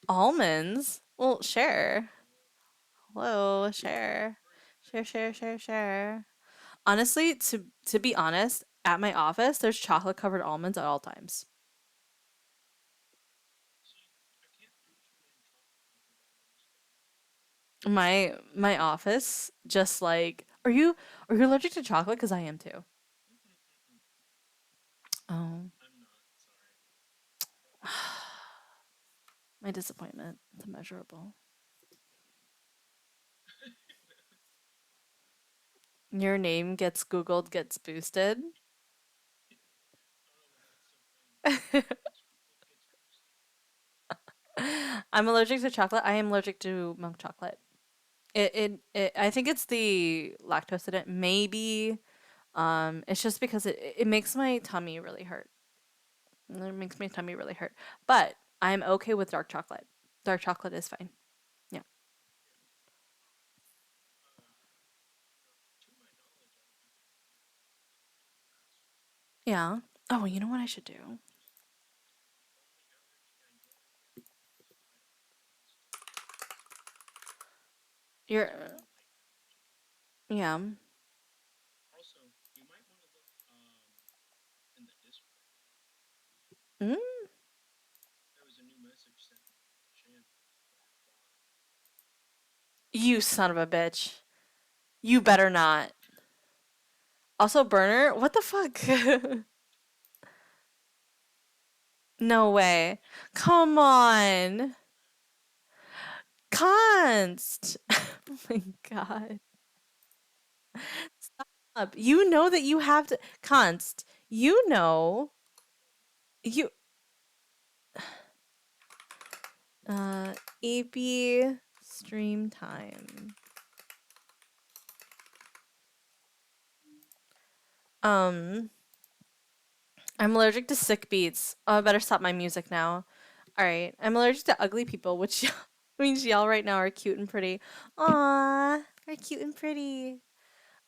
Almonds? Well, share. Hello, share. Share. Honestly, to be honest, at my office, there's chocolate covered almonds at all times. My office, just like, are you allergic to chocolate? Because I am too. Oh, my disappointment. It's immeasurable. Your name gets Googled, gets boosted. I'm allergic to chocolate. I am allergic to milk chocolate. I think it's the lactose in it. Maybe. It's just because it makes my tummy really hurt. It makes my tummy really hurt. But I'm okay with dark chocolate. Dark chocolate is fine. Yeah. Yeah. Oh, you know what I should do? You're yeah. Mm? You son of a bitch. You better not. Also, burner? What the fuck? No way. Come on. Const. Oh my god. Stop. You know that you have to. Const. You know. You. Uh, AP stream time. Um, I'm allergic to sick beats. Oh, I better stop my music now. All right. I'm allergic to ugly people, which means y'all right now are cute and pretty. Aww, are cute and pretty.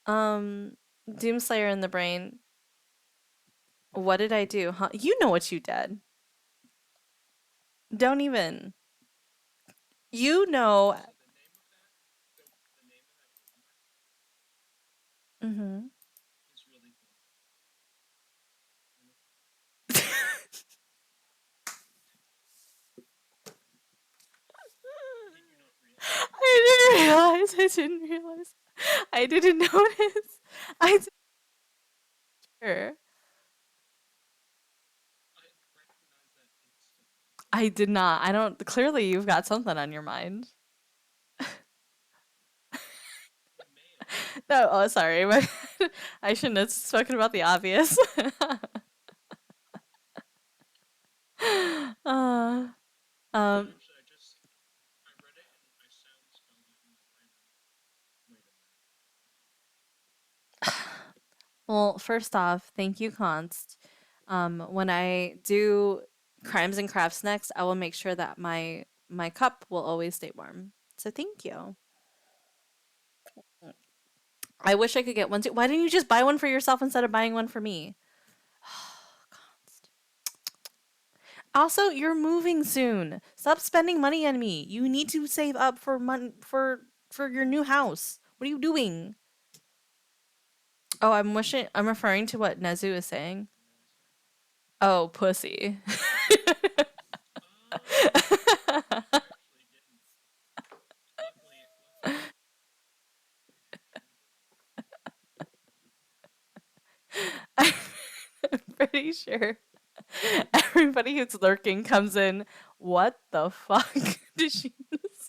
Um, Doomslayer in the brain. What did I do? Huh? You know what you did. Don't even. You know. Mm-hmm. I didn't realize. I didn't realize. I didn't notice. I did. I did not. I don't. Clearly, you've got something on your mind. No, oh, sorry. I shouldn't have spoken about the obvious. uh, um, well, first off, thank you, Const. When I do crimes and crafts next, I will make sure that my cup will always stay warm. So thank you. I wish I could get one too. Why didn't you just buy one for yourself instead of buying one for me? Const. Also, you're moving soon. Stop spending money on me. You need to save up for money for your new house. What are you doing? Oh, I'm wishing. I'm referring to what Nezu is saying. Oh, pussy. I'm pretty sure everybody who's lurking comes in. What the fuck did she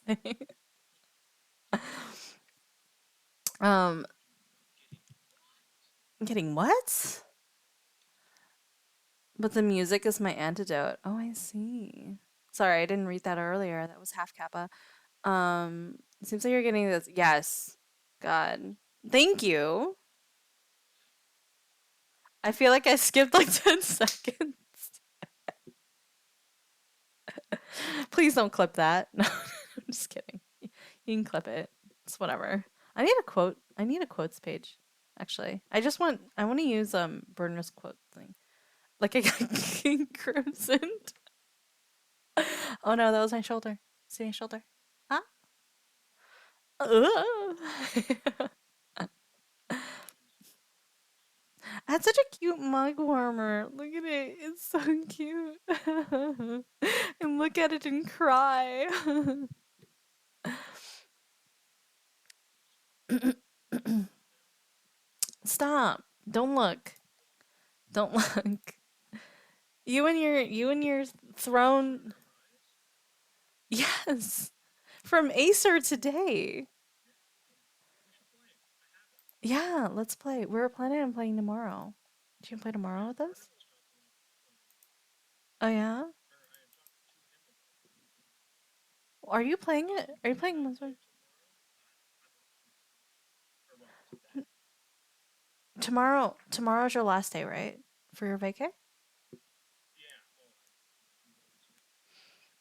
say? Um, getting what? But the music is my antidote. Oh, I see. Sorry, I didn't read that earlier. That was half kappa. It seems like you're getting this. Yes. God. Thank you. I feel like I skipped like 10 seconds. Please don't clip that. No, I'm just kidding. You can clip it. It's whatever. I need a quote. I need a quotes page. Actually, I want to use Burner's quote thing. Like I got King Crimson. Oh no, that was my shoulder. See my shoulder? Huh? Ugh. I had such a cute mug warmer. Look at it. It's so cute. And look at it and cry. Stop. Don't look. Don't look. You and your throne. Yes. From Acer today. Yeah, let's play. We're planning on playing tomorrow. Do you want to play tomorrow with us? Oh yeah? Are you playing it? Are you playing Monster? Tomorrow's your last day, right? For your vacay?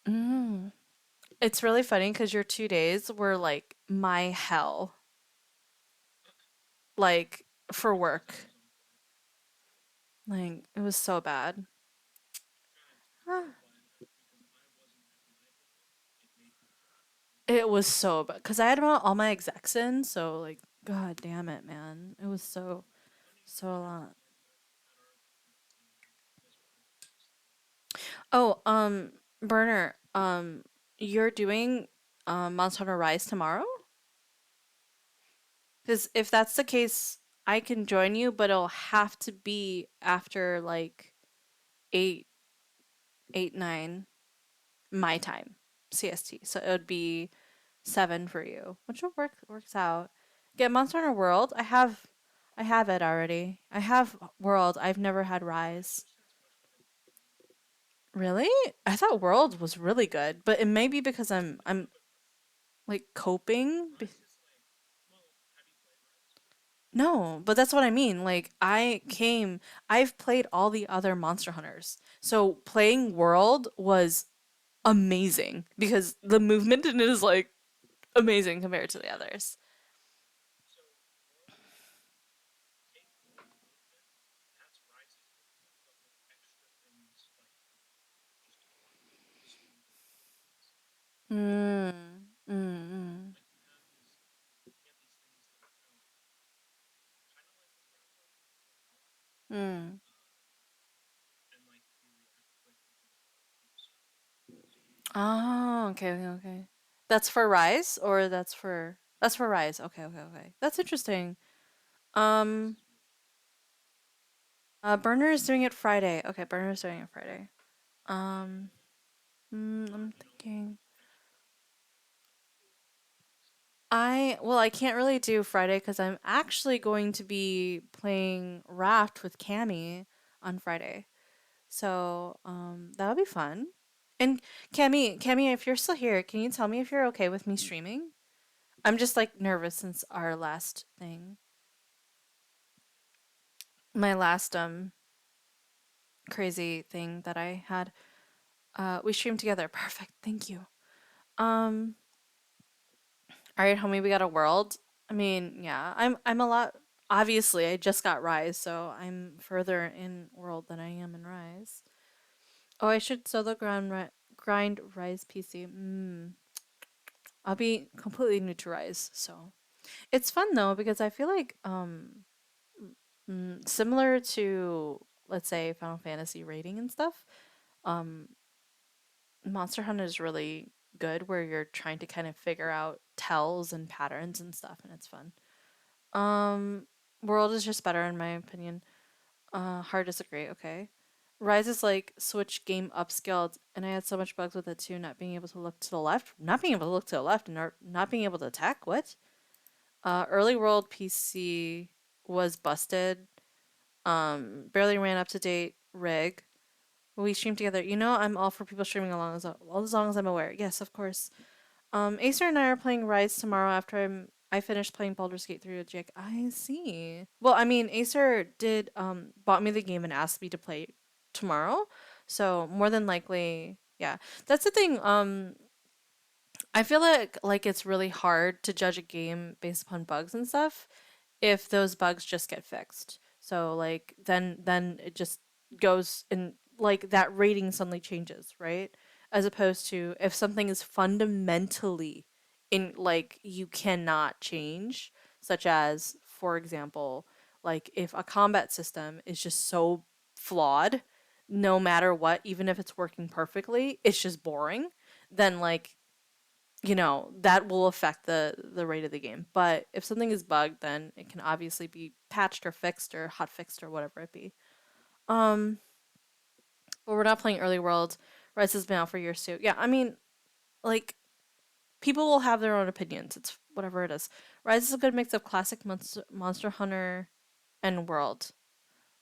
Mm. It's really funny because your 2 days were like my hell, like for work. Like it was so bad. Ah, it was so bad because I had all my execs in, so like, god damn it, man, it was so a lot. Oh, Burner, you're doing Monster Hunter Rise tomorrow? Because if that's the case, I can join you, but it'll have to be after like 8, 8, 9 my time, CST. So it would be 7 for you, which will works out. Get Monster Hunter World. I have it already. I have World. I've never had Rise. Really? I thought World was really good, but it may be because I'm like coping. No, but that's what I mean. Like I've played all the other Monster Hunters. So playing World was amazing because the movement in it is like amazing compared to the others. Mm, mm, mm, mm. Oh, okay, okay, okay. That's for Rise or that's for Rise. Okay, okay, okay. That's interesting. Um, Burner is doing it Friday. Okay, Burner is doing it Friday. Um, I'm thinking. I can't really do Friday because I'm actually going to be playing Raft with Cammy on Friday. So, that'll be fun. And Cammy, if you're still here, can you tell me if you're okay with me streaming? I'm just like nervous since our last thing. My last crazy thing that I had. We streamed together. Perfect. Thank you. Um, all right, homie, we got a world. I mean, yeah, I'm a lot. Obviously, I just got Rise, so I'm further in world than I am in Rise. Oh, I should solo grind Rise PC. I'll be completely new to Rise, so it's fun though because I feel like similar to let's say Final Fantasy rating and stuff. Um, Monster Hunter is really good where you're trying to kind of figure out tells and patterns and stuff, and it's fun. Um, World is just better in my opinion. Hard disagree. Okay. Rise is like Switch game upscaled, and I had so much bugs with it too. Not being able to look to the left, not being able to look to the left, and not being able to attack. What? Early World PC was busted. Barely ran up to date rig. We stream together. You know, I'm all for people streaming along as long as I'm aware. Yes, of course. Acer and I are playing Rise tomorrow after I finished playing Baldur's Gate 3 with Jake. I see. Well, I mean, Acer did bought me the game and asked me to play tomorrow. So more than likely, yeah. That's the thing. I feel like it's really hard to judge a game based upon bugs and stuff if those bugs just get fixed. So like then it just goes and like that rating suddenly changes, right? As opposed to if something is fundamentally in like you cannot change, such as for example, like if a combat system is just so flawed, no matter what, even if it's working perfectly, it's just boring, then like that will affect the rate of the game. But if something is bugged, then it can obviously be patched or fixed or hot fixed or whatever it be. Um, but we're not playing early world. Rise has been out for years too. Yeah, I mean, like people will have their own opinions. It's whatever it is. Rise is a good mix of classic Monster Hunter and World.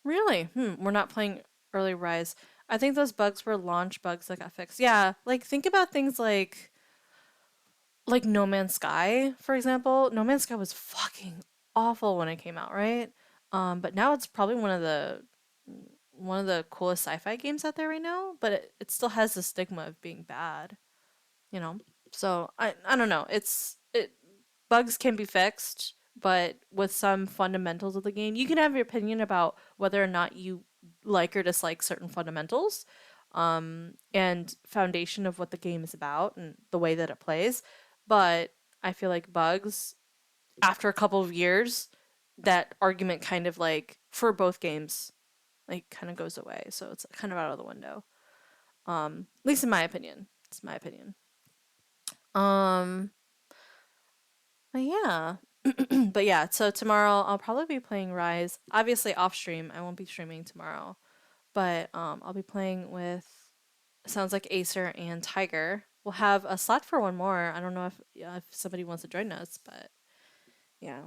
Really? We're not playing early Rise. I think those bugs were launch bugs that got fixed. Yeah, like think about things like No Man's Sky, for example. No Man's Sky was fucking awful when it came out, right? But now it's probably one of the coolest sci-fi games out there right now, but it still has the stigma of being bad, you know? So I don't know. It bugs can be fixed, but with some fundamentals of the game, you can have your opinion about whether or not you like or dislike certain fundamentals, and foundation of what the game is about and the way that it plays. But I feel like bugs, after a couple of years, that argument kind of like for both games, like kind of goes away. So it's kind of out of the window. At least in my opinion. It's my opinion. Um, but yeah. But yeah, so tomorrow I'll probably be playing Rise. Obviously off stream. I won't be streaming tomorrow. But I'll be playing with sounds like Acer and Tiger. We'll have a slot for one more. I don't know if yeah, if somebody wants to join us, but yeah.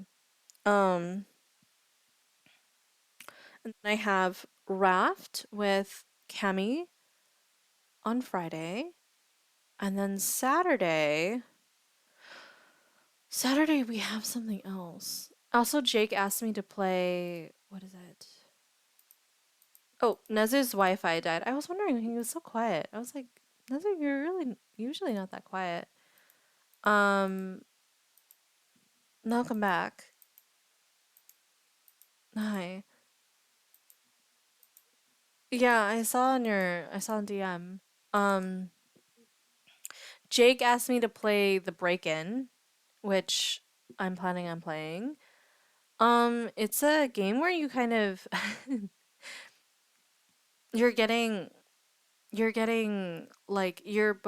Um and then I have Raft with Kemi on Friday. And then Saturday we have something else. Also, Jake asked me to play what is it? Oh, Nezu's Wi-Fi died. I was wondering, he was so quiet. I was like, Nezu, you're really usually not that quiet. Um, now come back. Hi. Yeah, I saw on DM. Um, Jake asked me to play the break-in, which I'm planning on playing. It's a game where you kind of you're getting you're getting like you're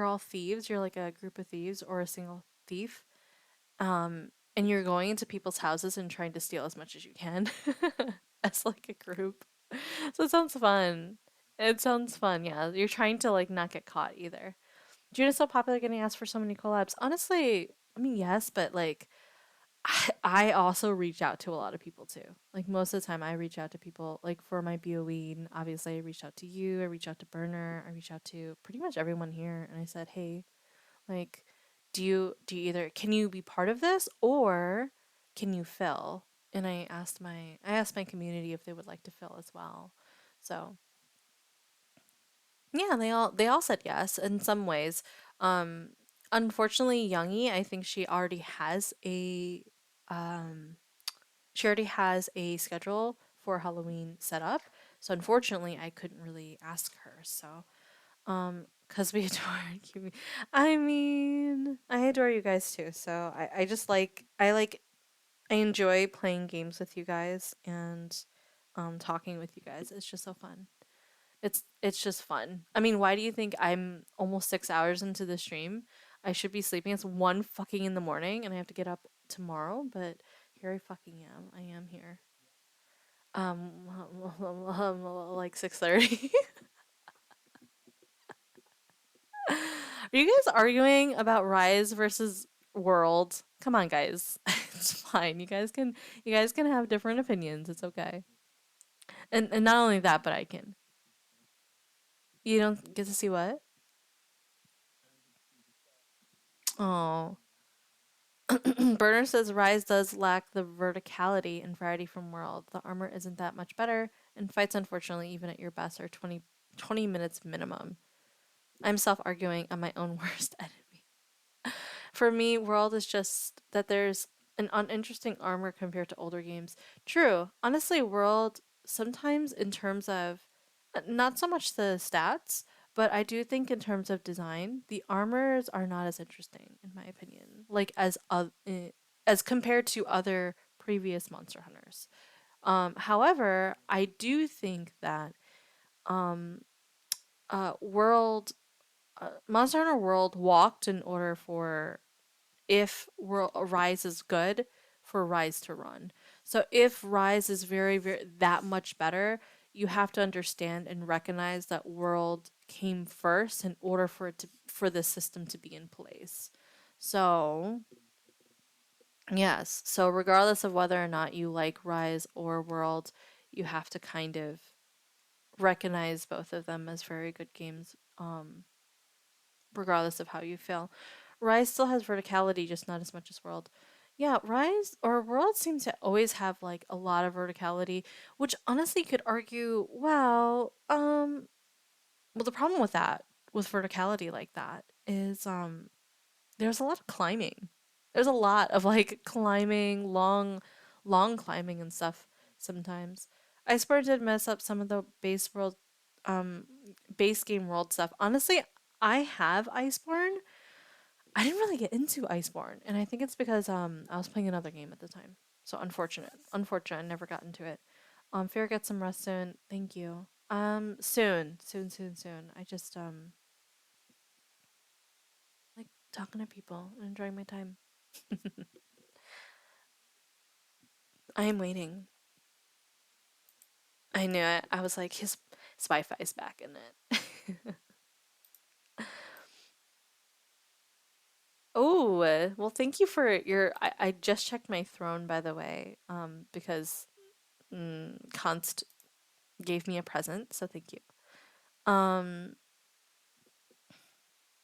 all thieves. You're like a group of thieves or a single thief. And you're going into people's houses and trying to steal as much as you can as like a group. So it sounds fun. It sounds fun, yeah. You're trying to like not get caught either. June is so popular getting asked for so many collabs. Honestly, I mean yes, but like I also reach out to a lot of people too. Like most of the time I reach out to people like for my BOE and obviously I reached out to you, I reached out to Burner, I reached out to pretty much everyone here and I said, "Hey, like do you either can you be part of this or can you fill?" And I asked my community if they would like to fill as well. So, yeah, they all said yes in some ways. Um, Unfortunately, Youngie, I think um she already has a schedule for Halloween set up. So unfortunately, I couldn't really ask her. So, cause we adore QB. I mean, I adore you guys too. So I just I enjoy playing games with you guys and talking with you guys. It's just so fun. It's just fun. I mean, why do you think I'm almost 6 hours into the stream? I should be sleeping. It's 1 fucking in the morning, and I have to get up tomorrow. But here I fucking am. I am here. Um, like 6:30. Are you guys arguing about Rise versus World? Come on, guys. It's fine. You guys can have different opinions. It's okay. And not only that, but I can. You don't get to see what? Oh. Burner says Rise does lack the verticality and variety from World. The armor isn't that much better, and fights, unfortunately, even at your best, are 20 minutes minimum. I'm self arguing. I'm my own worst enemy. For me, World is just that there's an uninteresting armor compared to older games. True. Honestly, World, sometimes in terms of not so much the stats, but I do think in terms of design, the armors are not as interesting, in my opinion, like as compared to other previous Monster Hunters. However, I do think that um, World Monster Hunter World walked in order for if Rise is good for Rise to run. So if Rise is very, very that much better, you have to understand and recognize that World came first in order for the system to be in place. So yes, so regardless of whether or not you like Rise or World, you have to kind of recognize both of them as very good games. Regardless of how you feel. Rise still has verticality, just not as much as World. Yeah, Rise or World seems to always have like a lot of verticality, which honestly could argue, well the problem with that, with verticality like that, is there's a lot of climbing. There's a lot of like climbing, long climbing and stuff sometimes. Iceborne did mess up some of the um base game world stuff. Honestly, I have Iceborne. I didn't really get into Iceborne, and I think it's because I was playing another game at the time. So unfortunate. Unfortunate, I never got into it. Fair, get some rest soon. Thank you. Soon. I just like talking to people and enjoying my time. I am waiting. I knew it. I was like, his Wi-Fi's back in it. Oh, well, thank you for your. I just checked my throne, by the way, because Const gave me a present, so thank you. Um,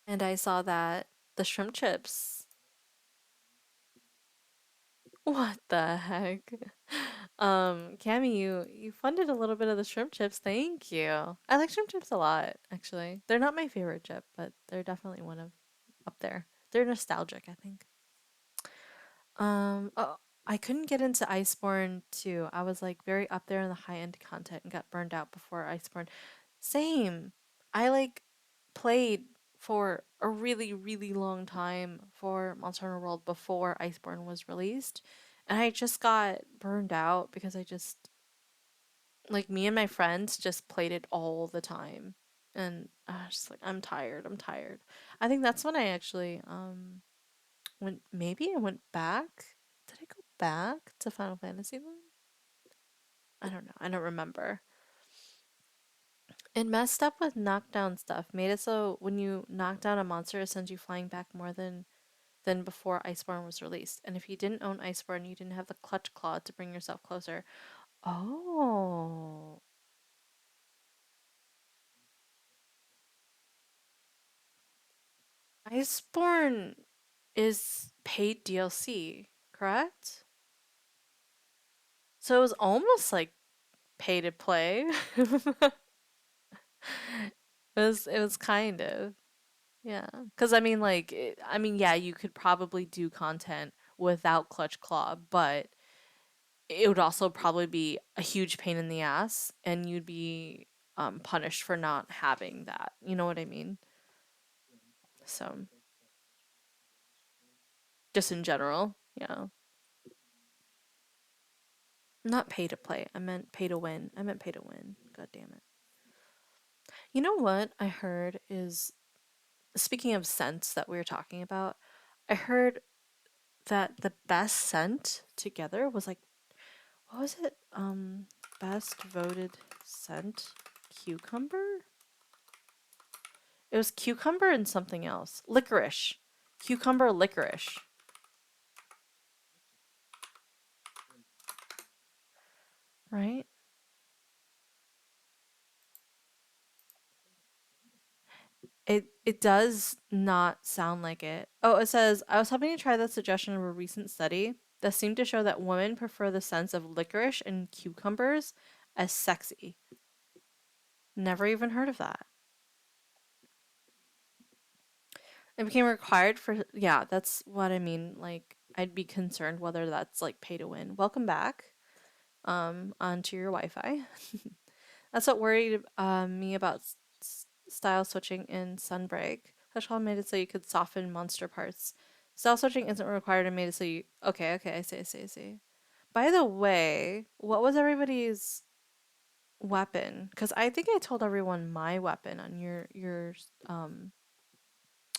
and I saw that the shrimp chips. What the heck? Cammy, you funded a little bit of the shrimp chips. Thank you. I like shrimp chips a lot, actually. They're not my favorite chip, but they're definitely one of up there. They're nostalgic, I think. Oh, I couldn't get into Iceborne 2. I was like very up there in the high end content and got burned out before Iceborne. Same. I like played for a really, really long time for Monster Hunter World before Iceborne was released. And I just got burned out because I just like me and my friends just played it all the time. And I was just like, I'm tired, I'm tired. I think that's when I actually went maybe I went back. Did I go back to Final Fantasy then? I don't know. I don't remember. It messed up with knockdown stuff. Made it so when you knock down a monster, it sends you flying back more than before Iceborne was released. And if you didn't own Iceborne, you didn't have the clutch claw to bring yourself closer. Oh, Iceborne is paid DLC, correct? So it was almost like pay to play. It was kind of. Yeah, because I mean, like, yeah, you could probably do content without Clutch Claw, but it would also probably be a huge pain in the ass, and you'd be punished for not having that. You know what I mean? So, just in general, yeah, not pay to play. I meant pay to win. I meant pay to win. God damn it. You know what I heard is speaking of scents that we were talking about. I heard that the best scent together was like what was it? Best voted scent cucumber? It was cucumber and something else. Licorice. Cucumber licorice, right? It does not sound like it. Oh, it says I was hoping to try the suggestion of a recent study that seemed to show that women prefer the scents of licorice and cucumbers as sexy. Never even heard of that. It became required for yeah, that's what I mean. Like I'd be concerned whether that's like pay to win. Welcome back onto your Wi-Fi. That's what worried me about style switching in Sunbreak. Threshold made it so you could soften monster parts. Style switching isn't required and made it so you okay, I see. By the way, what was everybody's weapon? Because I think I told everyone my weapon on your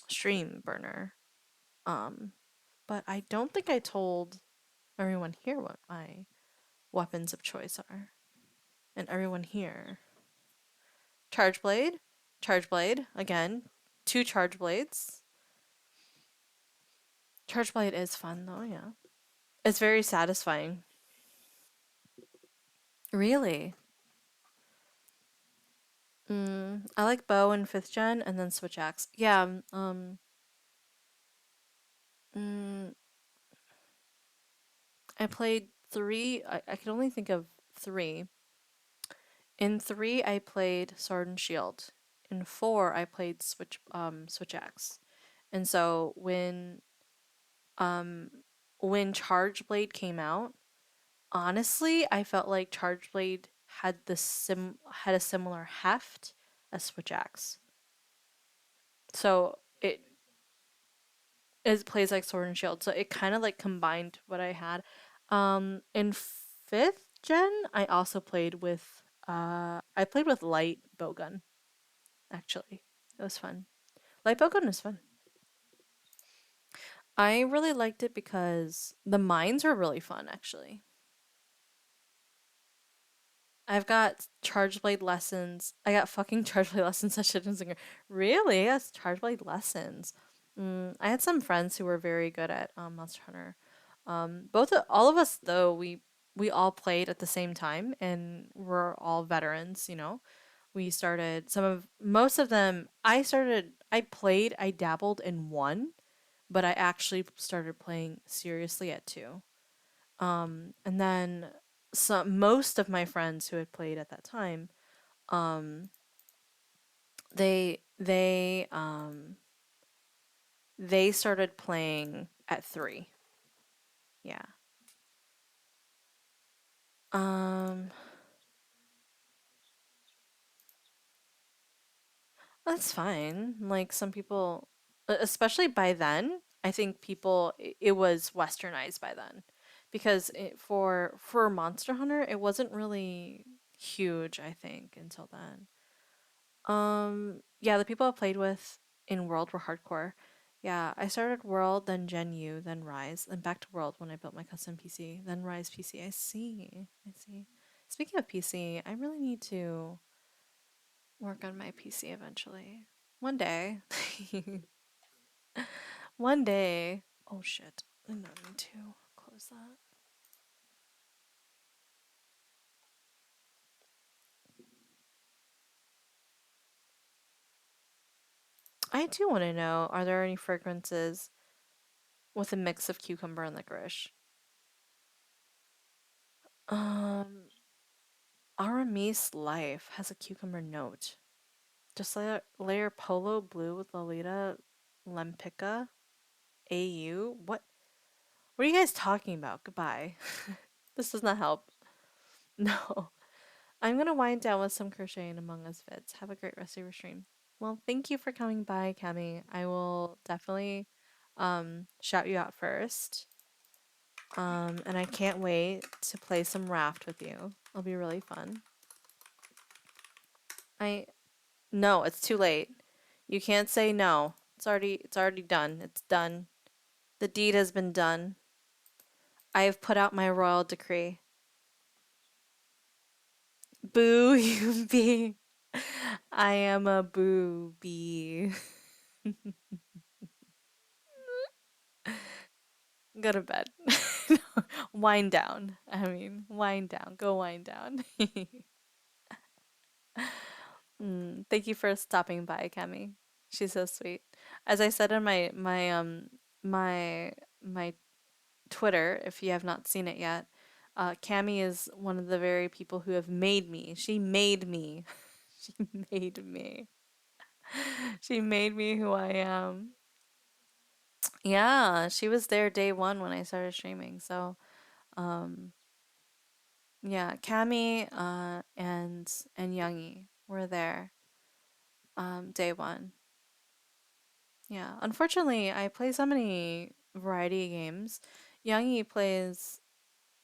stream burner. Um, but I don't think I told everyone here what my weapons of choice are. And everyone here. Charge blade. Charge blade. Again. Two charge blades. Charge blade is fun though, yeah. It's very satisfying. Really? I like bow and fifth gen and then switch axe. Yeah, mm, I played three. I could only think of three. In three, I played sword and shield. In four, I played switch axe. And so um when Charge Blade came out, honestly, I felt like Charge Blade had a similar heft as Switch Axe. So it plays like Sword and Shield. So it kind of like combined what I had. In fifth gen, I also played with I played with light bowgun, actually. It was fun. Light bowgun was fun. I really liked it because the mines were really fun, actually. I've got charge blade lessons. I got fucking charge blade lessons at Shitten Singer. Really? Yes, charge blade lessons. I had some friends who were very good at Monster Hunter. All of us though we all played at the same time, and we're all veterans. We started most of them. I played. I dabbled in one, but I actually started playing seriously at two. And then most of my friends who had played at that time, um, they started playing at three. Yeah. Um, that's fine. Like some people, especially by then, I think it was westernized by then, because for Monster Hunter, it wasn't really huge, I think, until then. Yeah, the people I played with in World were hardcore. Yeah, I started World, then Gen U, then Rise, then back to World when I built my custom PC, then Rise PC. I see. I see. Speaking of PC, I really need to work on my PC eventually. One day. One day. Oh shit. I don't need to close that. I do want to know, are there any fragrances with a mix of cucumber and licorice? Um, Aramis Life has a cucumber note. Just layer Polo Blue with Lolita Lempica AU. What are you guys talking about? Goodbye. This does not help. No. I'm gonna wind down with some crocheting Among Us vids. Have a great rest of your stream. Well, thank you for coming by, Cami. I will definitely shout you out first. And I can't wait to play some raft with you. It'll be really fun. I No, it's too late. You can't say no. It's already done. It's done. The deed has been done. I have put out my royal decree. Boo, you bee. I am a boo bee. Go to bed. Wind down. Wind down. Go wind down. Thank you for stopping by, Cami. She's so sweet. As I said in my Twitter, if you have not seen it yet, Cami is one of the very people who have made me. She made me. She made me. She made me who I am. Yeah, she was there day one when I started streaming. So, um, yeah, Cami, and Youngie were there, day one. Yeah, unfortunately, I play so many variety games. Youngie plays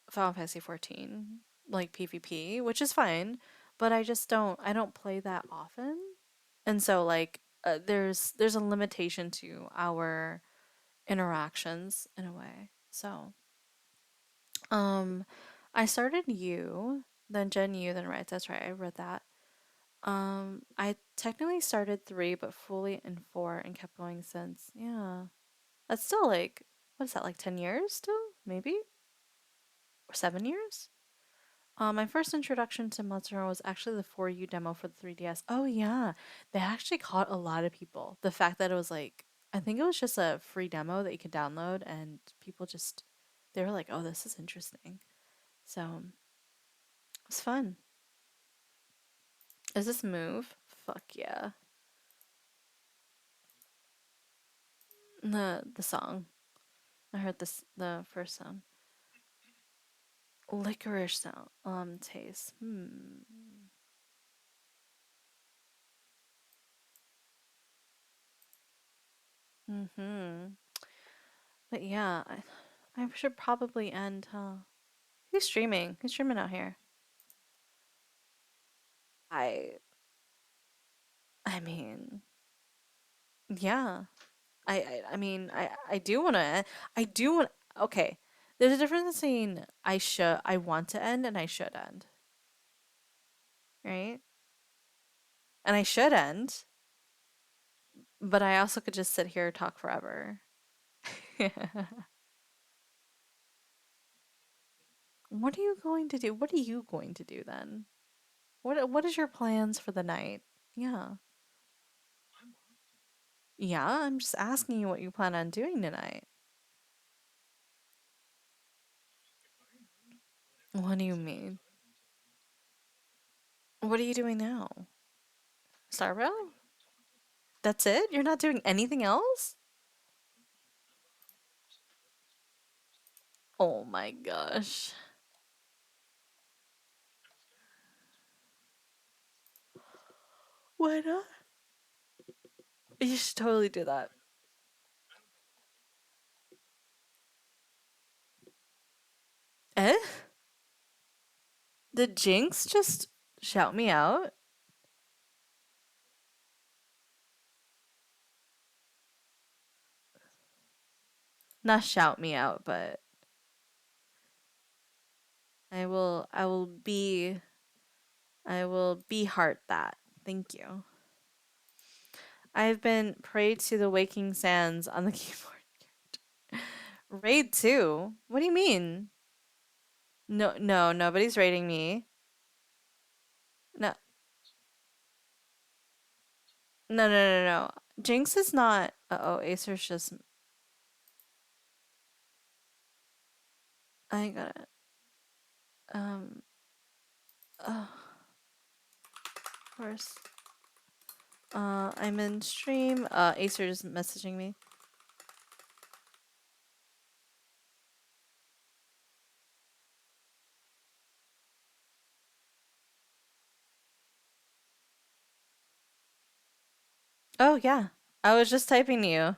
Final Fantasy 14, like PvP, which is fine, but I don't play that often. And so like there's a limitation to our interactions in a way. So, um I started U, then Gen U, then right, that's right, I read that. I technically started 3 but fully in 4 and kept going since. Yeah. That's still like what is that, like 10 years still? Maybe? Or 7 years? My first introduction to Monster Hunter was actually the 4U demo for the 3DS. Oh yeah, they actually caught a lot of people. The fact that it was like, I think it was just a free demo that you could download, and people just they were like, "Oh, this is interesting." So it was fun. Is this move? Fuck yeah. The song. I heard the first sound. Licorice sound. Taste. Mm-hmm. But yeah, I should probably end, huh? Who's streaming? Who's streaming out here? I I mean, yeah. I mean, I do want to I do want okay. There's a difference between I want to end and I should end, right? And I should end, but I also could just sit here and talk forever. What are you going to do? What are you going to do then? What is your plans for the night? Yeah. Yeah, I'm just asking you what you plan on doing tonight. What do you mean? What are you doing now? Starbound? That's it? You're not doing anything else? Oh my gosh. Why not? You should totally do that. Eh? Did Jinx just shout me out? Not shout me out, but I will be heart that. Thank you. I've been prayed to the waking sands on the keyboard. Raid 2? What do you mean? No, no, nobody's raiding me. No, no, no, no, no. Jinx is not. Uh-oh, Acer's just. I gotta. Um. Of course. I'm in stream. Acer's messaging me. Oh yeah, I was just typing to you.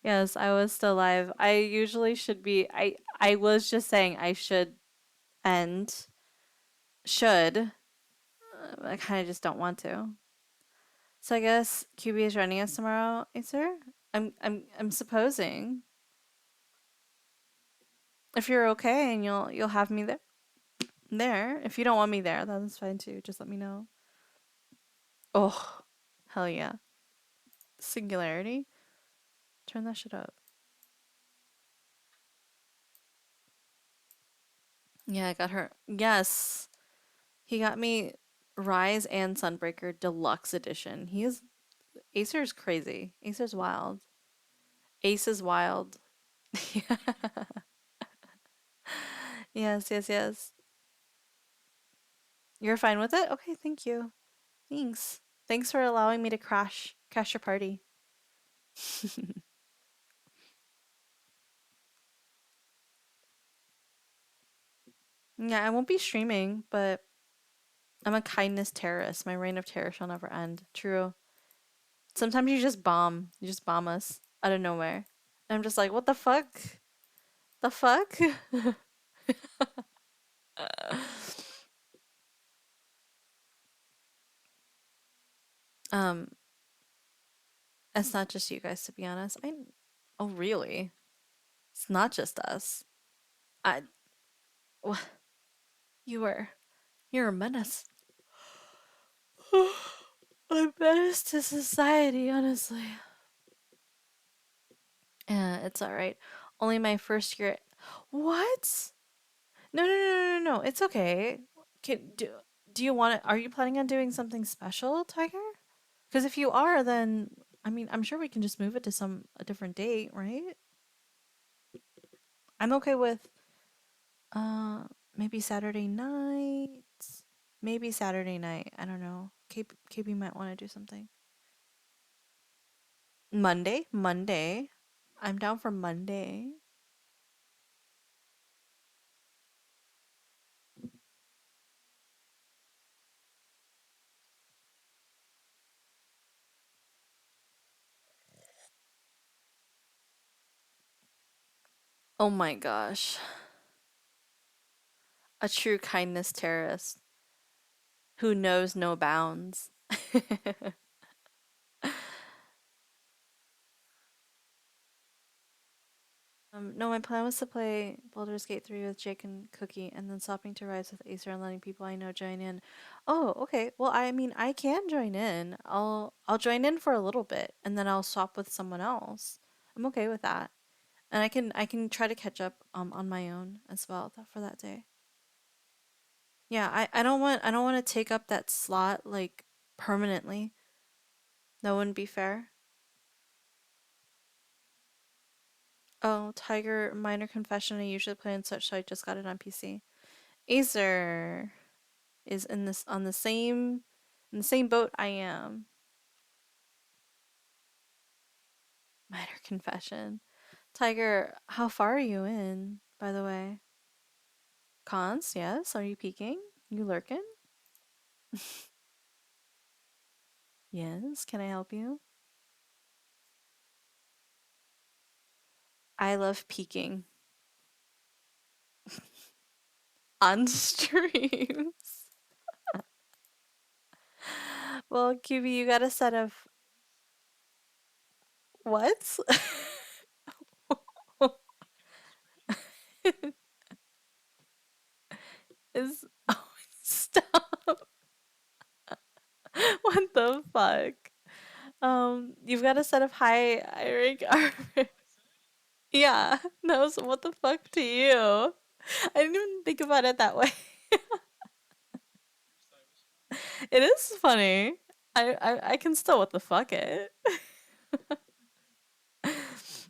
Yes, I was still live. I usually should be. I was just saying I should end. Should. I kind of just don't want to. So I guess QB is running us tomorrow, Acer. I'm supposing. If you're okay and you'll have me there. There. If you don't want me there, that's fine too. Just let me know. Oh, hell yeah. Singularity. Turn that shit up. Yeah, I got her. Yes. He got me Rise and Sunbreaker Deluxe Edition. He is Acer's crazy. Acer's wild. Ace is wild. Yes, yes, yes. You're fine with it? Okay, thank you. Thanks. Thanks for allowing me to crash your party. Yeah, I won't be streaming, but I'm a kindness terrorist. My reign of terror shall never end. True. Sometimes you just bomb. You just bomb us out of nowhere. And I'm just like, what the fuck? The fuck? um, it's not just you guys, to be honest. Oh, really? It's not just us. I. What? You were. You're a menace. A menace to society, honestly. Yeah, it's alright. Only my first year. What? No, no, no, no, no, no. It's okay. Can, do you want to? Are you planning on doing something special, Tiger? Because if you are, then I mean, I'm sure we can just move it to a different date, right? I'm okay with uh maybe Saturday night. Maybe Saturday night. I don't know. KB might want to do something. Monday? Monday. I'm down for Monday. Oh my gosh. A true kindness terrorist who knows no bounds. No, my plan was to play Baldur's Gate 3 with Jake and Cookie and then swapping to Rise with Acer and letting people I know join in. Oh, okay. Well, I mean, I can join in. I'll join in for a little bit and then I'll swap with someone else. I'm okay with that. And I can try to catch up on my own as well for that day. Yeah, I don't want to take up that slot like permanently. That wouldn't be fair. Oh, Tiger Minor Confession. I usually play on Switch, so I just got it on PC. Acer is in the same boat I am. Minor Confession. Tiger, how far are you in, by the way? Cons, yes. Are you peeking? You lurking? Yes. Can I help you? I love peeking on streams. Well, QB, you got a set of what? Is oh stop. What the fuck? You've got a set of high rank armor. Yeah, no, so what the fuck to you? I didn't even think about it that way. It is funny. I can still what the fuck it.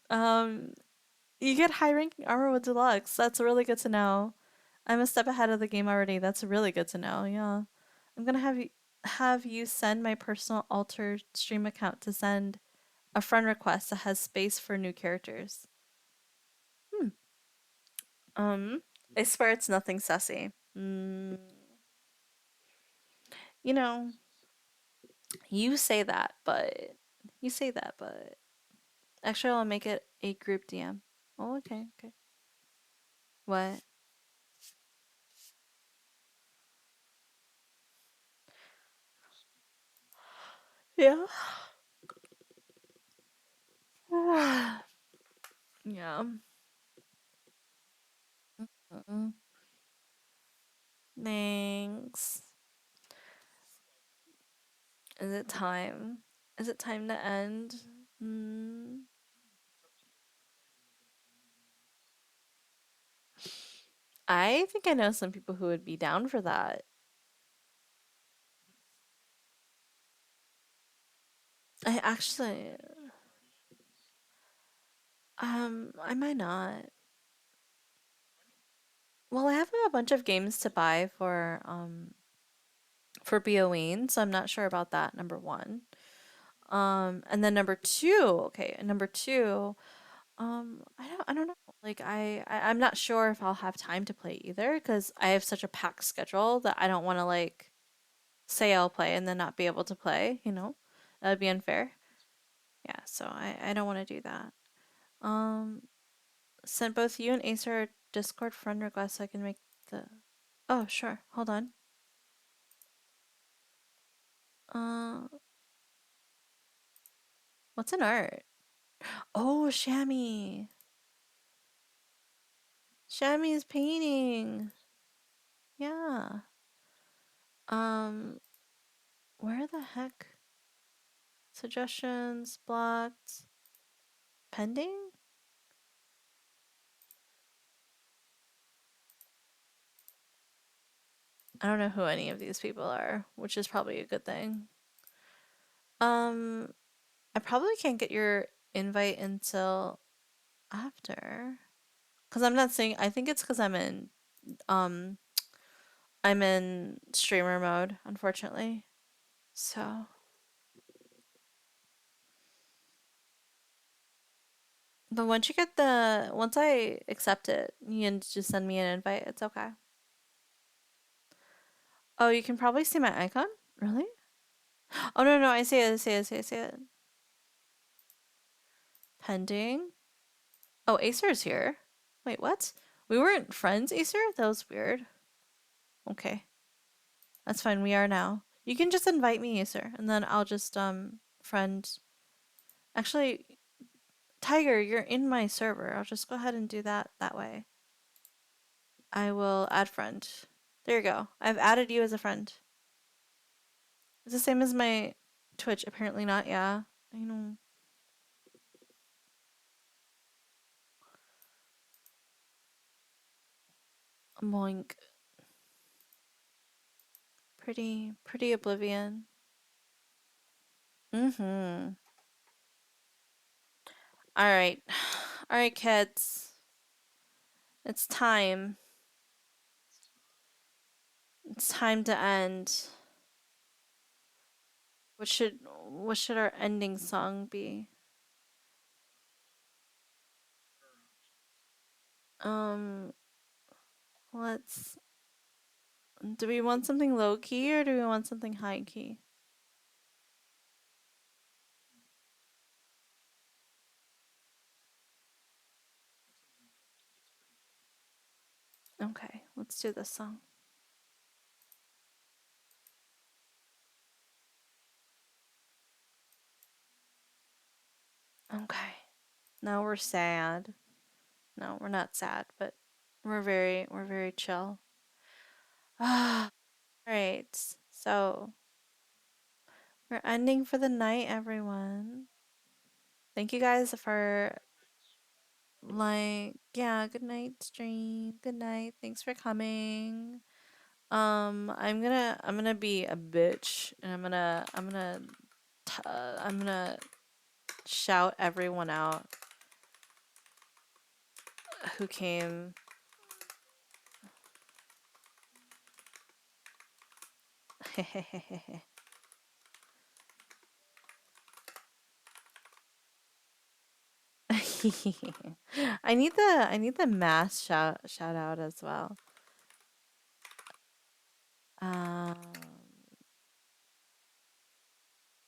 Um, you get high ranking armor with deluxe. That's really good to know. I'm a step ahead of the game already. That's really good to know. Yeah, I'm gonna have you send my personal altered stream account to send a friend request that has space for new characters. Hmm. Um, I swear it's nothing sussy. You know, you say that, but actually, I'll make it a group DM. Oh, okay, okay. What? Yeah. Yeah. Mm-mm. Thanks. Is it time? Is it time to end? Mm. I think I know some people who would be down for that. I actually, I might not. Well, I have a bunch of games to buy for BOE, so I'm not sure about that, number one. And then number two, okay, number two, I don't know. Like I'm not sure if I'll have time to play either because I have such a packed schedule that I don't want to like say I'll play and then not be able to play, you know? That would be unfair. Yeah, so I don't want to do that. Um, Sent both you and Acer a Discord friend request so I can make the. Oh, sure. Hold on. Uh, what's an art? Oh, Shami. Shami is painting. Yeah. Um, where the heck? Suggestions blocked. Pending? I don't know who any of these people are, which is probably a good thing. Um, I probably can't get your invite until after. Cause I'm not saying I think it's because um I'm in streamer mode, unfortunately. So, but once I accept it, you can just send me an invite. It's okay. Oh, you can probably see my icon? Really? Oh no, no, I see it, I see it, I see it, I see it. Pending. Oh, Acer's here. Wait, what? We weren't friends, Acer? That was weird. Okay. That's fine. We are now. You can just invite me, Acer, and then I'll just friend. Actually, Tiger, you're in my server. I'll just go ahead and do that way. I will add friend. There you go. I've added you as a friend. It's the same as my Twitch. Apparently not. Yeah. I know. Moink. Pretty oblivion. Mm-hmm. All right. All right, kids. It's time. It's time to end. What should our ending song be? Um, let's do we want something low key or do we want something high key? Okay, let's do this song. Okay. Now we're sad. No, we're not sad, but we're very chill. All right. So, we're ending for the night, everyone. Thank you guys for yeah, good night stream. Good night. Thanks for coming. I'm gonna be a bitch and I'm gonna shout everyone out who came. I need the mass shout out as well. Um,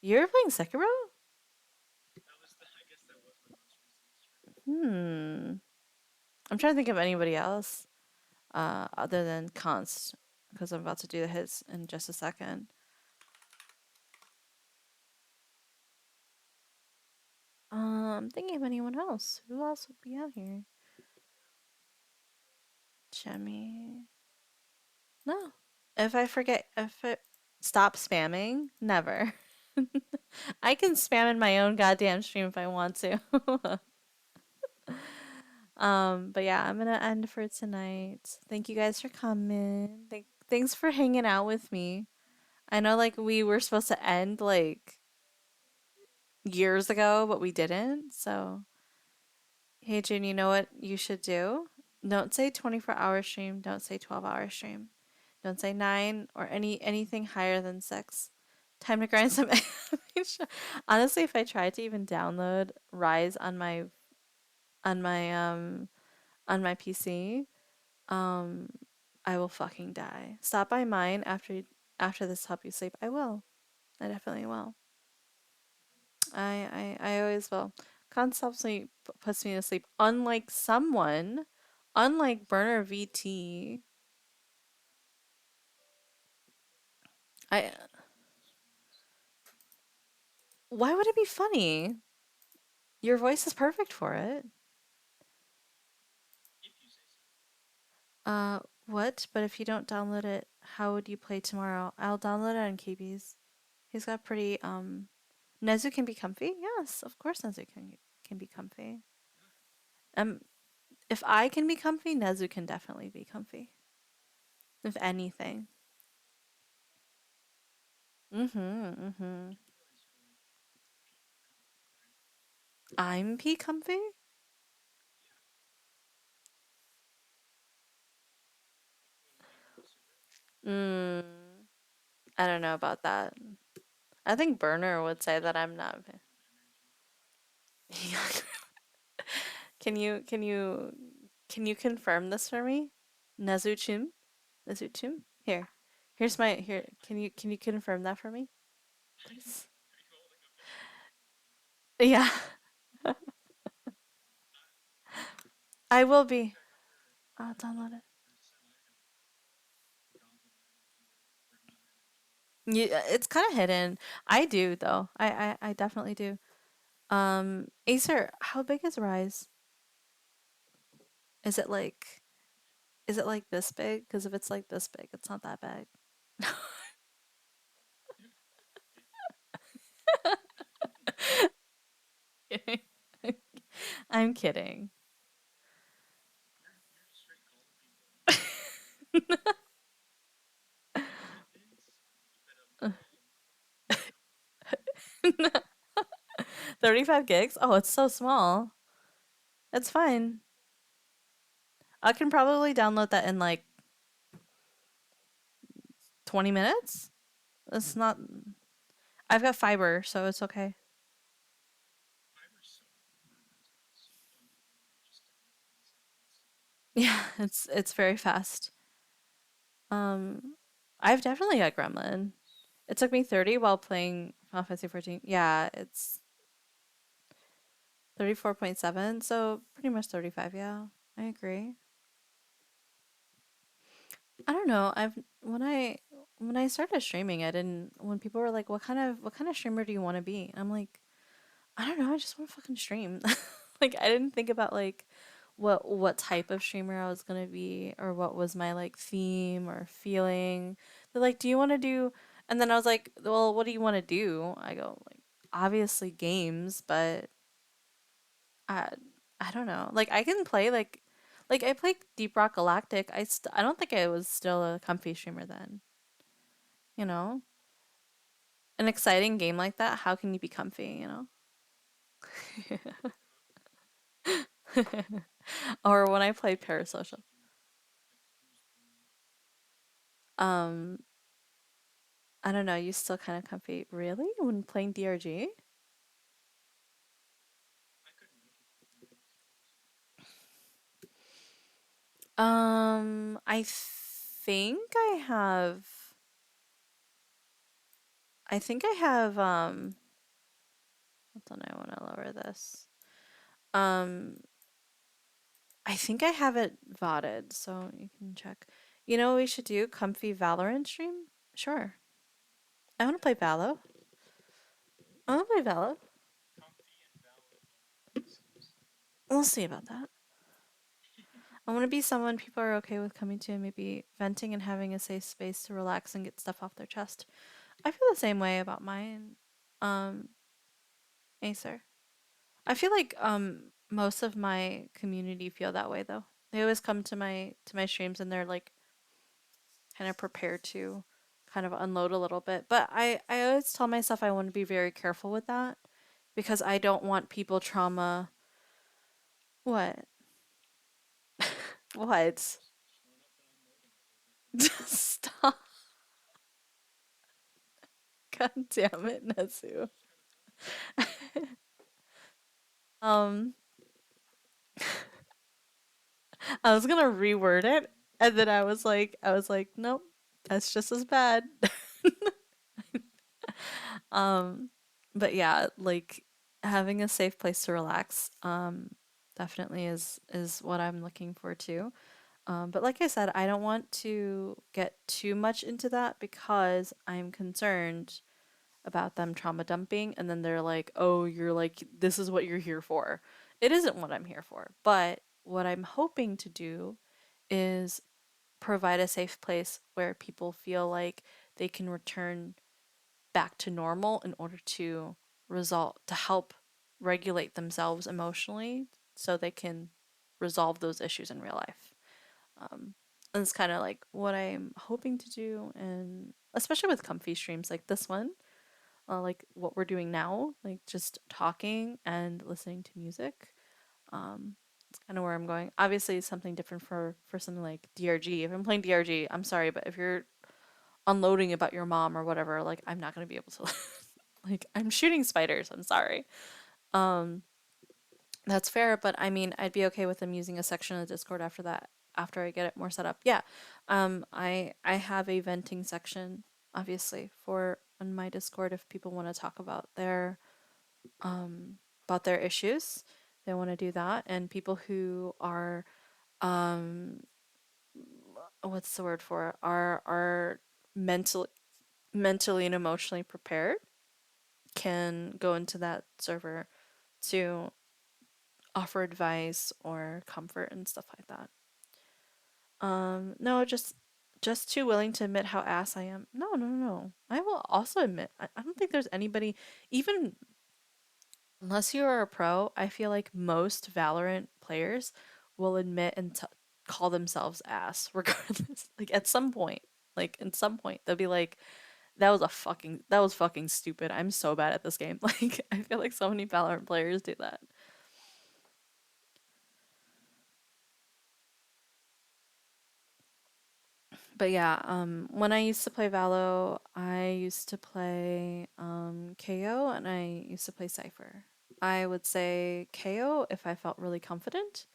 you're playing Sekiro? Hmm. I'm trying to think of anybody else other than Const because I'm about to do his in just a second. Thinking of anyone else. Who else would be out here? Shami. No. If I forget, if it stop spamming, never. I can spam in my own goddamn stream if I want to. But yeah, I'm gonna end for tonight. Thank you guys for coming. Thanks for hanging out with me. I know like we were supposed to end like years ago, but we didn't. So, hey Jun, you know what you should do? Don't say 24-hour stream, don't say 12-hour stream. Don't say 9 or anything higher than 6. Time to grind some animation. Honestly, if I tried to even download Rise on my um on my PC, um I will fucking die. Stop by mine after this help you sleep. I will. I definitely will. I always will. Constant sleep puts me to sleep. Unlike Burner VT, I why would it be funny? Your voice is perfect for it. What? But if you don't download it, how would you play tomorrow? I'll download it on KB's. He's got pretty Nezu can be comfy? Yes, of course Nezu can be comfy. Um if I can be comfy, Nezu can definitely be comfy. If anything. Mm-hmm. I'm P comfy? Mm, I don't know about that. I think Burner would say that I'm not. Can you confirm this for me? Nezuchim? Nezuchim? Here. Can you confirm that for me? Please. Yeah. I will be. I'll download it. Yeah, it's kind of hidden. I do though. I definitely do. Acer, how big is Rise? Is it like is it like this big? Because if it's like this big, it's not that big. I'm kidding. 35 gigs? Oh, it's so small. It's fine. I can probably download that in like 20 minutes. It's not. I've got fiber, so it's okay. Yeah, it's very fast. Um, I've definitely got Gremlin. It took me 30 while playing Final Fantasy 14. Yeah, it's 34.7, so pretty much 35, yeah. I agree. I don't know. When I started streaming, I didn't when people were like, what kind of streamer do you want to be?" I'm like, I don't know, I just want to fucking stream. Like I didn't think about like what type of streamer I was gonna be or what was my like theme or feeling. They're like, "Do you want to do?" And then I was like, "Well, what do you want to do?" I go like, "Obviously games, but I I don't know. Like I can play like I played Deep Rock Galactic. I don't think I was still a comfy streamer then. You know, an exciting game like that. How can you be comfy? Or when I played Parasocial. Um, I don't know. You still kind of comfy, really, when playing DRG? I think I have. I think I have. Hold on, I want to lower this. Um, I think I have it VODed, so you can check. You know what we should do? Comfy Valorant stream? Sure. I want to play Valo. I want to play Valo. We'll see about that. I want to be someone people are okay with coming to and maybe venting and having a safe space to relax and get stuff off their chest. I feel the same way about mine, um, Acer. I feel like most of my community feel that way though. They always come to my streams and they're like kind of prepared to kind of unload a little bit. But I always tell myself I want to be very careful with that because I don't want people trauma. What? What? Stop. God damn it, Nezu. Um, I was gonna reword it, and then I was like, nope, that's just as bad. Um, but yeah, like having a safe place to relax, definitely is what I'm looking for too. But like I said, I don't want to get too much into that because I'm concerned about them trauma dumping, and then they're like, "Oh, you're like this is what you're here for." It isn't what I'm here for, but what I'm hoping to do is provide a safe place where people feel like they can return back to normal in order to help regulate themselves emotionally so they can resolve those issues in real life. And it's kind of like what I'm hoping to do, and especially with comfy streams like this one, like what we're doing now, like just talking and listening to music. It's kind of where I'm going. Obviously, it's something different for something like DRG. If I'm playing DRG, I'm sorry, but if you're unloading about your mom or whatever, like I'm not gonna be able to. Like I'm shooting spiders. I'm sorry. Um, that's fair, but I mean, I'd be okay with them using a section of Discord after that, after I get it more set up. Yeah. I have a venting section, obviously, for on my Discord if people want to talk about their issues. They want to do that, and people who are what's the word for it? Are mental mentally and emotionally prepared can go into that server to offer advice or comfort and stuff like that. No, just too willing to admit how ass I am. No, no, no, no. I will also admit, I don't think there's anybody, even unless you are a pro, I feel like most Valorant players will admit and call themselves ass, regardless. Like at some point, they'll be like, that was fucking stupid. I'm so bad at this game." Like I feel like so many Valorant players do that. But yeah, when I used to play Valo, I used to play KO and I used to play Cypher. I would say KO if I felt really confident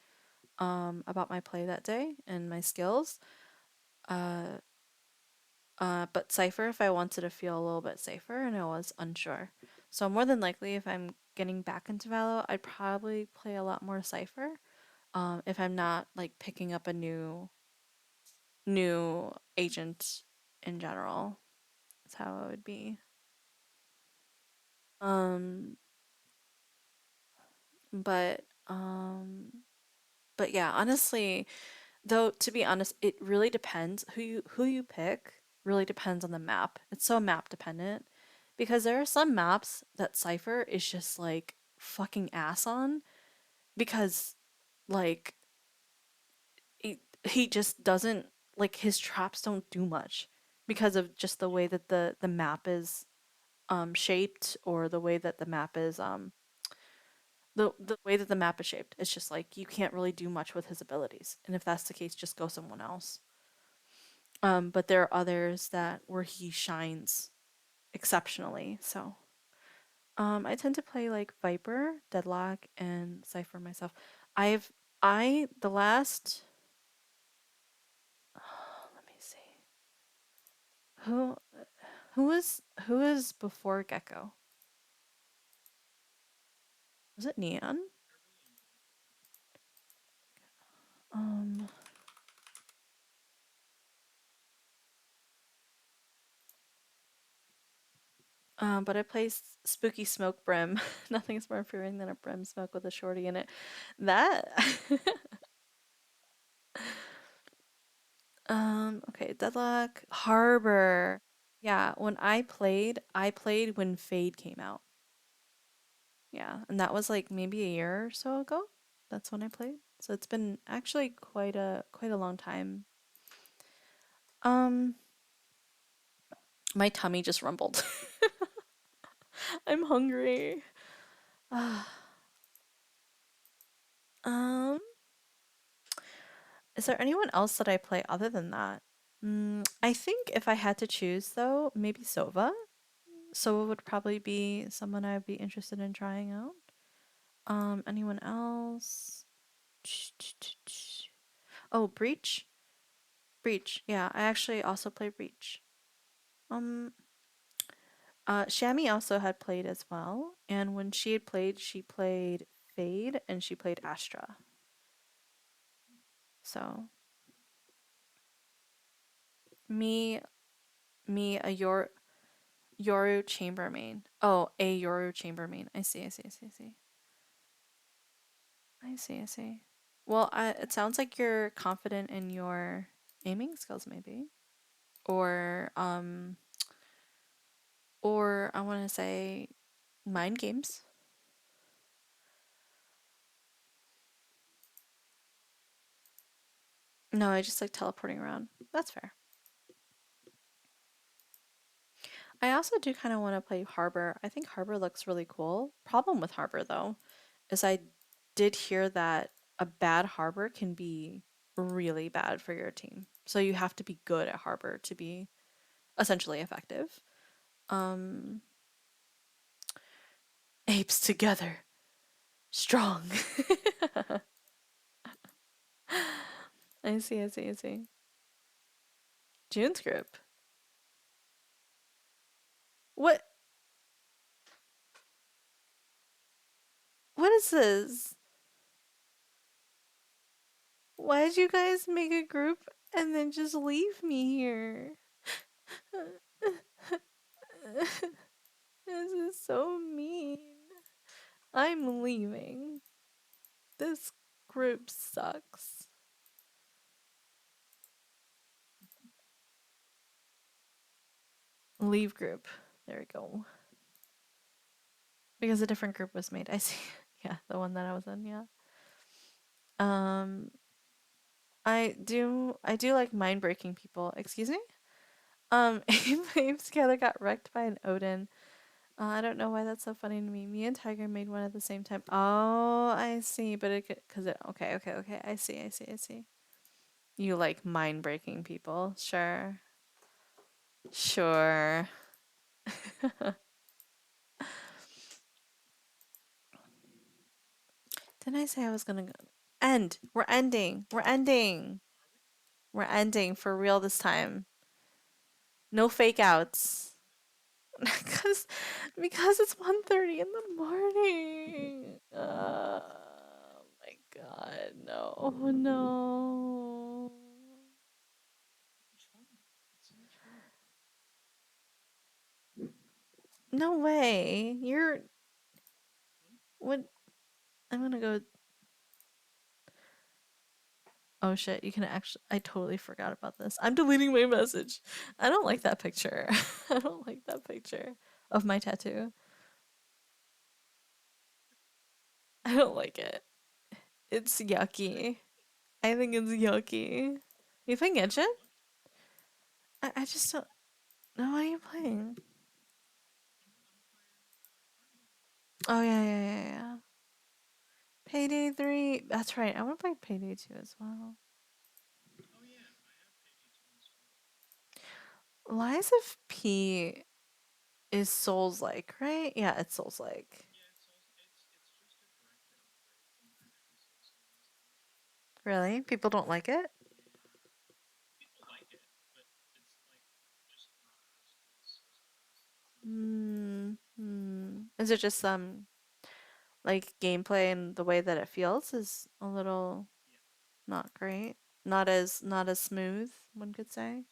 about my play that day and my skills. Uh, but Cypher if I wanted to feel a little bit safer and I was unsure. So more than likely, if I'm getting back into Valo, I'd probably play a lot more Cypher. If I'm not like picking up a new agent in general. That's how it would be. Um, but um, but yeah, honestly, though, to be honest, it really depends who you pick. Really depends on the map. It's so map dependent because there are some maps that Cypher is just like fucking ass on because like he just doesn't like his traps don't do much because of just the way that the map is shaped or the way that the map is the way that the map is shaped. It's just like you can't really do much with his abilities. And if that's the case, just go someone else. But there are others that where he shines exceptionally. So I tend to play like Viper, Deadlock, and Cypher myself. I've I the last let me see. Who who is before Gecko? Was it Neon? Um but I play Spooky Smoke Brim. Nothing's more fearing than a brim smoke with a shorty in it. That okay, Deadlock, Harbor. Yeah, when I played when Fade came out. Yeah, and that was like maybe a year or so ago. That's when I played. So it's been actually quite a long time. Um, my tummy just rumbled. I'm hungry. um, is there anyone else that I play other than that? I think if I had to choose though, maybe Sova. Sova would probably be someone I'd be interested in trying out. Anyone else? Oh, Breach. Breach. Yeah, I actually also play Breach. Um, Shami also had played as well, and when she played Fade and she played Astra. So me, me, a Yoru Chambermain. Oh, a Yoru Chambermain. I see, I see, I see, I see. I see, I see. Well, it sounds like you're confident in your aiming skills, maybe, or or I want to say mind games. No, I just like teleporting around. That's fair. I also do kind of want to play Harbor. I think Harbor looks really cool. Problem with Harbor though is I did hear that a bad Harbor can be really bad for your team. So you have to be good at Harbor to be essentially effective. Um Apes together, strong. I see, I see, I see. June's group. What what is this? Why did you guys make a group? and then just leave me here. This is so mean. I'm leaving. This group sucks. Leave group. There we go. Because a different group was made. I see. Yeah, the one that I was in, yeah. Um I do like mind breaking people. Excuse me? Abe together got wrecked by an Odin. I don't know why that's so funny to me. Me and Tiger made one at the same time. Oh, I see. But it could, cause it. Okay, okay, okay. I see. I see. I see. You like mind breaking people? Sure, sure. Didn't I say I was gonna go? End. We're ending. We're ending. We're ending for real this time. No fake outs. Because it's 1:30 in the morning. Oh my god, no. Oh no. No way. You're what I'm gonna go. Oh shit, you can actually I totally forgot about this. I'm deleting my message. I don't like that picture. I don't like that picture of my tattoo. I don't like it. It's yucky. I think it's yucky. You playing Genshin? I just don't know. What are you playing? Oh yeah, yeah, yeah, yeah. Payday 3. That's right. I want to play Payday 2 as well. Lies of P is Souls like, right? Yeah, it's Souls like. Really? People don't like it? Is it just like gameplay and the way that it feels is a little not great? Not as smooth, one could say.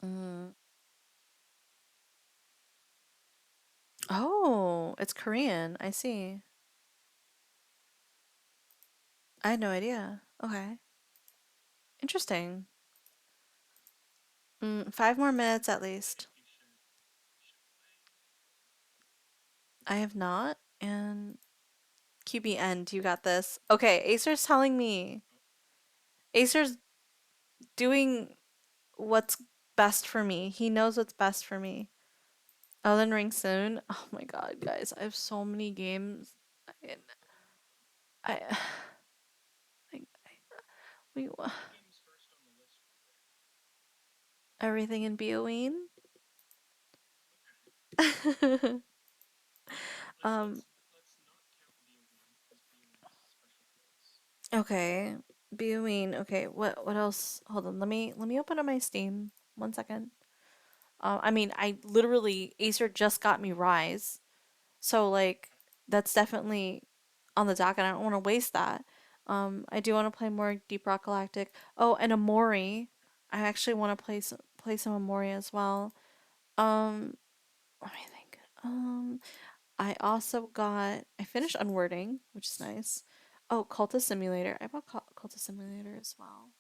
Mm. Oh, it's Korean. I see. I had no idea. Okay. Interesting. 5 more minutes at least. I have not. And QBN, you got this. Okay, Acer's telling me. Acer's doing what's best for me. He knows what's best for me. Elden Ring soon. Oh my god, guys, I have so many games. I, I, we everything in BOE. um. Okay. BOE. Okay. What else? Hold on. Let me open up my Steam. 1 second. I mean, I literally Acer just got me Rise. So like that's definitely on the dock and I don't want to waste that. I do want to play more Deep Rock Galactic. Oh, and Amori. I actually want to play some Amori as well. Um, let me think. I finished Unwording, which is nice. Oh, Cultist Simulator. I bought Cultist Simulator as well.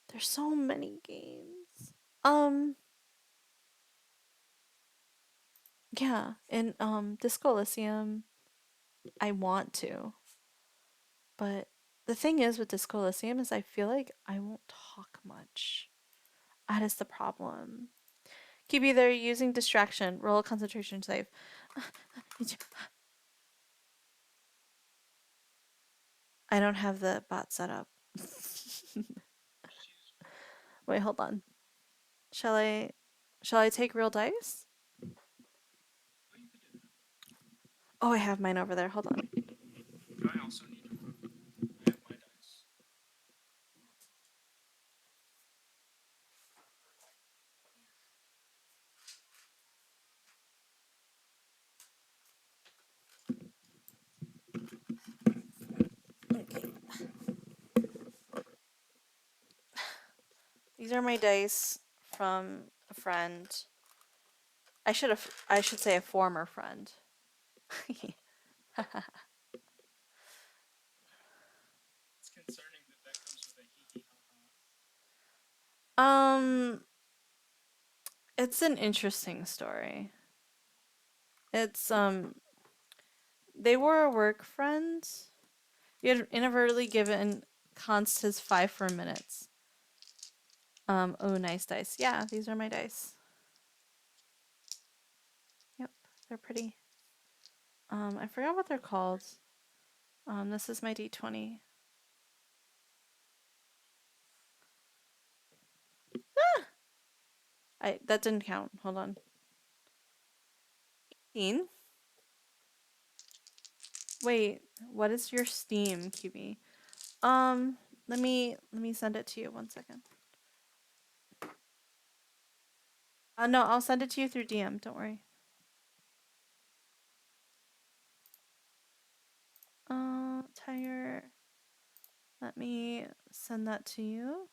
There's so many games. Um, yeah, and Disco Elysium. I want to. But the thing is with Disco Elysium is I feel like I won't talk much. That is the problem. Keep either using distraction, roll a concentration save. I don't have the bot set up. Wait, hold on. Shall I take real dice? Oh, I have mine over there. Hold on. Okay. These are my dice from a friend. I should say a former friend. um, it's an interesting story. It's they were a work friend. He had inadvertently given Const his 5 for minutes. Oh, nice dice. Yeah, these are my dice. Yep, they're pretty. I forgot what they're called. This is my D20. That didn't count. Hold on. 18. Wait, what is your Steam, QB? Um, let me send it to you 1 second. No, I'll send it to you through DM. Don't worry. Tiger. Let me send that to you.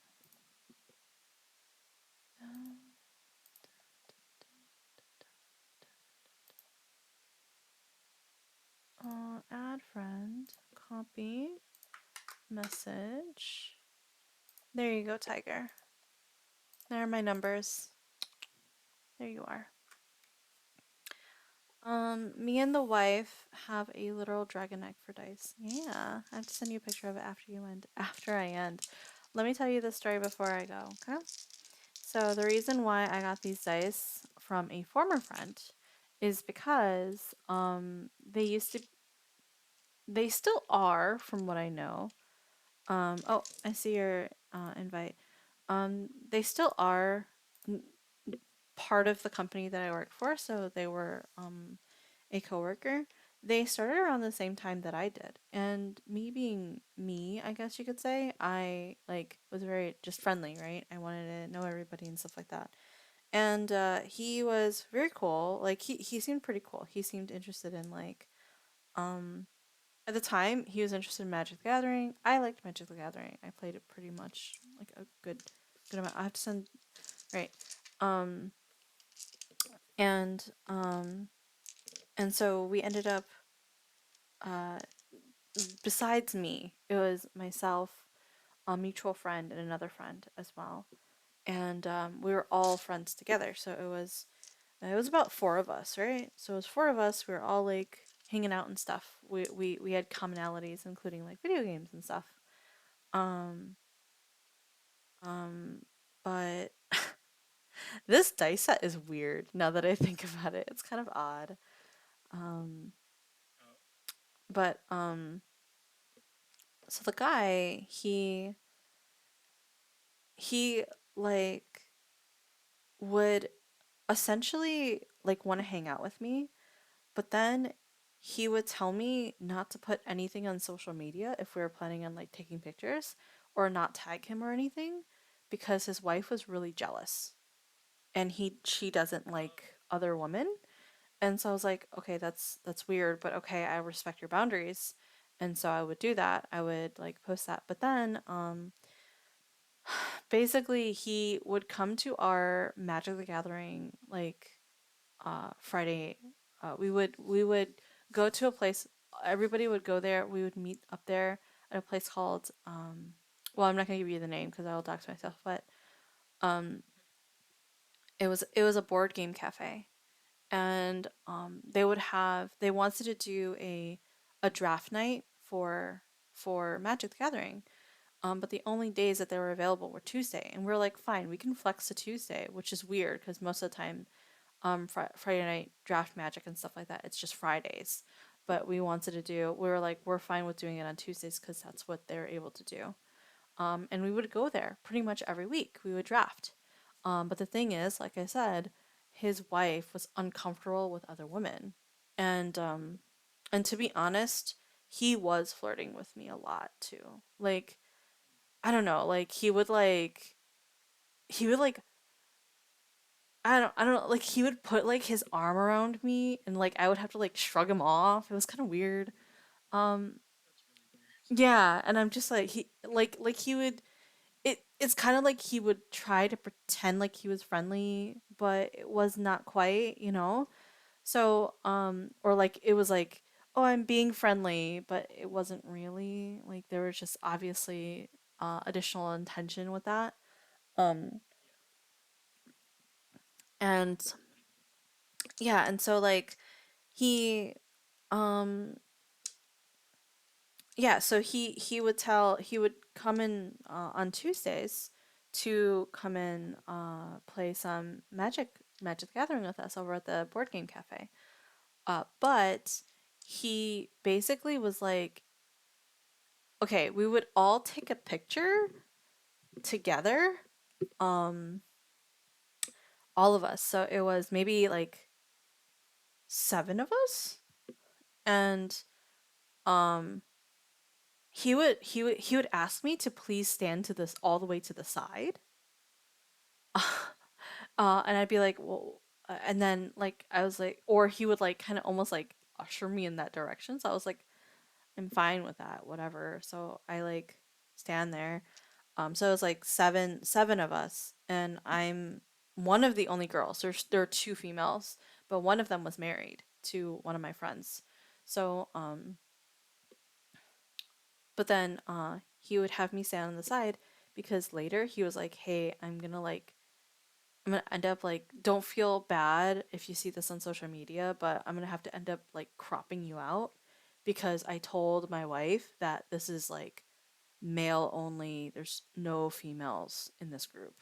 Add friend. Copy. Message. There you go, Tiger. There are my numbers. There you are. Me and the wife have a literal dragon egg for dice. Yeah, I have to send you a picture of it after you end. After I end. Let me tell you the story before I go, okay? So the reason why I got these dice from a former friend is because they still are from what I know. Oh, I see your invite. They still are part of the company that I work for, so they were a coworker. They started around the same time that I did, and me being me, I guess you could say, I like was very just friendly, right? I wanted to know everybody and stuff like that. And he was very cool. Like he seemed pretty cool. He seemed interested in like um at the time he was interested in Magic the Gathering. I liked Magic the Gathering. I played it pretty much like a good amount. I have to send right. Um and um and so we ended up uh besides me, it was myself, a mutual friend, and another friend as well. And we were all friends together. So it was about four of us, right? So it was four of us. We were all like hanging out and stuff. We had commonalities, including like video games and stuff. Um, um, but this dice set is weird now that I think about it. It's kind of odd. Um, but so the guy, he like would essentially like want to hang out with me, but then he would tell me not to put anything on social media if we were planning on like taking pictures or not tag him or anything because his wife was really jealous and she doesn't like other women. And so I was like, okay, that's weird, but okay, I respect your boundaries. And so I would do that. I would like post that. But then basically he would come to our Magic the Gathering like Friday. We would go to a place. Everybody would go there. We would meet up there at a place called well, I'm not gonna give you the name because I will dox myself, but um, it was a board game cafe, and they wanted to do a draft night for Magic the Gathering. But the only days that they were available were Tuesday, and we are like, fine, we can flex to Tuesday, which is weird because most of the time Friday night draft Magic and stuff like that, it's just Fridays. But we were like, we're fine with doing it on Tuesdays because that's what they're able to do. And we would go there pretty much every week. We would draft. But the thing is, like I said, his wife was uncomfortable with other women, and to be honest, he was flirting with me a lot too. Like I don't know, like he would like I don't know, like he would put like his arm around me and like I would have to like shrug him off. It was kind of weird. Um yeah, and I'm just like he would it's kind of like he would try to pretend like he was friendly, but it was not quite, you know? So, or like it was like, oh, I'm being friendly, but it wasn't really. Like there was just obviously additional intention with that. Um, and yeah, and so like he, um, yeah, so he would come in on Tuesdays to come in play some Magic the Gathering with us over at the board game cafe. But he basically was like, okay, we would all take a picture together, um, all of us. So it was maybe like seven of us, and um, he would ask me to please stand to this all the way to the side, and I'd be like, well, and then like I was like, or he would like kind of almost like usher me in that direction. So I was like, I'm fine with that, whatever. So I like stand there. So it was like seven of us, and I'm one of the only girls. There are two females, but one of them was married to one of my friends. So but then he would have me stand on the side because later he was like, "Hey, I'm gonna end up like don't feel bad if you see this on social media, but I'm gonna have to end up like cropping you out because I told my wife that this is like male only. There's no females in this group."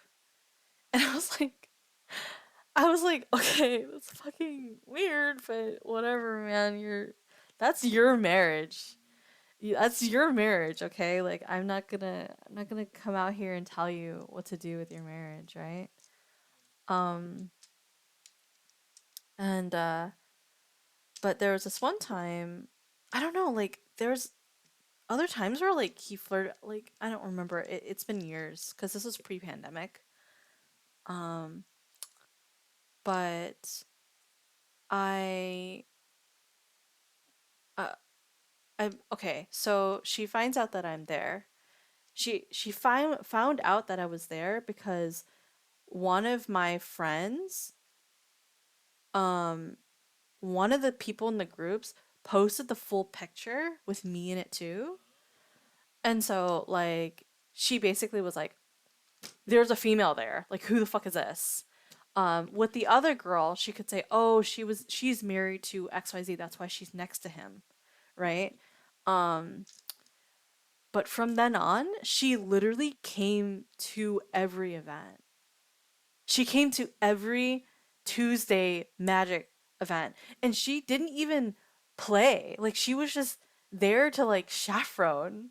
And I was like, okay, that's fucking weird, but whatever, man. That's your marriage. That's your marriage, okay? Like I'm not gonna come out here and tell you what to do with your marriage, right? Um, and but there was this one time, I don't know, like there's other times where like he flirted, like I don't remember. It's been years because this was pre-pandemic. Um, but I uh, I okay, so she finds out that I'm there. She found out that I was there because one of my friends, um, one of the people in the groups posted the full picture with me in it too. And so like she basically was like, there's a female there. Like who the fuck is this? With the other girl, she could say, "Oh, she's married to XYZ, that's why she's next to him." Right? Um, But from then on, she literally came to every event. She came to every Tuesday Magic event. And she didn't even play. Like she was just there to like chaperone.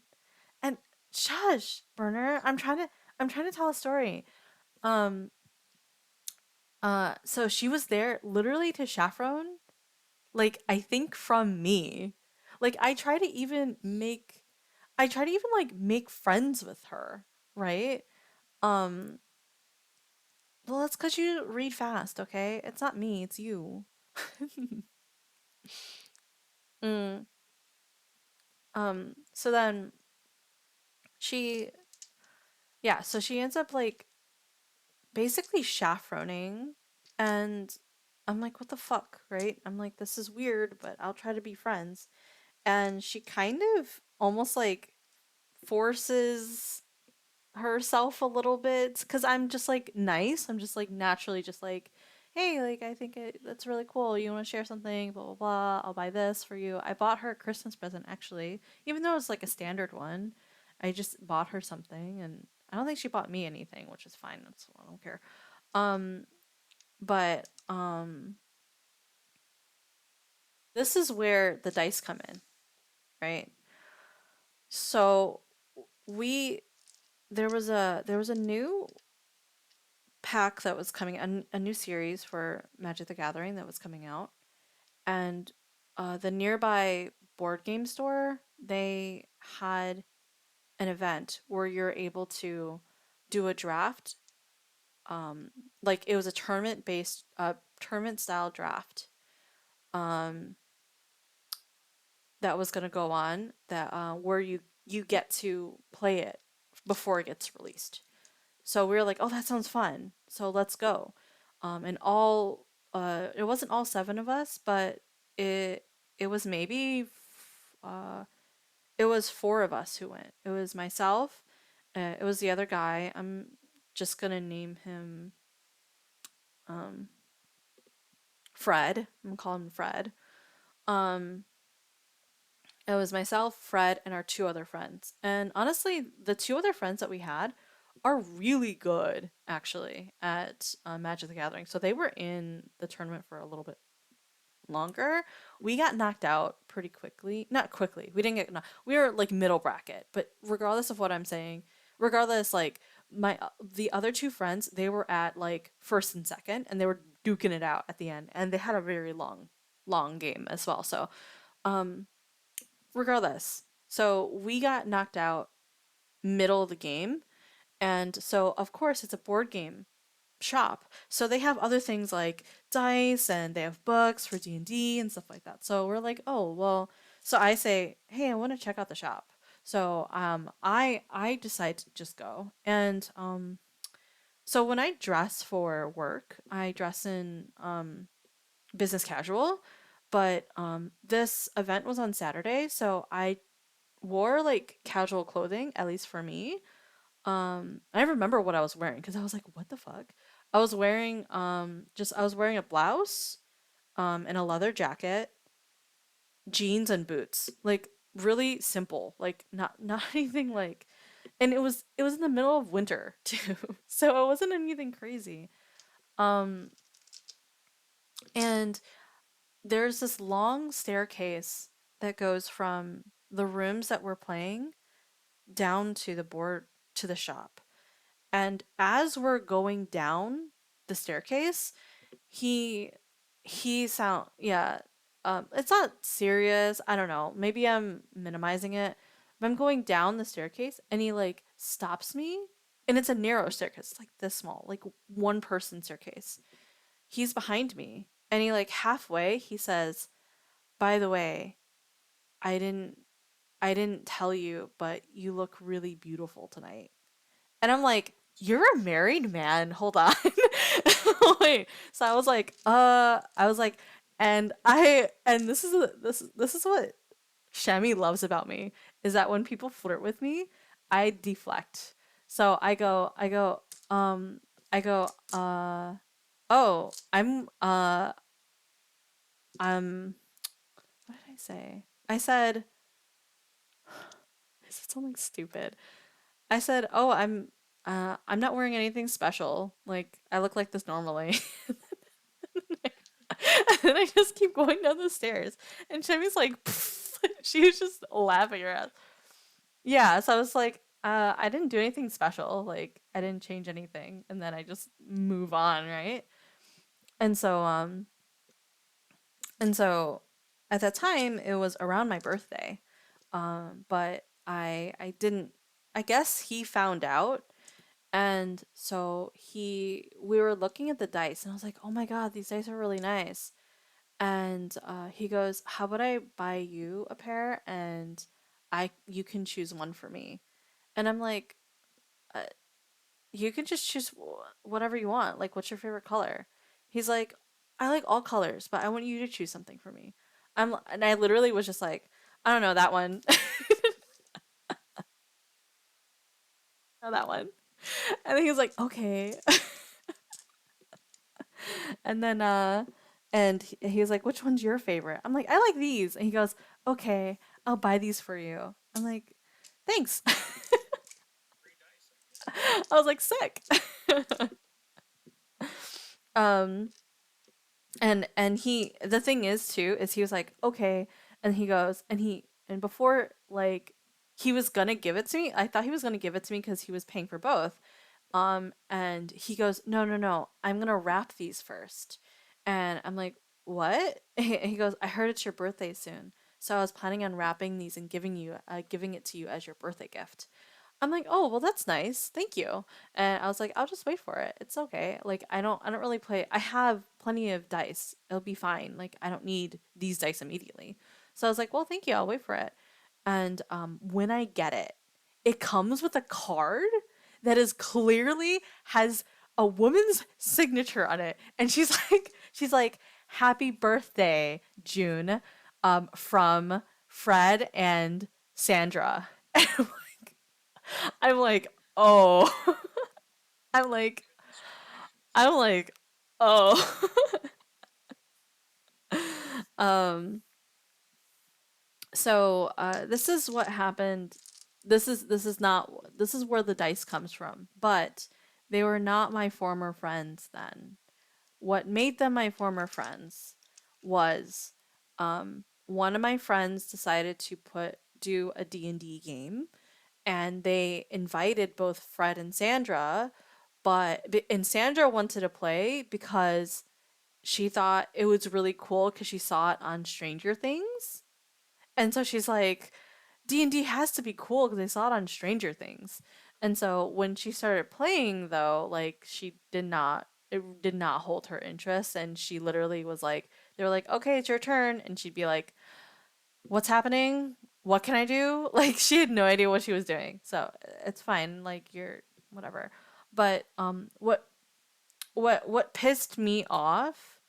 And shush, Burner. I'm trying to tell a story. Um so she was there literally to chaperone, like I think from me. Like I try to even like make friends with her, right? Um, well, that's because you read fast, okay? It's not me, it's you. Mm. So then she, yeah, so she ends up like basically chaperoning, and I'm like, what the fuck, right? I'm like, this is weird, but I'll try to be friends. And she kind of almost like forces herself a little bit because I'm just like nice. I'm just like naturally just like, hey, like I think that's really cool. You want to share something? Blah blah blah. I'll buy this for you. I bought her a Christmas present actually, even though it's like a standard one. I just bought her something, and I don't think she bought me anything, which is fine. That's I don't care. Um, but this is where the dice come in, right? So we there was a new pack that was coming, a new series for Magic the Gathering that was coming out, and the nearby board game store, they had an event where you're able to do a draft. Um, like it was a tournament style draft. Um, that was gonna go on, that where you get to play it before it gets released. So we were like, oh, that sounds fun. So let's go. And all it wasn't all seven of us, but it it was maybe it was four of us who went. It was myself, it was the other guy. I'm just gonna name him um Fred. I'm gonna call him Fred. Um, it was myself, Fred, and our two other friends. And honestly, the two other friends that we had are really good actually at Magic the Gathering. So they were in the tournament for a little bit longer. We got knocked out pretty quickly. Not quickly. We didn't get we were like middle bracket, but regardless of what I'm saying, regardless like my the other two friends, they were at like first and second and they were duking it out at the end and they had a very long game as well. So, um regardless. So, we got knocked out middle of the game and so of course it's a board game shop. So they have other things like dice and they have books for D&D and stuff like that. So we're like, "Oh, well." So I say, "Hey, I want to check out the shop." So I decide to just go. And so when I dress for work, I dress in business casual, but this event was on Saturday, so I wore like casual clothing at least for me. I remember what I was wearing because I was like, what the fuck? I was wearing a blouse, and a leather jacket, jeans and boots. Like really simple. Like not anything like and it was in the middle of winter too. So it wasn't anything crazy. Um and there's this long staircase that goes from the rooms that we're playing down to the board to the shop. And as we're going down the staircase, he he sound yeah, it's not serious. I don't know. Maybe I'm minimizing it. But I'm going down the staircase and he like stops me and it's a narrow staircase. It's like this small, like one person staircase. He's behind me and he like halfway he says, "By the way, I didn't I didn't tell you, but you look really beautiful tonight." And I'm like, "You're a married man. Hold on." Wait. So I was like, and this is what Shami loves about me is that when people flirt with me, I deflect. So um, I go, oh, I'm, what did I say? I said, I said something stupid. I said, oh, I'm not wearing anything special. Like, I look like this normally. And then I just keep going down the stairs. And Shami's like, "Pfft." She was just laughing her ass. Yeah, so I was like, I didn't do anything special. Like, I didn't change anything. And then I just move on, right? And so, um, and so at that time, it was around my birthday. But I didn't, I guess he found out. And so we were looking at the dice, and I was like, oh my God, these dice are really nice. And he goes, "How about I buy you a pair and you can choose one for me?" And I'm like, uh, "You can just choose whatever you want. Like, what's your favorite color?" He's like, "I like all colors, but I want you to choose something for me." And I literally was just like, "I don't know that one." know that one. And then he was like, "Okay." And then he was like, "Which one's your favorite?" I'm like, "I like these." And he goes, "Okay, I'll buy these for you." I'm like, "Thanks." I was like, "Sick." um and he the thing is too is he was like, "Okay." And he goes and before like he was gonna give it to me. I thought he was gonna give it to me because he was paying for both. And he goes, "No, no, no. I'm gonna wrap these first." And I'm like, "What?" He goes, "I heard it's your birthday soon, so I was planning on wrapping these and giving it to you as your birthday gift." I'm like, "Oh, well, that's nice. Thank you." And I was like, "I'll just wait for it. It's okay. Like, I don't really play. I have plenty of dice. It'll be fine. Like, I don't need these dice immediately." So I was like, "Well, thank you. I'll wait for it." And when I get it, it comes with a card that is clearly has a woman's signature on it. And she's like, happy birthday, June, from Fred and Sandra. And I'm like, oh, I'm like, I'm like, oh. um, this is what happened. This is where the dice comes from. But they were not my former friends then. What made them my former friends was one of my friends decided to put do a D&D game, and they invited both Fred and Sandra, and Sandra wanted to play because she thought it was really cool because she saw it on Stranger Things. And so she's like, D&D has to be cool because I saw it on Stranger Things. And so when she started playing though, like it did not hold her interest, and she literally was like, they were like, "Okay, it's your turn." And she'd be like, "What's happening? What can I do?" Like she had no idea what she was doing. So it's fine, like you're whatever. But what pissed me off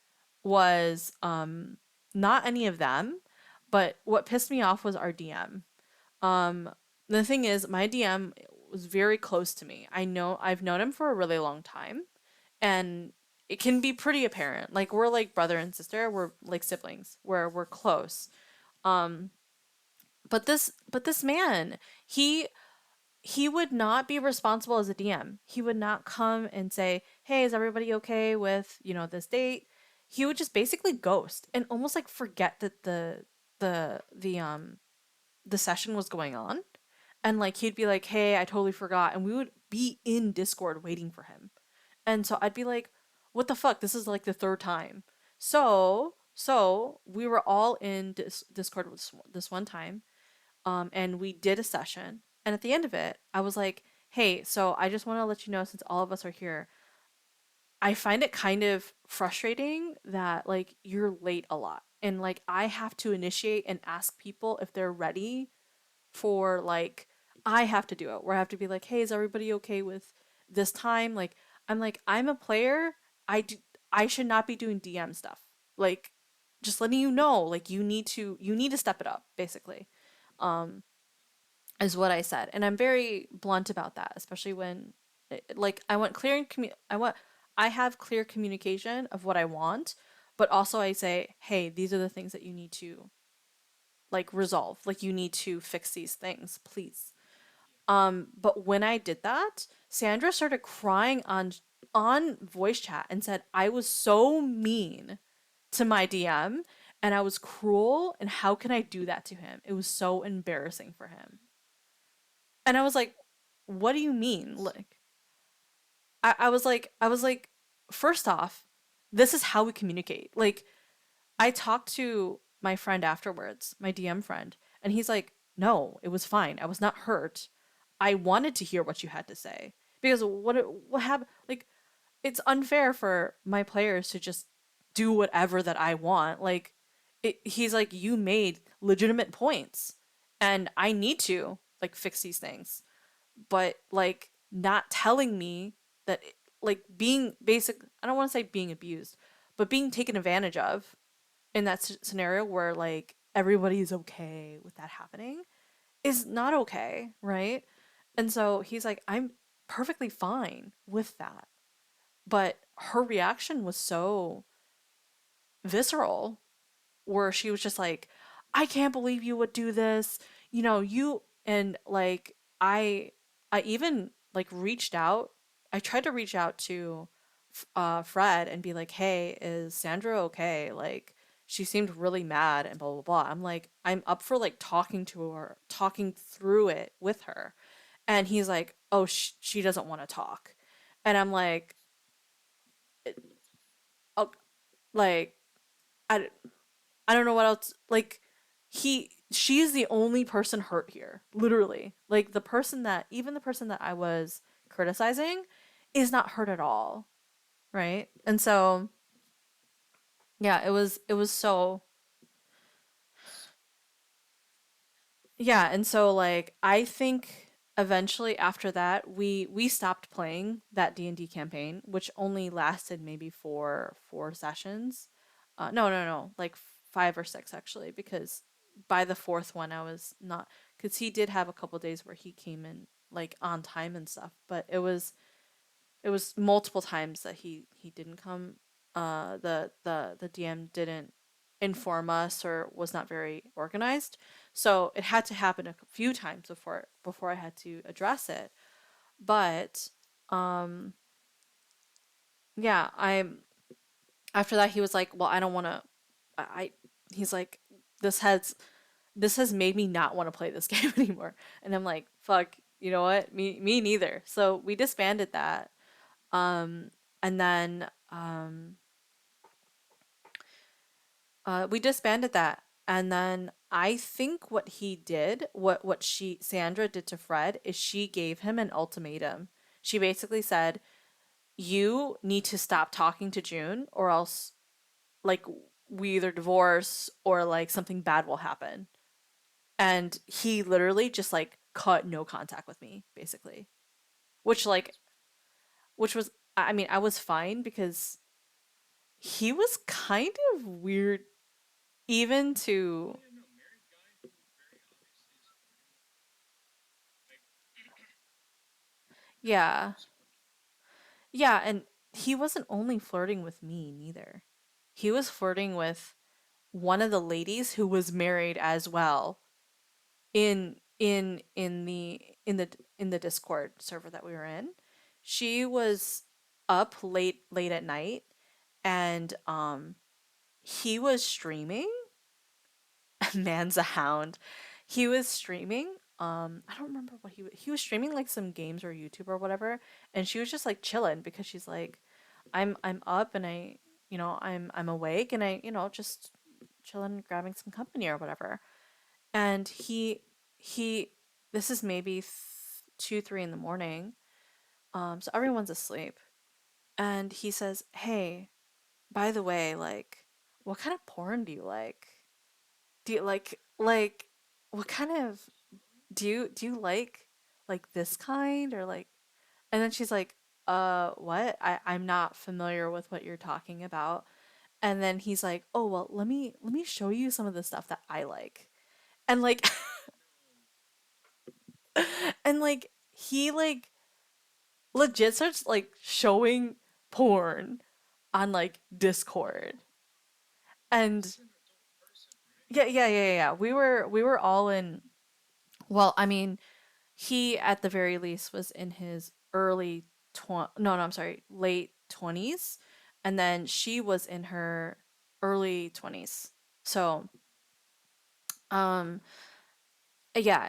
was not any of them, but what pissed me off was our DM. Um, the thing is, my DM was very close to me. I've known him for a really long time, and it can be pretty apparent. Like we're like brother and sister. We're like siblings. We're close. Um, but this man, he would not be responsible as a DM. He would not come and say, "Hey, is everybody okay with, this date?" He would just basically ghost and almost like forget that the session was going on. And like he'd be like, "Hey, I totally forgot." And we would be in Discord waiting for him. And so I'd be like, "What the fuck? This is like the third time." So we were all in Discord this one time, and we did a session. And at the end of it, I was like, "Hey, so I just want to let you know, since all of us are here, I find it kind of frustrating that like you're late a lot, and like I have to initiate and ask people if they're ready for like I have to do it, where I have to be like, "Hey, is everybody okay with this time?" Like I'm a player. I should not be doing DM stuff. Like just letting you know, like you need to step it up, basically. Um is what I said. And I'm very blunt about that, especially when like I have clear communication of what I want, but also I say, "Hey, these are the things that you need to like resolve. Like you need to fix these things, please." But when I did that, Sandra started crying on voice chat and said I was so mean to my DM and I was cruel, and how can I do that to him? It was so embarrassing for him. And I was like, "What do you mean?" Like I was like, first off, this is how we communicate. Like I talked to my friend afterwards, my DM friend, and he's like, "No, it was fine. I was not hurt. I wanted to hear what you had to say." Because what happened? Like, it's unfair for my players to just do whatever that I want. Like, he's like, "You made legitimate points, and I need to like fix these things." But like not telling me that like being basic, I don't want to say being abused, but being taken advantage of in that scenario where like everybody's okay with that happening is not okay, right? And so he's like, "I'm perfectly fine with that." But her reaction was so visceral, where she was just like, "I can't believe you would do this." You and like I even like reached out. I tried to reach out to Fred and be like, "Hey, is Sandra okay? Like she seemed really mad and blah blah blah." I'm like, I'm up for like talking to her, talking through it with her. And he's like, "Oh, she doesn't want to talk." And I'm like, "Oh, like I I don't know what else. Like she's the only person hurt here, literally. Like the person that I was criticizing is not hurt at all, right? And so yeah, it was so yeah, and so like I think eventually after that we stopped playing that D&D campaign, which only lasted maybe for 4 sessions. No, like 5 or 6 actually, because by the fourth one I was not, because he did have a couple days where he came in like on time and stuff, but it was multiple times that he didn't come. The DM didn't inform us or was not very organized, so it had to happen a few times before I had to address it. But um, yeah, I after that he was like, well, I don't want to. I he's like, this has this has made me not want to play this game anymore, and I'm like, fuck, you know what? Me neither. So we disbanded that. Um, and then we disbanded that. And then I think what he did, what she Sandra did to Fred, is she gave him an ultimatum. She basically said, "You need to stop talking to June, or else, like, we either divorce or like something bad will happen." And he literally just like cut no contact with me, basically. Which like, which was, I mean, I was fine because he was kind of weird, even to, yeah. Yeah, and he wasn't only flirting with me neither. He was flirting with one of the ladies who was married as well in the Discord server that we were in. She was up late at night, and he was streaming. Man's a hound. He was streaming. I don't remember what he was streaming, like some games or YouTube or whatever, and she was just like chilling because she's like, I'm up and I'm awake and just chilling, grabbing some company or whatever. And he this is maybe 2, 3 in the morning. So everyone's asleep, and he says, "Hey, by the way, like, what kind of porn do you like? Do you like what kind of do you like this kind or like?" And then she's like, what? I'm not familiar with what you're talking about." And then he's like, "Oh, well, let me show you some of the stuff that I like." And like and like he like legit starts like showing porn on like Discord. And yeah. We were all in, well, I mean, he at the very least was in his early no, I'm sorry, late 20s, and then she was in her early 20s. So um yeah,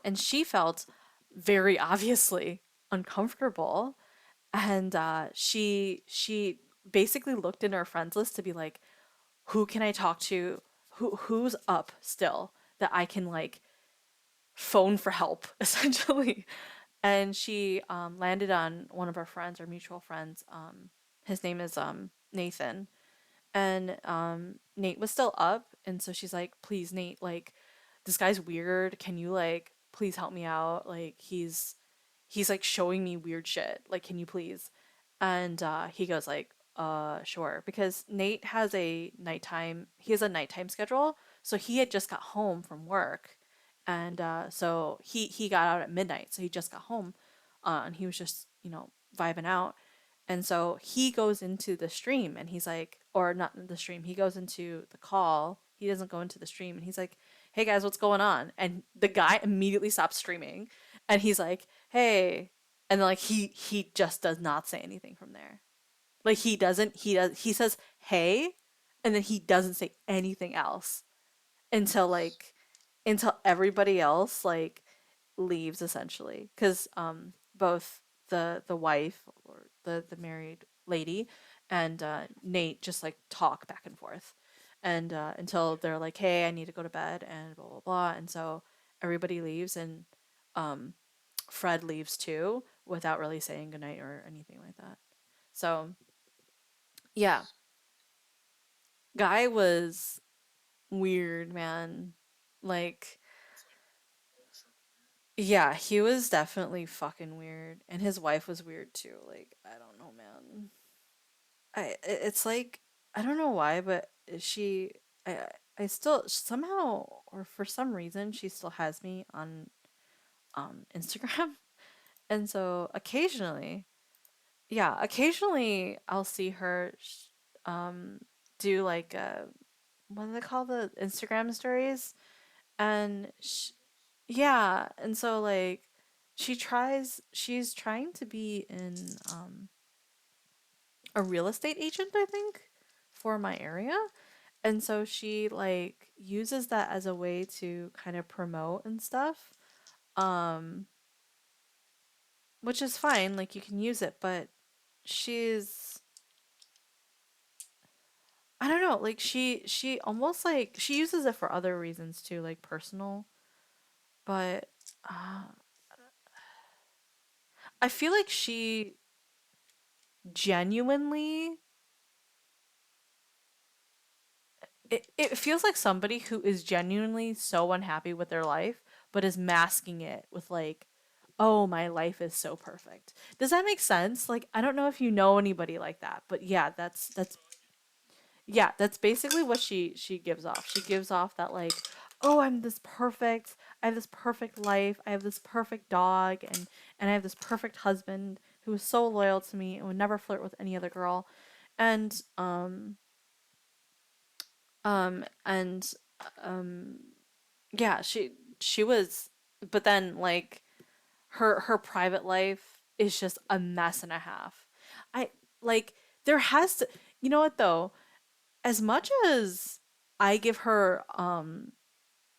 and she felt very obviously uncomfortable, and she basically looked in her friends list to be like, who can I talk to, who's up still that I can like phone for help essentially. And she landed on one of our friends, our mutual friends. His name is Nathan, and Nate was still up, and so she's like, "Please, Nate, like, this guy's weird. Can you like please help me out? Like, he's like showing me weird shit. Like, can you please?" And he goes like, sure," because Nate has a nighttime schedule, so he had just got home from work, and so he got out at midnight, so he just got home, and he was just vibing out. And so he goes into the stream and he's like, or not the stream, he goes into the call. He doesn't go into the stream, and he's like, "Hey guys, what's going on?" And the guy immediately stops streaming, and he's like, "Hey." And like he just does not say anything from there. Like he says, "Hey," and then he doesn't say anything else until like until everybody else like leaves essentially, because both the wife or the married lady and Nate just like talk back and forth, and until they're like, "Hey, I need to go to bed," and blah blah blah. And so everybody leaves, and um Fred leaves too without really saying goodnight or anything like that. So yeah, guy was weird, man. Like, Yeah, he was definitely fucking weird, and his wife was weird too. Like, I don't know, man. It's like I don't know why, but she, I, I still somehow or for some reason she still has me on Instagram, and so occasionally, yeah, occasionally I'll see her, um, do like what do they call the Instagram stories, and yeah, and so like she's trying to be in a real estate agent, I think, for my area. And so she like uses that as a way to kind of promote and stuff. Um, which is fine, like you can use it, but she's I don't know, like she almost like she uses it for other reasons too, like personal, but uh I feel like she genuinely it feels like somebody who is genuinely so unhappy with their life, but is masking it with like, oh, my life is so perfect. Does that make sense? Like, I don't know if you know anybody like that, but yeah, that's basically what she gives off. She gives off that like, oh, I'm this perfect. I have this perfect life. I have this perfect dog, and I have this perfect husband who is so loyal to me and would never flirt with any other girl. And and um yeah, she was, but then like her private life is just a mess and a half. I like there has to, you know what though, as much as I give her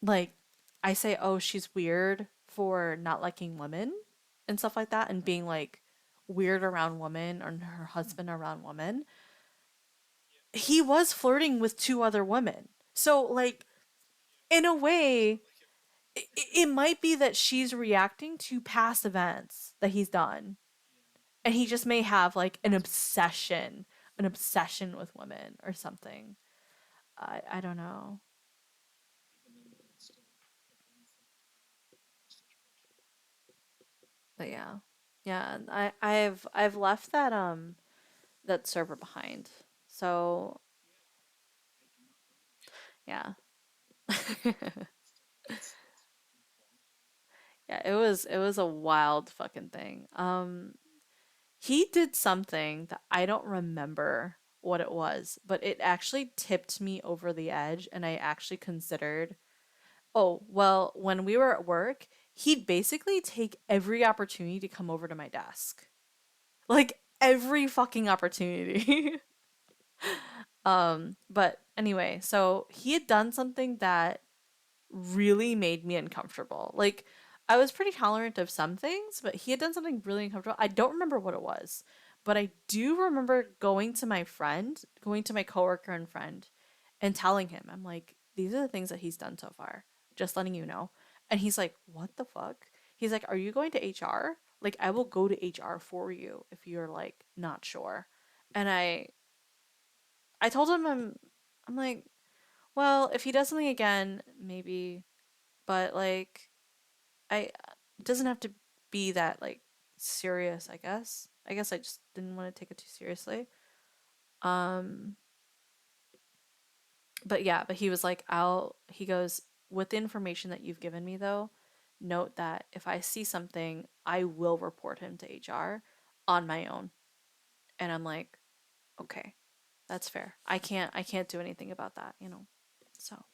like I say, oh, she's weird for not liking women and stuff like that and being like weird around women or her husband around women, he was flirting with two other women. So like in a way, it might be that she's reacting to past events that he's done, and he just may have like an obsession with women or something. I don't know, but yeah, yeah. I've left that server behind, so yeah. Yeah, it was a wild fucking thing. He did something that I don't remember what it was, but it actually tipped me over the edge, and I actually considered, oh, well, when we were at work, he'd basically take every opportunity to come over to my desk. Like every fucking opportunity. But anyway, so he had done something that really made me uncomfortable. Like I was pretty tolerant of some things, but he had done something really uncomfortable. I don't remember what it was, but I do remember going to my coworker and friend and telling him, I'm like, these are the things that he's done so far. Just letting you know. And he's like, "What the fuck?" He's like, "Are you going to HR? Like I will go to HR for you if you're like not sure." And I told him I'm like, "Well, if he does something again, maybe, but like I it doesn't have to be that like serious, I guess. I guess I just didn't want to take it too seriously. Um but yeah, but he was like, he goes, with the information that you've given me though, note that if I see something, I will report him to HR on my own. And I'm like, okay, that's fair. I can't do anything about that, you know. So,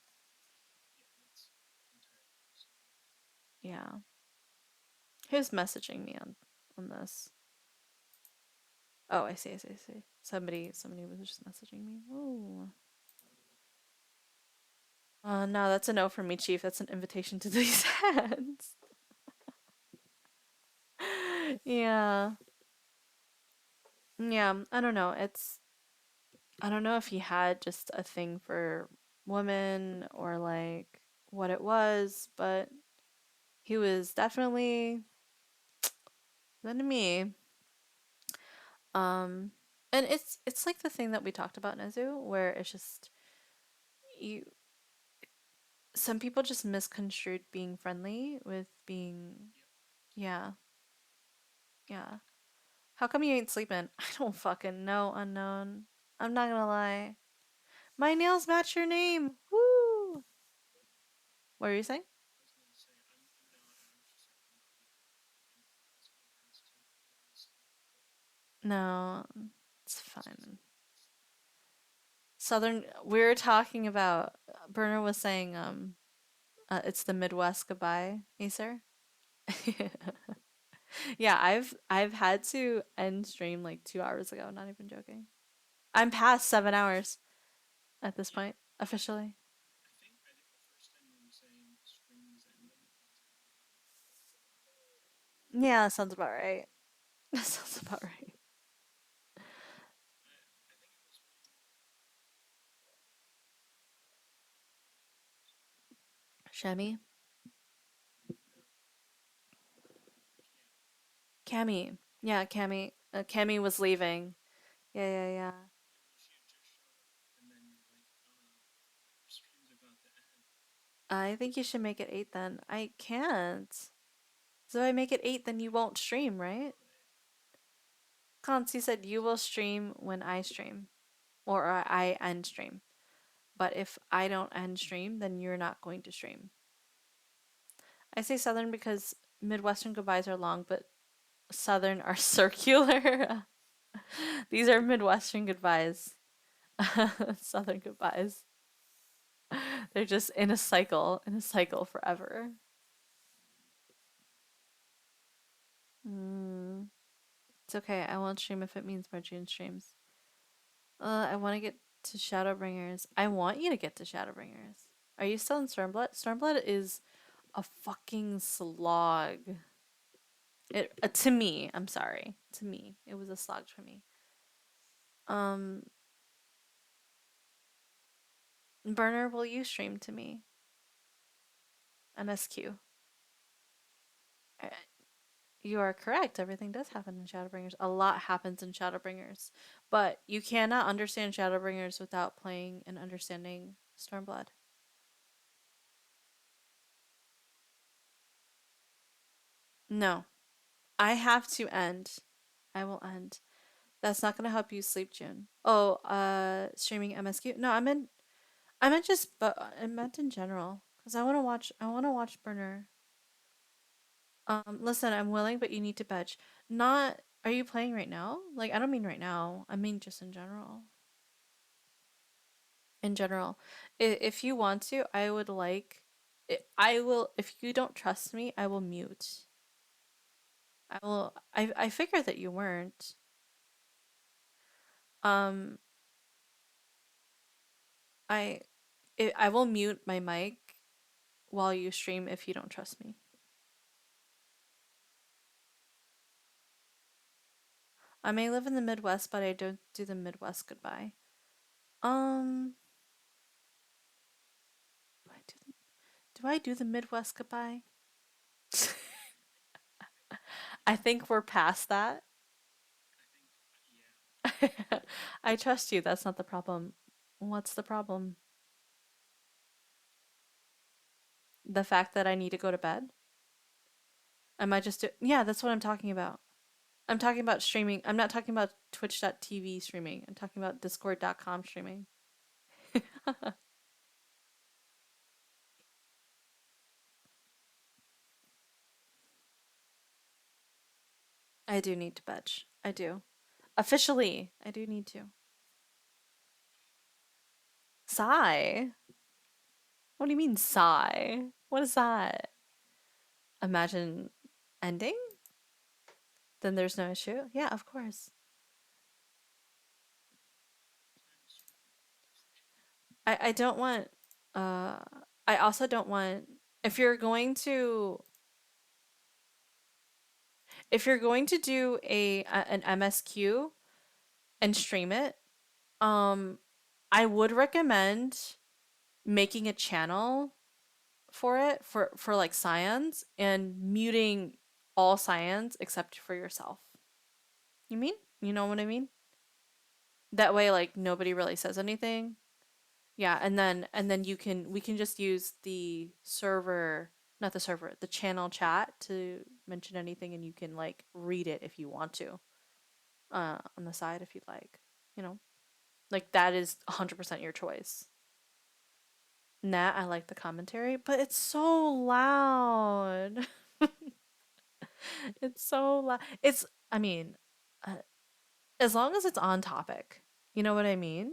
yeah. He was messaging me on this. Oh, I see. Somebody was just messaging me. Oh. No, that's a no from me, Chief. That's an invitation to these hands. Yeah. Yeah, I don't know. I don't know if he had just a thing for women or like what it was, but he was definitely than me. Um, and it's like the thing that we talked about, Nezu, where it's just you. Some people just misconstrued being friendly with being, yeah, yeah. How come you ain't sleeping? I don't fucking know, unknown. I'm not gonna lie. My nails match your name. Woo! What were you saying? No, it's fine. Southern, we were talking about, Burner was saying, it's the Midwest goodbye, Acer. Yeah, I've had to end stream like 2 hours ago, not even joking. I'm past 7 hours at this point, officially. Yeah, that sounds about right. That sounds about right. Shami? Cammy. Yeah, Cammy. Cammy was leaving. Yeah, yeah, yeah. I think you should make it 8 then. I can't. So if I make it 8, then you won't stream, right? Cons, you said you will stream when I stream. Or I end stream. But if I don't end stream, then you're not going to stream. I say Southern because Midwestern goodbyes are long, but Southern are circular. These are Midwestern goodbyes. Southern goodbyes. They're just in a cycle forever. Mm, it's okay. I won't stream if it means more June streams. I want to get to Shadowbringers. I want you to get to Shadowbringers. Are you still in Stormblood? Stormblood is a fucking slog. It to me, I'm sorry. To me, it was a slog for me. Um, Burner, will you stream to me? MSQ. Uh, You are correct. Everything does happen in Shadowbringers. A lot happens in Shadowbringers. But you cannot understand Shadowbringers without playing and understanding Stormblood. No. I have to end. I will end. That's not gonna help you sleep, June. Oh, streaming MSQ. No, I meant just but I meant in general. Cause I wanna watch Burner. Listen, I'm willing, but you need to budge. Not are you playing right now? Like I don't mean right now. I mean just in general. In general. If you want to, I would like I will if you don't trust me, I will mute. I figured that you weren't. Um I I will mute my mic while you stream if you don't trust me. I may live in the Midwest, but I don't do the Midwest goodbye. Um, do I do the Midwest goodbye? I think we're past that. I trust you. That's not the problem. What's the problem? The fact that I need to go to bed? Am I just yeah, that's what I'm talking about. I'm talking about streaming. I'm not talking about twitch.tv streaming. I'm talking about discord.com streaming. I do need to budge. I do. Officially, I do need to. Sigh? What do you mean sigh? What is that? Imagine ending? Then there's no issue? Yeah, of course. I don't want uh I also don't want if you're going to if you're going to do an MSQ and stream it, um I would recommend making a channel for it for like scions and muting all scions except for yourself. You mean? You know what I mean? That way like nobody really says anything. Yeah, and then we can just use the server, not the server, the channel chat to mention anything, and you can like read it if you want to, on the side if you'd like, you know. Like that is 100% your choice. Nah, I like the commentary, but it's so loud. It's so loud. I mean, uh, as long as it's on topic. You know what I mean?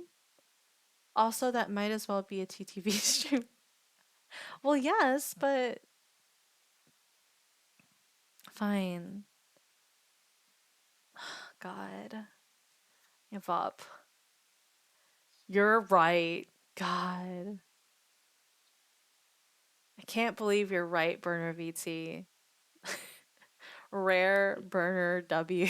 Also, that might as well be a TTV stream. Well, yes, but fine. God, give up. You're right. God. I can't believe you're right, Burner VT. Rare Burner W.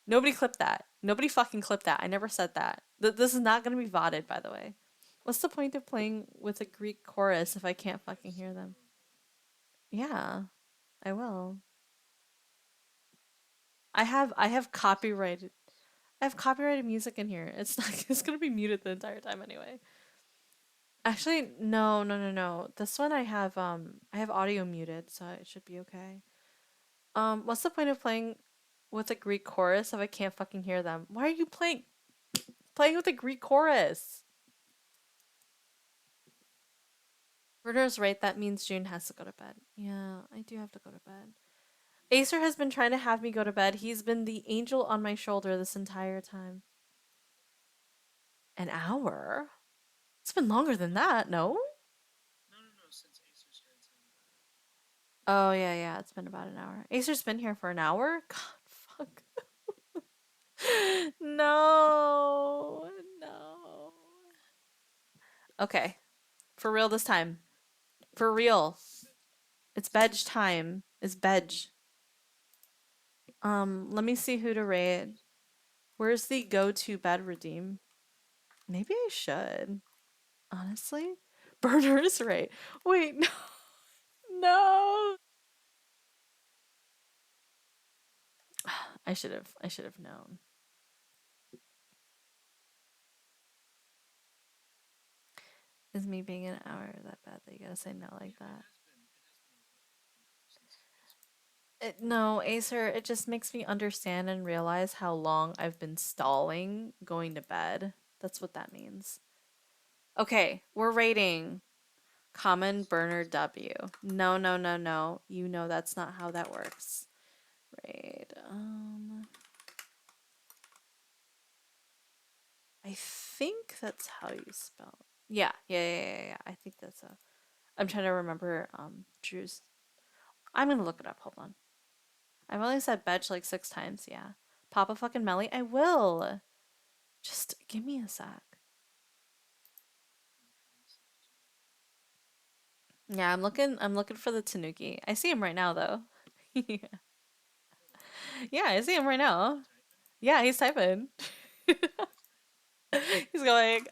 Nobody clipped that. Nobody fucking clipped that. I never said that. This is not going to be voted, by the way. What's the point of playing with a Greek chorus if I can't fucking hear them? Yeah, I will. I have copyrighted music in here. It's not it's gonna be muted the entire time anyway. Actually, no, no, no, no. This one I have audio muted, so it should be okay. What's the point of playing with a Greek chorus if I can't fucking hear them? Why are you playing with a Greek chorus? Bruder's right, that means June has to go to bed. Yeah, I do have to go to bed. Acer has been trying to have me go to bed. He's been the angel on my shoulder this entire time. An hour? It's been longer than that, no? Oh yeah, yeah, it's been about an hour. Acer's been here for an hour? God, fuck. No, no. Okay, for real this time. For real. It's bedge time. It's bedge. Let me see who to raid. Where's the go-to bed redeem? Maybe I should. Honestly? Burner is right. Wait, no. No. I should have known. Is me being an hour that bad that you gotta say no like that? No, Acer, it just makes me understand and realize how long I've been stalling going to bed. That's what that means. Okay, we're rating common burner W. No, no, no, no. You know that's not how that works. Raid. I think that's how you spell. Yeah, yeah, yeah, yeah, yeah. I think that's a. I'm trying to remember Drew's. I'm gonna look it up. Hold on. I've only said betch like 6 times. Yeah. Papa fucking Melly. I will. Just give me a sec. Yeah, I'm looking for the Tanuki. I see him right now though. Yeah. Yeah, I see him right now. Yeah, he's typing. He's going.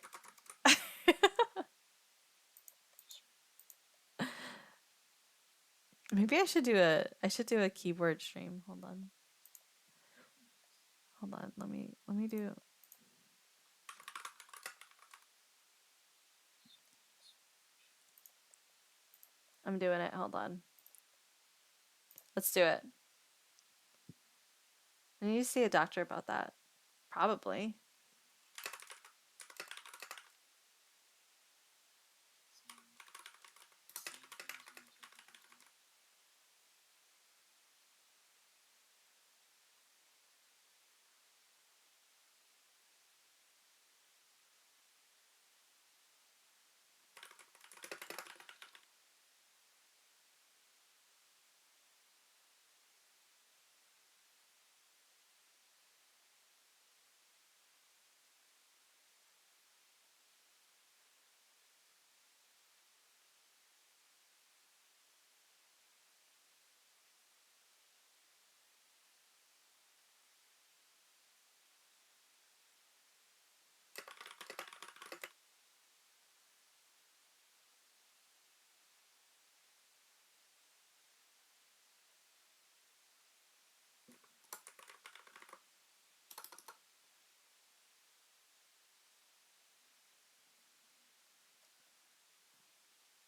Maybe I should do a keyboard stream. Hold on. Hold on. Let me do. I'm doing it. Hold on. Let's do it. I need to see a doctor about that. Probably.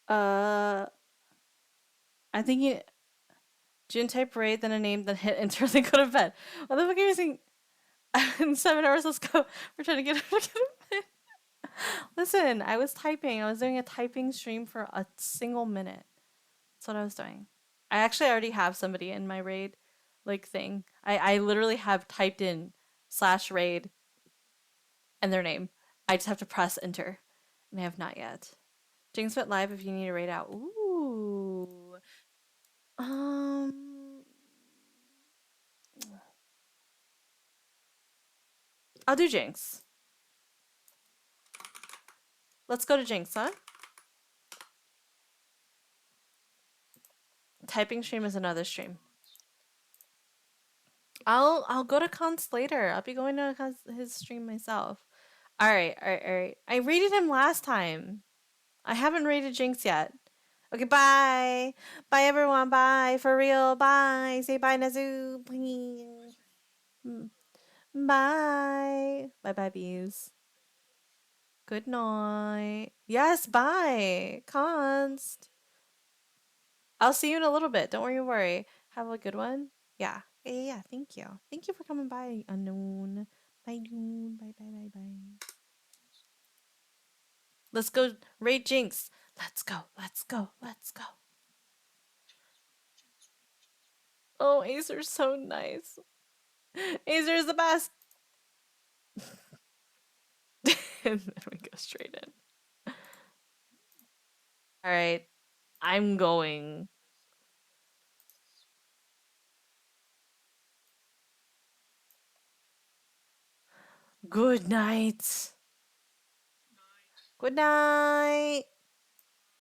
Uh, I'm thinking Jun type raid, then a name, then hit enter, then go to bed. What the fuck are you saying? In 7 hours, let's go. We're trying to get her to go to bed. Listen, I was typing. I was doing a typing stream for a single minute. That's what I was doing. I actually already have somebody in my raid like thing. I literally have typed in slash raid and their name. I just have to press enter. And I have not yet. Jinx went live if you need a raid out. Ooh. Um I'll do Jinx. Let's go to Jinx, huh? Typing stream is another stream. I'll go to Cons later. I'll be going to his stream myself. All right, all right, all right. I rated him last time. I haven't rated Jinx yet. Okay, bye. Bye, everyone. Bye. For real. Bye. Say bye, Nezu. Please. Mm, bye. Bye, bye, bees. Good night. Yes, bye. Const. I'll see you in a little bit. Don't worry. Have a good one. Yeah. Yeah, yeah, yeah. Thank you. Thank you for coming by, unknown. Bye, dude. Bye, bye, bye, bye. Let's go raid Jinx. Let's go. Let's go. Let's go. Oh, Acer's so nice. Acer is the best. And then we go straight in. All right. I'm going. Good night. Good night.